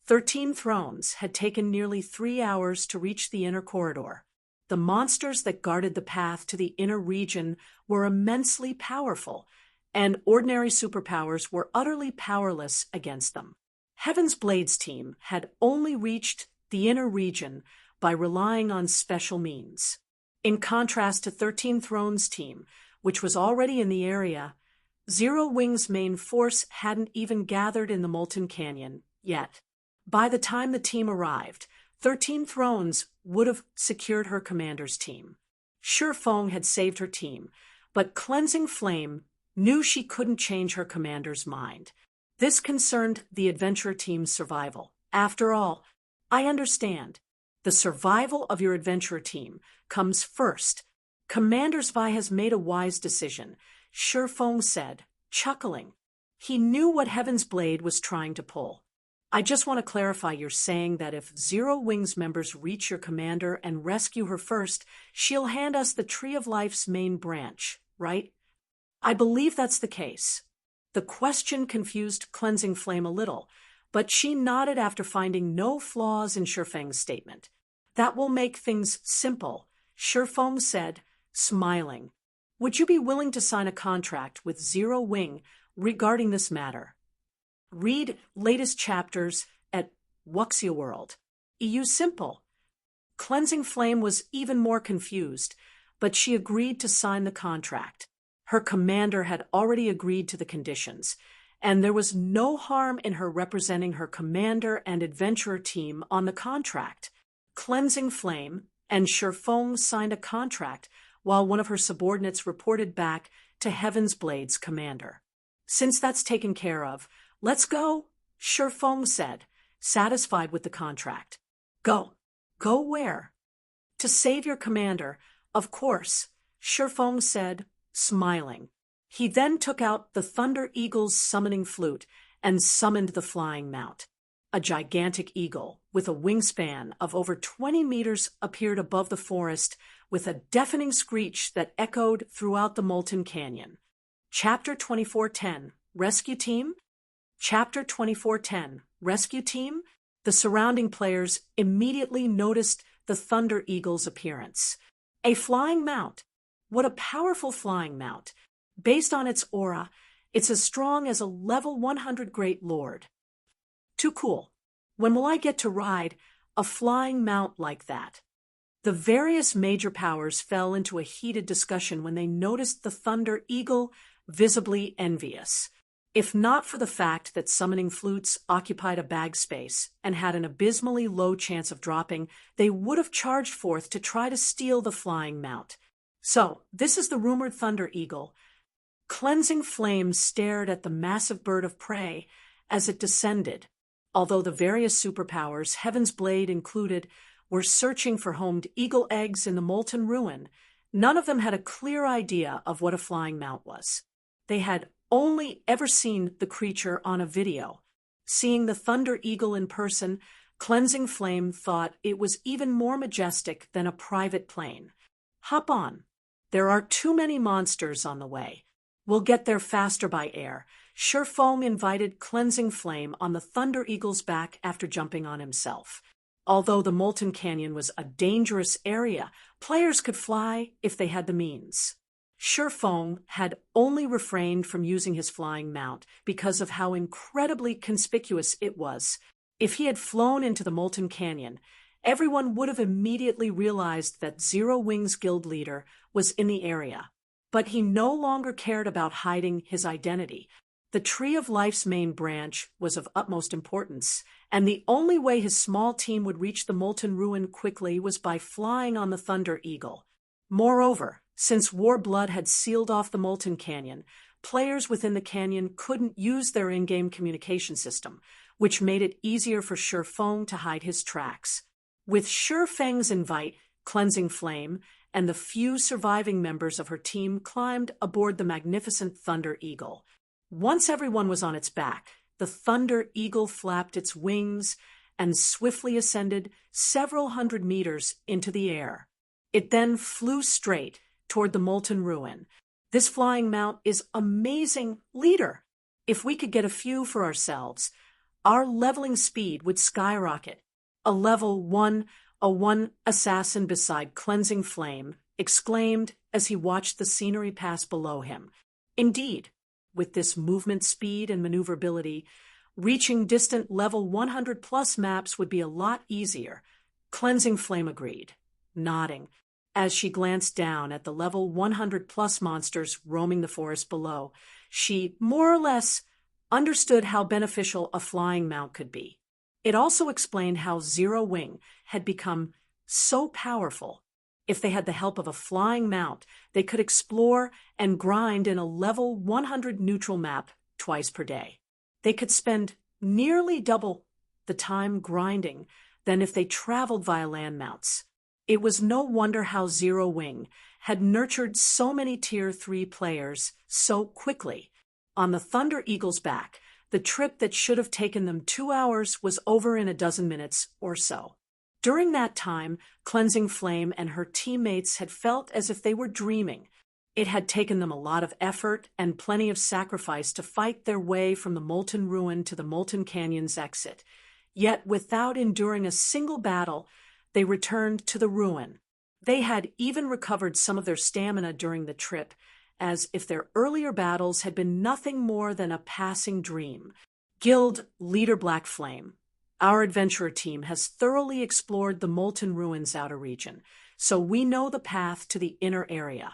13 Thrones had taken nearly 3 hours to reach the inner corridor. The monsters that guarded the path to the inner region were immensely powerful, and ordinary superpowers were utterly powerless against them. Heaven's Blade's team had only reached the inner region by relying on special means. In contrast to 13 Thrones' team, which was already in the area, Zero Wing's main force hadn't even gathered in the Molten Canyon yet. By the time the team arrived, 13 Thrones would have secured her commander's team. Feng had saved her team, but Cleansing Flame knew she couldn't change her commander's mind. This concerned the adventurer team's survival. After all, I understand. The survival of your adventurer team comes first. Commander Zwei has made a wise decision, Feng said, chuckling. He knew what Heaven's Blade was trying to pull. I just want to clarify, you're saying that if Zero Wings members reach your commander and rescue her first, she'll hand us the Tree of Life's main branch, right? I believe that's the case. The question confused Cleansing Flame a little, but she nodded after finding no flaws in Shurfeng's statement. That will make things simple, Shurfeng said, smiling. Would you be willing to sign a contract with Zero Wing regarding this matter? Read latest chapters at Wuxia World. EU Simple. Cleansing Flame was even more confused, but she agreed to sign the contract. Her commander had already agreed to the conditions, and there was no harm in her representing her commander and adventurer team on the contract. Cleansing Flame and Shurfeng signed a contract while one of her subordinates reported back to Heaven's Blade's commander. Since that's taken care of, let's go, Shurfeng said, satisfied with the contract. Go. Go where? To save your commander, of course, Shurfeng said, smiling. He then took out the Thunder Eagle's summoning flute and summoned the flying mount. A gigantic eagle with a wingspan of over 20 meters appeared above the forest with a deafening screech that echoed throughout the molten canyon. Chapter 2410, Rescue Team? Chapter 2410, Rescue Team? The surrounding players immediately noticed the Thunder Eagle's appearance. A flying mount. What a powerful flying mount. Based on its aura, it's as strong as a level 100 Great Lord. Too cool. When will I get to ride a flying mount like that? The various major powers fell into a heated discussion when they noticed the Thunder Eagle, visibly envious. If not for the fact that summoning flutes occupied a bag space and had an abysmally low chance of dropping, they would have charged forth to try to steal the flying mount. So, this is the rumored Thunder Eagle. Cleansing Flame stared at the massive bird of prey as it descended. Although the various superpowers, Heaven's Blade included, were searching for homed eagle eggs in the molten ruin, none of them had a clear idea of what a flying mount was. They had only ever seen the creature on a video. Seeing the Thunder Eagle in person, Cleansing Flame thought it was even more majestic than a private plane. Hop on. There are too many monsters on the way. We'll get there faster by air. Shurfeng invited Cleansing Flame on the Thunder Eagle's back after jumping on himself. Although the Molten Canyon was a dangerous area, players could fly if they had the means. Shurfeng had only refrained from using his flying mount because of how incredibly conspicuous it was. If he had flown into the Molten Canyon, everyone would have immediately realized that Zero Wings Guild leader was in the area. But he no longer cared about hiding his identity. The Tree of Life's main branch was of utmost importance, and the only way his small team would reach the molten ruin quickly was by flying on the Thunder Eagle. Moreover, since Warblood had sealed off the Molten Canyon, players within the canyon couldn't use their in-game communication system, which made it easier for Shurfeng to hide his tracks. With Shurfeng's invite, Cleansing Flame and the few surviving members of her team climbed aboard the magnificent Thunder Eagle. Once everyone was on its back, the Thunder Eagle flapped its wings and swiftly ascended several hundred meters into the air. It then flew straight toward the molten ruin. This flying mount is amazing, leader. If we could get a few for ourselves, our leveling speed would skyrocket. A level 101 assassin beside Cleansing Flame exclaimed as he watched the scenery pass below him. Indeed, with this movement speed and maneuverability, reaching distant level 100+ maps would be a lot easier. Cleansing Flame agreed, nodding, as she glanced down at the level 100+ monsters roaming the forest below. She, more or less, understood how beneficial a flying mount could be. It also explained how Zero Wing had become so powerful. If they had the help of a flying mount, they could explore and grind in a level 100 neutral map twice per day. They could spend nearly double the time grinding than if they traveled via land mounts. It was no wonder how Zero Wing had nurtured so many Tier 3 players so quickly. On the Thunder Eagle's back, The trip that should have taken them 2 hours was over in a dozen minutes or so. During that time, Cleansing Flame and her teammates had felt as if they were dreaming. It had taken them a lot of effort and plenty of sacrifice to fight their way from the Molten Ruin to the Molten Canyon's exit. Yet, without enduring a single battle, they returned to the ruin. They had even recovered some of their stamina during the trip, as if their earlier battles had been nothing more than a passing dream. Guild Leader Black Flame, our adventurer team has thoroughly explored the Molten Ruins outer region, so we know the path to the inner area.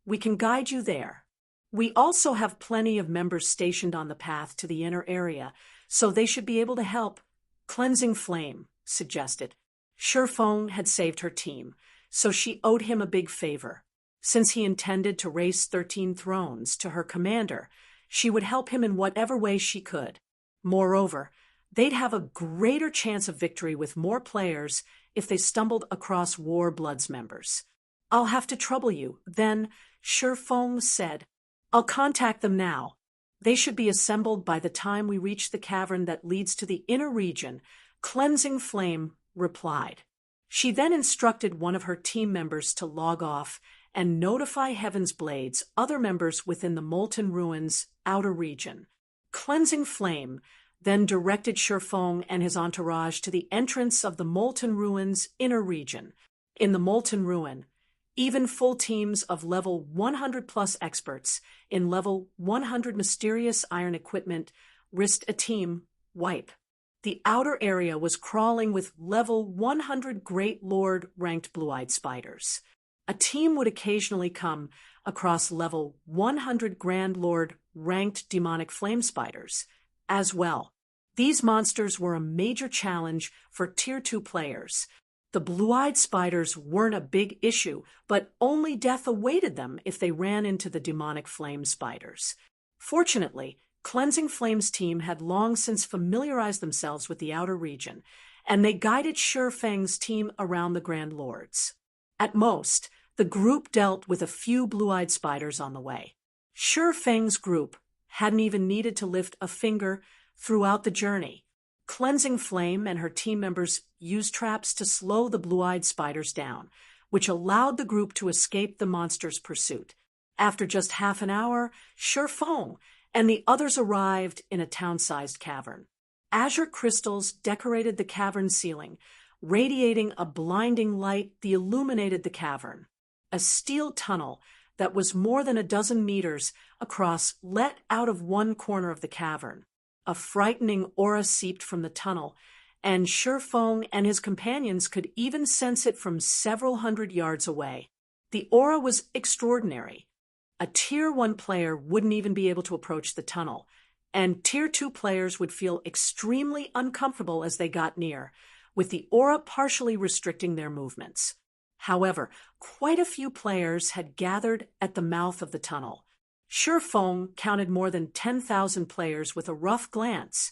We can guide you there. We also have plenty of members stationed on the path to the inner area, so they should be able to help. Cleansing Flame suggested. Shifeng had saved her team, so she owed him a big favor. Since he intended to race 13 thrones to her commander, she would help him in whatever way she could. Moreover, they'd have a greater chance of victory with more players if they stumbled across War Blood's members. I'll have to trouble you, then, Shifeng said. I'll contact them now. They should be assembled by the time we reach the cavern that leads to the inner region, Cleansing Flame replied. She then instructed one of her team members to log off and notify Heaven's Blade's other members within the Molten Ruins outer region. Cleansing Flame then directed Shifeng and his entourage to the entrance of the Molten Ruins inner region. In the Molten Ruin, even full teams of level 100+ experts in level 100 mysterious iron equipment risked a team wipe. The outer area was crawling with level 100 Great Lord ranked blue-eyed spiders. A team would occasionally come across level 100 Grand Lord ranked demonic flame spiders as well. These monsters were a major challenge for Tier 2 players. The blue-eyed spiders weren't a big issue, but only death awaited them if they ran into the demonic flame spiders. Fortunately, Cleansing Flame's team had long since familiarized themselves with the outer region, and they guided Shifeng's team around the Grand Lords. At most, the group dealt with a few blue-eyed spiders on the way. Shifeng's group hadn't even needed to lift a finger throughout the journey. Cleansing Flame and her team members used traps to slow the blue-eyed spiders down, which allowed the group to escape the monster's pursuit. After just half an hour, Shifeng and the others arrived in a town-sized cavern. Azure crystals decorated the cavern ceiling, radiating a blinding light that illuminated the cavern. A steel tunnel that was more than a dozen meters across led out of one corner of the cavern. A frightening aura seeped from the tunnel, and Shifeng and his companions could even sense it from several hundred yards away. The aura was extraordinary. A Tier 1 player wouldn't even be able to approach the tunnel, and Tier 2 players would feel extremely uncomfortable as they got near, with the aura partially restricting their movements. However, quite a few players had gathered at the mouth of the tunnel. Shifeng counted more than 10,000 players with a rough glance,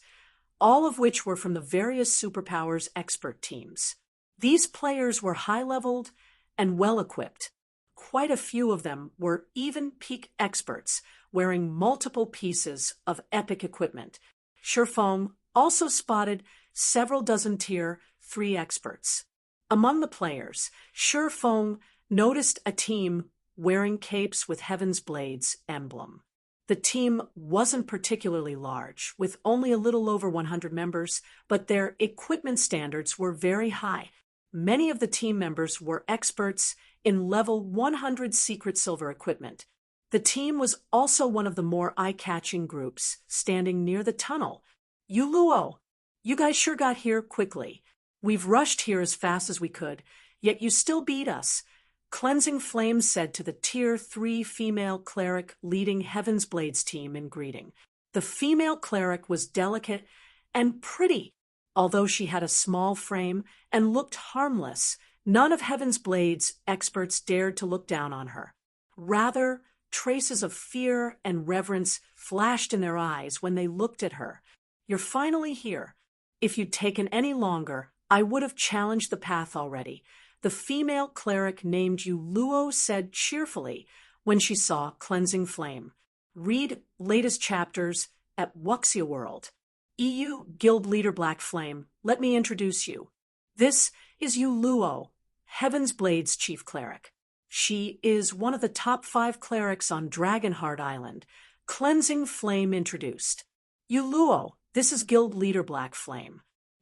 all of which were from the various superpowers expert teams. These players were high-leveled and well-equipped. Quite a few of them were even peak experts, wearing multiple pieces of epic equipment. Shifeng also spotted several dozen Tier 3 experts. Among the players, Shifeng noticed a team wearing capes with Heaven's Blade's emblem. The team wasn't particularly large, with only a little over 100 members, but their equipment standards were very high. Many of the team members were experts in level 100 secret silver equipment. The team was also one of the more eye-catching groups, standing near the tunnel. Luo, you guys sure got here quickly. We've rushed here as fast as we could, yet you still beat us. Cleansing Flame said to the Tier 3 female cleric leading Heaven's Blade's team in greeting. The female cleric was delicate and pretty. Although she had a small frame and looked harmless, none of Heaven's Blade's experts dared to look down on her. Rather, traces of fear and reverence flashed in their eyes when they looked at her. You're finally here. If you'd taken any longer, I would have challenged the path already. The female cleric named Luo said cheerfully when she saw Cleansing Flame. Read latest chapters at Wuxia World. EU Guild Leader Black Flame, let me introduce you. This is Yu Luo, Heaven's Blade's chief cleric. She is one of the top 5 clerics on Dragonheart Island. Cleansing Flame introduced. Yu Luo, this is Guild Leader Black Flame.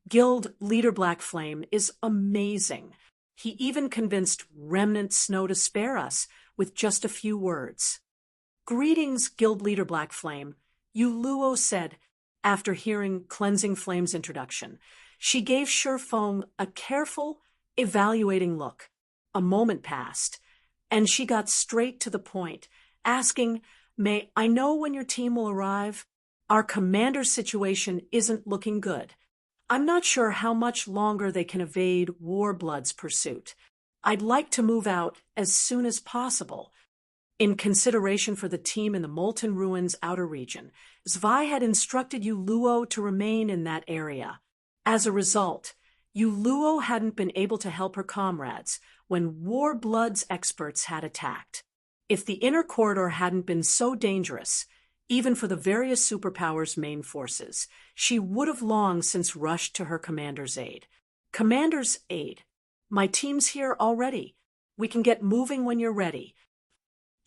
Guild Leader Black Flame is amazing. He even convinced Remnant Snow to spare us with just a few words. Greetings, Guild Leader Black Flame, Yu Luo said after hearing Cleansing Flame's introduction. She gave Shifeng a careful, evaluating look. A moment passed, and she got straight to the point, asking, "May I know when your team will arrive? Our commander's situation isn't looking good. I'm not sure how much longer they can evade Warblood's pursuit. I'd like to move out as soon as possible." In consideration for the team in the Molten Ruins outer region, Zwei had instructed Yu Luo to remain in that area. As a result, Yu Luo hadn't been able to help her comrades when Warblood's experts had attacked. If the inner corridor hadn't been so dangerous, even for the various superpowers' main forces, she would have long since rushed to her commander's aid. "Commander's aid. My team's here already. We can get moving when you're ready."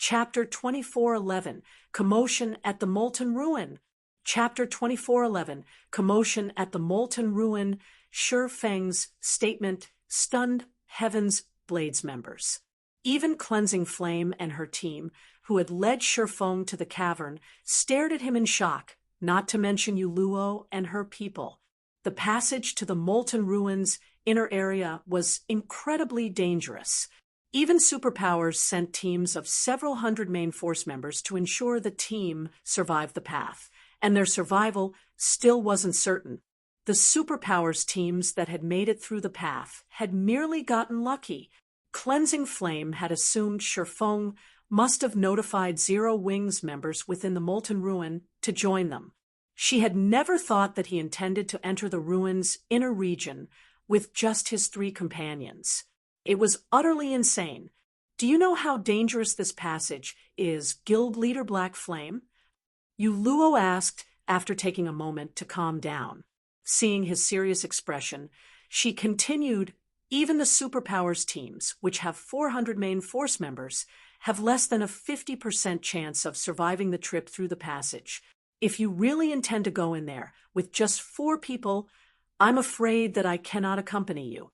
Chapter 2411, Commotion at the Molten Ruin. Chapter 2411, Commotion at the Molten Ruin. Shifeng's statement stunned Heaven's Blades members. Even Cleansing Flame and her team, who had led Shifeng to the cavern, stared at him in shock, not to mention Yu Luo and her people. The passage to the Molten Ruins inner area was incredibly dangerous. Even superpowers sent teams of several hundred main force members to ensure the team survived the path, and their survival still wasn't certain. The superpowers teams that had made it through the path had merely gotten lucky. Cleansing Flame had assumed Shifeng must have notified Zero Wings members within the Molten Ruin to join them. She had never thought that he intended to enter the ruin's inner region with just his 3 companions. It was utterly insane. "Do you know how dangerous this passage is, Guild Leader Black Flame?" Yu Luo asked after taking a moment to calm down. Seeing his serious expression, she continued, "Even the superpowers teams, which have 400 main force members, have less than a 50% chance of surviving the trip through the passage. If you really intend to go in there with just 4 people, I'm afraid that I cannot accompany you."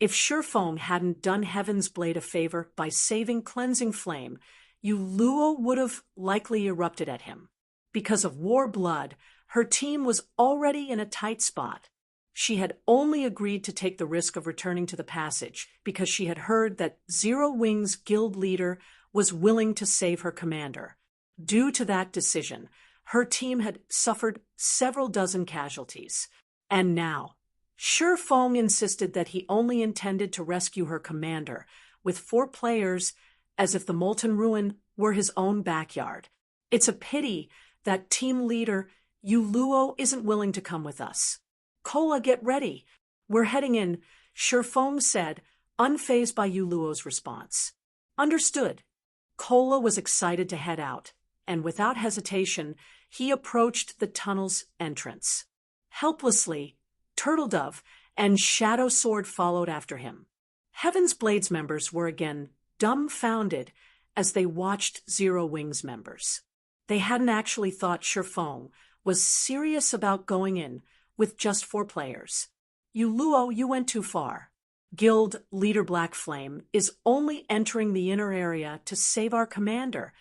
If Shifeng hadn't done Heaven's Blade a favor by saving Cleansing Flame, Yu Luo would have likely erupted at him. Because of Warblood, her team was already in a tight spot. She had only agreed to take the risk of returning to the passage because she had heard that Zero Wings guild leader was willing to save her commander. Due to that decision, her team had suffered several dozen casualties. And now, Shifeng insisted that he only intended to rescue her commander, with 4 players, as if the Molten Ruin were his own backyard. It's a pity that team leader Yu Luo isn't willing to come with us. "Kola, get ready. We're heading in," Shifeng said, unfazed by Yu Luo's response. Understood. Kola was excited to head out, and without hesitation, he approached the tunnel's entrance. Helplessly, Turtle Dove and Shadow Sword followed after him. Heaven's Blades members were again dumbfounded as they watched Zero Wings members. They hadn't actually thought Shifeng was serious about going in with just 4 players. "Yu Luo, you went too far. Guild Leader Black Flame is only entering the inner area to save our commander,"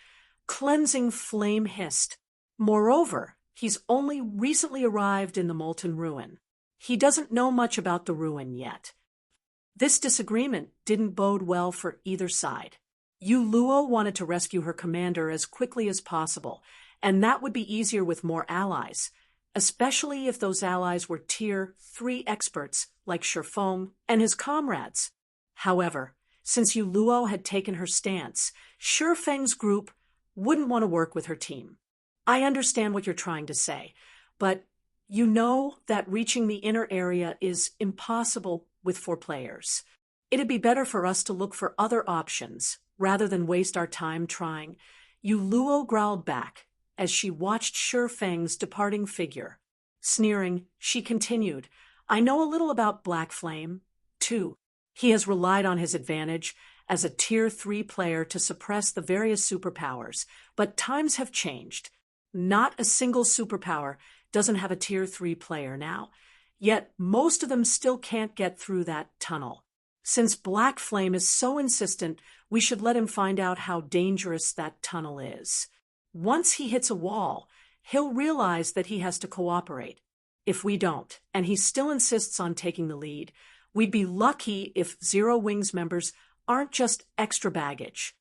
Cleansing Flame hissed. "Moreover, he's only recently arrived in the Molten Ruin. He doesn't know much about the ruin yet." This disagreement didn't bode well for either side. Yu Luo wanted to rescue her commander as quickly as possible, and that would be easier with more allies, especially if those allies were Tier 3 experts like Shifeng and his comrades. However, since Yu Luo had taken her stance, Shifeng's group wouldn't want to work with her team. "I understand what you're trying to say, but you know that reaching the inner area is impossible with 4 players. It'd be better for us to look for other options rather than waste our time trying." Yu Luo growled back, as she watched Shi Feng's departing figure. Sneering, she continued, "I know a little about Black Flame, too. He has relied on his advantage as a Tier 3 player to suppress the various superpowers, but times have changed. Not a single superpower doesn't have a Tier 3 player now, yet most of them still can't get through that tunnel. Since Black Flame is so insistent, we should let him find out how dangerous that tunnel is. Once he hits a wall, he'll realize that he has to cooperate. If we don't, and he still insists on taking the lead, we'd be lucky if Zero Wings members aren't just extra baggage."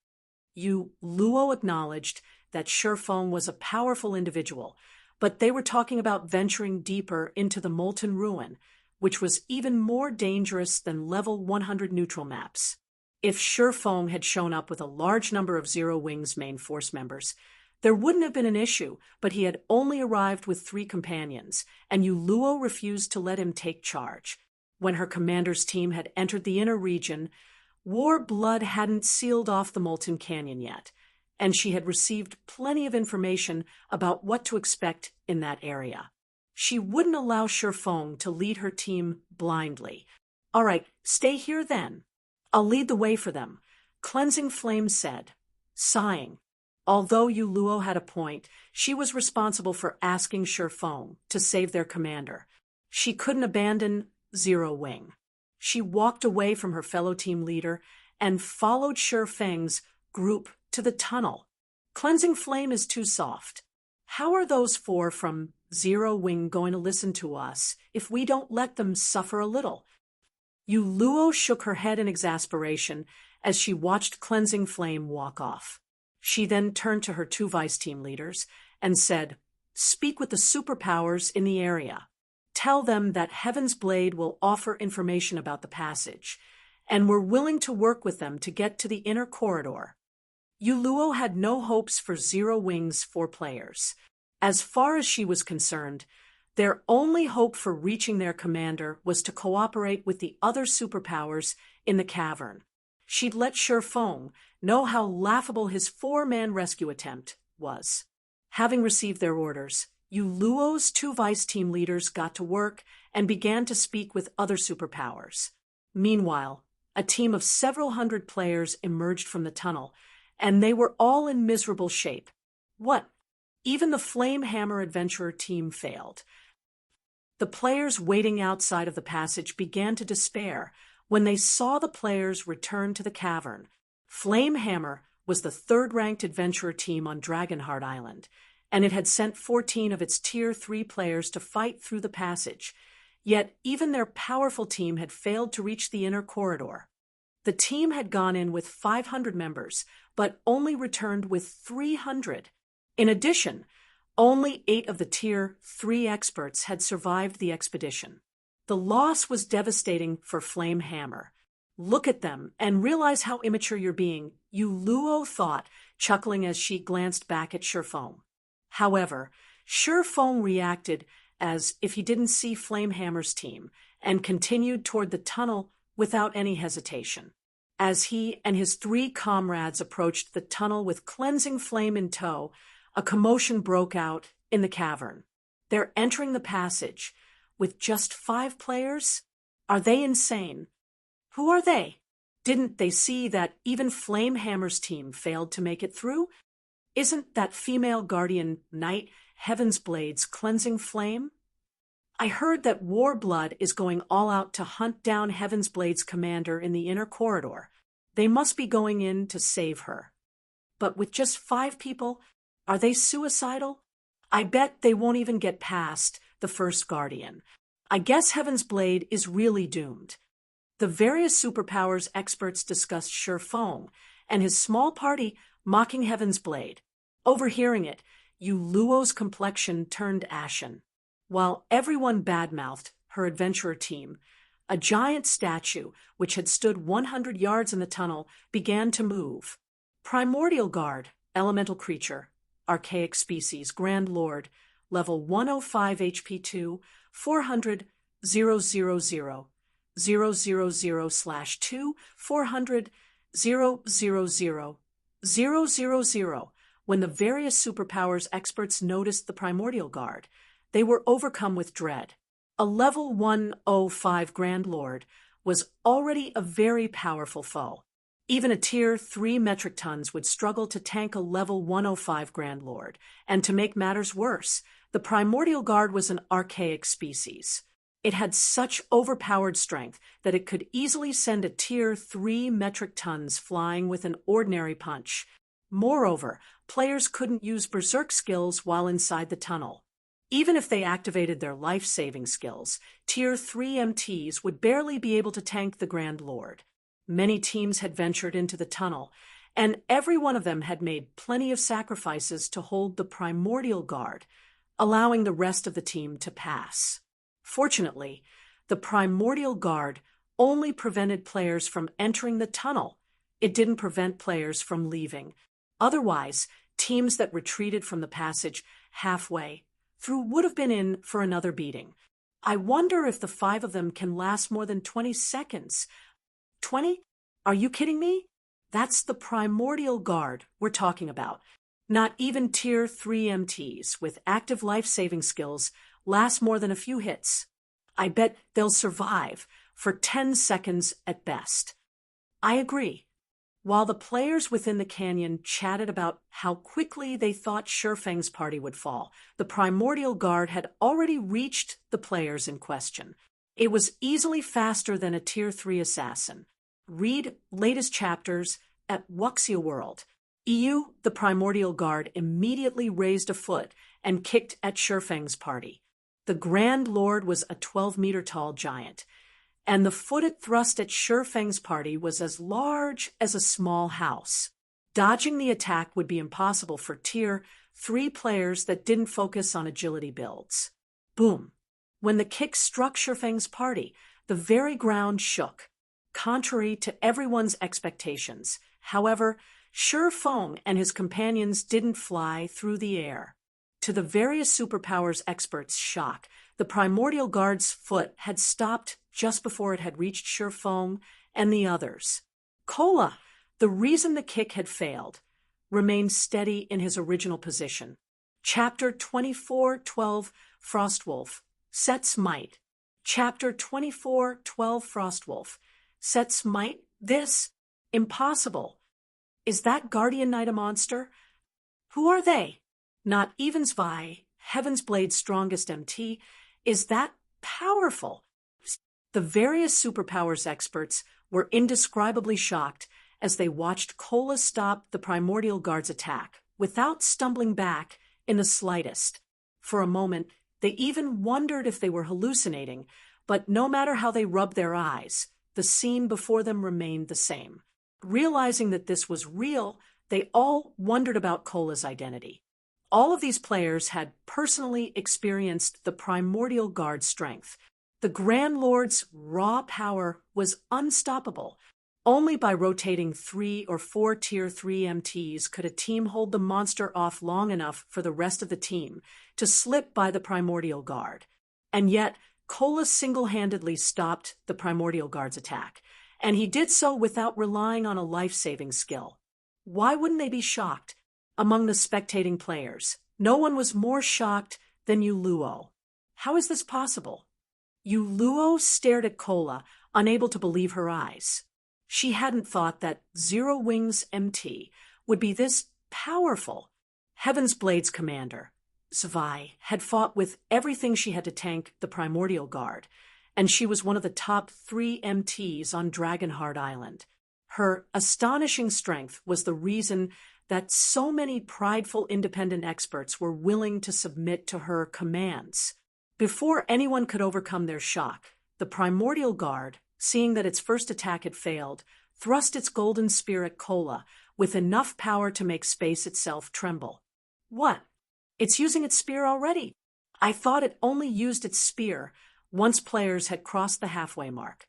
Luo acknowledged that Shi Feng was a powerful individual, but they were talking about venturing deeper into the Molten Ruin, which was even more dangerous than level 100 neutral maps. If Shi Feng had shown up with a large number of Zero Wings main force members, there wouldn't have been an issue, but he had only arrived with 3 companions, and Luo refused to let him take charge. When her commander's team had entered the inner region, War Blood hadn't sealed off the Molten Canyon yet, and she had received plenty of information about what to expect in that area. She wouldn't allow Shi Feng to lead her team blindly. "All right, stay here then. I'll lead the way for them," Cleansing Flame said, sighing. Although Luo had a point, she was responsible for asking Shi Feng to save their commander. She couldn't abandon Zero Wing. She walked away from her fellow team leader and followed Shi Feng's group to the tunnel. Cleansing Flame is too soft. How are those 4 from Zero Wing going to listen to us if we don't let them suffer a little? Luo shook her head in exasperation as she watched Cleansing Flame walk off. She then turned to her 2 vice team leaders and said, "Speak with the superpowers in the area. Tell them that Heaven's Blade will offer information about the passage, and we're willing to work with them to get to the inner corridor." Luo had no hopes for Zero Wing's 4 players. As far as she was concerned, their only hope for reaching their commander was to cooperate with the other superpowers in the cavern. She'd let Shi Feng know how laughable his 4-man rescue attempt was. Having received their orders, Luo's 2 vice team leaders got to work and began to speak with other superpowers. Meanwhile, a team of several hundred players emerged from the tunnel, and they were all in miserable shape. What? Even the Flame Hammer Adventurer team failed. The players waiting outside of the passage began to despair when they saw the players return to the cavern. Flame Hammer was the 3rd-ranked adventurer team on Dragonheart Island, and it had sent 14 of its Tier 3 players to fight through the passage. Yet even their powerful team had failed to reach the inner corridor. The team had gone in with 500 members, but only returned with 300. In addition, only 8 of the Tier 3 experts had survived the expedition. The loss was devastating for Flame Hammer. "Look at them and realize how immature you're being," Luo thought, chuckling as she glanced back at Shi Feng. However, Shi Feng reacted as if he didn't see Flame Hammer's team and continued toward the tunnel without any hesitation. As he and his 3 comrades approached the tunnel with Cleansing Flame in tow, a commotion broke out in the cavern. "They're entering the passage with just 5 players? Are they insane? Who are they? Didn't they see that even Flame Hammer's team failed to make it through? Isn't that female guardian knight Heaven's Blade's Cleansing Flame? I heard that War Blood is going all out to hunt down Heaven's Blade's commander in the inner corridor. They must be going in to save her. But with just 5 people, are they suicidal? I bet they won't even get past the first guardian. I guess Heaven's Blade is really doomed." The various superpowers experts discussed Shi Feng and his small party mocking Heaven's Blade. Overhearing it, Luo's complexion turned ashen. While everyone badmouthed her adventurer team, a giant statue, which had stood 100 yards in the tunnel, began to move. Primordial Guard, elemental creature, archaic species, Grand Lord, level 105 HP2, 400 000 000/2, 400 000 000, when the various superpowers experts noticed the Primordial Guard, they were overcome with dread. A level 105 Grand Lord was already a very powerful foe. Even a tier 3 metric tons would struggle to tank a level 105 Grand Lord, and to make matters worse, the Primordial Guard was an archaic species. It had such overpowered strength that it could easily send a tier 3 metric tons flying with an ordinary punch. Moreover, players couldn't use berserk skills while inside the tunnel. Even if they activated their life-saving skills, tier 3 MTs would barely be able to tank the Grand Lord. Many teams had ventured into the tunnel, and every one of them had made plenty of sacrifices to hold the Primordial Guard, allowing the rest of the team to pass. Fortunately, the Primordial Guard only prevented players from entering the tunnel. It didn't prevent players from leaving. Otherwise, teams that retreated from the passage halfway through would have been in for another beating. I wonder if the 5 of them can last more than 20 seconds. 20? Are you kidding me? That's the Primordial Guard we're talking about. Not even tier 3 MTs with active life-saving skills last more than a few hits. I bet they'll survive for 10 seconds at best. I agree. While the players within the canyon chatted about how quickly they thought Shurfeng's party would fall, the Primordial Guard had already reached the players in question. It was easily faster than a tier 3 assassin. Read latest chapters at Wuxia World. The Primordial Guard immediately raised a foot and kicked at Shurfeng's party. The Grand Lord was a 12-meter-tall giant, and the foot it thrust at Shurfeng's party was as large as a small house. Dodging the attack would be impossible for tier 3 players that didn't focus on agility builds. Boom! When the kick struck Shurfeng's party, the very ground shook, contrary to everyone's expectations. However, Shurfeng and his companions didn't fly through the air. To the various superpowers experts' shock, the Primordial Guard's foot had stopped just before it had reached Shurfeng and the others. Kola, the reason the kick had failed, remained steady in his original position. Chapter 24:12 Frostwolf Sets Might. Chapter 24:12 Frostwolf Sets Might. This? Impossible. Is that Guardian Knight a monster? Who are they? Not even Zvi, Heaven's Blade's strongest MT, is that powerful. The various superpowers experts were indescribably shocked as they watched Kola stop the Primordial Guard's attack without stumbling back in the slightest. For a moment, they even wondered if they were hallucinating, but no matter how they rubbed their eyes, the scene before them remained the same. Realizing that this was real, they all wondered about Kola's identity. All of these players had personally experienced the Primordial Guard's strength. The Grand Lord's raw power was unstoppable. Only by rotating 3 or 4 tier 3 MTs could a team hold the monster off long enough for the rest of the team to slip by the Primordial Guard. And yet, Kola single-handedly stopped the Primordial Guard's attack, and he did so without relying on a life-saving skill. Why wouldn't they be shocked? Among the spectating players, no one was more shocked than Yuluo. How is this possible? Yuluo stared at Kola, unable to believe her eyes. She hadn't thought that Zero Wings MT would be this powerful. Heaven's Blade's commander, Zvi, had fought with everything she had to tank the Primordial Guard, and she was one of the top 3 MTs on Dragonheart Island. Her astonishing strength was the reason that so many prideful independent experts were willing to submit to her commands. Before anyone could overcome their shock, the Primordial Guard, seeing that its first attack had failed, thrust its golden spear at Kola with enough power to make space itself tremble. What? It's using its spear already. I thought it only used its spear once players had crossed the halfway mark.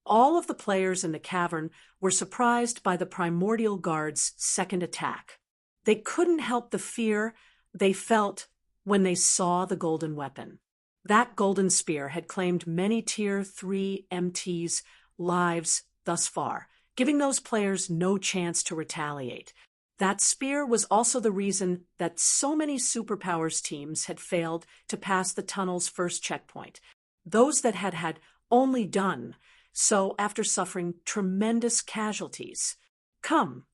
All of the players in the cavern were surprised by the Primordial Guard's second attack. They couldn't help the fear they felt when they saw the golden weapon. That golden spear had claimed many Tier 3 MTs' lives thus far, giving those players no chance to retaliate. That spear was also the reason that so many superpowers teams had failed to pass the tunnel's first checkpoint, those that had only done so after suffering tremendous casualties. Come.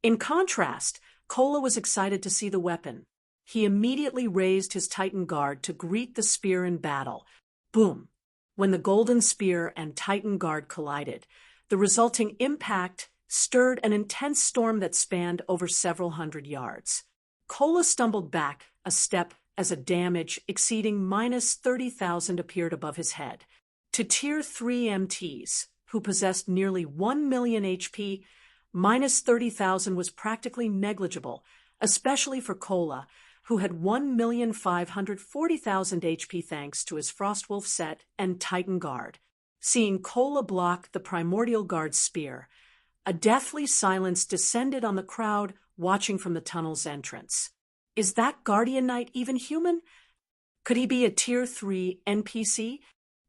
In contrast, Kola was excited to see the weapon. He immediately raised his Titan guard to greet the spear in battle. Boom! When the golden spear and Titan guard collided, the resulting impact stirred an intense storm that spanned over several hundred yards. Kola stumbled back a step as a damage exceeding minus 30,000 appeared above his head. To Tier 3 MTs, who possessed nearly 1 million HP, minus 30,000 was practically negligible, especially for Kola, who had 1,540,000 HP thanks to his Frostwolf set and Titan Guard. Seeing Kola block the Primordial Guard's spear, a deathly silence descended on the crowd watching from the tunnel's entrance. Is that Guardian Knight even human? Could he be a Tier 3 NPC?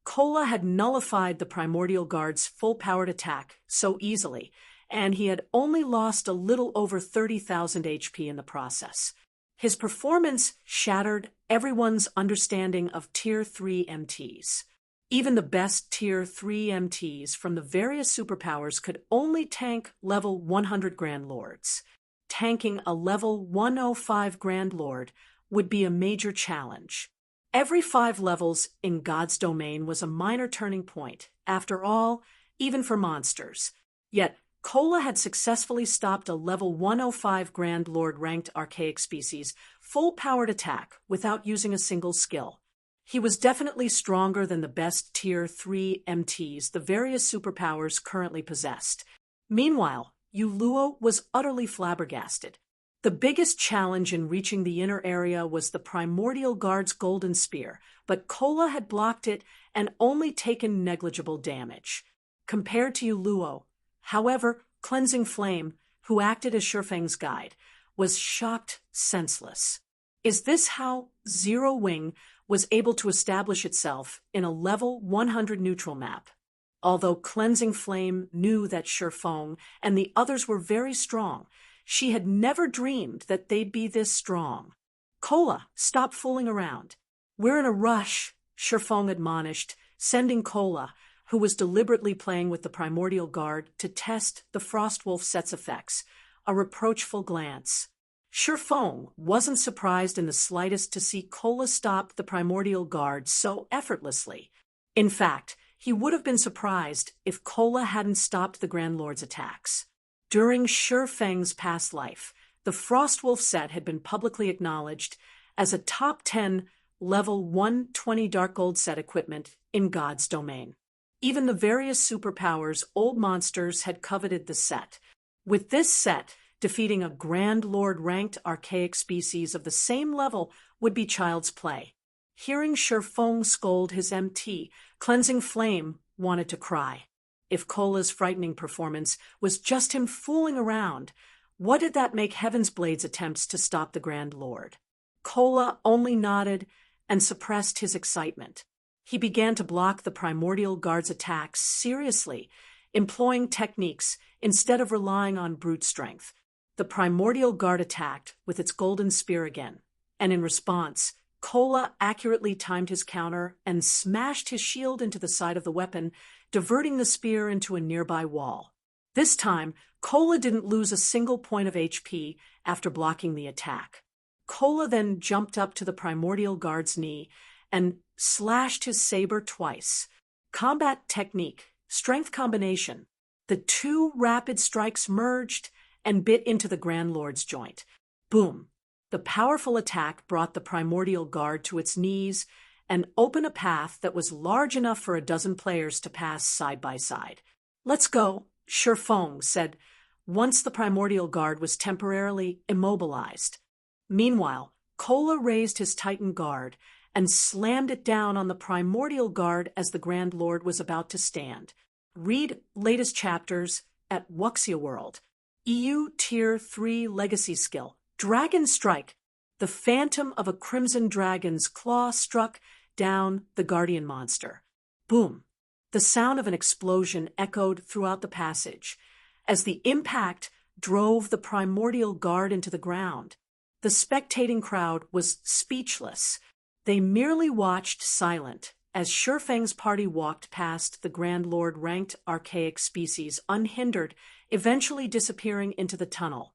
Kola had nullified the Primordial Guard's full-powered attack so easily, and he had only lost a little over 30,000 HP in the process. His performance shattered everyone's understanding of Tier 3 MTs. Even the best Tier 3 MTs from the various superpowers could only tank level 100 Grand Lords. Tanking a level 105 Grand Lord would be a major challenge. Every 5 levels in God's domain was a minor turning point, after all, even for monsters. Yet, Kola had successfully stopped a level 105 Grand Lord ranked archaic species' full-powered attack without using a single skill. He was definitely stronger than the best Tier 3 MTs the various superpowers currently possessed. Meanwhile, Yuluo was utterly flabbergasted. The biggest challenge in reaching the inner area was the Primordial Guard's golden spear, but Kola had blocked it and only taken negligible damage. Compared to Yuluo, however, Cleansing Flame, who acted as Shurfeng's guide, was shocked senseless. Is this how Zero Wing was able to establish itself in a level 100 neutral map? Although Cleansing Flame knew that Shurfeng and the others were very strong, she had never dreamed that they'd be this strong. Kola, stop fooling around. We're in a rush, Shurfeng admonished, sending Kola, who was deliberately playing with the Primordial Guard, to test the Frostwolf set's effects, a reproachful glance. Shurfeng wasn't surprised in the slightest to see Kola stop the Primordial Guard so effortlessly. In fact, he would have been surprised if Kola hadn't stopped the Grand Lord's attacks. During Shurfeng's past life, the Frostwolf set had been publicly acknowledged as a top 10 level 120 Dark Gold set equipment in God's domain. Even the various superpowers' old monsters had coveted the set. With this set, defeating a Grand Lord ranked archaic species of the same level would be child's play. Hearing Shurfeng scold his MT, Cleansing Flame wanted to cry. If Kola's frightening performance was just him fooling around, what did that make Heaven's Blade's attempts to stop the Grand Lord? Kola only nodded and suppressed his excitement. He began to block the Primordial Guard's attacks seriously, employing techniques instead of relying on brute strength. The Primordial Guard attacked with its golden spear again, and in response, Kola accurately timed his counter and smashed his shield into the side of the weapon, diverting the spear into a nearby wall. This time, Kola didn't lose a single point of HP after blocking the attack. Kola then jumped up to the Primordial Guard's knee and slashed his saber twice. Combat technique, strength combination. The two rapid strikes merged and bit into the Grand Lord's joint. Boom! The powerful attack brought the Primordial Guard to its knees and opened a path that was large enough for a dozen players to pass side by side. Let's go, Shurfeng said, once the Primordial Guard was temporarily immobilized. Meanwhile, Kola raised his Titan Guard and slammed it down on the Primordial Guard as the Grand Lord was about to stand. Read latest chapters at Wuxia World. EU Tier 3 Legacy Skill, Dragon Strike. The phantom of a crimson dragon's claw struck down the guardian monster. Boom! The sound of an explosion echoed throughout the passage. As the impact drove the primordial guard into the ground. The spectating crowd was speechless. They merely watched silent as Shurfeng's party walked past the Grand Lord ranked archaic species, unhindered, eventually disappearing into the tunnel.